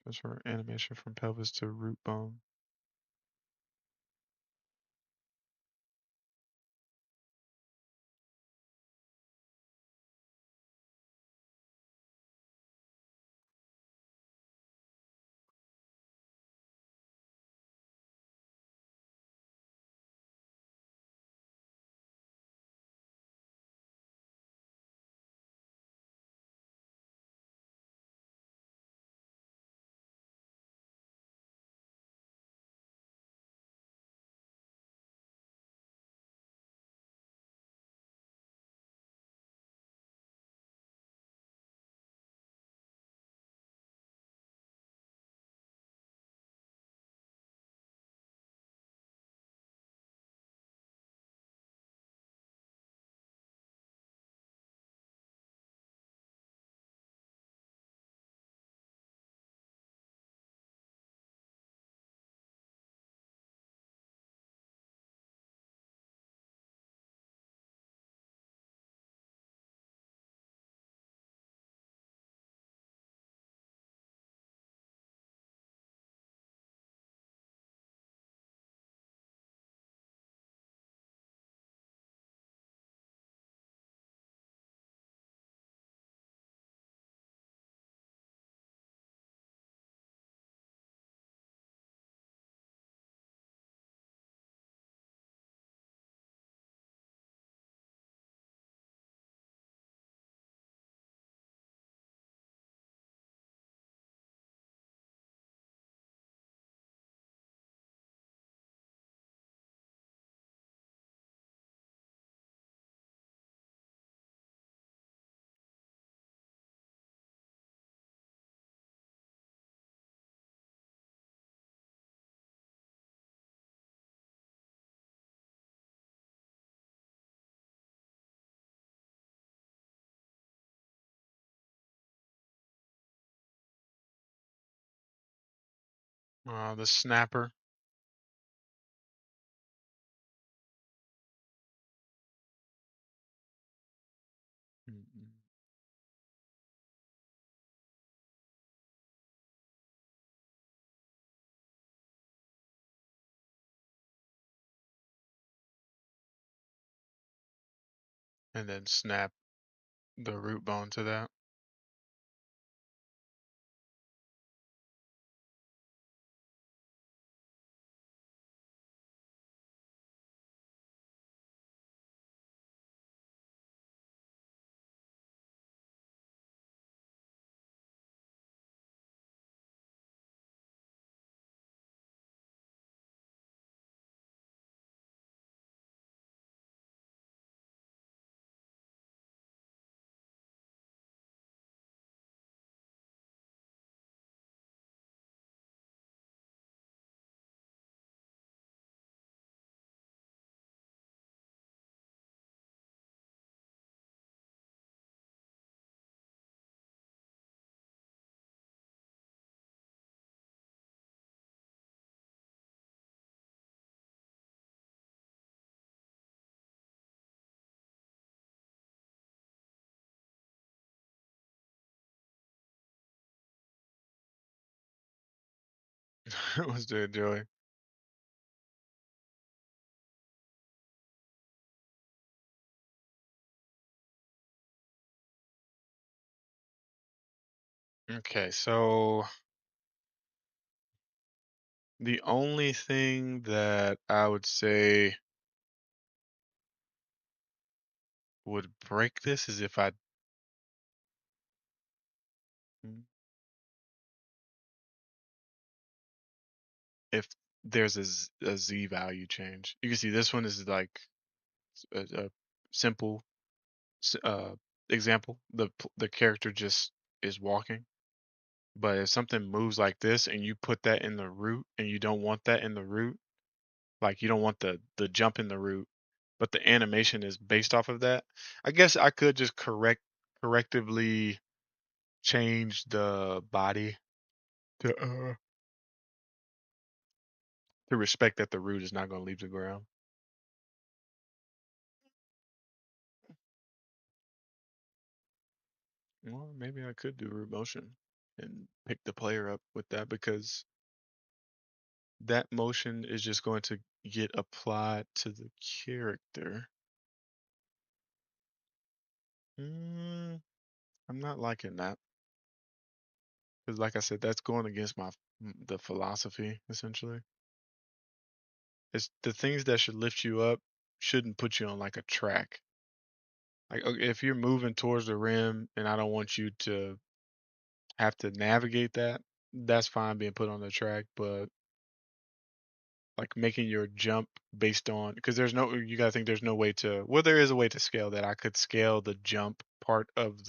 Transfer animation from pelvis to root bone. The snapper. Mm-mm. And then snap the root bone to that. Let's do it, Joey. Okay, so the only thing that I would say would break this is if there's a Z value change. You can see this one is like a simple example. The character just is walking. But if something moves like this and you put that in the root and you don't want that in the root, like you don't want the jump in the root, but the animation is based off of that, I guess I could just correctively change the body to respect that the root is not going to leave the ground. Well, maybe I could do root motion and pick the player up with that because that motion is just going to get applied to the character. Mm, I'm not liking that because, like I said, that's going against the philosophy essentially. It's the things that should lift you up shouldn't put you on like a track. Like if you're moving towards the rim and I don't want you to have to navigate that, that's fine being put on the track, but like making your jump based on because there's no you gotta think there's no way to well there is a way to scale that I could scale the jump part of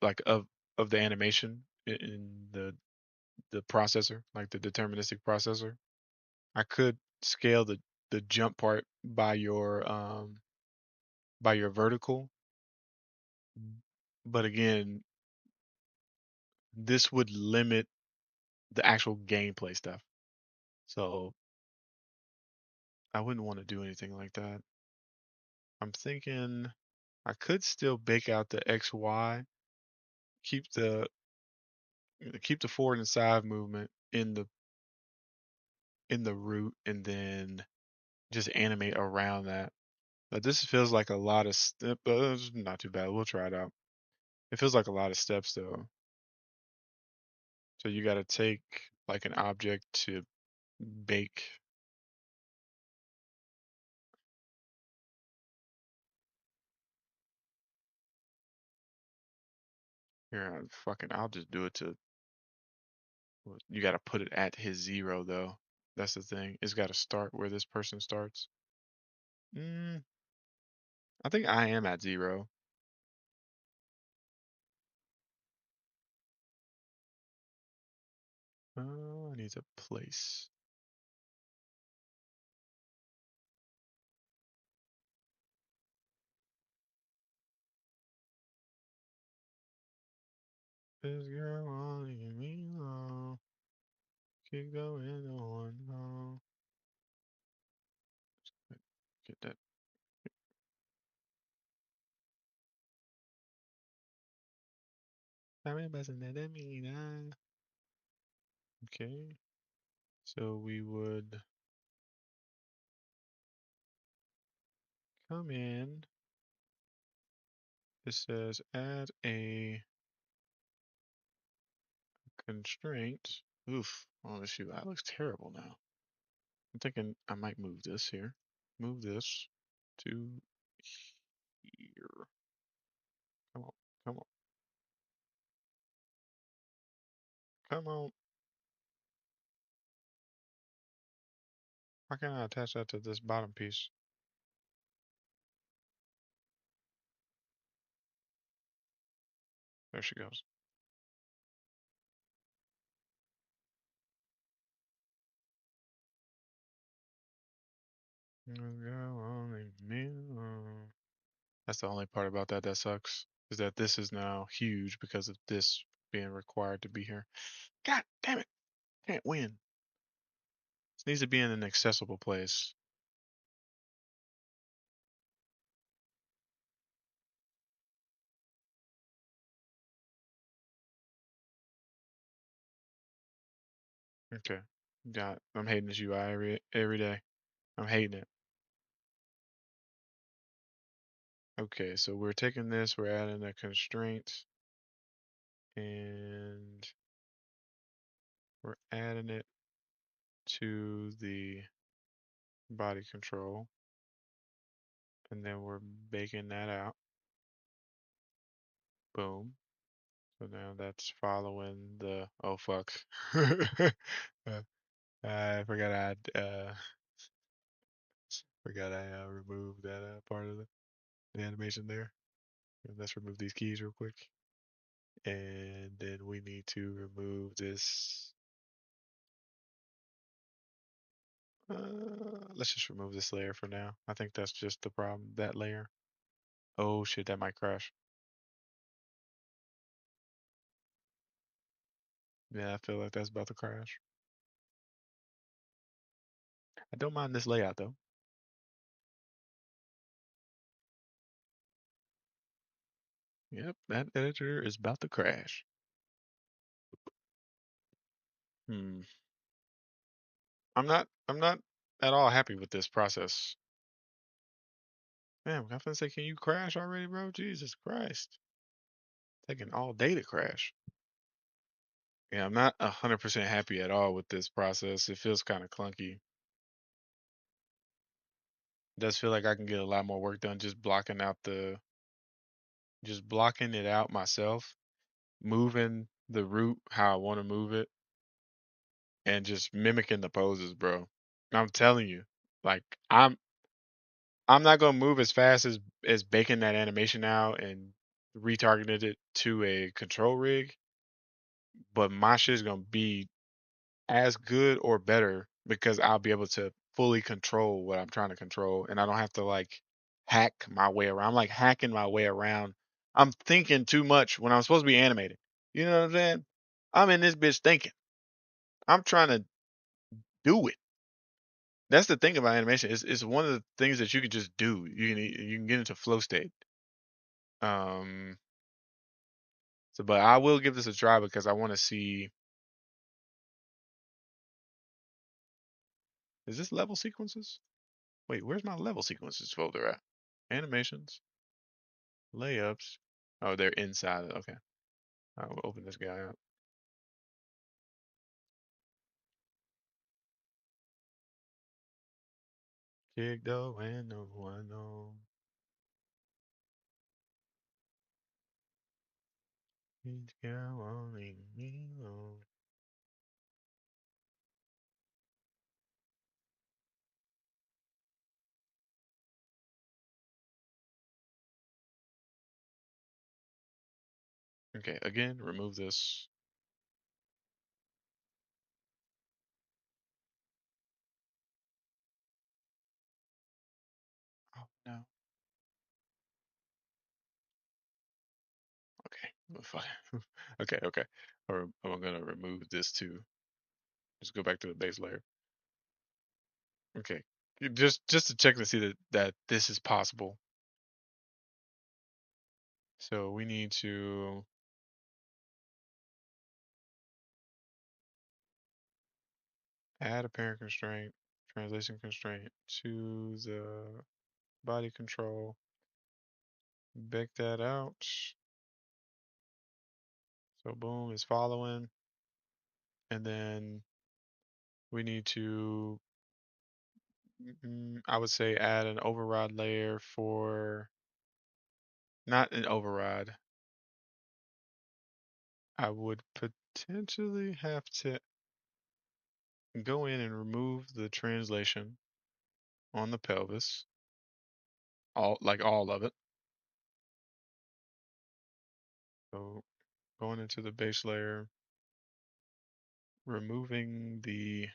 like of the animation in the processor like the deterministic processor. I could scale the jump part by your vertical, but again this would limit the actual gameplay stuff. So I wouldn't want to do anything like that. I'm thinking I could still bake out the XY, keep the keep the forward and side movement in the root, and then just animate around that. But this feels like a lot of step, but it's not too bad. We'll try it out. It feels like a lot of steps though. So you got to take like an object to bake. Here, fucking, I'll just do it to. You got to put it at his zero though. That's the thing. It's got to start where this person starts. Mm, I think I am at zero. Oh, I need to place. This girl wanting me long. Keep going on. Oh. Get that. Okay. So we would come in. It says add a constraint. Oof. Oh, shoot. That looks terrible now. I'm thinking I might move this here. Move this to here. Come on. Come on. Come on. Why can't I attach that to this bottom piece? There she goes. That's the only part about that that sucks. Is that this is now huge because of this being required to be here. God damn it. Can't win. This needs to be in an accessible place. Okay. Got. I'm hating this UI every day. I'm hating it. Okay, so we're taking this, we're adding a constraint, and we're adding it to the body control, and then we're baking that out. Boom. So now that's following the, oh fuck. Uh, I forgot I removed that part of the animation there. Let's remove these keys real quick. And then we need to remove this. Let's just remove this layer for now. I think that's just the problem, that layer. Oh shit, that might crash. Yeah, I feel like that's about to crash. I don't mind this layout though. Yep, that editor is about to crash. Hmm. I'm not at all happy with this process. Damn, I was gonna say, can you crash already, bro? Jesus Christ. Taking all day to crash. Yeah, I'm not 100% happy at all with this process. It feels kind of clunky. It does feel like I can get a lot more work done just blocking it out myself, moving the route how I want to move it, and just mimicking the poses, bro. I'm telling you, like I'm not gonna move as fast as baking that animation out and retargeted it to a control rig, but my shit is gonna be as good or better because I'll be able to fully control what I'm trying to control, and I don't have to like hack my way around. I'm like hacking my way around. I'm thinking too much when I'm supposed to be animating. You know what I'm saying? I'm in this bitch thinking. I'm trying to do it. That's the thing about animation. It's one of the things that you can just do. You can get into flow state. Um, but I will give this a try because I want to see. Is this level sequences? Wait, where's my level sequences folder at? Animations, layups. Oh, they're inside. Okay, I'll open this guy up. Kick though, and no one know. Each girl only me alone. Okay, again, remove this. Oh no. Okay, well, fine. Okay, okay. Or I'm gonna remove this too. Just go back to the base layer. Okay, just to check to see that this is possible. So we need to add a parent constraint, translation constraint to the body control, bake that out. So boom is following, and then we need to, I would say, add an override layer for, not an override. I would potentially have to go in and remove the translation on the pelvis, all of it. So going into the base layer, removing the.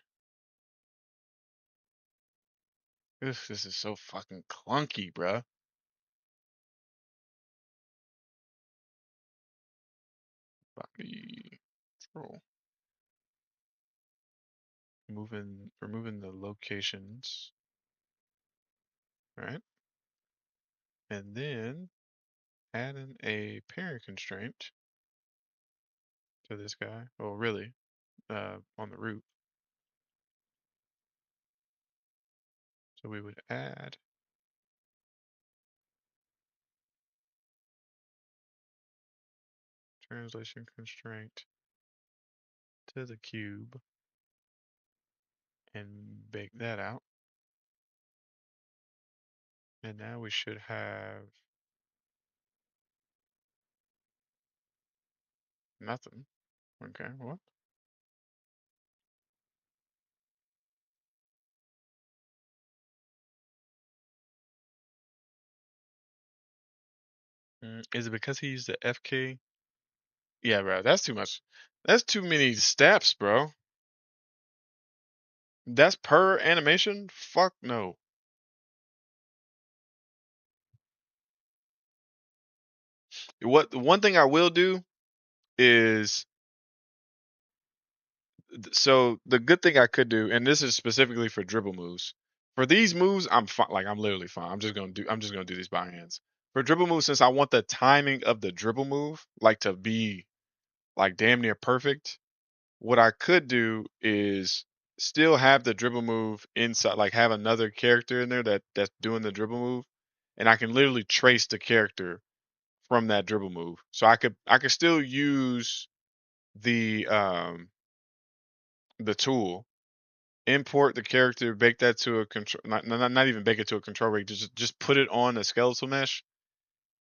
This is so fucking clunky, bruh. Body control. Removing the locations, right? And then adding a parent constraint to this guy. Well, really, on the root. So we would add translation constraint to the cube and bake that out. And now we should have nothing. Okay, what? Is it because he used the F key? Yeah, bro, that's too much. That's too many steps, bro. That's per animation? Fuck no. What one thing I will do is so the good thing I could do, and this is specifically for dribble moves. For these moves, I'm fine. Like I'm literally fine. I'm just gonna do these by hands. For dribble moves, since I want the timing of the dribble move like to be like damn near perfect, what I could do is still have the dribble move inside, like have another character in there that's doing the dribble move, and I can literally trace the character from that dribble move. So I could still use the tool, import the character, bake that to a control, not even bake it to a control rig, just put it on a skeletal mesh,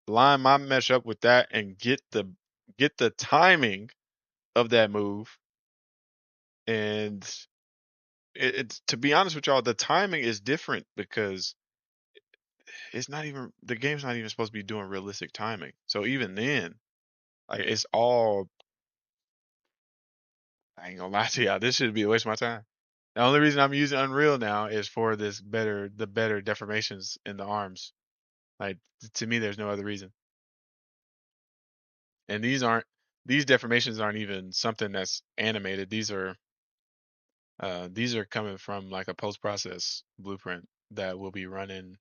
line my mesh up with that, and get the timing of that move. And it's to be honest with y'all, the timing is different because it's not even the game's not even supposed to be doing realistic timing. So even then, like it's all I ain't gonna lie to y'all, this should be a waste of my time. The only reason I'm using Unreal now is for the better deformations in the arms. Like to me, there's no other reason. And these deformations aren't even something that's animated. These are coming from like a post process blueprint that will be running.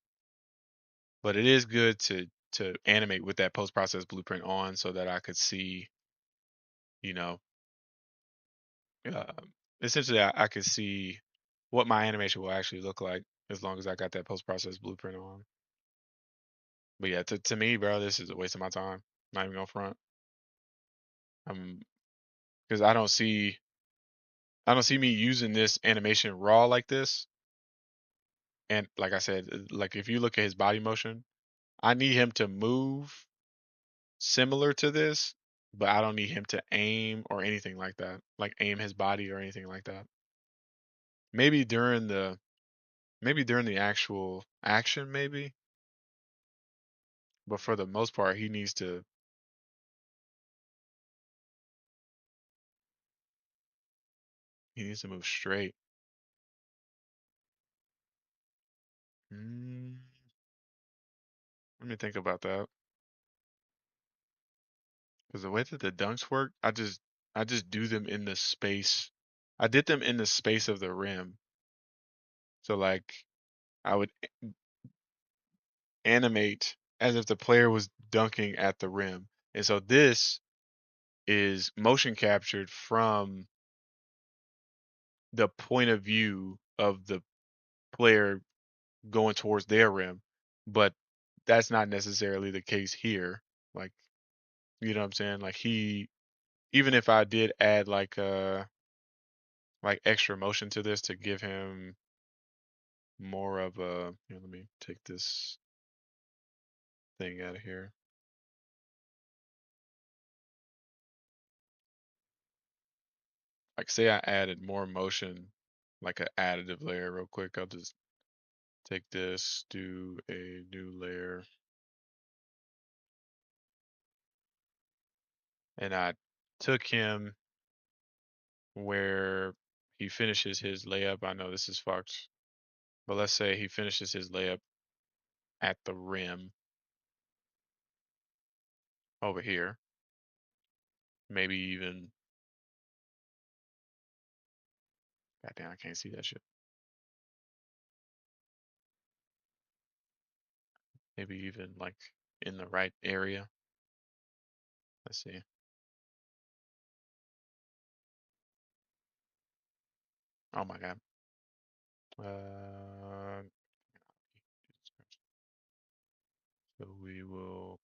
But it is good to animate with that post process blueprint on so that I could see, you know, uh, essentially I could see what my animation will actually look like as long as I got that post process blueprint on. But yeah, to me, bro, this is a waste of my time. Not even gonna front. Because I don't see me using this animation raw like this. And like I said, like if you look at his body motion, I need him to move similar to this, but I don't need him to aim or anything like that. Like aim his body or anything like that. Maybe during the actual action, maybe. But for the most part, he needs to move straight. Mm, let me think about that. Because the way that the dunks work, I just do them in the space. I did them in the space of the rim. So like I would animate as if the player was dunking at the rim. And so this is motion captured from the point of view of the player going towards their rim. But that's not necessarily the case here. Like, you know what I'm saying? Like even if I did add like extra motion to this to give him more of a, let me take this thing out of here. Like say I added more motion, like an additive layer real quick. I'll just take this, do a new layer, and I took him where he finishes his layup. I know this is fucked, but let's say he finishes his layup at the rim over here. Maybe even, goddamn, I can't see that shit. Maybe even like in the right area. Let's see. Oh my god. So we will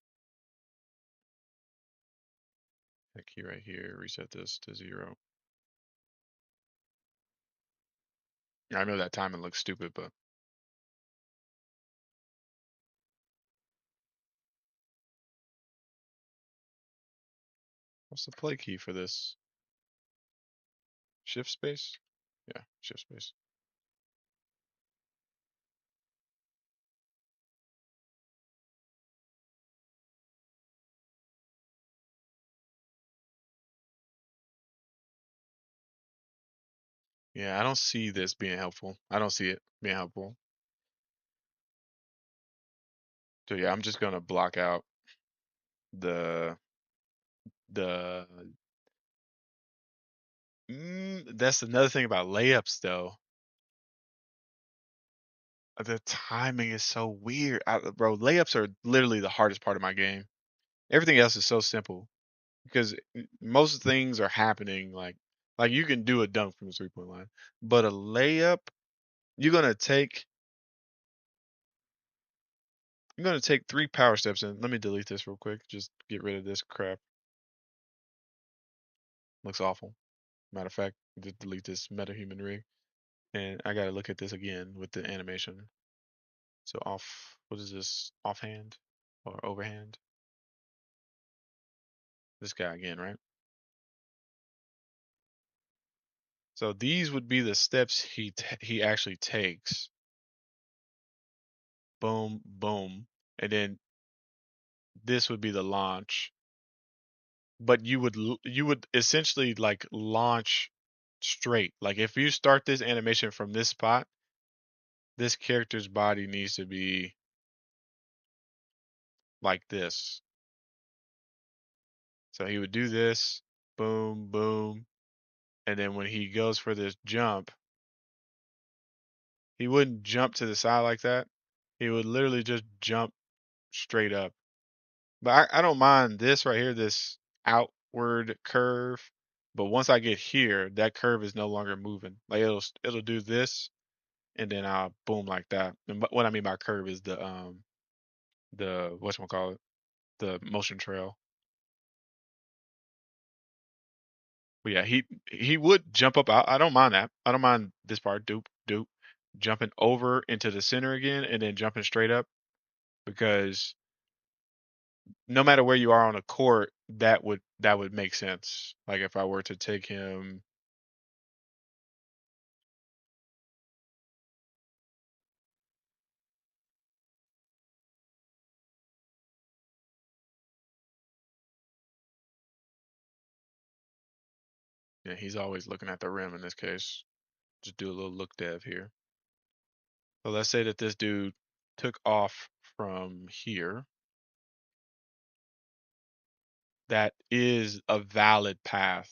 hit key right here, reset this to 0. I know that timing looks stupid, but what's the play key for this? Shift space? Yeah, shift space. Yeah, I don't see this being helpful. I don't see it being helpful. So yeah, I'm just gonna block out the the. That's another thing about layups, though. The timing is so weird, bro. Layups are literally the hardest part of my game. Everything else is so simple because most things are happening like you can do a dunk from the 3-point line, but a layup you're gonna take you're gonna take 3 power steps. And let me delete this real quick. Just get rid of this crap. Looks awful. Matter of fact, just delete this metahuman rig. And I gotta look at this again with the animation. So off, what is this? Offhand or overhand? This guy again, right? So these would be the steps he actually takes. Boom, boom, and then this would be the launch. But you would essentially like launch straight. Like if you start this animation from this spot, this character's body needs to be like this. So he would do this, boom, boom, and then when he goes for this jump, he wouldn't jump to the side like that. He would literally just jump straight up. But I don't mind this right here, this outward curve. But once I get here, that curve is no longer moving. Like it'll do this, and then I'll boom like that. And what I mean by curve is the whatchamacallit, the motion trail. But yeah, he would jump up. I don't mind that. I don't mind this part. Doop doop, jumping over into the center again, and then jumping straight up because no matter where you are on a court, that would make sense. Like if I were to take him, yeah, he's always looking at the rim in this case. Just do a little look dev here. So let's say that this dude took off from here. That is a valid path,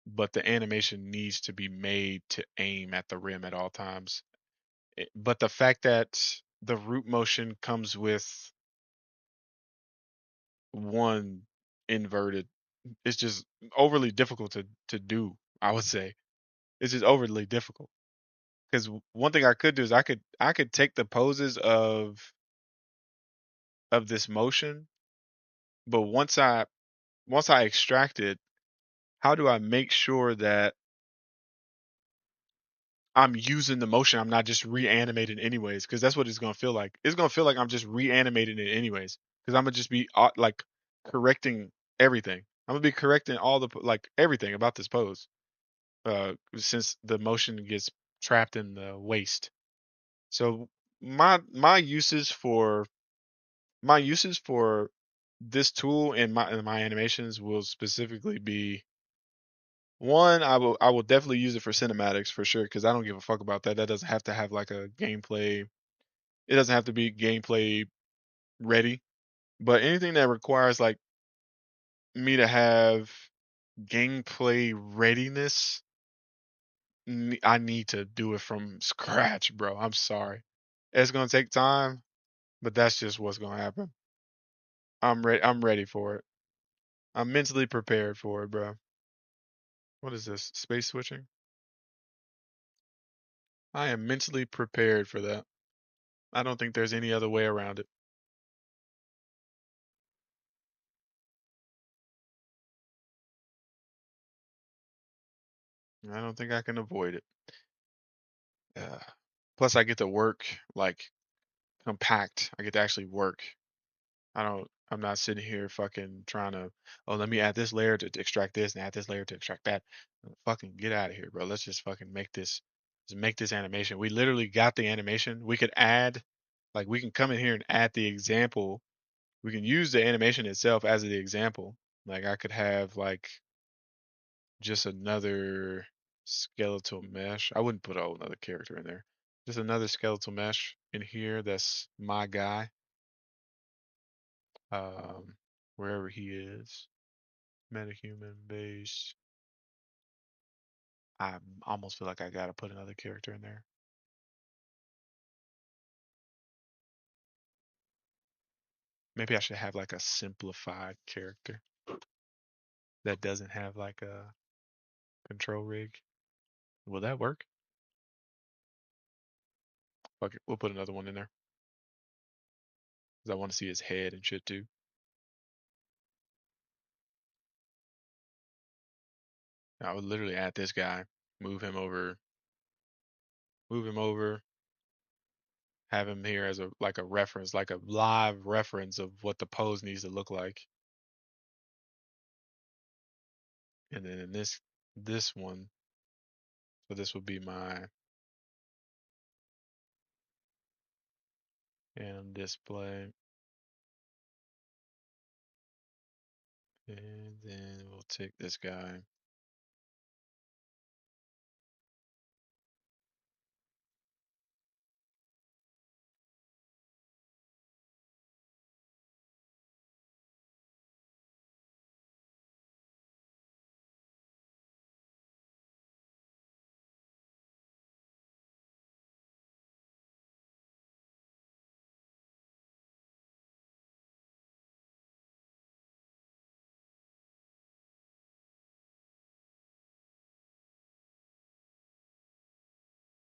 but the animation needs to be made to aim at the rim at all times. But the fact that the root motion comes with one inverted, it's just overly difficult to do. I would say it's just overly difficult because one thing I could do is I could take the poses of this motion, but once I extract it, how do I make sure that I'm using the motion? I'm not just reanimating anyways, because that's what it's gonna feel like. It's gonna feel like I'm just reanimating it anyways, because I'm gonna just be like correcting everything. I'm gonna be correcting all the like everything about this pose, since the motion gets trapped in the waist. So my uses for this tool in my animations will specifically be one. I will definitely use it for cinematics for sure because I don't give a fuck about that. That doesn't have to have like a gameplay. It doesn't have to be gameplay ready. But anything that requires like me to have gameplay readiness, I need to do it from scratch, bro. I'm sorry. It's gonna take time, but that's just what's gonna happen. I'm ready. I'm ready for it. I'm mentally prepared for it, bro. What is this? Space switching? I am mentally prepared for that. I don't think there's any other way around it. I don't think I can avoid it. Uh, Plus, I get to work like compact. I get to actually work. I'm not sitting here fucking trying to, oh, let me add this layer to extract this and add this layer to extract that. Fucking get out of here, bro. Let's just fucking just make this animation. We literally got the animation. We could add, like, we can come in here and add the example. We can use the animation itself as the example. Like, I could have, like, just another skeletal mesh. I wouldn't put a whole another character in there. Just another skeletal mesh in here that's my guy. Um, Wherever he is. Metahuman base. I almost feel like I gotta put another character in there. Maybe I should have like a simplified character that doesn't have like a control rig. Will that work? Fuck it, we'll put another one in there. Because I want to see his head and shit too. I would literally add this guy, move him over, move him over, have him here as a like a reference, like a live reference of what the pose needs to look like. And then in this one, so this would be my display. And then we'll take this guy.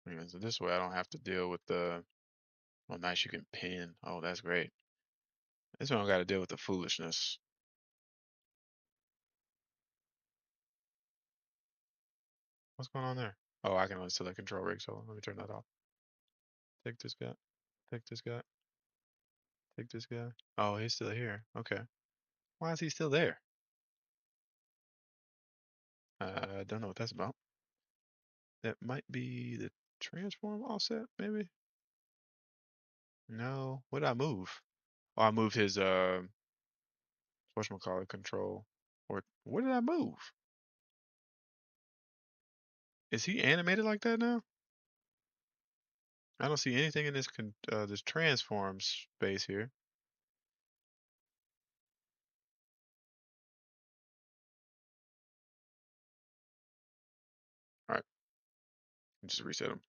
Yeah, so this way I don't have to deal with the, oh nice, you can pin. Oh, that's great. This one I don't got to deal with the foolishness. What's going on there? Oh, I can only select control rig, so let me turn that off. Take this guy. Take this guy. Take this guy. Oh, he's still here. Okay. Why is he still there? I don't know what that's about. That might be the transform offset, maybe? No. What did I move? Oh, I moved his whatchamacallit control. Or what did I move? Is he animated like that now? I don't see anything in this transform space here. All right, just reset him.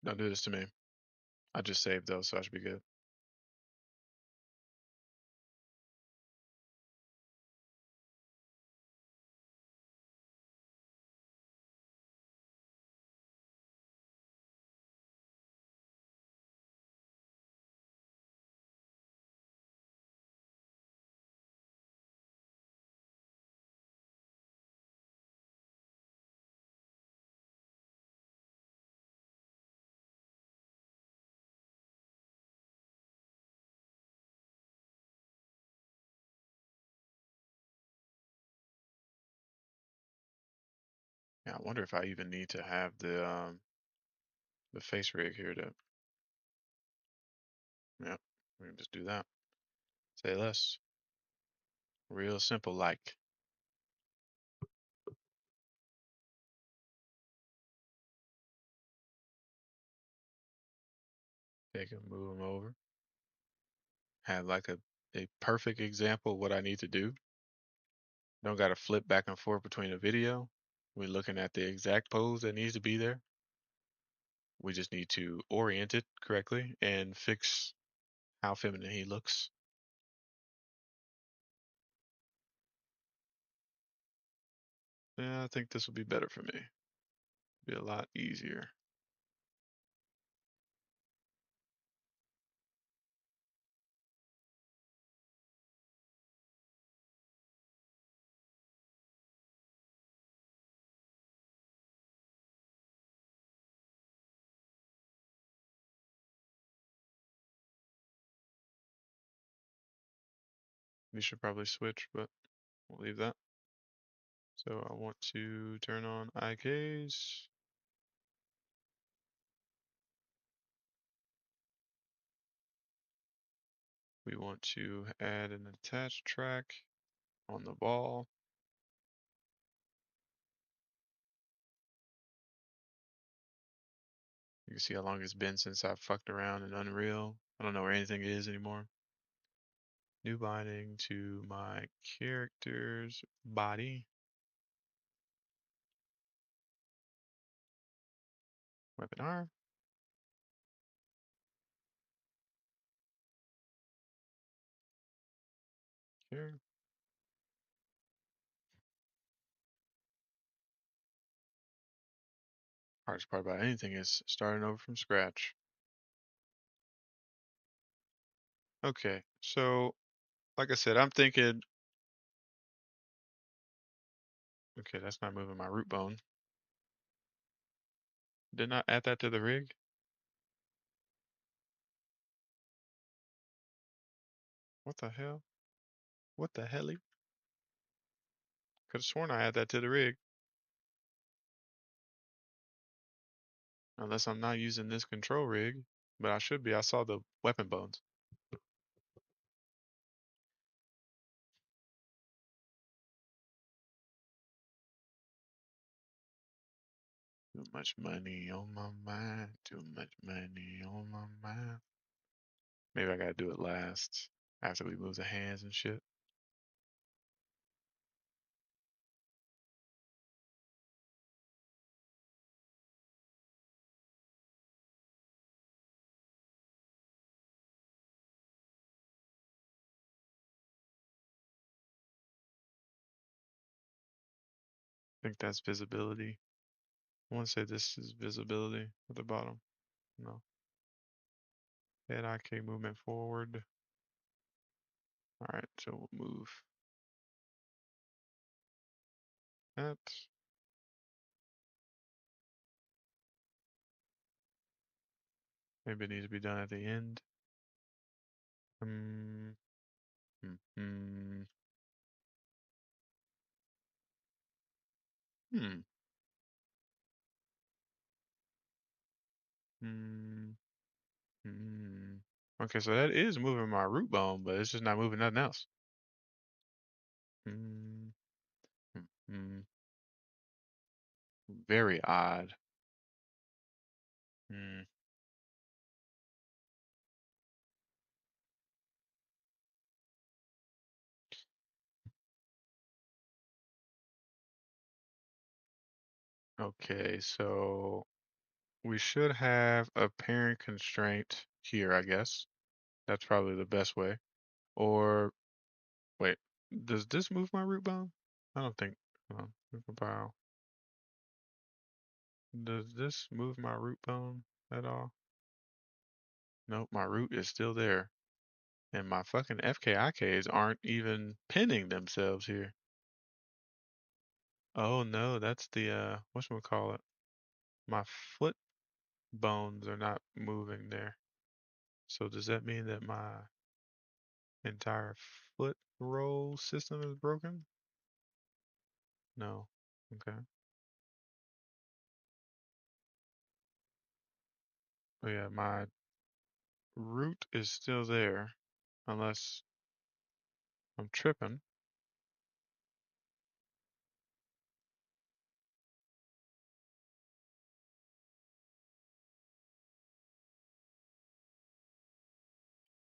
Don't do this to me. I just saved those, so I should be good. Yeah, I wonder if I even need to have the face rig here to. Yep, we can just do that. Say less. Real simple, like. Take him, move him over. Have like a perfect example of what I need to do. Don't got to flip back and forth between a video. We're looking at the exact pose that needs to be there. We just need to orient it correctly and fix how feminine he looks. Yeah, I think this will be better for me. Be a lot easier. We should probably switch, but we'll leave that. So I want to turn on IKs. We want to add an attached track on the ball. You can see how long it's been since I've fucked around in Unreal. I don't know where anything is anymore. New binding to my character's body. Weapon R. Here. Hardest part about anything is starting over from scratch. Okay, so like I said, I'm thinking, okay, that's not moving my root bone. Did not add that to the rig? What the hell? What the hell? Could have sworn I had that to the rig. Unless I'm not using this control rig, but I should be. I saw the weapon bones. Too much money on my mind. Too much money on my mind. Maybe I gotta do it last after we move the hands and shit. I think that's visibility. I want to say this is visibility at the bottom. No. Head IK movement forward. Alright, so we'll move that. Maybe it needs to be done at the end. Hmm. Hmm. Hmm. Hmm. Hmm. Hmm. Okay, so that is moving my root bone, but it's just not moving nothing else. Hmm. Hmm. Hmm. Very odd. Hmm. Okay, so we should have a parent constraint here, I guess. That's probably the best way. Or wait, does this move my root bone? I don't think. Compile. Does this move my root bone at all? Nope, my root is still there. And my fucking FKIKs aren't even pinning themselves here. Oh no, that's the whatchamacallit. My foot bones are not moving there. So does that mean that my entire foot roll system is broken? No. Okay. Oh yeah, my root is still there unless I'm tripping.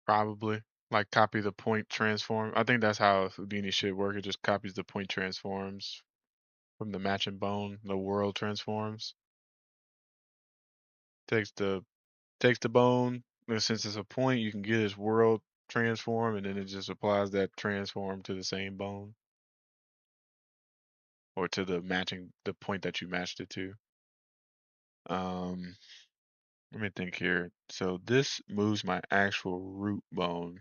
Probably. Like copy the point transform. I think that's how Houdini should work. It just copies the point transforms from the matching bone, the world transforms. Takes the bone, and since it's a point, you can get its world transform, and then it just applies that transform to the same bone or to the point that you matched it to. Um, Let me think here. So this moves my actual root bone.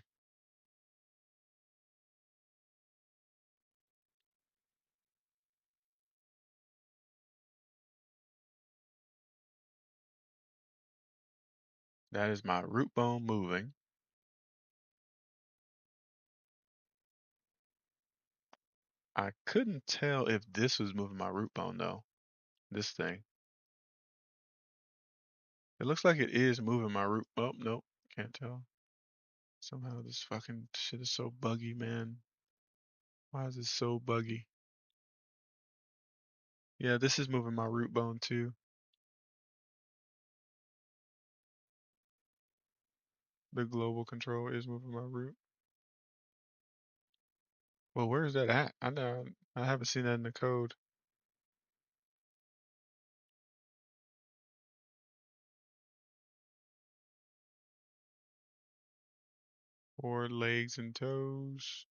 That is my root bone moving. I couldn't tell if this was moving my root bone though. This thing. It looks like it is moving my root. Oh, nope. Can't tell. Somehow this fucking shit is so buggy, man. Why is it so buggy? Yeah, this is moving my root bone too. The global control is moving my root. Well, where is that at? I know I haven't seen that in the code. Or legs and toes.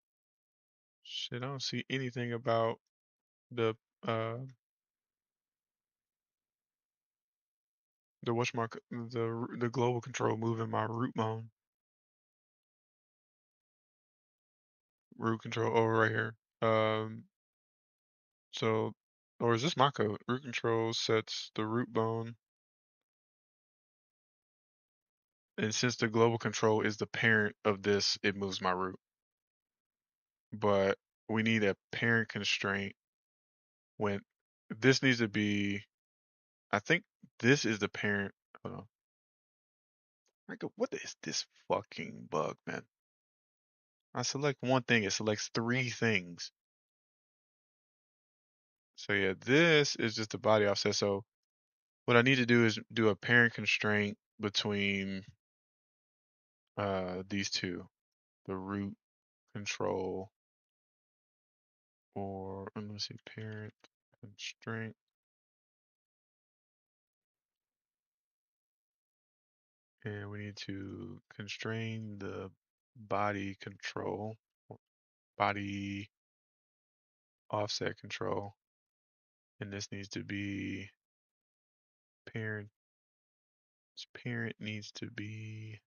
Shit, I don't see anything about the uh the global control moving my root bone. Root control over right here. So or is this my code? Root control sets the root bone, and since the global control is the parent of this, it moves my root. But we need a parent constraint when this needs to be. I think this is the parent. Hold on. What is this fucking bug, man? I select one thing, it selects three things. So yeah, this is just the body offset. So what I need to do is do a parent constraint between these two, the root control or let me see, parent constraint, and we need to constrain the body control, body offset control, and this needs to be parent. Parent needs to be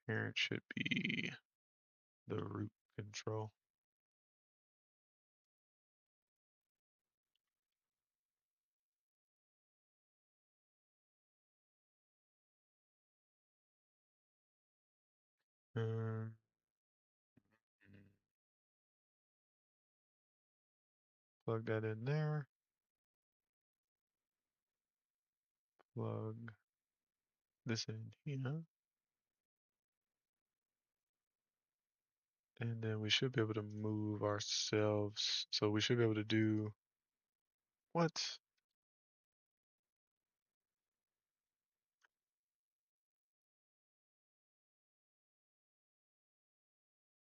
parent should be the root control. Um, Plug that in there. Plug this in here. And then we should be able to move ourselves. So we should be able to do what?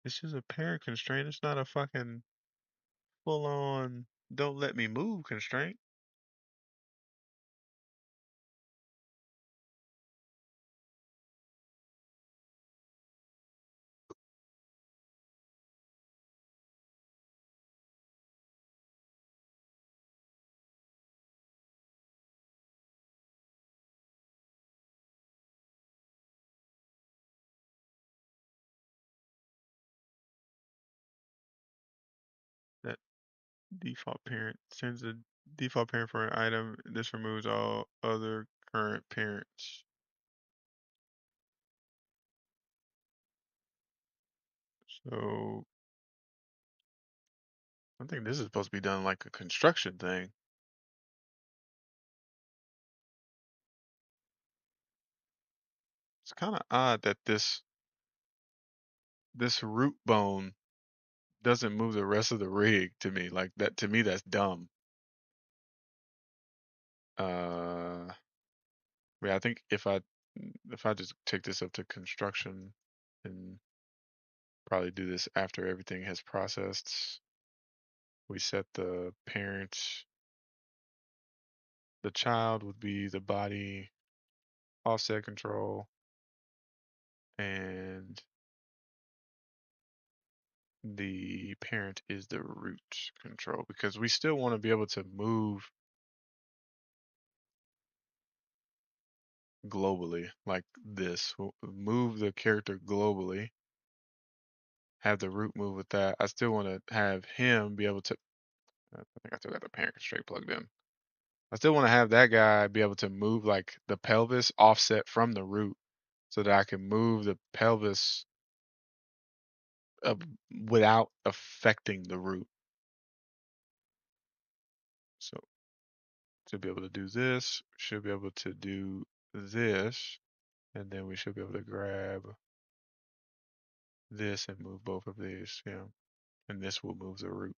It's just a parent constraint. It's not a fucking full on don't let me move constraint. That default parent sends a default parent for an item. This removes all other current parents. So I think this is supposed to be done like a construction thing. It's kind of odd that this root bone doesn't move the rest of the rig to me. Like that to me that's dumb. Uh yeah, I think if I just take this up to construction and probably do this after everything has processed we set the parent, the child would be the body offset control, and the parent is the root control, because we still want to be able to move globally like this. We'll move the character globally, have the root move with that. I still want to have him be able to, I think I still got the parent straight plugged in. I still want to have that guy be able to move like the pelvis offset from the root so that I can move the pelvis uh, without affecting the root. So to be able to do this, should be able to do this, and then we should be able to grab this and move both of these, yeah. And this will move the root.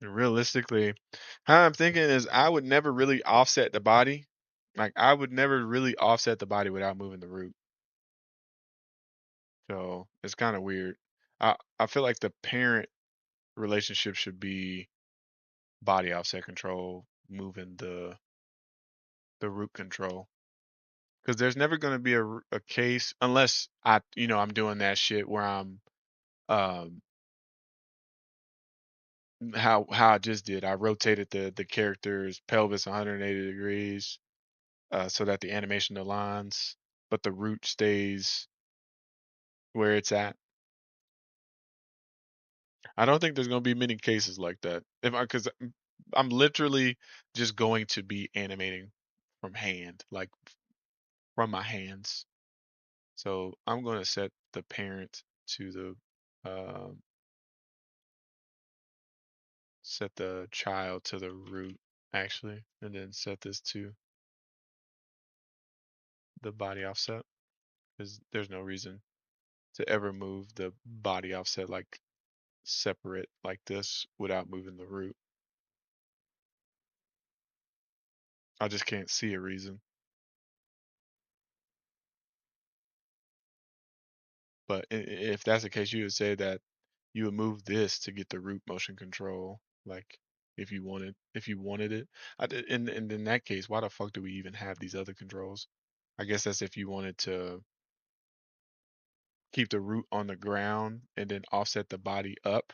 And realistically, how I'm thinking is I would never really offset the body. Like I would never really offset the body without moving the root. So it's kind of weird. I feel like the parent relationship should be body offset control, moving the root control. Because there's never going to be a case unless I'm doing that shit where I'm um how I just did. I rotated the character's pelvis 180 degrees so that the animation aligns, but the root stays where it's at. I don't think there's going to be many cases like that. Because I'm literally just going to be animating from hand, like from my hands. So I'm going to set the parent to set the child to the root actually, and then set this to the body offset because there's no reason to ever move the body offset like separate like this without moving the root. I just can't see a reason. But if that's the case, you would say that you would move this to get the root motion control, like if you wanted it. In that case, why the fuck do we even have these other controls? I guess that's if you wanted to keep the root on the ground and then offset the body up,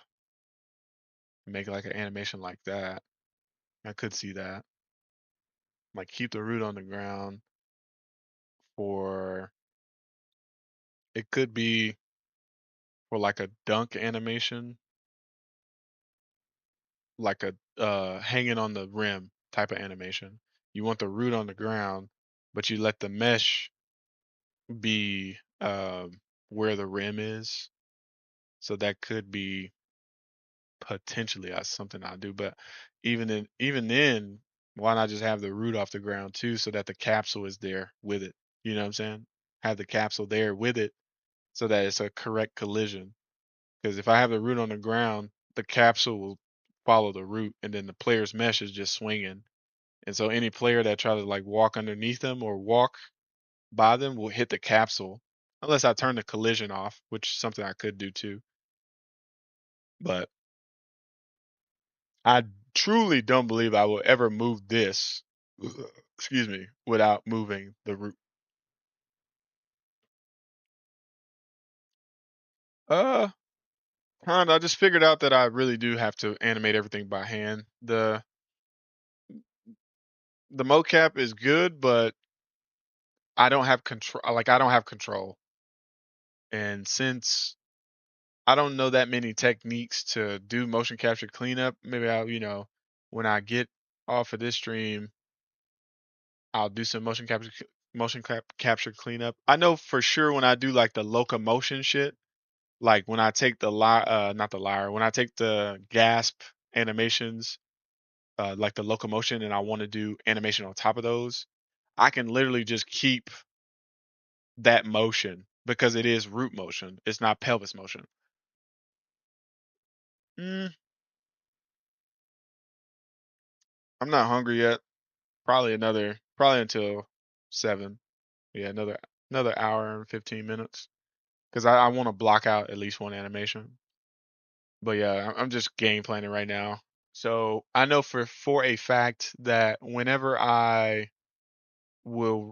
make like an animation like that. I could see that. Like keep the root on the ground for it could be for like a dunk animation, like a hanging on the rim type of animation. You want the root on the ground, but you let the mesh be where the rim is. So that could be potentially something I do. But even then, why not just have the root off the ground too, so that the capsule is there with it? You know what I'm saying? Have the capsule there with it, so that it's a correct collision. Because if I have the root on the ground, the capsule will follow the root, and then the player's mesh is just swinging. And so any player that tries to like walk underneath them or walk by them will hit the capsule, unless I turn the collision off, which is something I could do too. But I truly don't believe I will ever move this, excuse me, without moving the root. Uh, I just figured out that I really do have to animate everything by hand. The mocap is good, but I don't have control. Like I don't have control, and since I don't know that many techniques to do motion capture cleanup, maybe when I get off of this stream, I'll do some motion capture cleanup. I know for sure when I do like the locomotion shit, like when I take the not the lyre, when I take the gasp animations, like the locomotion, and I want to do animation on top of those, I can literally just keep that motion because it is root motion. It's not pelvis motion. Mm, I'm not hungry yet. Probably until 7. Yeah, another hour and 15 minutes. because I want to block out at least one animation. But yeah, I'm just game planning right now. So I know for a fact that will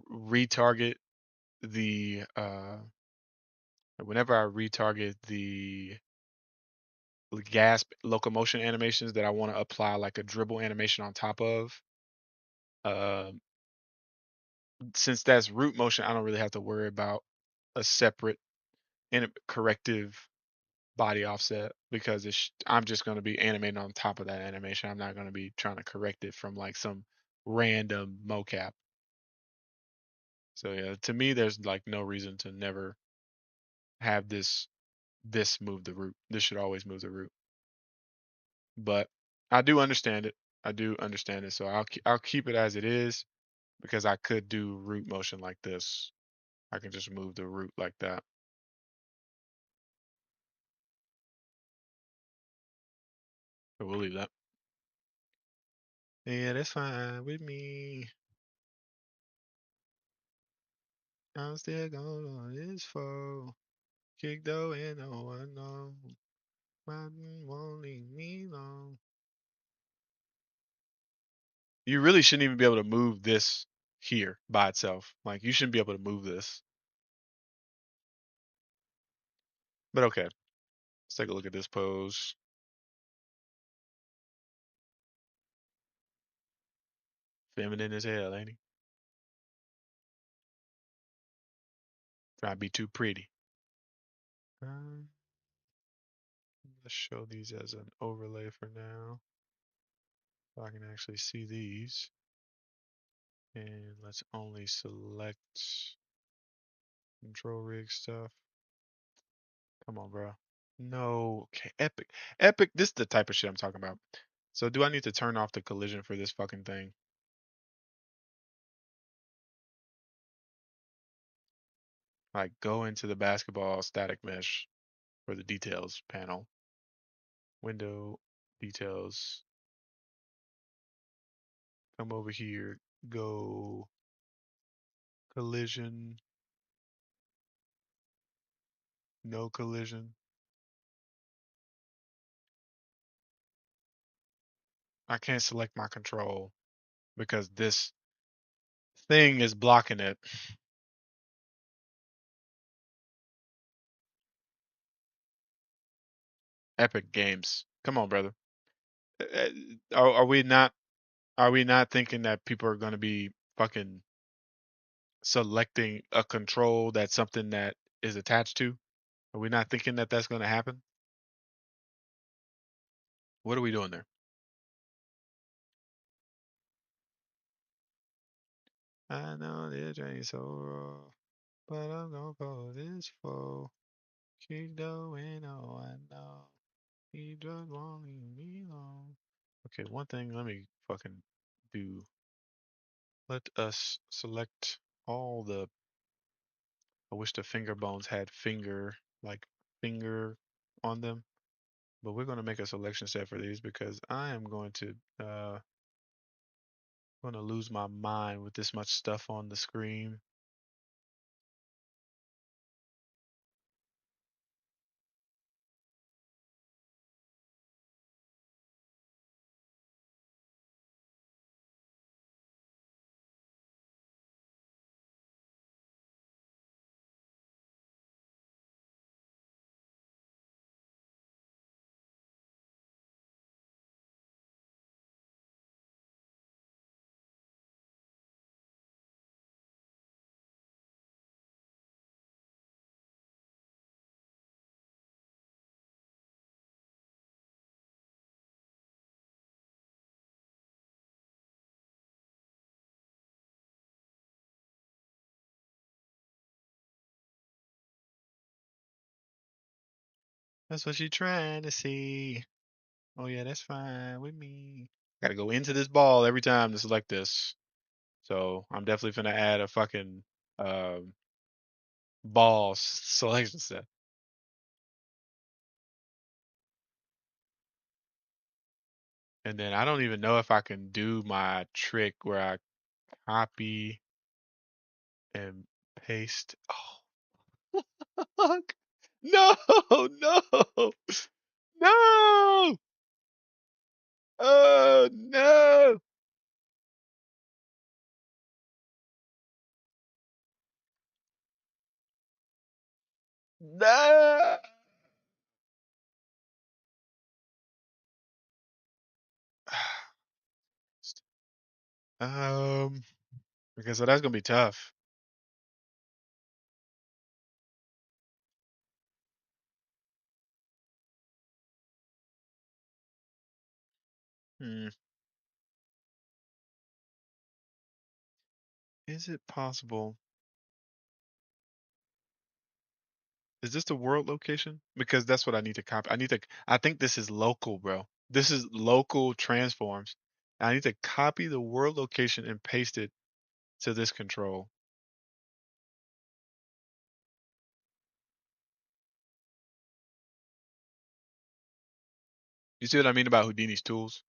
retarget the whenever I retarget the gas locomotion animations that I want to apply like a dribble animation on top of, uh, since that's root motion, I don't really have to worry about a separate and corrective body offset because I'm just going to be animating on top of that animation. I'm not going to be trying to correct it from like some random mocap. So yeah, to me, there's like no reason to never have this move the root. This should always move the root. But I do understand it. I do understand it. So I'll keep it as it is because I could do root motion like this. I can just move the root like that. But we'll leave that. Yeah, that's fine with me. I'm still going on this fall. Kick though and no one know. Mountain won't leave me alone. You really shouldn't even be able to move this here by itself. Like you shouldn't be able to move this. But okay, let's take a look at this pose. Feminine as hell, ain't he? Trying to be too pretty. Um, let's show these as an overlay for now. So I can actually see these. And let's only select control rig stuff. Come on, bro. No. Okay, epic. Epic, this is the type of shit I'm talking about. So do I need to turn off the collision for this fucking thing? Like go into the basketball static mesh for the details panel. Window, details. Come over here. Go collision. No collision. I can't select my control because this thing is blocking it. Epic Games. Come on, brother. Uh, are we not thinking that people are going to be fucking selecting a control that's something that is attached to? Are we not thinking that that's going to happen? What are we doing there? I know this ain't so raw, but I'm gonna call this foe. Keep going, oh I know. He just won't leave me alone. Okay, one thing, let me fucking do. Let us select all the. I wish the finger bones had like finger on them. But we're going to make a selection set for these because I am going to lose my mind with this much stuff on the screen. That's what you're trying to see. Oh yeah, that's fine with me. Got to go into this ball every time to select this. So I'm definitely finna add a fucking um, ball selection set. And then I don't even know if I can do my trick where I copy and paste. Oh, fuck. No, no, no. Oh no. No. Um, okay, so that's gonna be tough. Hmm. Is it possible? Is this the world location? Because that's what I need to copy. I think this is local, bro. This is local transforms. I need to copy the world location and paste it to this control. You see what I mean about Houdini's tools?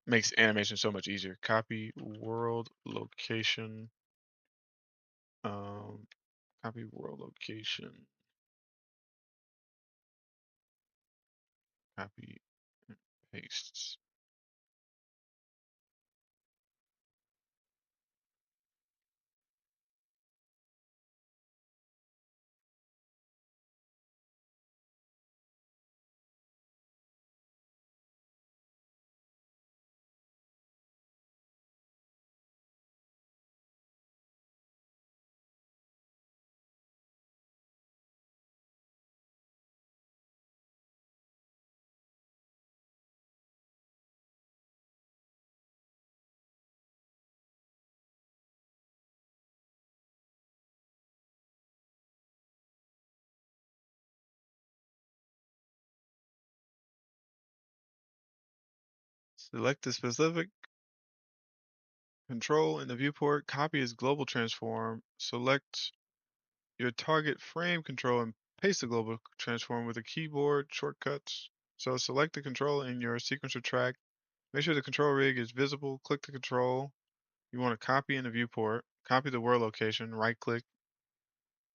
Makes animation so much easier. Copy world location. Um, copy world location. Copy and paste. Select the specific control in the viewport. Copy as global transform. Select your target frame control and paste the global transform with a keyboard shortcuts. So select the control in your sequencer track. Make sure the control rig is visible. Click the control. You want to copy in the viewport. Copy the world location. Right click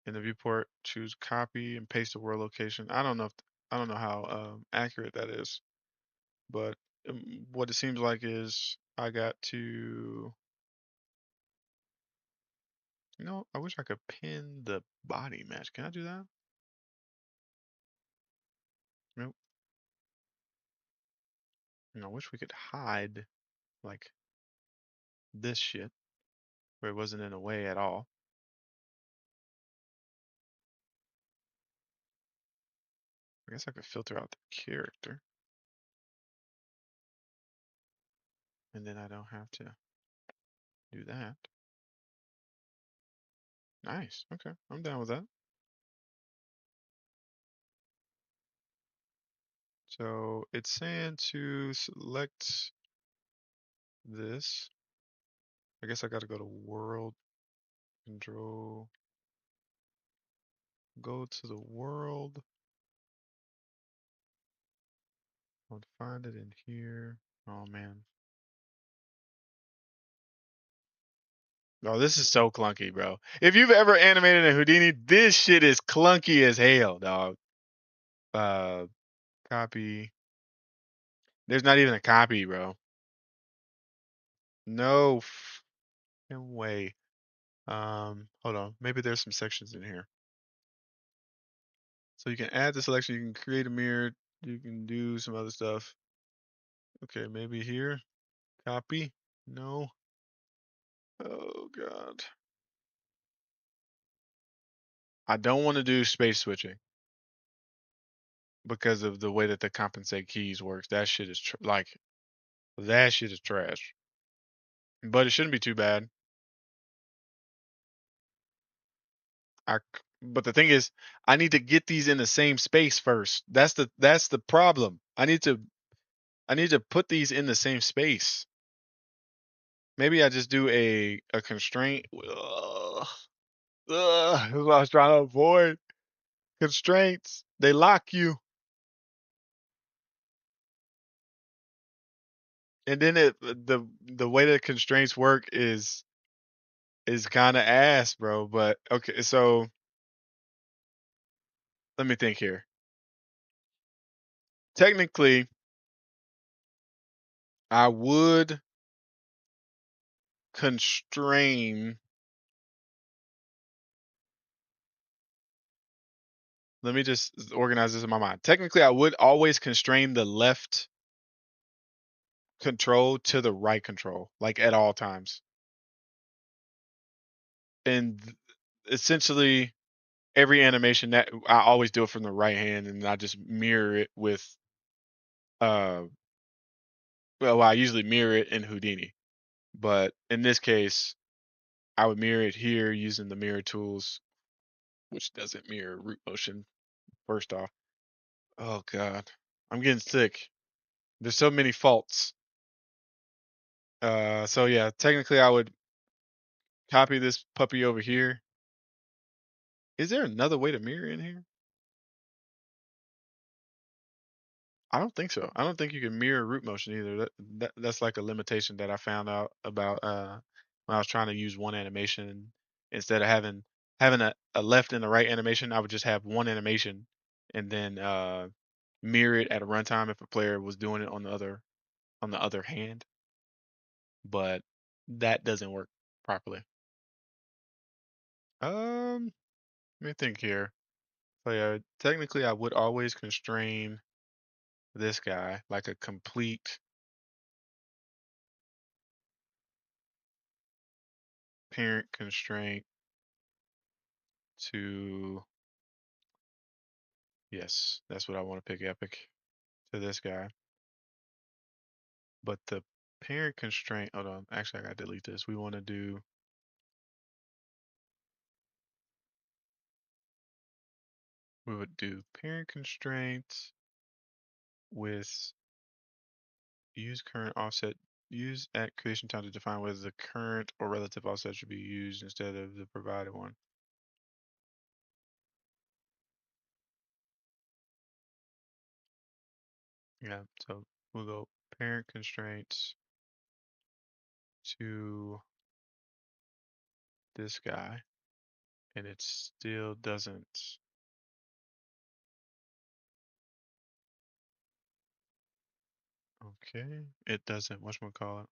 in the viewport. Choose copy and paste the world location. I don't know how accurate that is, but what it seems like is I got to. I wish I could pin the body mesh. Can I do that? Nope. I wish we could hide like this shit where it wasn't in the way at all. I guess I could filter out the character and then I don't have to do that. Nice. Okay. I'm down with that. So it's saying to select this. I guess I got to go to world control. Go to the world. I'll find it in here. Oh man. Oh, this is so clunky, bro. If you've ever animated a Houdini, this shit is clunky as hell, dog. Uh, copy. There's not even a copy, bro. No fucking way. Hold on. Maybe there's some sections in here. So you can add the selection. You can create a mirror. You can do some other stuff. Okay, maybe here. Copy. No. Oh God. I don't want to do space switching because of the way that the compensate keys works. That shit is that shit is trash. But it shouldn't be too bad. But the thing is, I need to get these in the same space first. That's the problem. I need to put these in the same space. Maybe I just do a constraint. Ugh, that's what I was trying to avoid. Constraints. They lock you. And then the way that constraints work is kind of ass, bro. But okay, so let me think here. Technically, I would constrain. Let me just organize this in my mind. Technically, I would always constrain the left control to the right control, like at all times. And essentially, every animation that I always do it from the right hand, and I just mirror it with uh well, I usually mirror it in Houdini, but in this case, I would mirror it here using the mirror tools, which doesn't mirror root motion. First off, oh god, I'm getting sick. There's so many faults. So yeah, technically I would copy this puppy over here. Is there another way to mirror in here? I don't think so. I don't think you can mirror root motion either. That's like a limitation that I found out about when I was trying to use one animation instead of having a left and a right animation. I would just have one animation and then mirror it at a runtime if a player was doing it on the other hand. But that doesn't work properly. Let me think here. So yeah, technically I would always constrain this guy like a complete parent constraint to, yes, that's what I want to pick epic to this guy. But the parent constraint, hold on, actually I gotta delete this. We want to do, we would do parent constraint with use current offset, use at creation time to define whether the current or relative offset should be used instead of the provided one. Yeah, so we'll go parent constraints to this guy, and it still doesn't. Okay, it doesn't. Whatchamacallit?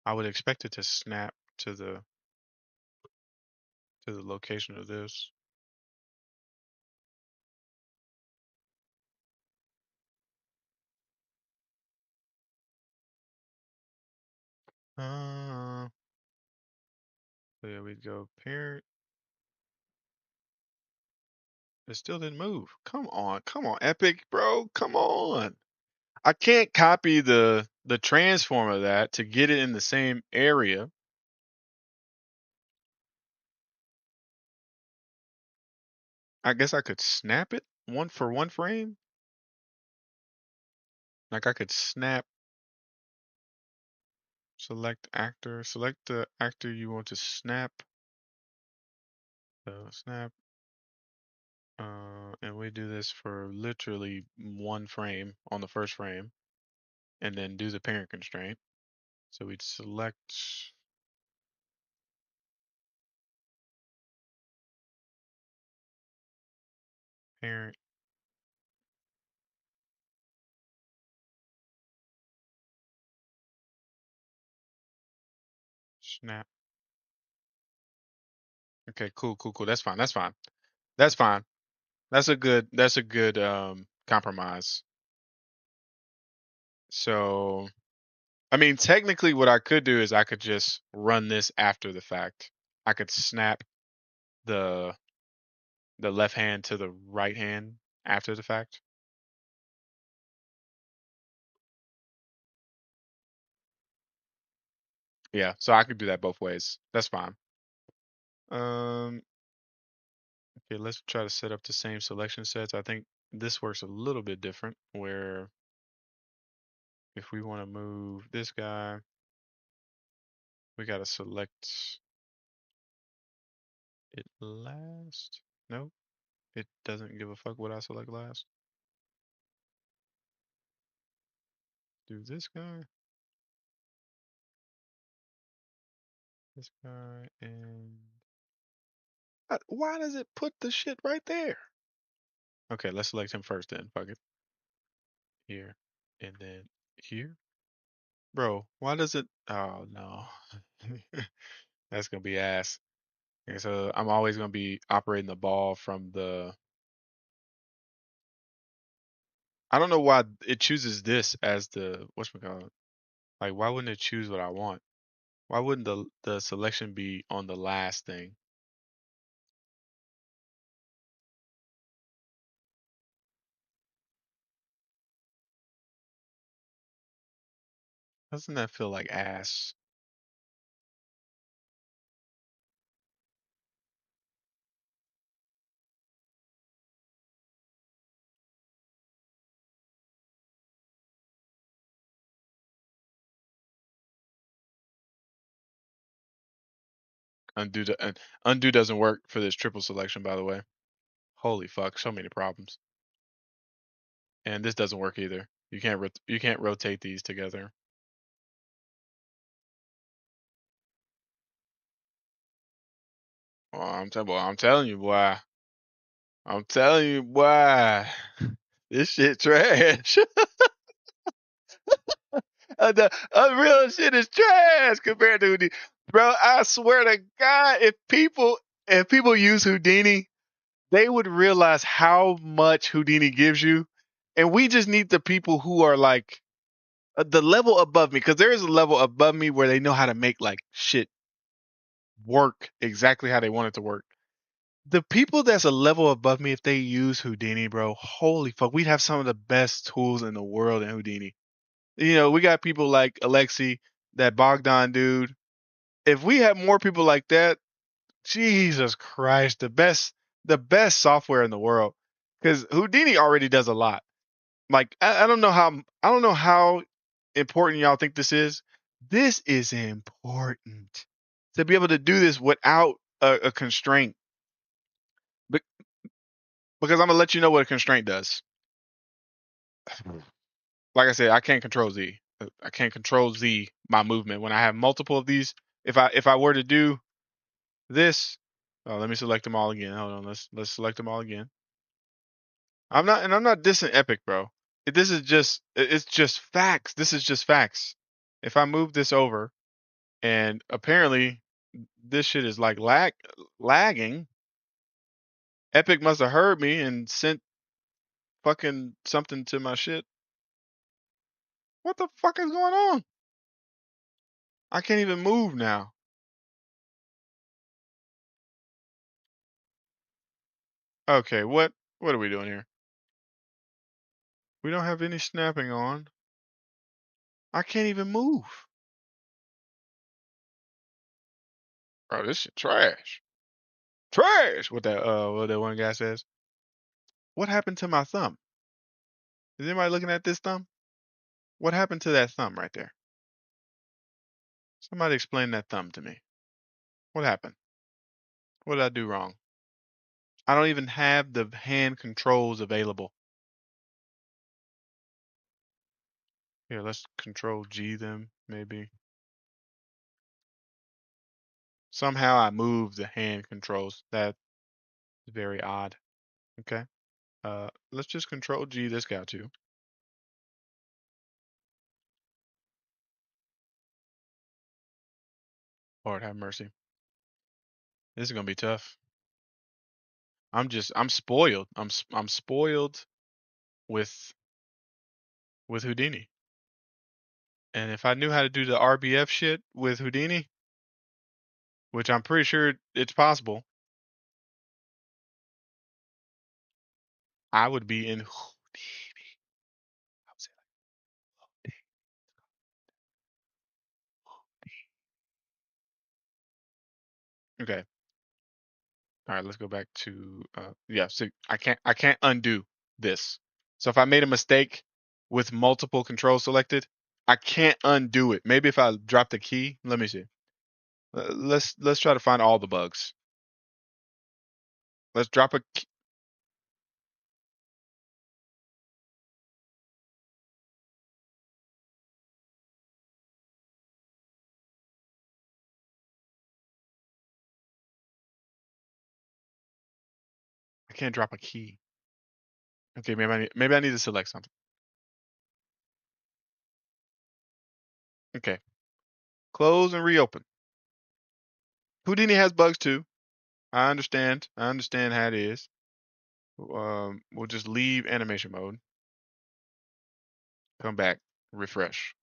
I would expect it to snap to the location of this. Uh, so yeah, we'd go parent. It still didn't move. Come on, Epic, bro. Come on. I can't copy the transform of that to get it in the same area. I guess I could snap it one for one frame. Like I could snap, select actor, select the actor you want to snap. So snap, and we do this for literally one frame on the first frame, and then do the parent constraint. So we'd select parent snap. Okay, cool. That's fine. That's fine. That's fine. That's a good compromise. So I mean technically what I could do is I could just run this after the fact. I could snap the the left hand to the right hand after the fact. Yeah, so I could do that both ways. That's fine. Um, okay, let's try to set up the same selection sets. I think this works a little bit different where if we want to move this guy, we got to select it last. Nope, it doesn't give a fuck what I select last. Do this guy, and why does it put the shit right there? Okay, let's select him first then. Fuck it. Here. And then here. Bro, why does it? Oh no. That's gonna be ass. Okay, so I'm always gonna be operating the ball from the. I don't know why it chooses this as the whatchamacallit. Like, why wouldn't it choose what I want? Why wouldn't the selection be on the last thing? Doesn't that feel like ass? Undo doesn't work for this triple selection, by the way. Holy fuck, so many problems. And this doesn't work either. You can't rotate these together. I'm telling you, boy. I'm telling you, boy. This shit trash. The Unreal shit is trash compared to Houdini. Bro, I swear to God, if people use Houdini, they would realize how much Houdini gives you. And we just need the people who are like the level above me, because there is a level above me where they know how to make like shit work exactly how they want it to work. The people that's a level above me, if they use Houdini, bro, holy fuck, we'd have some of the best tools in the world in Houdini. You know, we got people like Alexi, that Bogdan dude. If we had more people like that, Jesus Christ, the best software in the world. Because Houdini already does a lot. Like I don't know how important y'all think this is. This is important to be able to do this without a constraint. Be- Because I'm gonna let you know what a constraint does. Like I said, I can't control Z. I can't control Z my movement when I have multiple of these. If I were to do this, oh, let me select them all again. Hold on, let's select them all again. I'm not dissing Epic, bro. This is just it's just facts. This is just facts. If I move this over, and apparently this shit is like lagging. Epic must have heard me and sent fucking something to my shit. What the fuck is going on? I can't even move now. Okay, what are we doing here? We don't have any snapping on. I can't even move. Bro, this shit trash. Trash. What that one guy says. What happened to my thumb? Is anybody looking at this thumb? What happened to that thumb right there? Somebody explain that thumb to me. What happened? What did I do wrong? I don't even have the hand controls available. Here, let's control G them, maybe. Somehow I moved the hand controls. That's very odd. Okay. Let's just control G this guy too. Lord have mercy. This is gonna be tough. I'm spoiled. I'm spoiled with Houdini. And if I knew how to do the RBF shit with Houdini, which I'm pretty sure it's possible, I would be in Houdini. I would say like Houdini. Okay. All right, let's go back to yeah, so I can't undo this. So if I made a mistake with multiple controls selected, I can't undo it. Maybe if I drop the key, let me see. Let's try to find all the bugs. Let's drop a key. I can't drop a key. Okay, maybe I need to select something. Okay, close and reopen. Houdini has bugs too. I understand. I understand how it is. We'll just leave animation mode. Come back, refresh.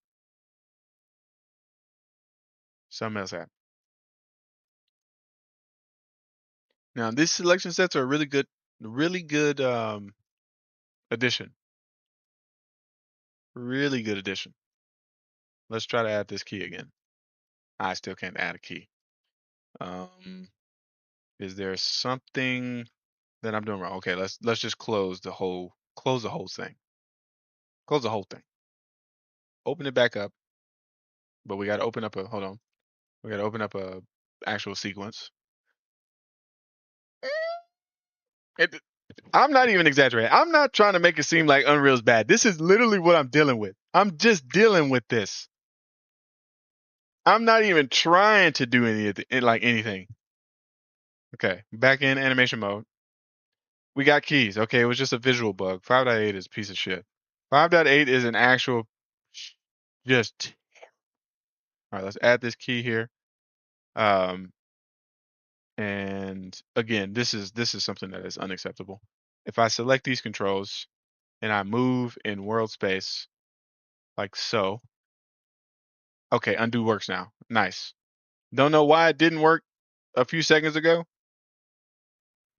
Something else happened. Now these selection sets are a really good addition. Really good addition. Let's try to add this key again. I still can't add a key. Um, is there something that I'm doing wrong? Okay, let's just close the whole thing. Close the whole thing. Open it back up, but we got to open up a hold on. We got to open up a actual sequence. It, I'm not even exaggerating. I'm not trying to make it seem like Unreal's bad. This is literally what I'm dealing with. I'm just dealing with this. I'm not even trying to do anything. Okay, back in animation mode. We got keys. Okay, it was just a visual bug. 5.8 is a piece of shit. 5.8 is an actual just all right, let's add this key here. Um and again, this is something that is unacceptable. If I select these controls and I move in world space like so. Okay, undo works now. Nice. Don't know why it didn't work a few seconds ago,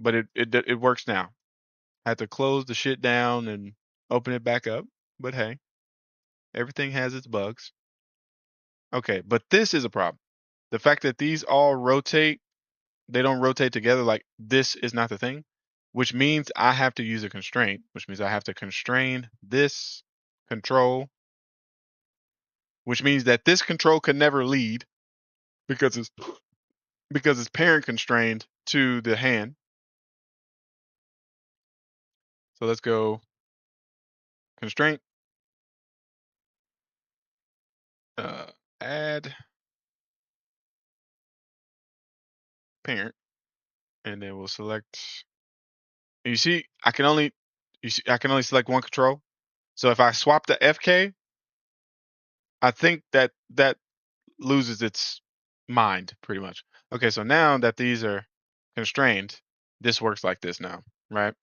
but it works now. I had to close the shit down and open it back up, but hey, everything has its bugs. Okay, but this is a problem. The fact that these all rotate, they don't rotate together, like this is not the thing, which means I have to use a constraint, which means I have to constrain this control, which means that this control can never lead because it's parent constrained to the hand. So let's go constraint, uh, add parent, and then we'll select. And you see, I can only select one control. So if I swap the FK, I think that loses its mind pretty much. Okay, so now that these are constrained, this works like this now, right?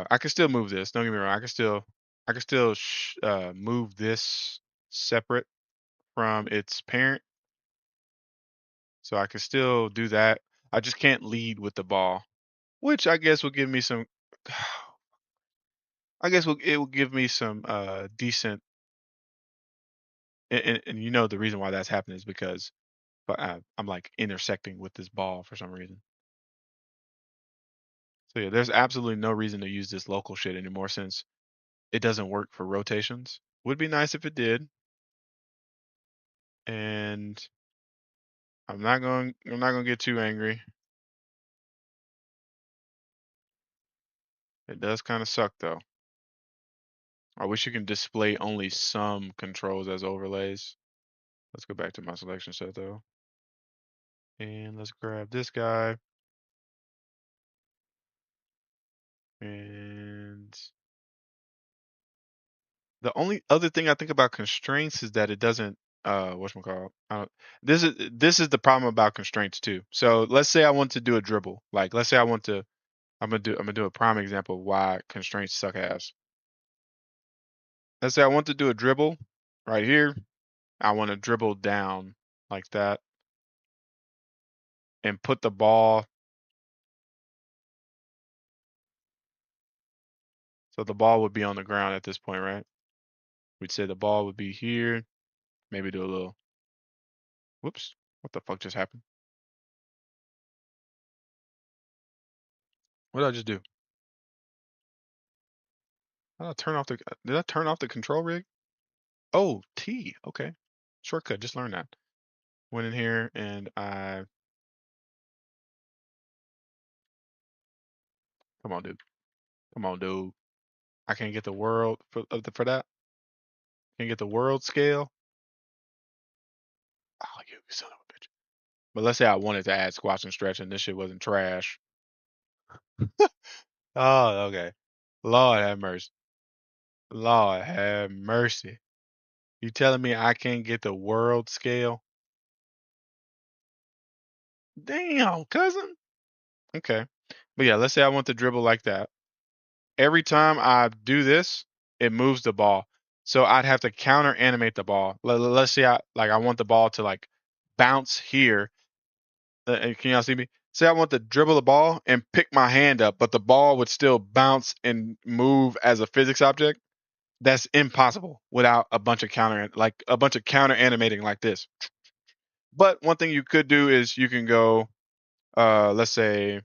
I can still move this. Don't get me wrong. I can still move this separate from its parent, so I can still do that. I just can't lead with the ball, which I guess will give me some. I guess it will give me some decent. And you know the reason why that's happening is because I'm like intersecting with this ball for some reason. So yeah, there's absolutely no reason to use this local shit anymore since it doesn't work for rotations. Would be nice if it did. And I'm not going to get too angry. It does kind of suck though. I wish you can display only some controls as overlays. Let's go back to my selection set though. And let's grab this guy. And the only other thing I think about constraints is that it doesn't whatchamacallit. This is the problem about constraints too. So let's say I want to do a dribble. Like let's say I want to I'm gonna do a prime example of why constraints suck ass. Let's say I want to do a dribble right here. I want to dribble down like that and put the ball. So the ball would be on the ground at this point, right? We'd say the ball would be here. Maybe do a little. Whoops! What the fuck just happened? What did I just do? How did I turn off the? Did I turn off the control rig? Oh, T. Okay, shortcut. Just learned that. Went in here and I. Come on, dude. Come on, dude. I can't get the world for that. Can't get the world scale. Oh, you son of a bitch. But let's say I wanted to add squats and stretch and this shit wasn't trash. Oh, okay. Lord have mercy. Lord have mercy. You telling me I can't get the world scale? Damn, cousin. Okay. But yeah, let's say I want to dribble like that. Every time I do this, it moves the ball. So I'd have to counter animate the ball. Let's say I want the ball to like bounce here. Can y'all see me? Say I want to dribble the ball and pick my hand up, but the ball would still bounce and move as a physics object. That's impossible without a bunch of counter animating like this. But one thing you could do is you can go, let's say,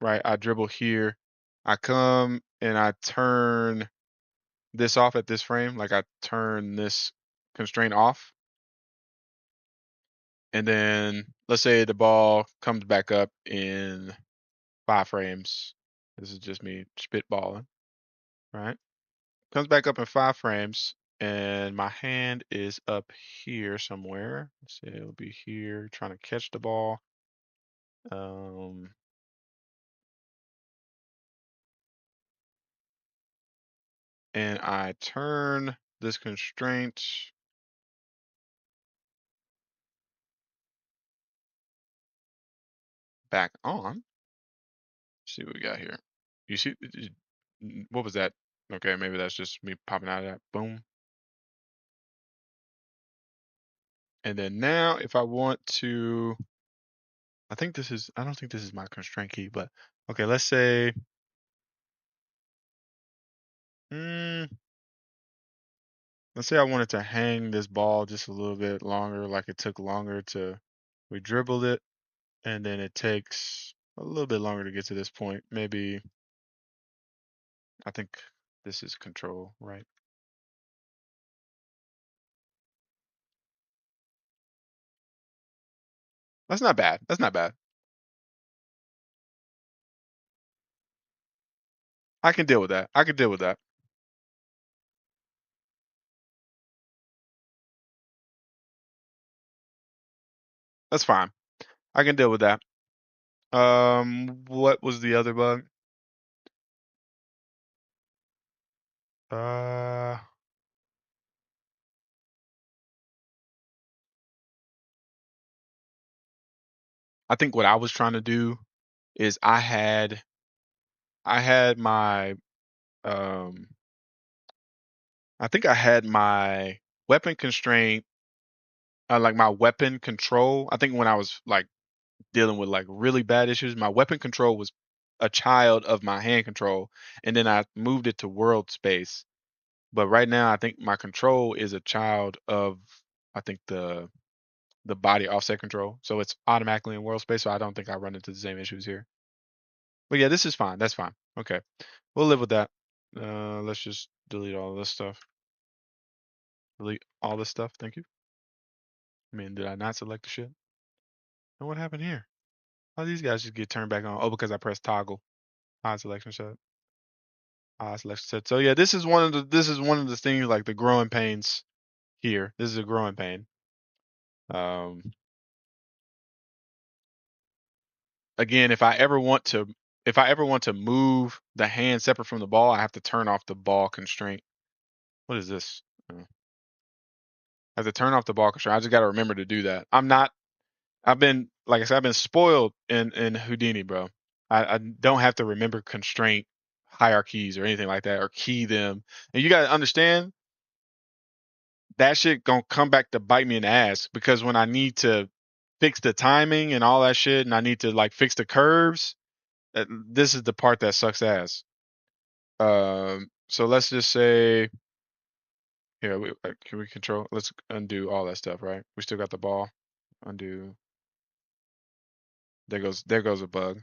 right, I dribble here, I come and I turn this off at this frame, like I turn this constraint off, and then let's say the ball comes back up in 5 frames. This is just me spitballing, right? Comes back up in 5 frames, and my hand is up here somewhere. Let's say it'll be here, trying to catch the ball. Um, and I turn this constraint back on. Let's see what we got here. You see, what was that? Okay, maybe that's just me popping out of that. Boom. And then now, if I want to, I don't think this is my constraint key, but okay, mm, let's say I wanted to hang this ball just a little bit longer, like it took longer to, we dribbled it, and then it takes a little bit longer to get to this point. Maybe, I think this is control, right? That's not bad. That's not bad. I can deal with that. I can deal with that. That's fine. I can deal with that. What was the other bug? Uh, I think what I was trying to do is I had my um I think I had my weapon constraint, like my weapon control. I think when I was like dealing with like really bad issues, my weapon control was a child of my hand control, and then I moved it to world space. But right now, I think my control is a child of, I think the body offset control, so it's automatically in world space. So I don't think I run into the same issues here. But yeah, this is fine. That's fine. Okay, we'll live with that. Let's just delete all this stuff. Delete all this stuff. Thank you. I mean, did I not select the shit? And what happened here? How these guys just get turned back on? Oh, because I pressed toggle. Hide selection set. Hide selection set. So yeah, this is one of the things like the growing pains here. This is a growing pain. Um, Again, if I ever want to move the hand separate from the ball, I have to turn off the ball constraint. What is this? I have to turn off the ball constraint. I just got to remember to do that. I've been, like I said, I've been spoiled in Houdini, bro. I don't have to remember constraint hierarchies or anything like that or key them. And you got to understand that shit gonna come back to bite me in the ass because when I need to fix the timing and all that shit and I need to like fix the curves, this is the part that sucks ass. So let's just say, here, can we control? Let's undo all that stuff, right? We still got the ball. Undo. There goes a bug.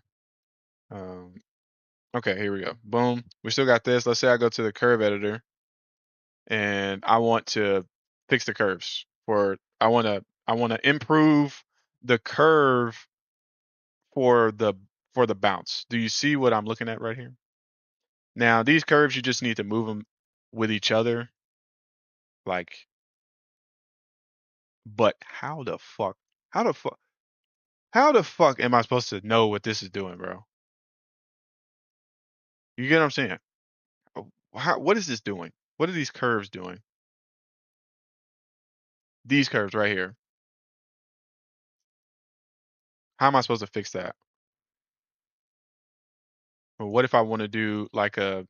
Um, okay, here we go. Boom. We still got this. Let's say I go to the curve editor and I want to fix the curves I want to improve the curve for the bounce. Do you see what I'm looking at right here? Now, these curves, you just need to move them with each other, like, but how the fuck, how the fuck am I supposed to know what this is doing, bro? You get what I'm saying? What is this doing? What are these curves doing? These curves right here. How am I supposed to fix that? Or what if I want to do like a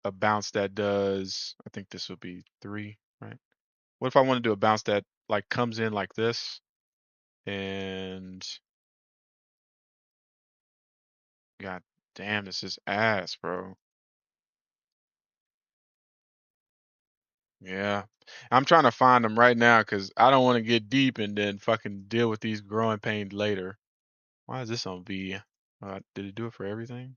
bounce that does, I think this will be 3, right? What if I want to do a bounce that like comes in like this and god damn, this is ass, bro. Yeah. I'm trying to find them right now because I don't want to get deep and then fucking deal with these growing pains later. Why is this on V? Did it do it for everything?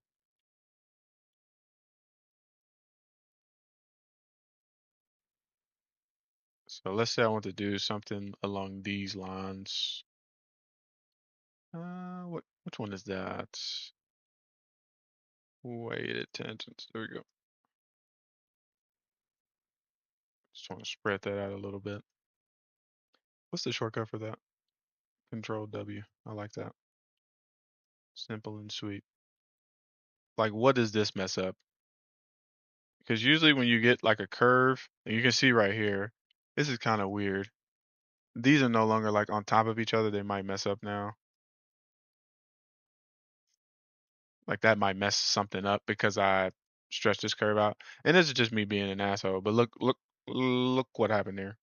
So let's say I want to do something along these lines. Which one is that? Weighted tangents. There we go. Just want to spread that out a little bit. What's the shortcut for that? Control W. I like that. Simple and sweet. Like, what does this mess up? Because usually when you get like a curve, and you can see right here, this is kind of weird. These are no longer like on top of each other. They might mess up now. Like that might mess something up because I stretched this curve out. And this is just me being an asshole. But look what happened there.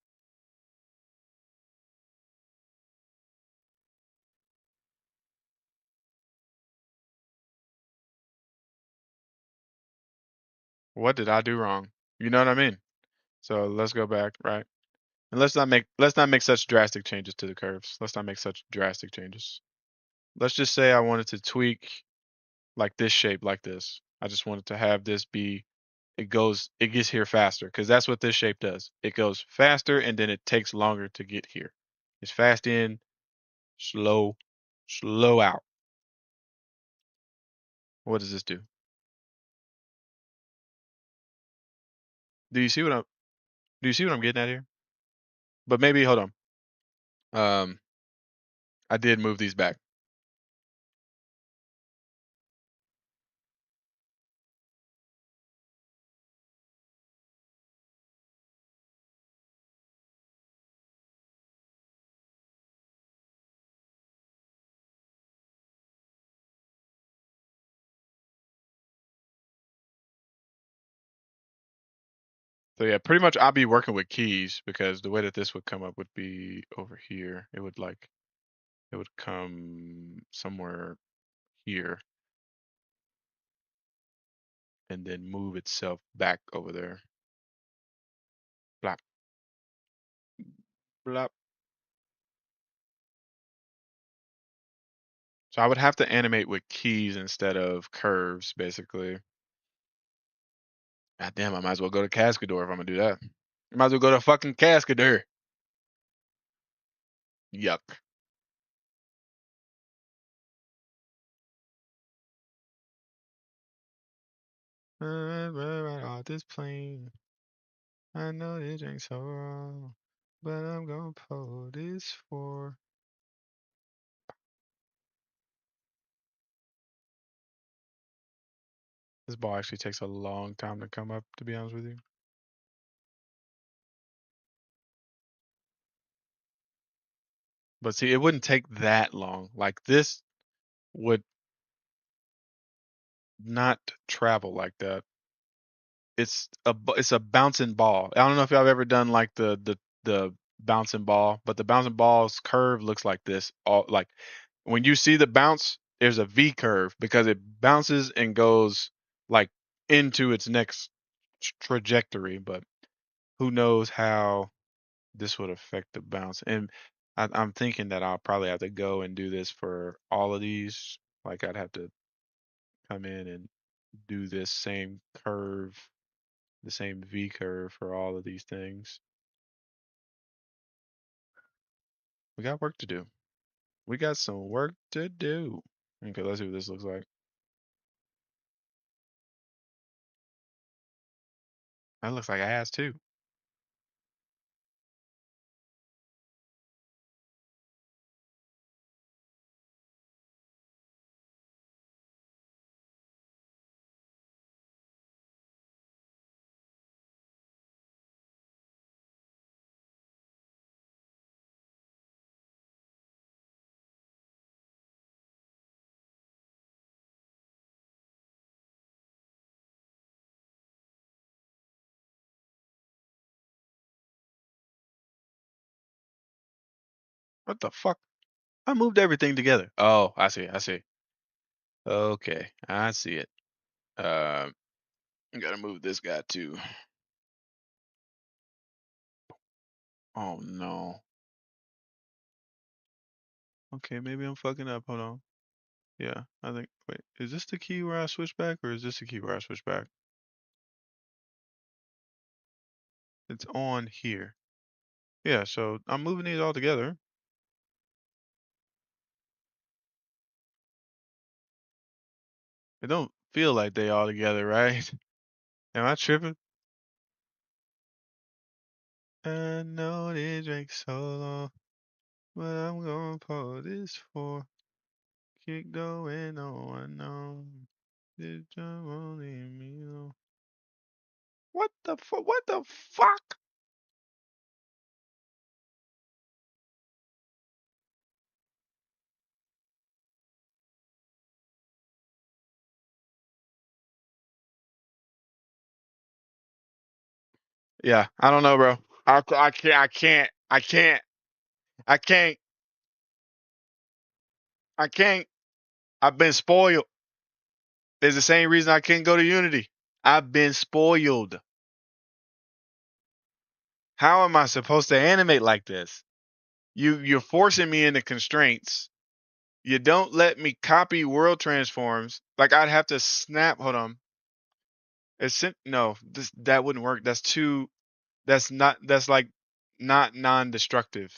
What did I do wrong? You know what I mean? So let's go back, right? And let's not make such drastic changes to the curves. Let's not make such drastic changes. Let's just say I wanted to tweak like this shape like this. I just wanted to have this be it gets here faster because that's what this shape does. It goes faster and then it takes longer to get here. It's fast in, slow out. What does this do? Do you see what I'm do you see what I'm getting at here? But maybe hold on. Um I did move these back. So yeah, pretty much I'll be working with keys because the way that this would come up would be over here. It would come somewhere here and then move itself back over there. Blop, blop. So I would have to animate with keys instead of curves, basically. God damn, I might as well go to Cascador if I'm gonna do that. I might as well go to fucking Cascador. Yuck. Right off this plane. I know this ain't so wrong, but I'm gonna pull this for. This ball actually takes a long time to come up, to be honest with you. But see, it wouldn't take that long. Like this would not travel like that. It's a bouncing ball. I don't know if y'all have ever done like the bouncing ball, but the bouncing ball's curve looks like this. All like when you see the bounce, there's a V curve because it bounces and goes like into its next trajectory. But who knows how this would affect the bounce? And I'm thinking that I'll probably have to go and do this for all of these. Like I'd have to come in and do this same curve, the same V curve for all of these things. We got work to do. We got some work to do. Okay, let's see what this looks like. That looks like ass too. What the fuck? I moved everything together. Oh, I see. I see. Okay, I see it. I gotta move this guy too. Oh no. Okay, maybe I'm fucking up. Hold on. Yeah, I think. Wait, is this the key where I switch back, or is this the key where I switch back? It's on here. Yeah, so I'm moving these all together. It don't feel like they all together, right? Am I tripping? I know it drank so long, but I'm gonna pull this for. Keep going on, on. This time won't leave me alone. What the fuck? What the fuck? Yeah, I don't know, bro. I can't. I can't. I can't. I can't. I can't. I've been spoiled. It's the same reason I can't go to Unity. I've been spoiled. How am I supposed to animate like this? You're forcing me into constraints. You don't let me copy world transforms. Like I'd have to snap. Hold on. No, that wouldn't work. That's too. That's not. That's like not non-destructive.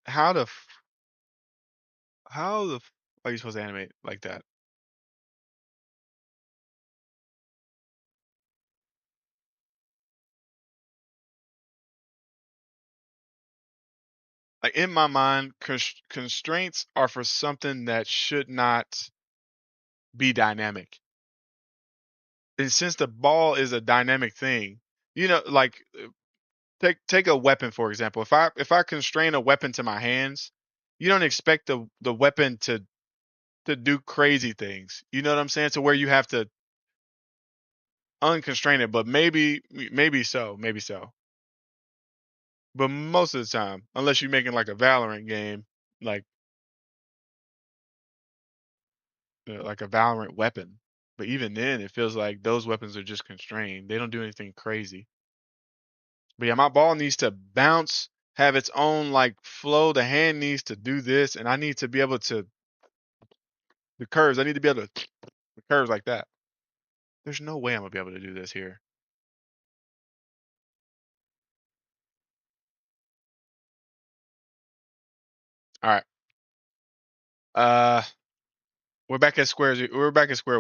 How the how the are you supposed to animate like that? Like in my mind, constraints are for something that should not be dynamic. And since the ball is a dynamic thing, like take a weapon for example. If I constrain a weapon to my hands, you don't expect the weapon to do crazy things. You know what I'm saying? To where you have to unconstrain it, but maybe so. But most of the time, unless you're making like a Valorant game, like like a Valorant weapon. But even then, it feels like those weapons are just constrained. They don't do anything crazy. But yeah, my ball needs to bounce, have its own like flow. The hand needs to do this, and I need to be able to the curves. I need to be able to the curves like that. There's no way I'm gonna be able to do this here. All right. Uh, we're back at square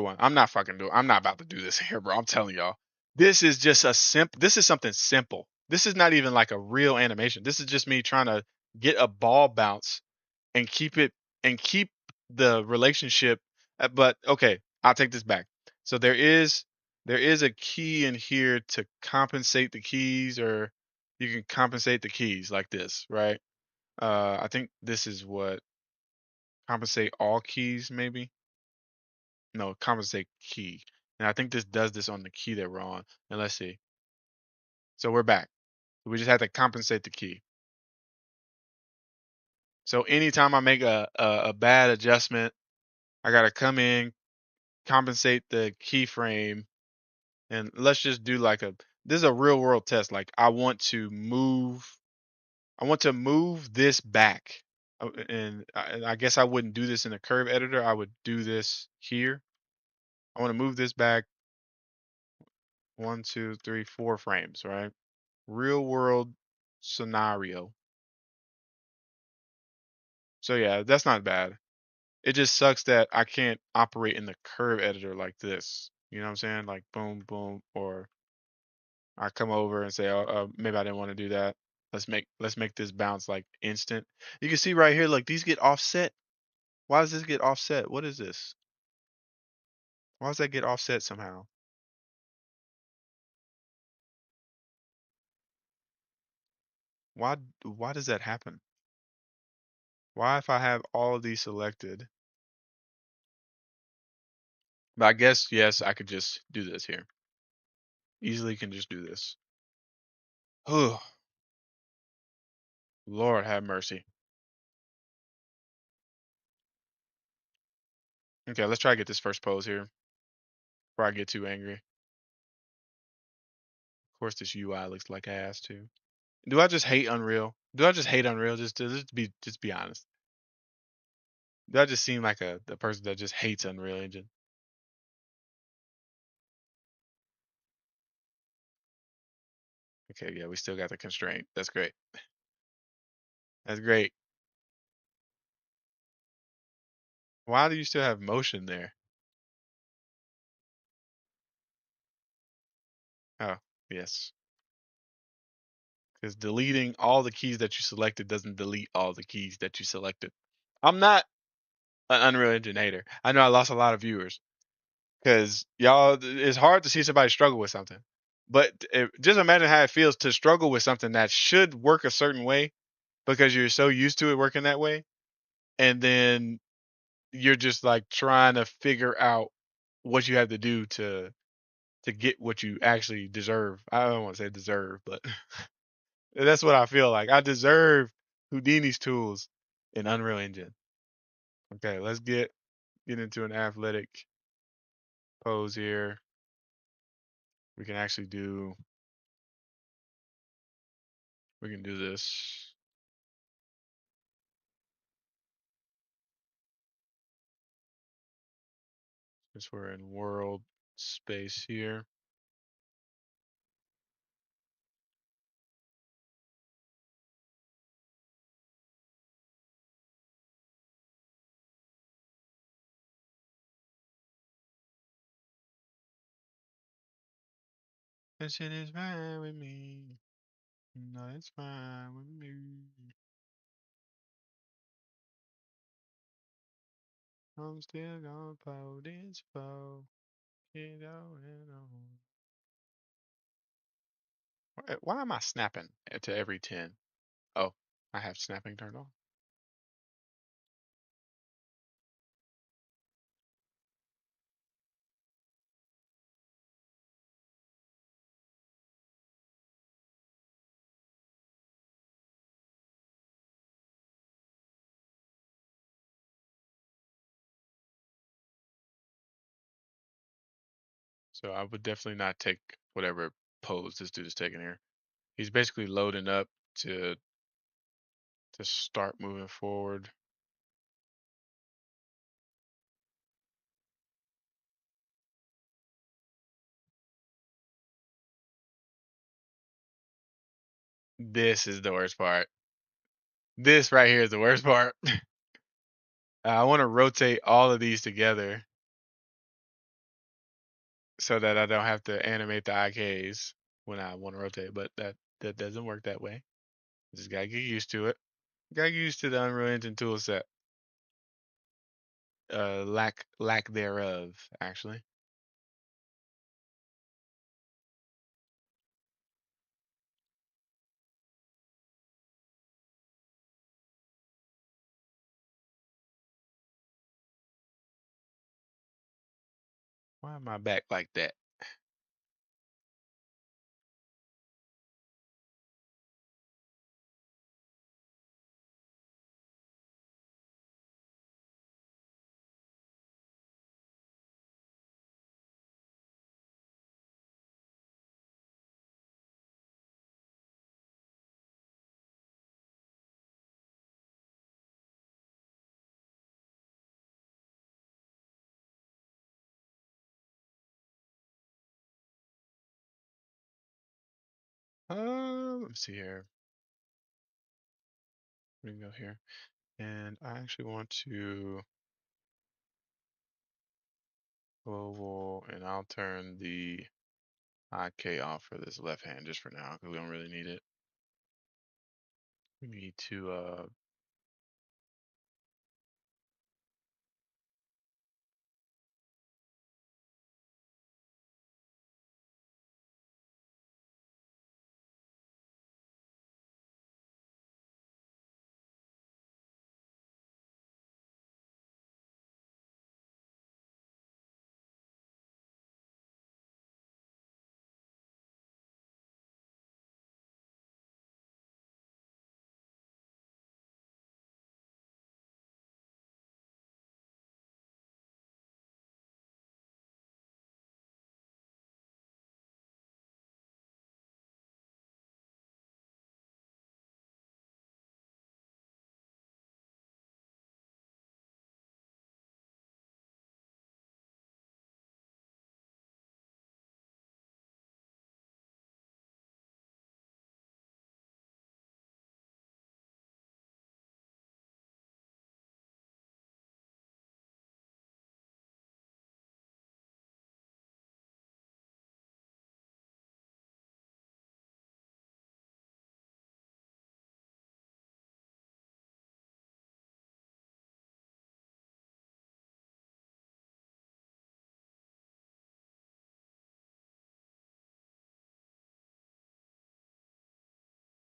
one. I'm not about to do this here, bro. I'm telling y'all. This is something simple. This is not even like a real animation. This is just me trying to get a ball bounce and keep it and keep the relationship. But okay, I'll take this back. So there is a key in here to compensate the keys, or you can compensate the keys like this, right? I think this is what compensate all keys, maybe. No, compensate key. And I think this does this on the key that we're on. And let's see. So we're back. We just had to compensate the key. So anytime I make a bad adjustment, I gotta come in, compensate the keyframe, and let's just do like this is a real world test. Like I want to move this back. And I guess I wouldn't do this in a curve editor. I would do this here. I want to move this back 1, 2, 3, 4 frames, right? Real world scenario. So yeah, that's not bad. It just sucks that I can't operate in the curve editor like this. You know what I'm saying? Like boom, boom, or I come over and say, oh, maybe I didn't want to do that. Let's make this bounce like instant. You can see right here, like these get offset. Why does this get offset? What is this? Why does that get offset somehow? Why does that happen? Why if I have all of these selected? But I guess yes, I could just do this here. Easily can just do this. Oh, Lord have mercy. Okay, let's try to get this first pose here before I get too angry. Of course, this UI looks like ass too. Do I just hate Unreal? Do I just hate Unreal? Just be honest. Do I just seem like a the person that just hates Unreal Engine? Okay, yeah, we still got the constraint. That's great. That's great. Why do you still have motion there? Oh, yes. Because deleting all the keys that you selected doesn't delete all the keys that you selected. I'm not an Unreal Engine hater. I know I lost a lot of viewers because y'all, it's hard to see somebody struggle with something. But just imagine how it feels to struggle with something that should work a certain way because you're so used to it working that way. And then you're just like trying to figure out what you have to do to get what you actually deserve. I don't want to say deserve, but that's what I feel like. I deserve Houdini's tools in Unreal Engine. Okay, let's get into an athletic pose here. We can actually do we can do this. Since we're in world space here. This shit is fine with me. No, it's fine with me. I'm still gonna pull this flow. Keep going on. Why am I snapping to every 10? Oh, I have snapping turned on. So I would definitely not take whatever pose this dude is taking here. He's basically loading up to to start moving forward. This is the worst part. This right here is the worst part. I want to rotate all of these together so that I don't have to animate the IKs when I want to rotate, but that doesn't work that way. Just gotta get used to it. Gotta get used to the Unreal Engine tool set. Lack thereof, actually. Why am I back like that? Let's see here. We can go here, and I actually want to global, and I'll turn the IK off for this left hand just for now because we don't really need it. We need to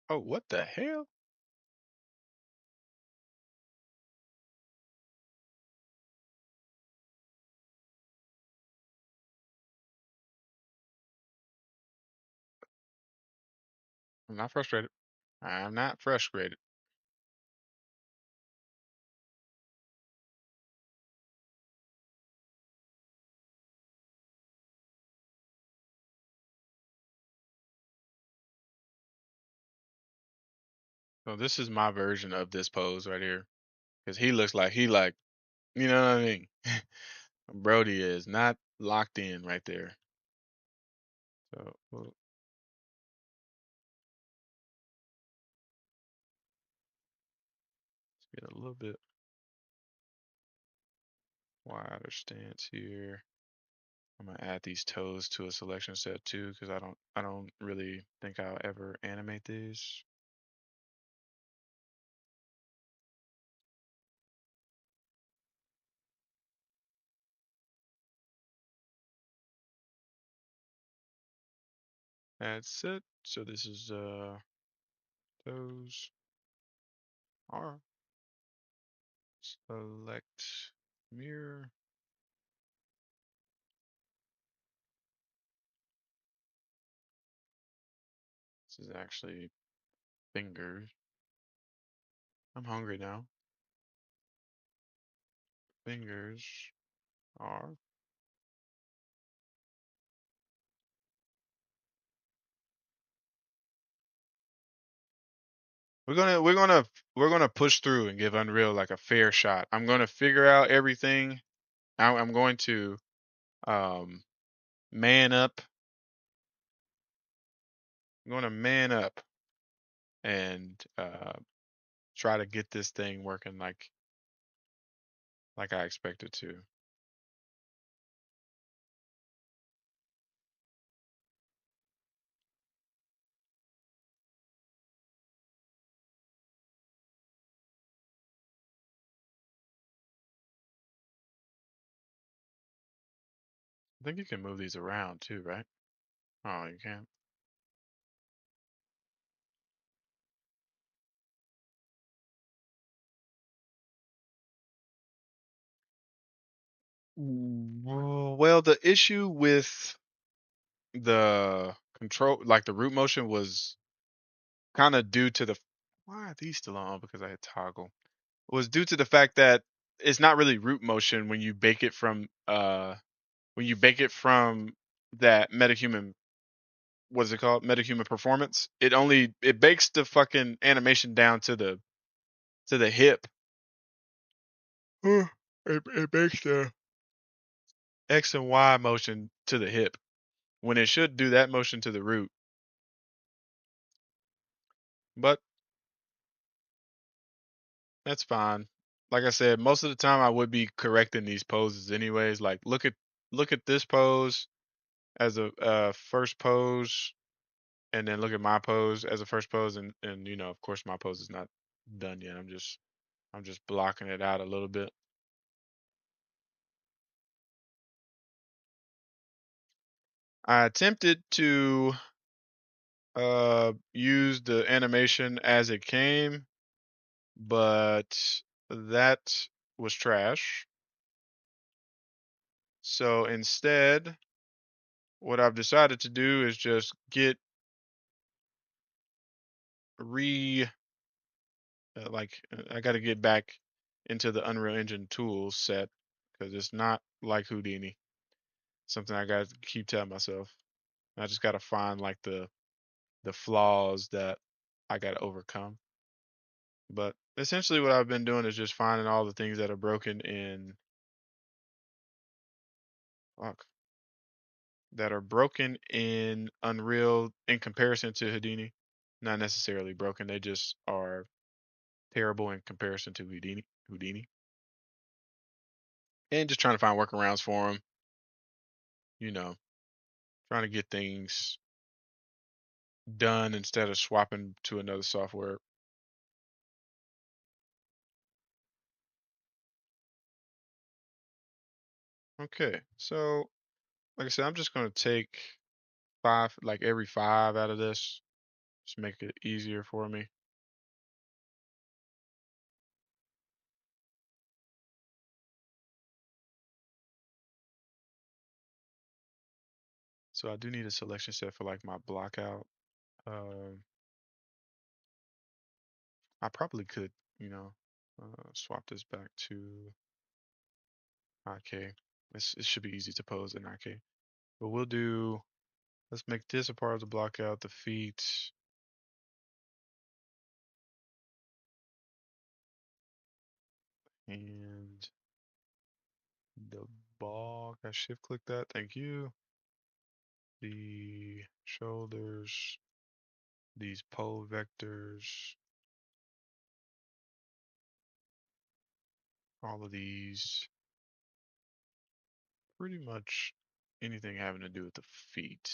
Oh, what the hell? I'm not frustrated. I'm not frustrated. So this is my version of this pose right here. Because he looks like he like, you know what I mean? Brody is not locked in right there. So we'll get a little bit wider stance here. I'm gonna add these toes to a selection set too, because I don't really think I'll ever animate these. Add set. So this is toes R. Select mirror. This is actually fingers. I'm hungry now. Fingers are. We're gonna push through and give Unreal like a fair shot. I'm gonna figure out everything. I'm going to um man up. I'm gonna man up and try to get this thing working like I expect it to. I think you can move these around too, right? Oh, you can. Well, the issue with the control, like the root motion, was kind of due to the. Why are these still on? Because I hit toggle. Was due to the fact that it's not really root motion when you bake it from that metahuman, what's it called, metahuman performance. It bakes the fucking animation down to the hip. It bakes the X and Y motion to the hip when it should do that motion to the root. But that's fine. Like I said, most of the time I would be correcting these poses anyways. Like look at this pose as a first pose, and then look at my pose as a first pose, and of course my pose is not done yet. I'm just blocking it out a little bit. I attempted to use the animation as it came, but that was trash. So instead, what I've decided to do is just get re I got to get back into the Unreal Engine tools set because it's not like Houdini. Something I got to keep telling myself. I just got to find like the flaws that I got to overcome. But essentially, what I've been doing is just finding all the things that are broken in fuck, that are broken in Unreal in comparison to Houdini. Not necessarily broken; they just are terrible in comparison to Houdini, and just trying to find workarounds for them. You know, trying to get things done instead of swapping to another software. Okay, so like I said, I'm just gonna take five, like every five out of this, Just make it easier for me. So I do need a selection set for like my block out. Um, I probably could, you know, swap this back to IK. It should be easy to pose in IK. But we'll do, let's make this a part of the block out, the feet. And the ball, I shift click that, thank you. The shoulders, these pole vectors, all of these, pretty much anything having to do with the feet.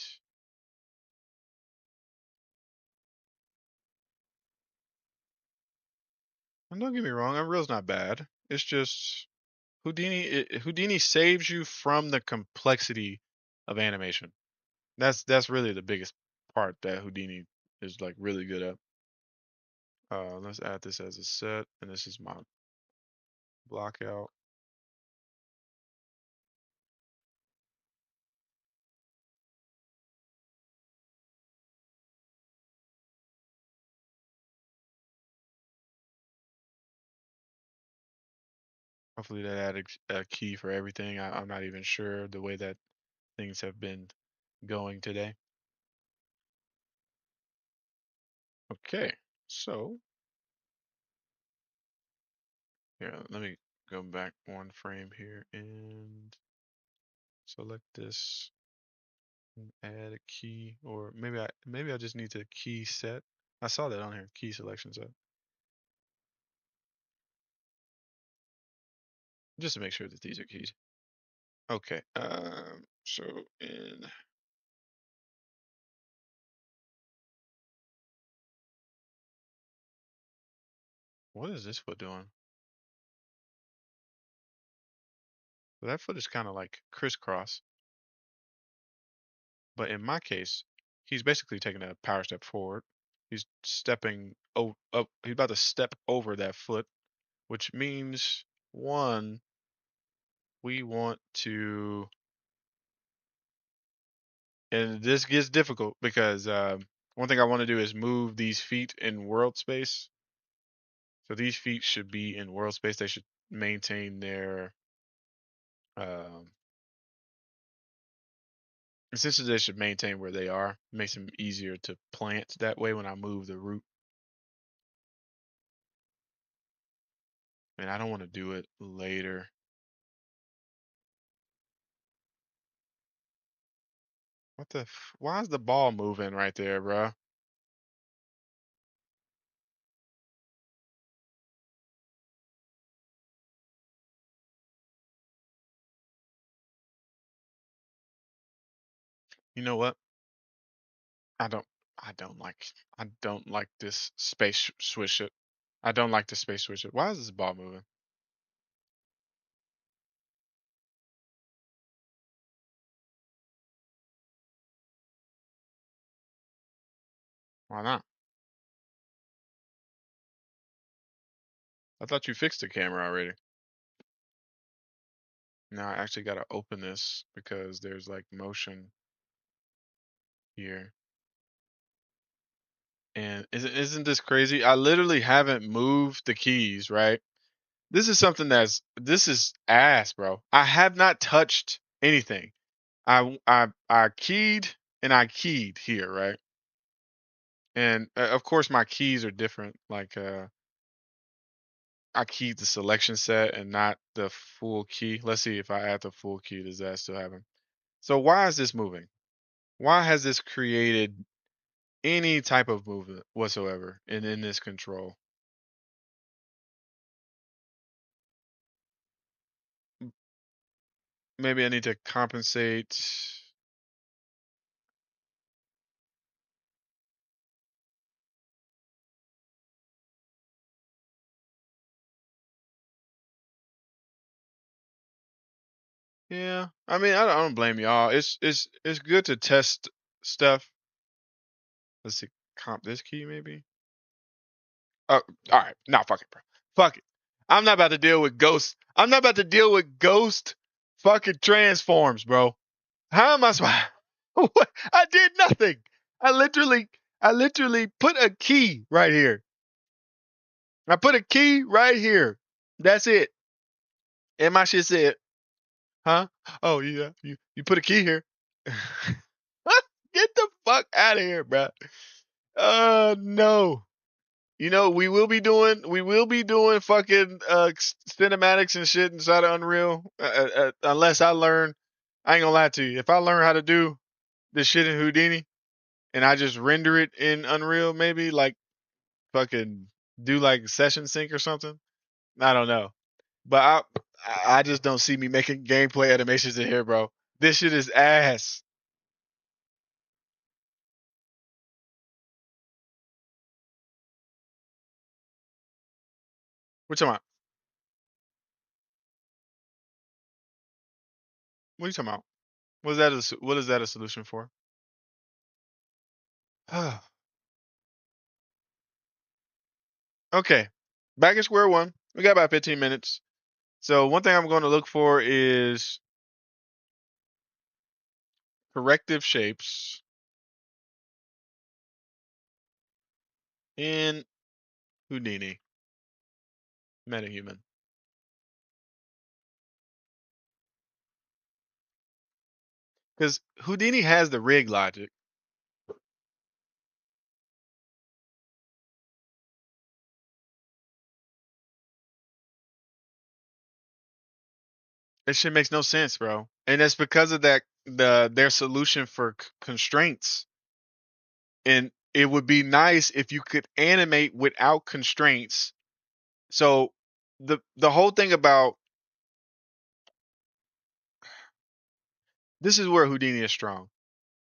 And don't get me wrong, Unreal's not bad. It's just Houdini saves you from the complexity of animation. That's really the biggest part that Houdini is like really good at. Let's add this as a set, and this is my block out. Hopefully that added a key for everything. I'm not even sure the way that things have been going today. Okay, so yeah, let me go back one frame here and select this and add a key, or maybe I just need to key set. I saw that on here, key selection set, just to make sure that these are keys. Okay, so in what is this foot doing? Well, that foot is kind of like crisscross, but in my case, he's basically taking a power step forward. He's stepping up. He's about to step over that foot, which means one, we want to, and this gets difficult because one thing I want to do is move these feet in world space. So these feet should be in world space. They should maintain their, um, essentially they should maintain where they are. It makes them easier to plant that way when I move the root. And I don't want to do it later. Why is the ball moving right there, bro? You know what? I don't, I don't like, I don't like this space switch it. I don't like the space switch it. Why is this ball moving? Why not? I thought you fixed the camera already. Now I actually got to open this because there's like motion here. And isn't this crazy? I literally haven't moved the keys, right? This is ass, bro. I have not touched anything. I keyed and I keyed here, right? And of course my keys are different. Like I keyed the selection set and not the full key. Let's see if I add the full key, does that still happen? So why is this moving? Why has this created any type of movement whatsoever in this control? Maybe I need to compensate. Yeah, I mean, I don't blame y'all. It's good to test stuff. Let's see. comp this key maybe. Oh, all right. Nah, fuck it, bro. Fuck it. I'm not about to deal with ghost. I'm not about to deal with ghost fucking transforms, bro. How am I supposed? What? I did nothing. I literally put a key right here. I put a key right here. That's it. And my shit said, huh? Oh yeah, you put a key here. Get the fuck out of here, bro. No. You know, we will be doing fucking cinematics and shit inside of Unreal. Unless I ain't gonna lie to you. If I learn how to do this shit in Houdini and I just render it in Unreal, maybe like fucking do like session sync or something. I don't know. But I just don't see me making gameplay animations in here, bro. This shit is ass. What you talking about? What are you talking about? What is that a solution for? Okay. Back at square one. We got about 15 minutes. So one thing I'm going to look for is corrective shapes in Houdini MetaHuman. Because Houdini has the rig logic. That shit makes no sense, bro. And that's because of their solution for constraints. And it would be nice if you could animate without constraints. So the whole thing about this is where Houdini is strong.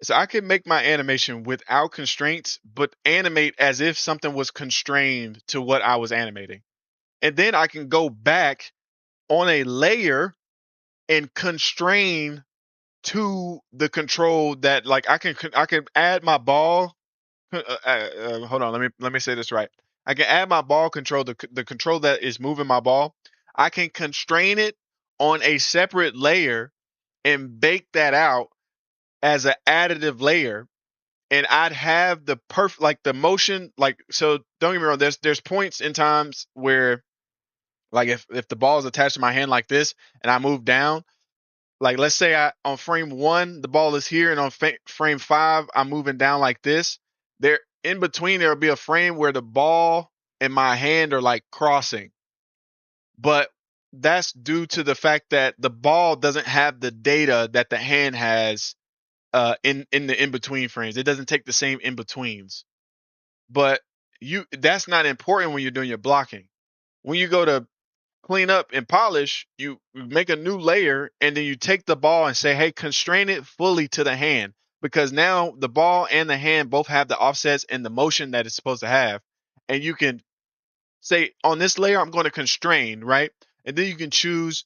So I can make my animation without constraints, but animate as if something was constrained to what I was animating. And then I can go back on a layer and constrain to the control that like I can add my ball. Hold on, let me say this right. I can add my ball control, the control that is moving my ball. I can constrain it on a separate layer and bake that out as an additive layer, and I'd have the perfect like the motion like so. Don't get me wrong. There's points in times where like if the ball is attached to my hand like this and I move down, like let's say I on frame one the ball is here and on frame five I'm moving down like this. There in between there will be a frame where the ball and my hand are like crossing, but that's due to the fact that the ball doesn't have the data that the hand has in the in between frames. It doesn't take the same in betweens. But you that's not important when you're doing your blocking. When you go to clean up and polish, you make a new layer and then you take the ball and say, hey, constrain it fully to the hand. Because now the ball and the hand both have the offsets and the motion that it's supposed to have. And you can say on this layer, I'm going to constrain, right? And then you can choose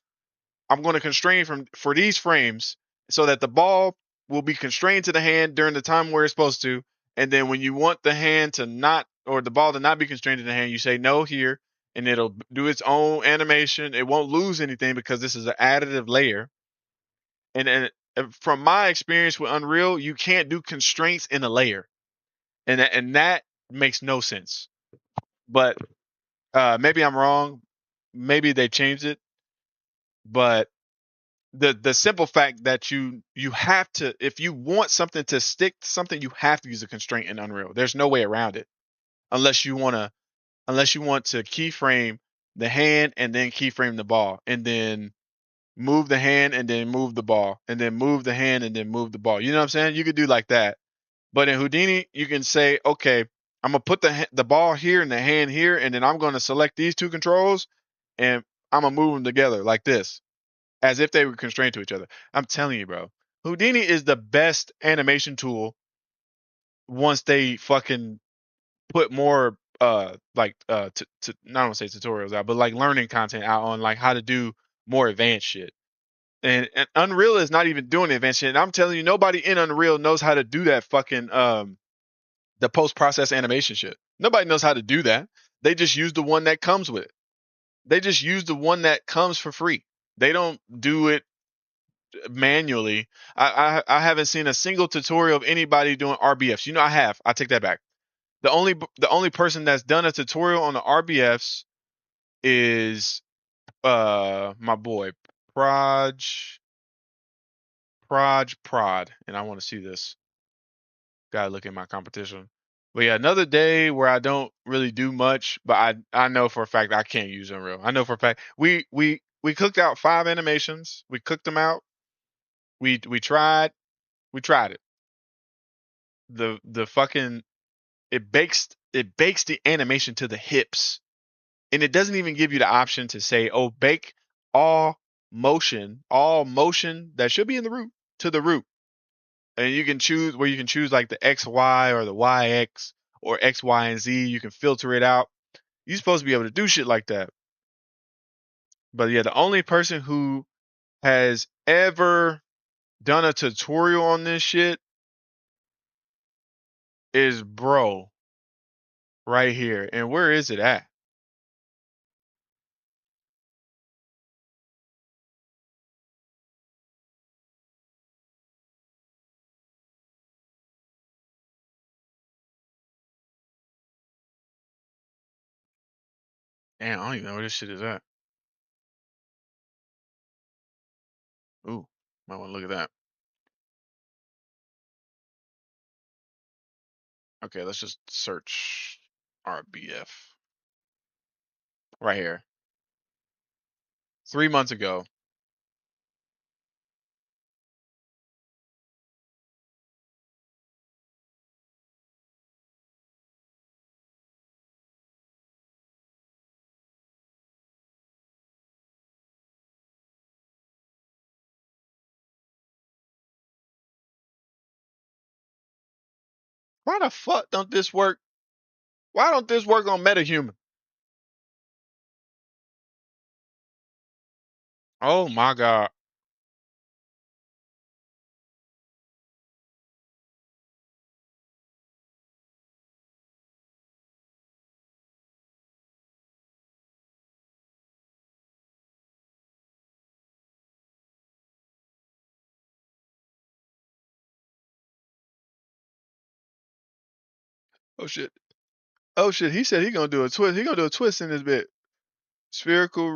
I'm going to constrain from for these frames so that the ball will be constrained to the hand during the time where it's supposed to. And then when you want the hand to not or the ball to not be constrained to the hand, you say no here, and it'll do its own animation. It won't lose anything because this is an additive layer. And from my experience with Unreal, you can't do constraints in a layer, and that makes no sense. But maybe I'm wrong. Maybe they changed it, but the simple fact that you have to if you want something to stick to something you have to use a constraint in Unreal. There's no way around it unless you want to keyframe the hand and then keyframe the ball and then move the hand and then move the ball and then move the hand and then move the ball. You know what I'm saying? You could do like that. But in Houdini, you can say, okay, I'm gonna put the ball here and the hand here, and then I'm gonna select these two controls and I'm gonna move them together like this as if they were constrained to each other. I'm telling you, bro. Houdini is the best animation tool once they fucking put more not want to say tutorials out, but like learning content out on like how to do more advanced shit. And Unreal is not even doing advanced shit. And I'm telling you, nobody in Unreal knows how to do that fucking The post-process animation shit. Nobody knows how to do that. They just use the one that comes with it. They just use the one that comes for free. They don't do it manually. I haven't seen a single tutorial of anybody doing RBFs. You know, I have. I take that back. The only person that's done a tutorial on the RBFs is my boy Prod, and I want to see this. Gotta look at my competition. But yeah, another day where I don't really do much, but I know for a fact I can't use Unreal. I know for a fact we cooked out 5 animations. We cooked them out. We tried it. The fucking it bakes the animation to the hips, and it doesn't even give you the option to say, oh, bake all motion that should be in the root to the root. And you can choose where you can choose like the XY or the YX or X, Y, and Z. You can filter it out. You're supposed to be able to do shit like that. But yeah, the only person who has ever done a tutorial on this shit is bro right here. And where is it at? Damn, I don't even know where this shit is at. Ooh, might want to look at that. Okay, let's just search RBF right here. 3 months ago. Why the fuck don't this work? Why don't this work on MetaHuman? Oh my god. Oh shit. Oh shit. He said he gonna do a twist. He gonna do a twist in this bit. Spherical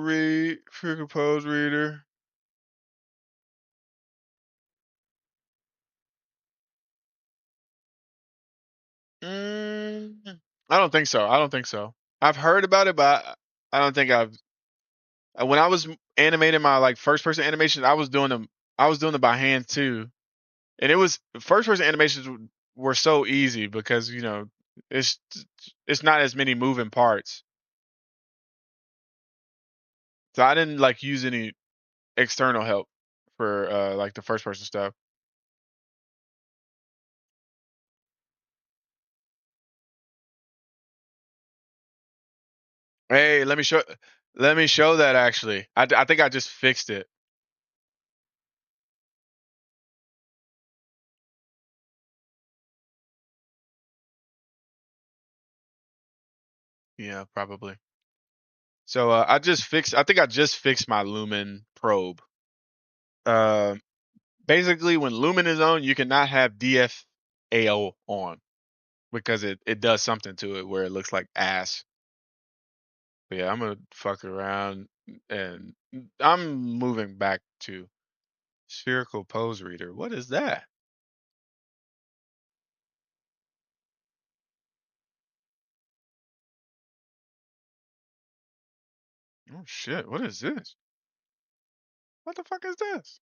pose reader. Mm, I don't think so. I don't think so. I've heard about it, but I don't think I've. When I was animating my like first person animations, I was doing them. I was doing them by hand too, and it was first person animations were so easy because it's it's not as many moving parts. So I didn't like use any external help for like the first person stuff. Hey, let me show that actually. I think I just fixed it. Yeah, probably. So I think I just fixed my Lumen probe. Uh, basically when Lumen is on, you cannot have DFAO on because it does something to it where it looks like ass. But yeah, I'm gonna fuck around and I'm moving back to spherical pose reader. What is that? Oh shit, what is this? What the fuck is this?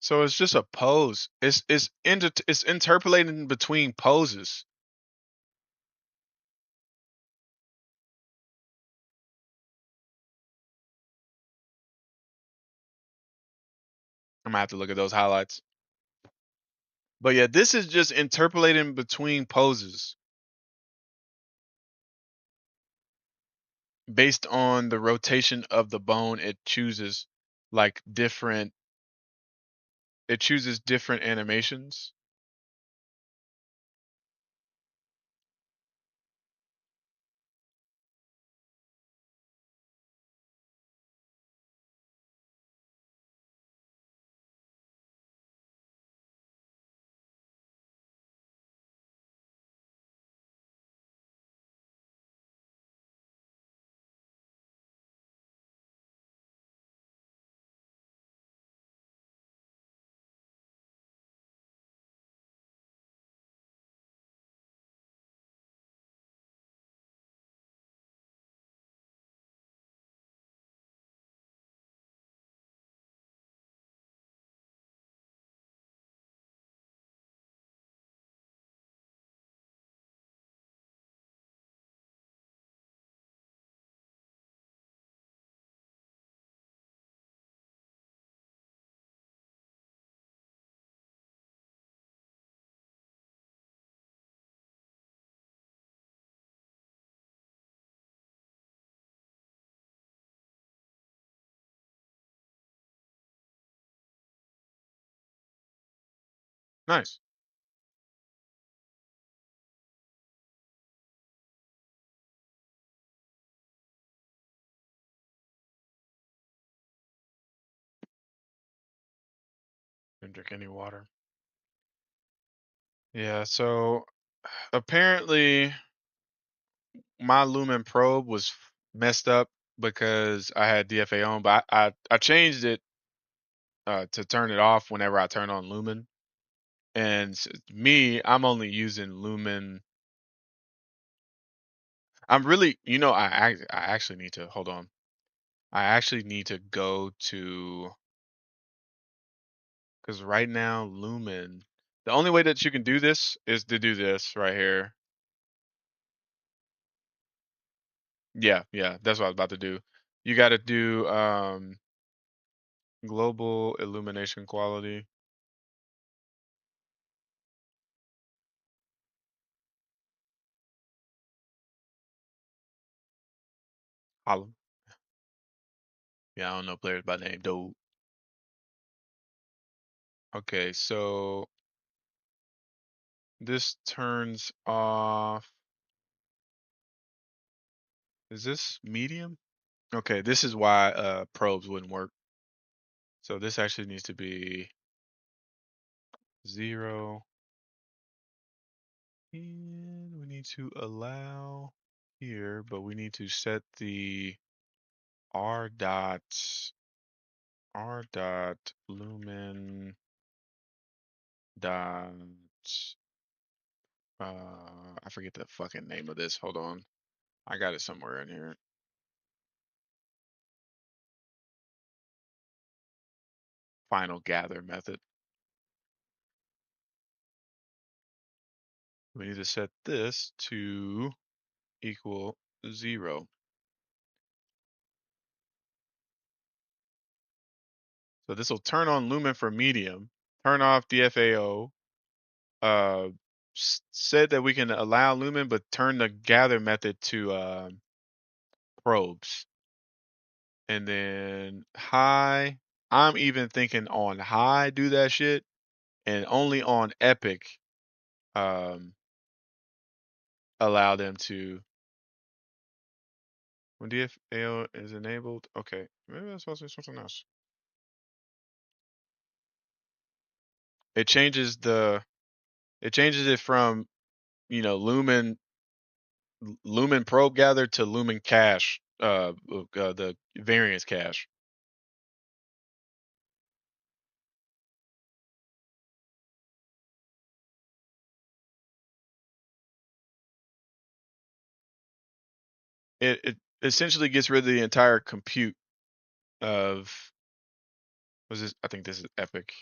So it's just a pose. It's interpolating between poses. I'm gonna have to look at those highlights. But yeah, this is just interpolating between poses based on the rotation of the bone. It chooses like different. It chooses different animations. Nice. Didn't drink any water. Yeah. So apparently my lumen probe was messed up because I had DFA on, but I changed it to turn it off whenever I turn on lumen. And me, I'm only using lumen. I'm really, I actually need to hold on. I actually need to go to because right now lumen. The only way that you can do this is to do this right here. Yeah, yeah, that's what I was about to do. You got to do global illumination quality. Holla. Yeah, I don't know players by name, dude. Okay, so this turns off. Is this medium? Okay, this is why probes wouldn't work. So this actually needs to be 0. And we need to allow here, but we need to set the r dot lumen dot I forget the fucking name of this. Hold on. I got it somewhere in here. Final gather method. We need to set this to equal 0. So this will turn on lumen for medium, turn off DFAO, uh, said that we can allow lumen, but turn the gather method to probes. And then high, I'm even thinking on high, do that shit, and only on epic, um, allow them to. When DFAO is enabled, okay, maybe that's supposed to be something else. It changes it from lumen probe gather to lumen cache, the variance cache. It essentially gets rid of the entire compute of was this. I think this is epic.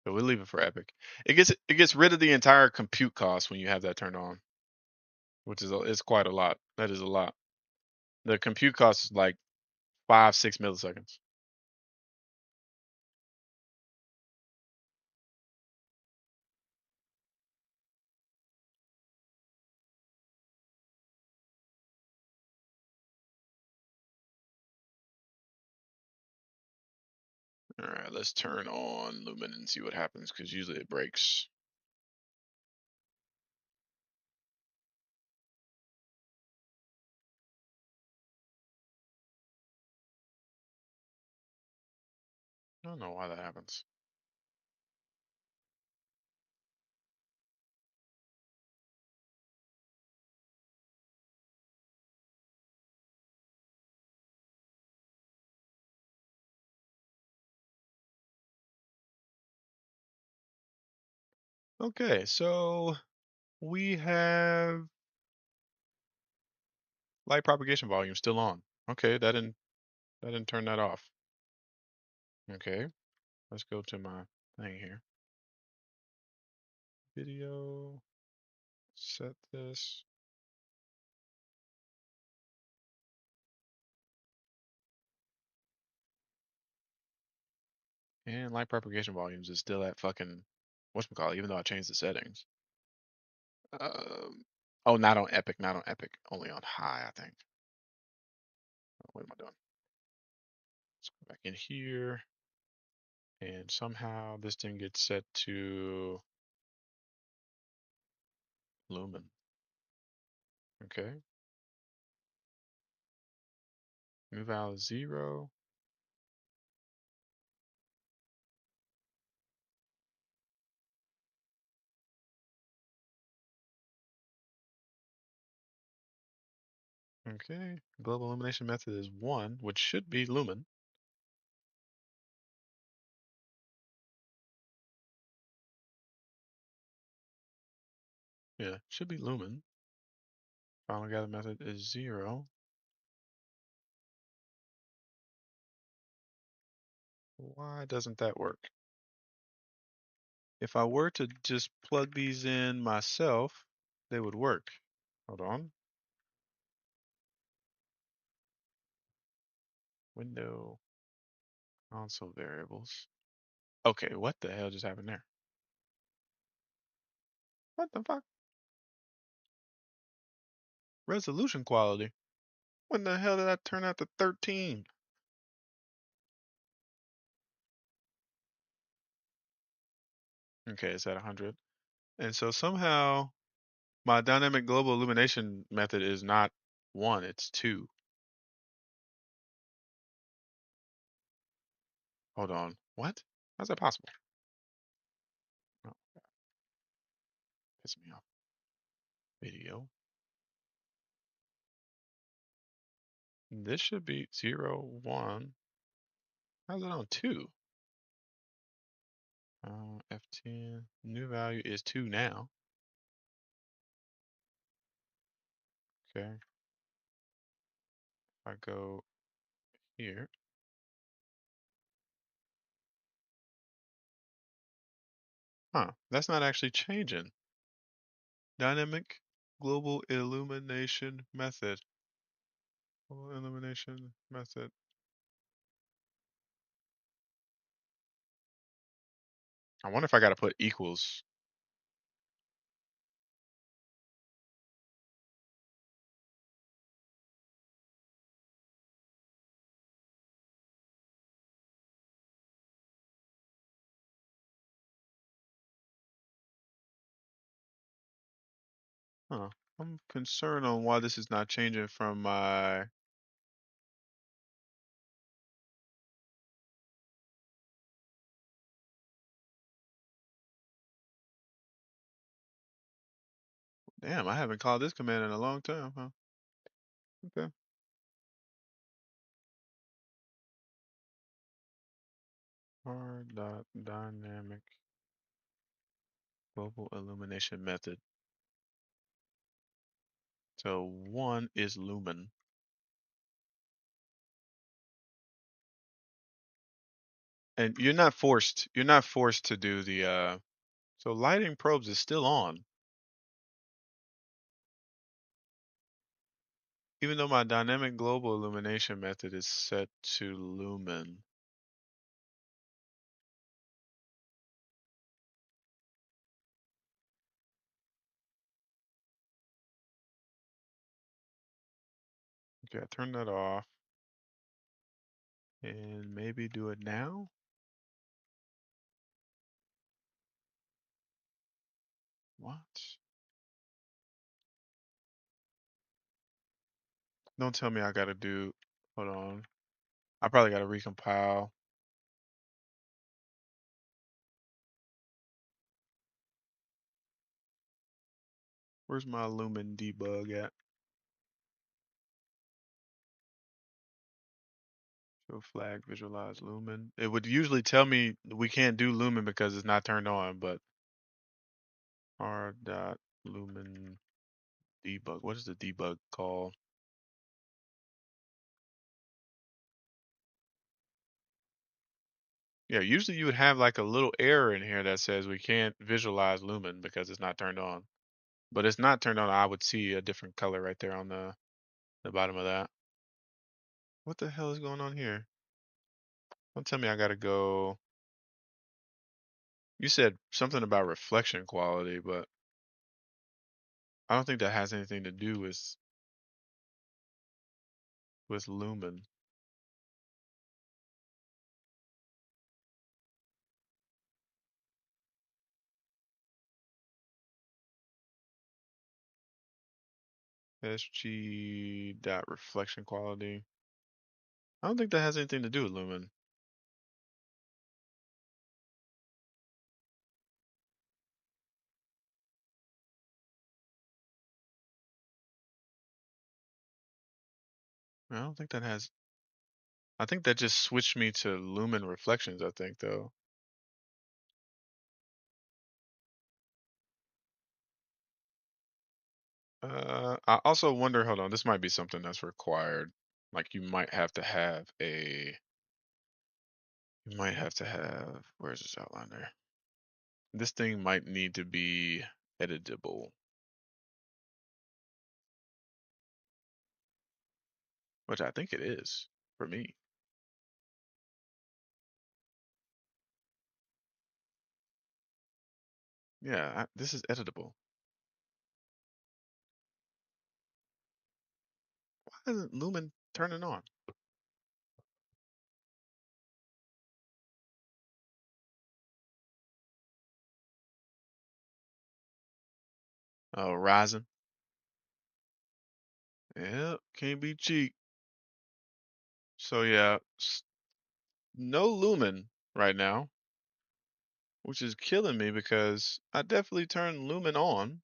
So we'll leave it for Epic. It gets rid of the entire compute cost when you have that turned on, which is it's quite a lot. That is a lot. The compute cost is like 5-6 milliseconds. All right, let's turn on Lumen and see what happens because usually it breaks. I don't know why that happens. Okay, so we have light propagation volume still on. Okay, that didn't turn that off. Okay, let's go to my thing here. Video, set this. And light propagation volumes is still at fucking whatchamacallit, even though I changed the settings. Oh, not on Epic, not on Epic, only on high, I think. What am I doing? Let's go back in here, and somehow this thing gets set to Lumen. Okay, move out 0. Okay, global illumination method is 1, which should be Lumen. Yeah, should be Lumen. Final gather method is 0. Why doesn't that work? If I were to just plug these in myself, they would work. Hold on. Window console variables. Okay, what the hell just happened there? What the fuck? Resolution quality. When the hell did that turn out to 13? Okay, it's at 100. And so somehow my dynamic global illumination method is not 1, it's 2. Hold on. What? How's that possible? Oh, piss me off. Video. This should be 0, 1. How's it on 2? F10. New value is 2 now. Okay. If I go here. Huh. That's not actually changing. Dynamic global illumination method. Global illumination method. I wonder if I gotta put equals. Huh. I'm concerned on why this is not changing from my. Damn, I haven't called this command in a long time, huh? Okay. R.dynamic global illumination method. So 1 is lumen. And you're not forced to do the so lighting probes is still on. Even though my dynamic global illumination method is set to lumen. Okay, turn that off. And maybe do it now? What? Don't tell me I gotta do, hold on. I probably gotta recompile. Where's my lumen debug at? Show flag, visualize lumen. It would usually tell me we can't do lumen because it's not turned on, but r dot lumen debug. What is the debug call? Yeah, usually you would have like a little error in here that says we can't visualize lumen because it's not turned on. But it's not turned on. I would see a different color right there on the bottom of that. What the hell is going on here? Don't tell me I gotta go. You said something about reflection quality, but I don't think that has anything to do with lumen. SG dot reflection quality. I don't think that has anything to do with lumen. I don't think that has. I think that just switched me to lumen reflections. I think though. I also wonder. Hold on, this might be something that's required. Like you might have to have a. You might have to have. Where's this outliner? This thing might need to be editable, which I think it is for me. Yeah, this is editable. Why isn't Lumen turning on? Oh, Ryzen. Yep, can't be cheap. So yeah, no Lumen right now, which is killing me because I definitely turned Lumen on,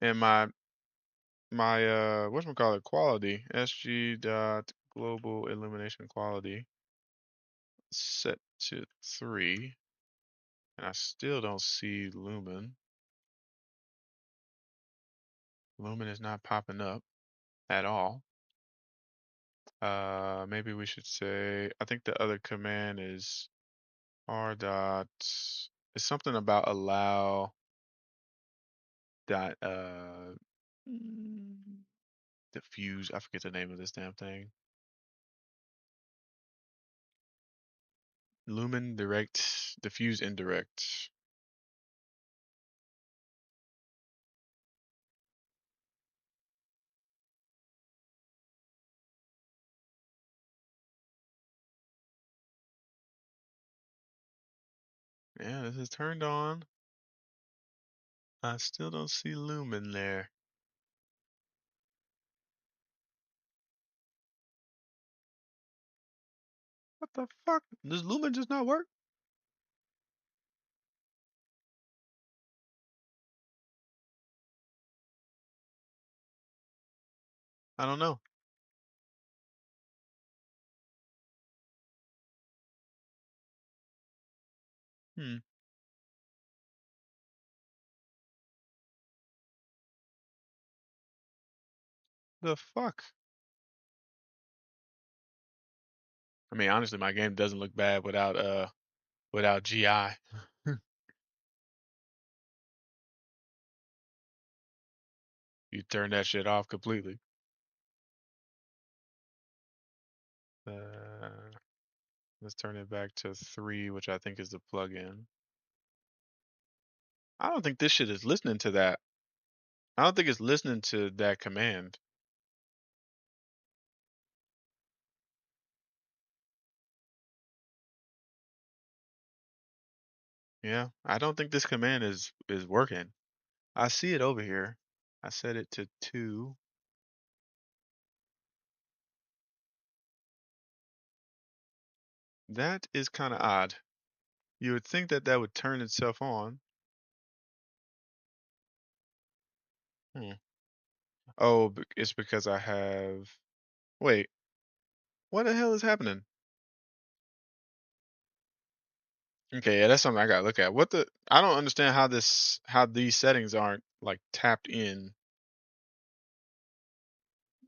and my whatchamacallit quality, SG dot global illumination quality set to 3, and I still don't see Lumen. Lumen is not popping up at all. Maybe we should say, I think the other command is r dot, it's something about allow dot, mm, diffuse. I forget the name of this damn thing. Lumen direct, diffuse indirect. Yeah, this is turned on. I still don't see Lumen there. What the fuck? Does Lumen just not work? I don't know. Hmm. The fuck? I mean, honestly, my game doesn't look bad without GI. You turn that shit off completely. Uh, let's turn it back to 3, which I think is the plugin. I don't think this shit is listening to that. I don't think it's listening to that command. Yeah, I don't think this command is working. I see it over here. I set it to 2. That is kind of odd. You would think that that would turn itself on. Hmm. Oh, it's because I have. Wait, what the hell is happening? Okay, yeah, that's something I gotta look at. What the? I don't understand how these settings aren't like tapped in.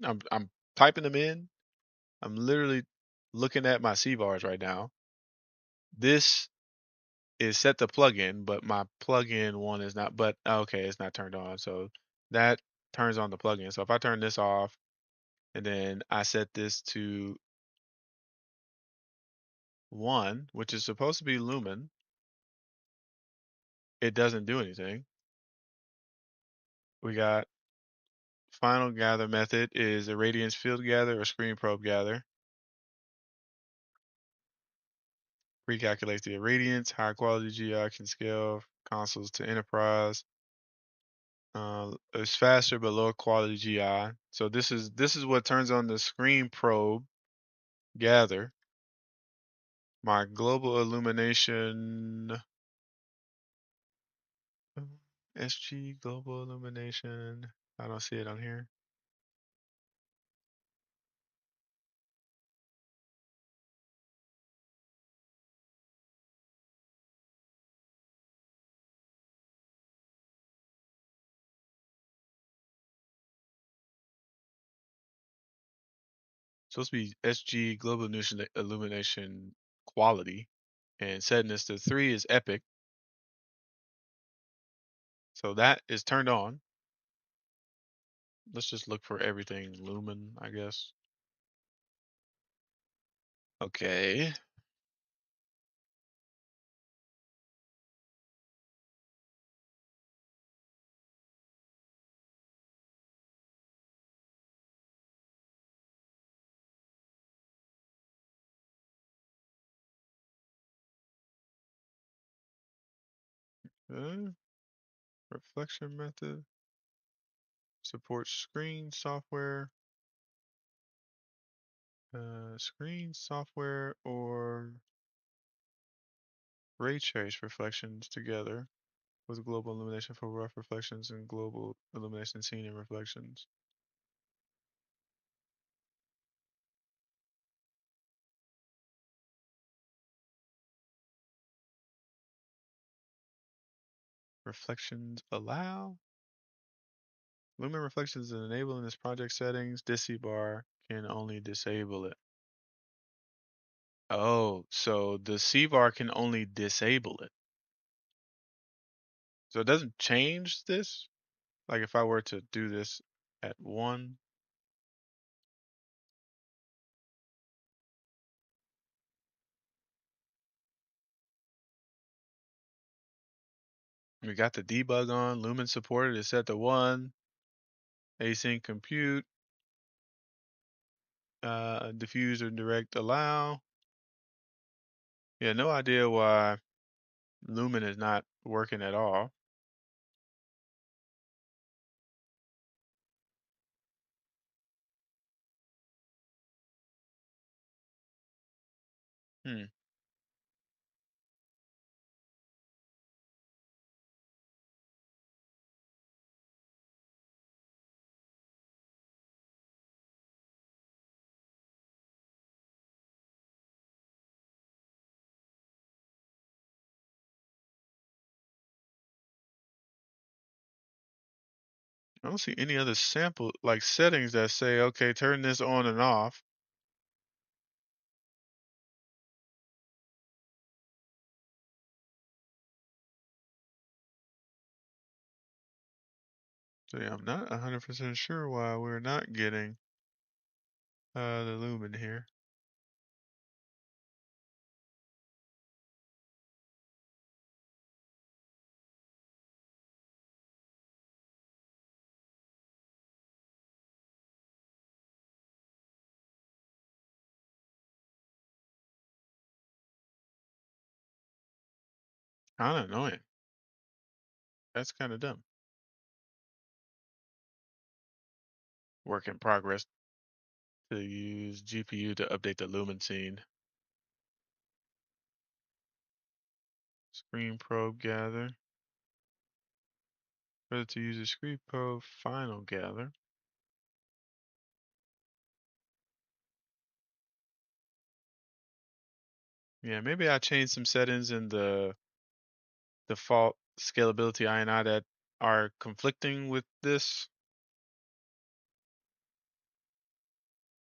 I'm typing them in. I'm literally looking at my CVARs right now. This is set to plugin, but my plugin one is not. But okay, it's not turned on. So that turns on the plugin. So if I turn this off and then I set this to 1, which is supposed to be Lumen, it doesn't do anything. We got final gather method is a radiance field gather or screen probe gather. Recalculates the irradiance, high quality GI can scale consoles to enterprise. It's faster but lower quality GI. So this is what turns on the screen probe gather. My global illumination SG global illumination. I don't see it on here. Supposed to be SG global illumination quality, and setting this to 3 is epic. So that is turned on. Let's just look for everything lumen, I guess. Okay. Uh, reflection method. Support screen software. Screen software or ray trace reflections together with global illumination for rough reflections and global illumination seen in reflections. Reflections allow. Lumen reflections is enabled in this project settings. Disi bar can only disable it. Oh, so the CVAR can only disable it. So it doesn't change this? Like if I were to do this at 1, we got the debug on, Lumen supported is set to 1, async compute, diffuse or direct allow. Yeah, no idea why Lumen is not working at all. Hmm. I don't see any other sample like settings that say, okay, turn this on and off. Actually, I'm not 100% sure why we're not getting the lumen here. Kinda annoying. That's kinda dumb. Work in progress to use GPU to update the lumen scene. Screen probe gather. Whether to use a screen probe final gather. Yeah, maybe I changed some settings in the default scalability INI that are conflicting with this.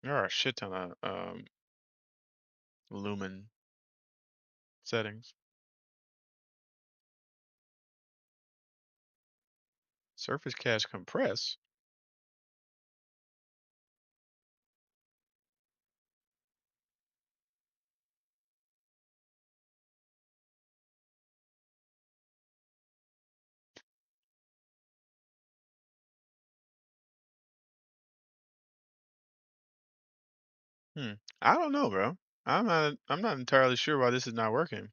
There are a shit ton of lumen settings. Surface cache compress. I don't know, bro. I'm not entirely sure why this is not working.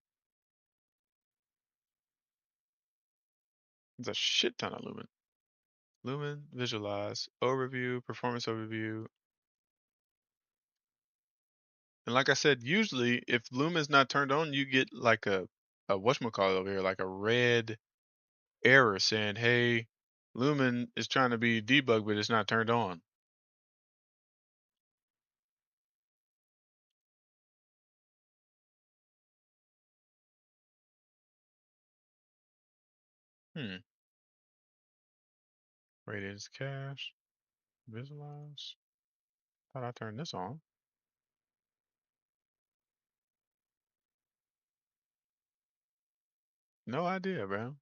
There's a shit ton of lumen. Lumen, visualize, overview, performance overview. And like I said, usually if lumen's not turned on, you get like a whatchamacallit over here, like a red error saying, hey, lumen is trying to be debugged, but it's not turned on. Hmm. Radiance cache, visualize. Thought I turned this on. No idea, bro.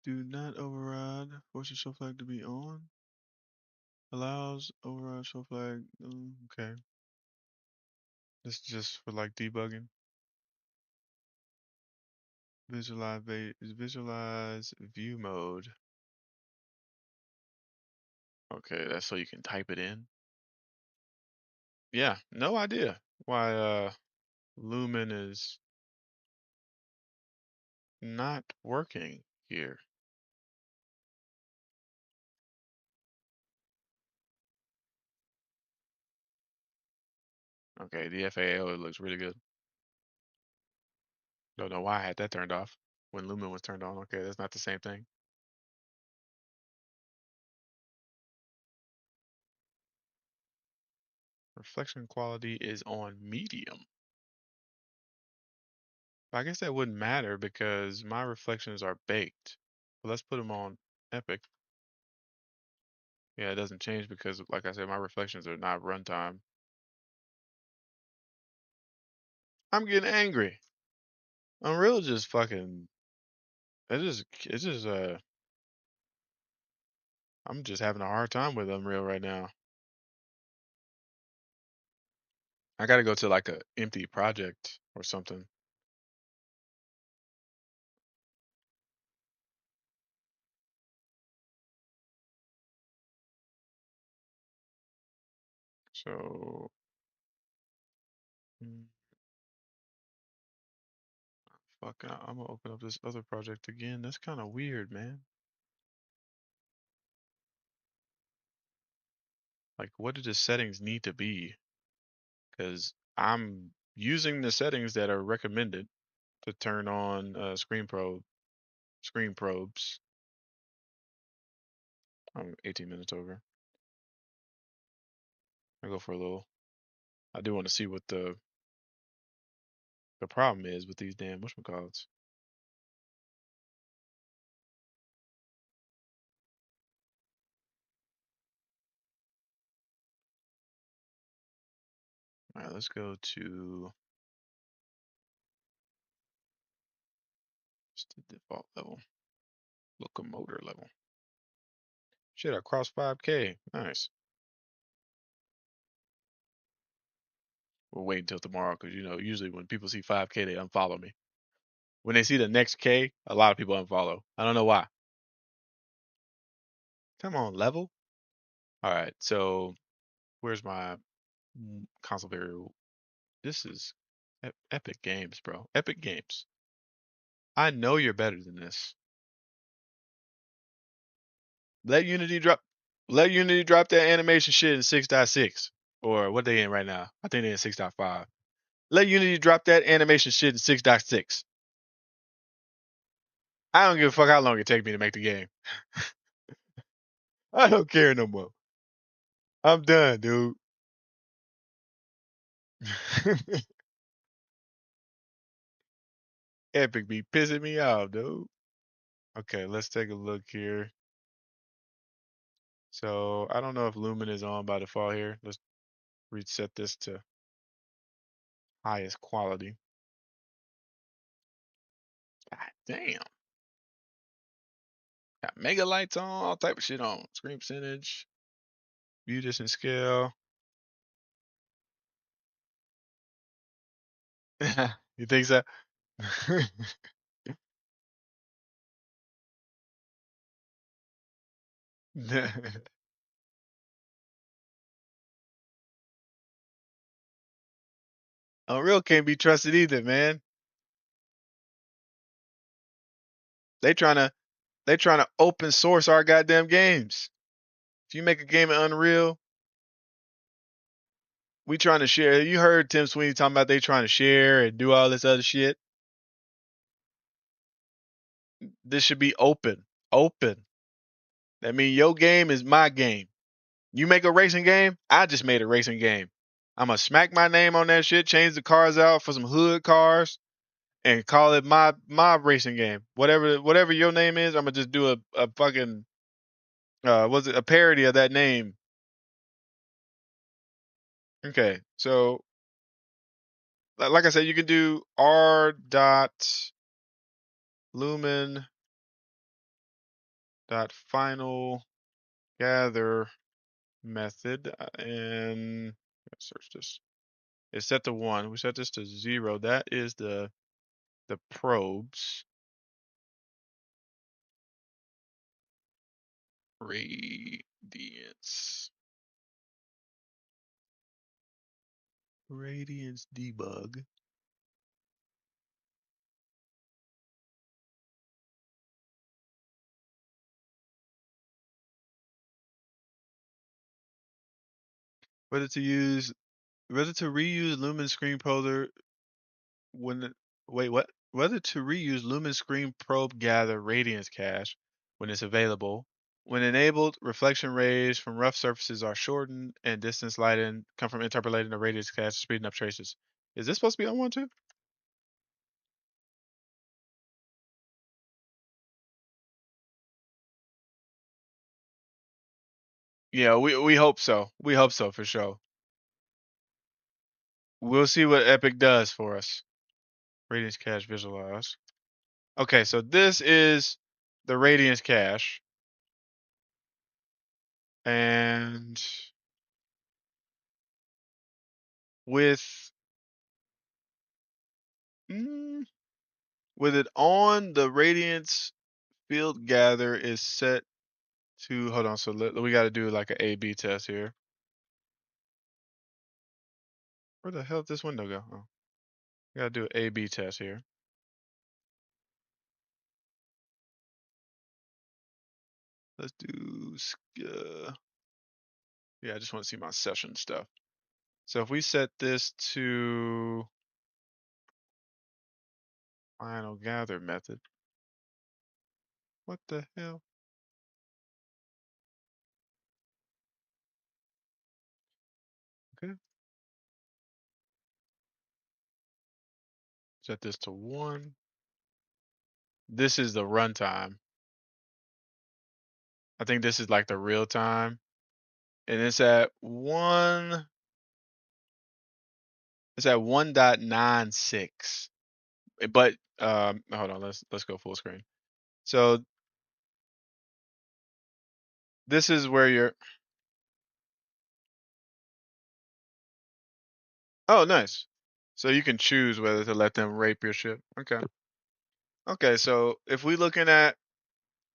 Do not override. Force your show flag to be on. Allows override show flag. Okay. This is just for like debugging. Visualize view mode. Okay, that's so you can type it in. Yeah, no idea why Lumen is not working here. Okay, the FAO looks really good. Don't know why I had that turned off when Lumen was turned on. Okay, that's not the same thing. Reflection quality is on medium. I guess that wouldn't matter because my reflections are baked. But let's put them on Epic. Yeah, it doesn't change because, like I said, my reflections are not runtime. I'm getting angry. Unreal just fucking. It's just. I'm just having a hard time with Unreal right now. I gotta go to like a empty project or something. So, mm, fuck, I'm gonna open up this other project again. That's kind of weird, man. Like, what do the settings need to be? Because I'm using the settings that are recommended to turn on screen probes. I'm 18 minutes over. I go for a little. I do want to see what the problem is with these damn whatchamacallits. All right, let's go to just the default level, locomotor level. Shit, I crossed 5K. Nice. We'll wait until tomorrow because usually when people see 5K, they unfollow me. When they see the next K, a lot of people unfollow. I don't know why. Come on, level. All right, so where's my console variable? This is Epic Games, bro. Epic Games. I know you're better than this. Let Unity drop. Let Unity drop that animation shit in 6.6 or what they in right now. I think they're in 6.5. Let Unity drop that animation shit in 6.6. I don't give a fuck how long it take me to make the game. I don't care no more. I'm done, dude. Epic be pissing me off, dude. Okay, let's take a look here. So I don't know if Lumen is on by default here. Let's reset this to highest quality. God damn. Got mega lights on, all type of shit on. Screen percentage, view distance scale. You think so? Unreal can't be trusted either, man. They trying to open source our goddamn games. If you make a game in Unreal, we trying to share. You heard Tim Sweeney talking about they trying to share and do all this other shit. This should be open. Open. That means your game is my game. You make a racing game, I just made a racing game. I'm gonna smack my name on that shit, change the cars out for some hood cars, and call it my racing game. Whatever your name is, I'm gonna just do a fucking was it a parody of that name? Okay, so like I said, you can do r dot lumen dot final gather method and search this. It's set to 1. We set this to 0. That is the probes. Radiance. Radiance debug. Whether to reuse Lumen Screen Prober when wait what? Whether to reuse Lumen Screen Probe Gather Radiance Cache when it's available. When enabled, reflection rays from rough surfaces are shortened and distance lightened come from interpolating the radiance cache, speeding up traces. Is this supposed to be on one too? Yeah, we hope so. We hope so for sure. We'll see what Epic does for us. Radiance cache visualize. Okay, so this is the radiance cache. And with with it on, the radiance field gather is set to hold on. So we got to do like an A/B test here. Where the hell did this window go? Oh, we got to do an A/B test here. Let's do yeah. I just want to see my session stuff. So if we set this to final gather method, what the hell? Okay. Set this to 1. This is the runtime. I think this is like the real time. And it's at 1. It's at 1.96. But hold on, let's go full screen. So this is where you're. Oh, nice. So you can choose whether to let them rape your ship. Okay. Okay, so if we looking at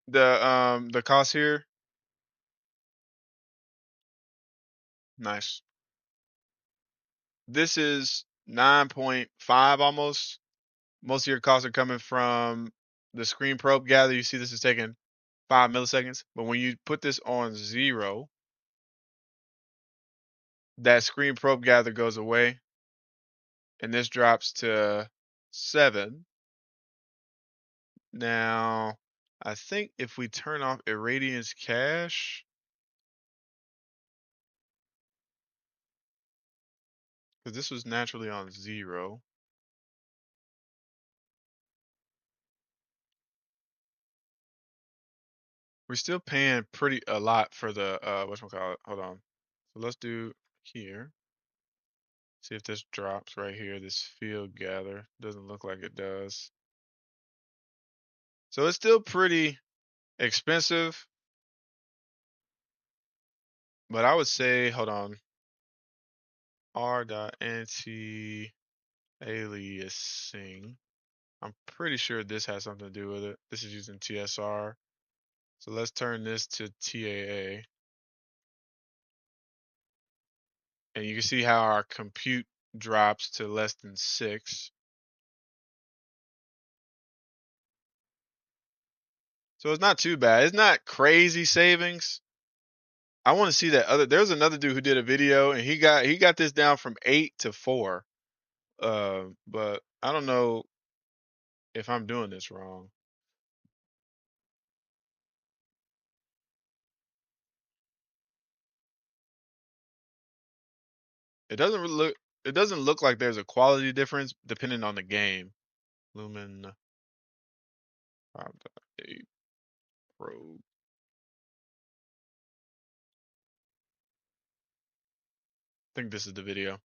the cost here, nice. This is 9.5 almost. Most of your costs are coming from the screen probe gather. You see this is taking 5 milliseconds. But when you put this on 0, that screen probe gather goes away. And this drops to 7. Now, I think if we turn off Irradiance Cache, because this was naturally on 0. We're still paying a lot for the whatchamacallit. Hold on. So let's do here. See if this drops right here, this field gather. Doesn't look like it does. So it's still pretty expensive, but I would say, hold on, r.anti-aliasing. I'm pretty sure this has something to do with it. This is using TSR. So let's turn this to TAA. And you can see how our compute drops to less than 6. So it's not too bad. It's not crazy savings. I want to see that other. There's another dude who did a video and he got this down from 8 to 4. But I don't know if I'm doing this wrong. It doesn't really look. It doesn't look like there's a quality difference depending on the game. Lumen 5.8 Pro. I think this is the video.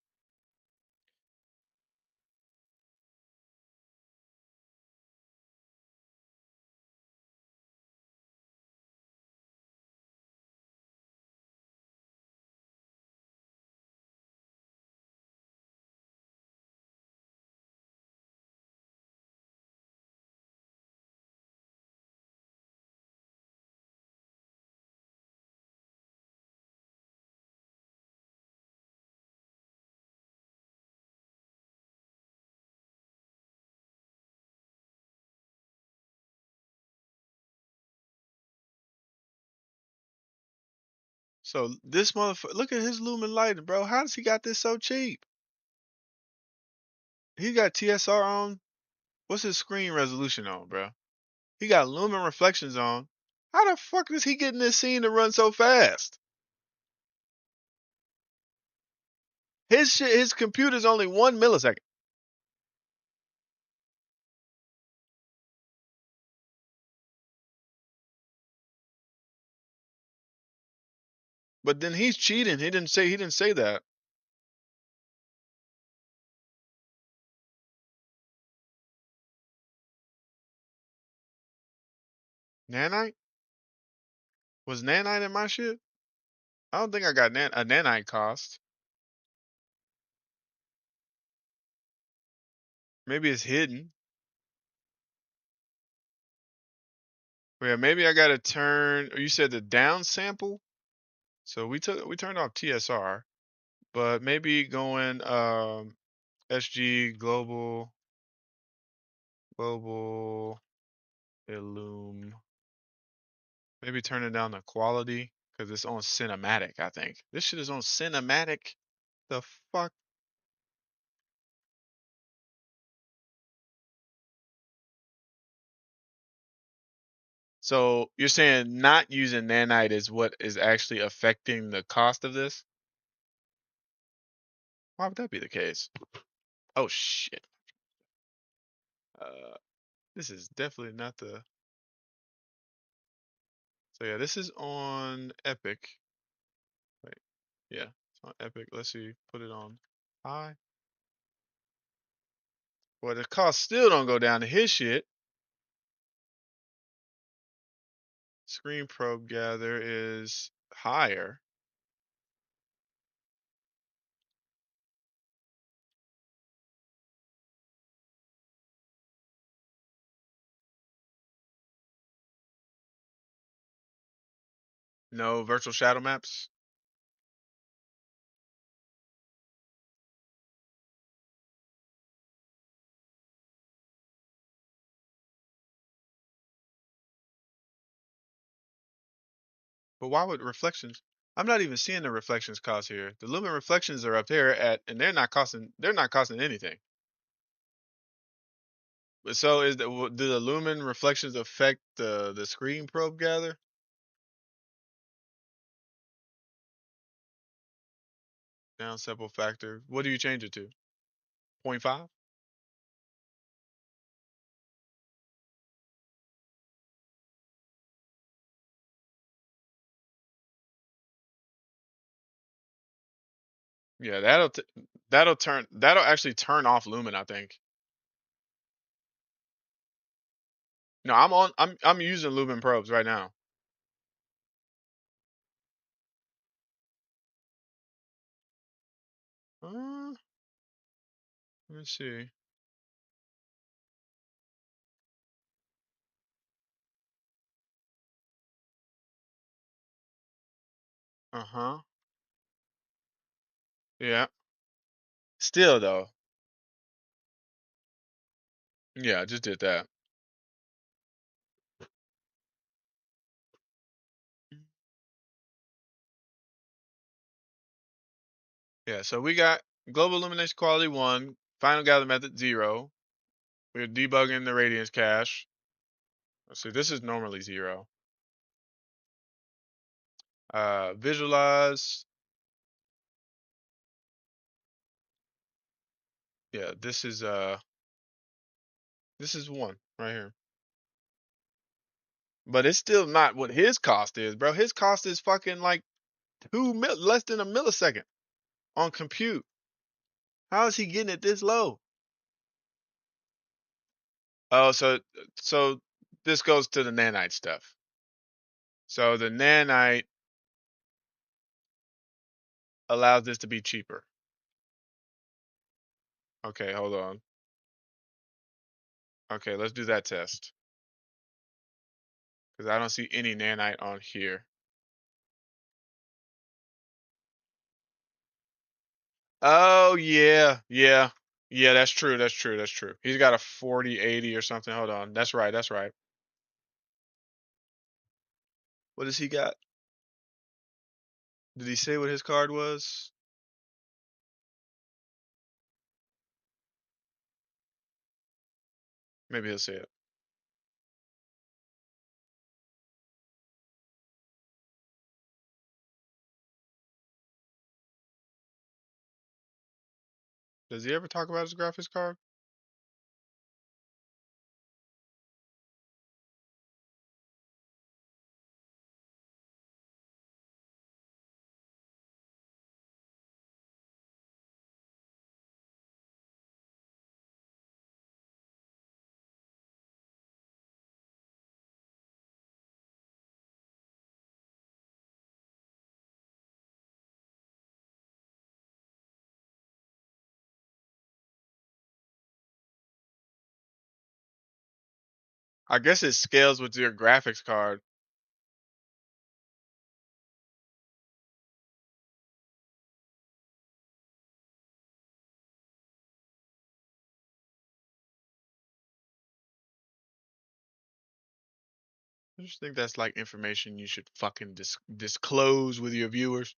So this motherfucker, look at his lumen lighting, bro. How does he got this so cheap? He got TSR on. What's his screen resolution on, bro? He got lumen reflections on. How the fuck is he getting this scene to run so fast? His computer's only 1 millisecond. But then he's cheating. He didn't say that. Nanite? Was nanite in my shit? I don't think I got a nanite cost. Maybe it's hidden. Yeah, maybe I gotta turn. You said the down sample, so we turned off TSR, but maybe going SG global illum. Maybe turning down the quality because it's on cinematic. I think this shit is on cinematic. The fuck? So you're saying not using nanite is what is actually affecting the cost of this? Why would that be the case? Oh shit. Uh, this is definitely not the. So yeah, this is on Epic. Wait, yeah, it's on Epic. Let's see. Put it on high. Well, the cost still don't go down to his shit. Screen probe gather is higher. No virtual shadow maps. But why would reflections? I'm not even seeing the reflections cost here. The lumen reflections are up there at, and they're not costing. They're not costing anything. But so do the lumen reflections affect the screen probe gather? Down sample factor. What do you change it to? 0.5? Yeah, that'll actually turn off lumen, I think. No, I'm using lumen probes right now. Uh, let me see. Uh-huh. Yeah. Still though. Yeah, I just did that. Yeah, so we got global illumination quality 1, final gather method 0. We're debugging the radiance cache. Let's see, this is normally 0. Visualize. Yeah, this is 1 right here. But it's still not what his cost is, bro. His cost is fucking like less than a millisecond on compute. How is he getting it this low? Oh, so this goes to the nanite stuff. So the nanite allows this to be cheaper. Okay, hold on. Okay, let's do that test. Because I don't see any nanite on here. Oh yeah, yeah. Yeah, that's true. That's true. That's true. He's got a 4080 or something. Hold on. That's right. That's right. What does he got? Did he say what his card was? Maybe he'll say it. Does he ever talk about his graphics card? I guess it scales with your graphics card. I just think that's like information you should fucking disclose with your viewers.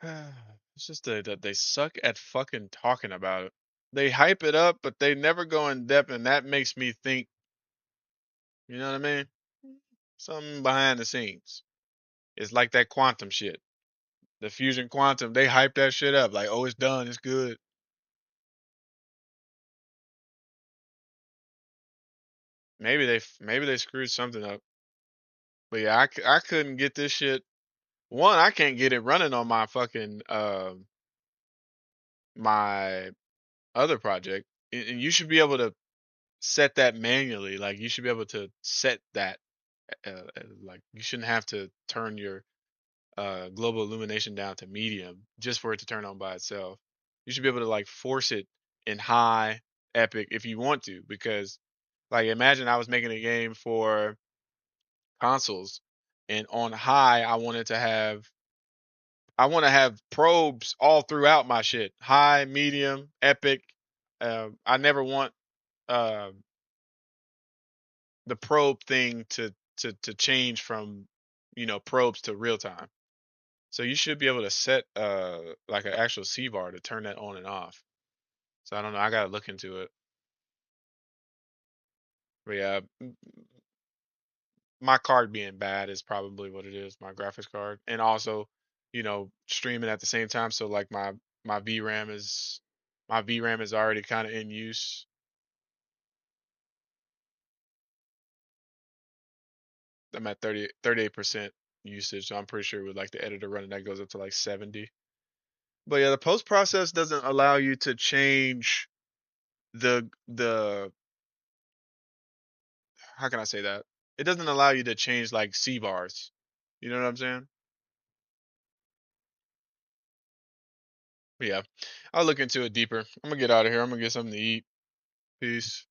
It's just that they suck at fucking talking about it. They hype it up, but they never go in depth, and that makes me think You know what I mean? Something behind the scenes. It's like that quantum shit. The fusion quantum, they hype that shit up like, oh, it's done, it's good. Maybe they screwed something up. But yeah, I couldn't get this shit. One, I can't get it running on my fucking my other project. And you should be able to set that manually. Like you should be able to set that. Like you shouldn't have to turn your global illumination down to medium just for it to turn on by itself. You should be able to like force it in high epic if you want to, because like imagine I was making a game for consoles and on high I want to have probes all throughout my shit. High, medium, epic. I never want uh, the probe thing to change from probes to real time. So you should be able to set like an actual C bar to turn that on and off. So I don't know. I gotta look into it. But yeah, my card being bad is probably what it is. My graphics card, and also, streaming at the same time. So like my VRAM is my VRAM is already kind of in use. I'm at 38% usage. So I'm pretty sure with like the editor running that goes up to like 70. But yeah, the post process doesn't allow you to change the how can I say that? It doesn't allow you to change like C bars. You know what I'm saying? But yeah, I'll look into it deeper. I'm gonna get out of here. I'm gonna get something to eat. Peace.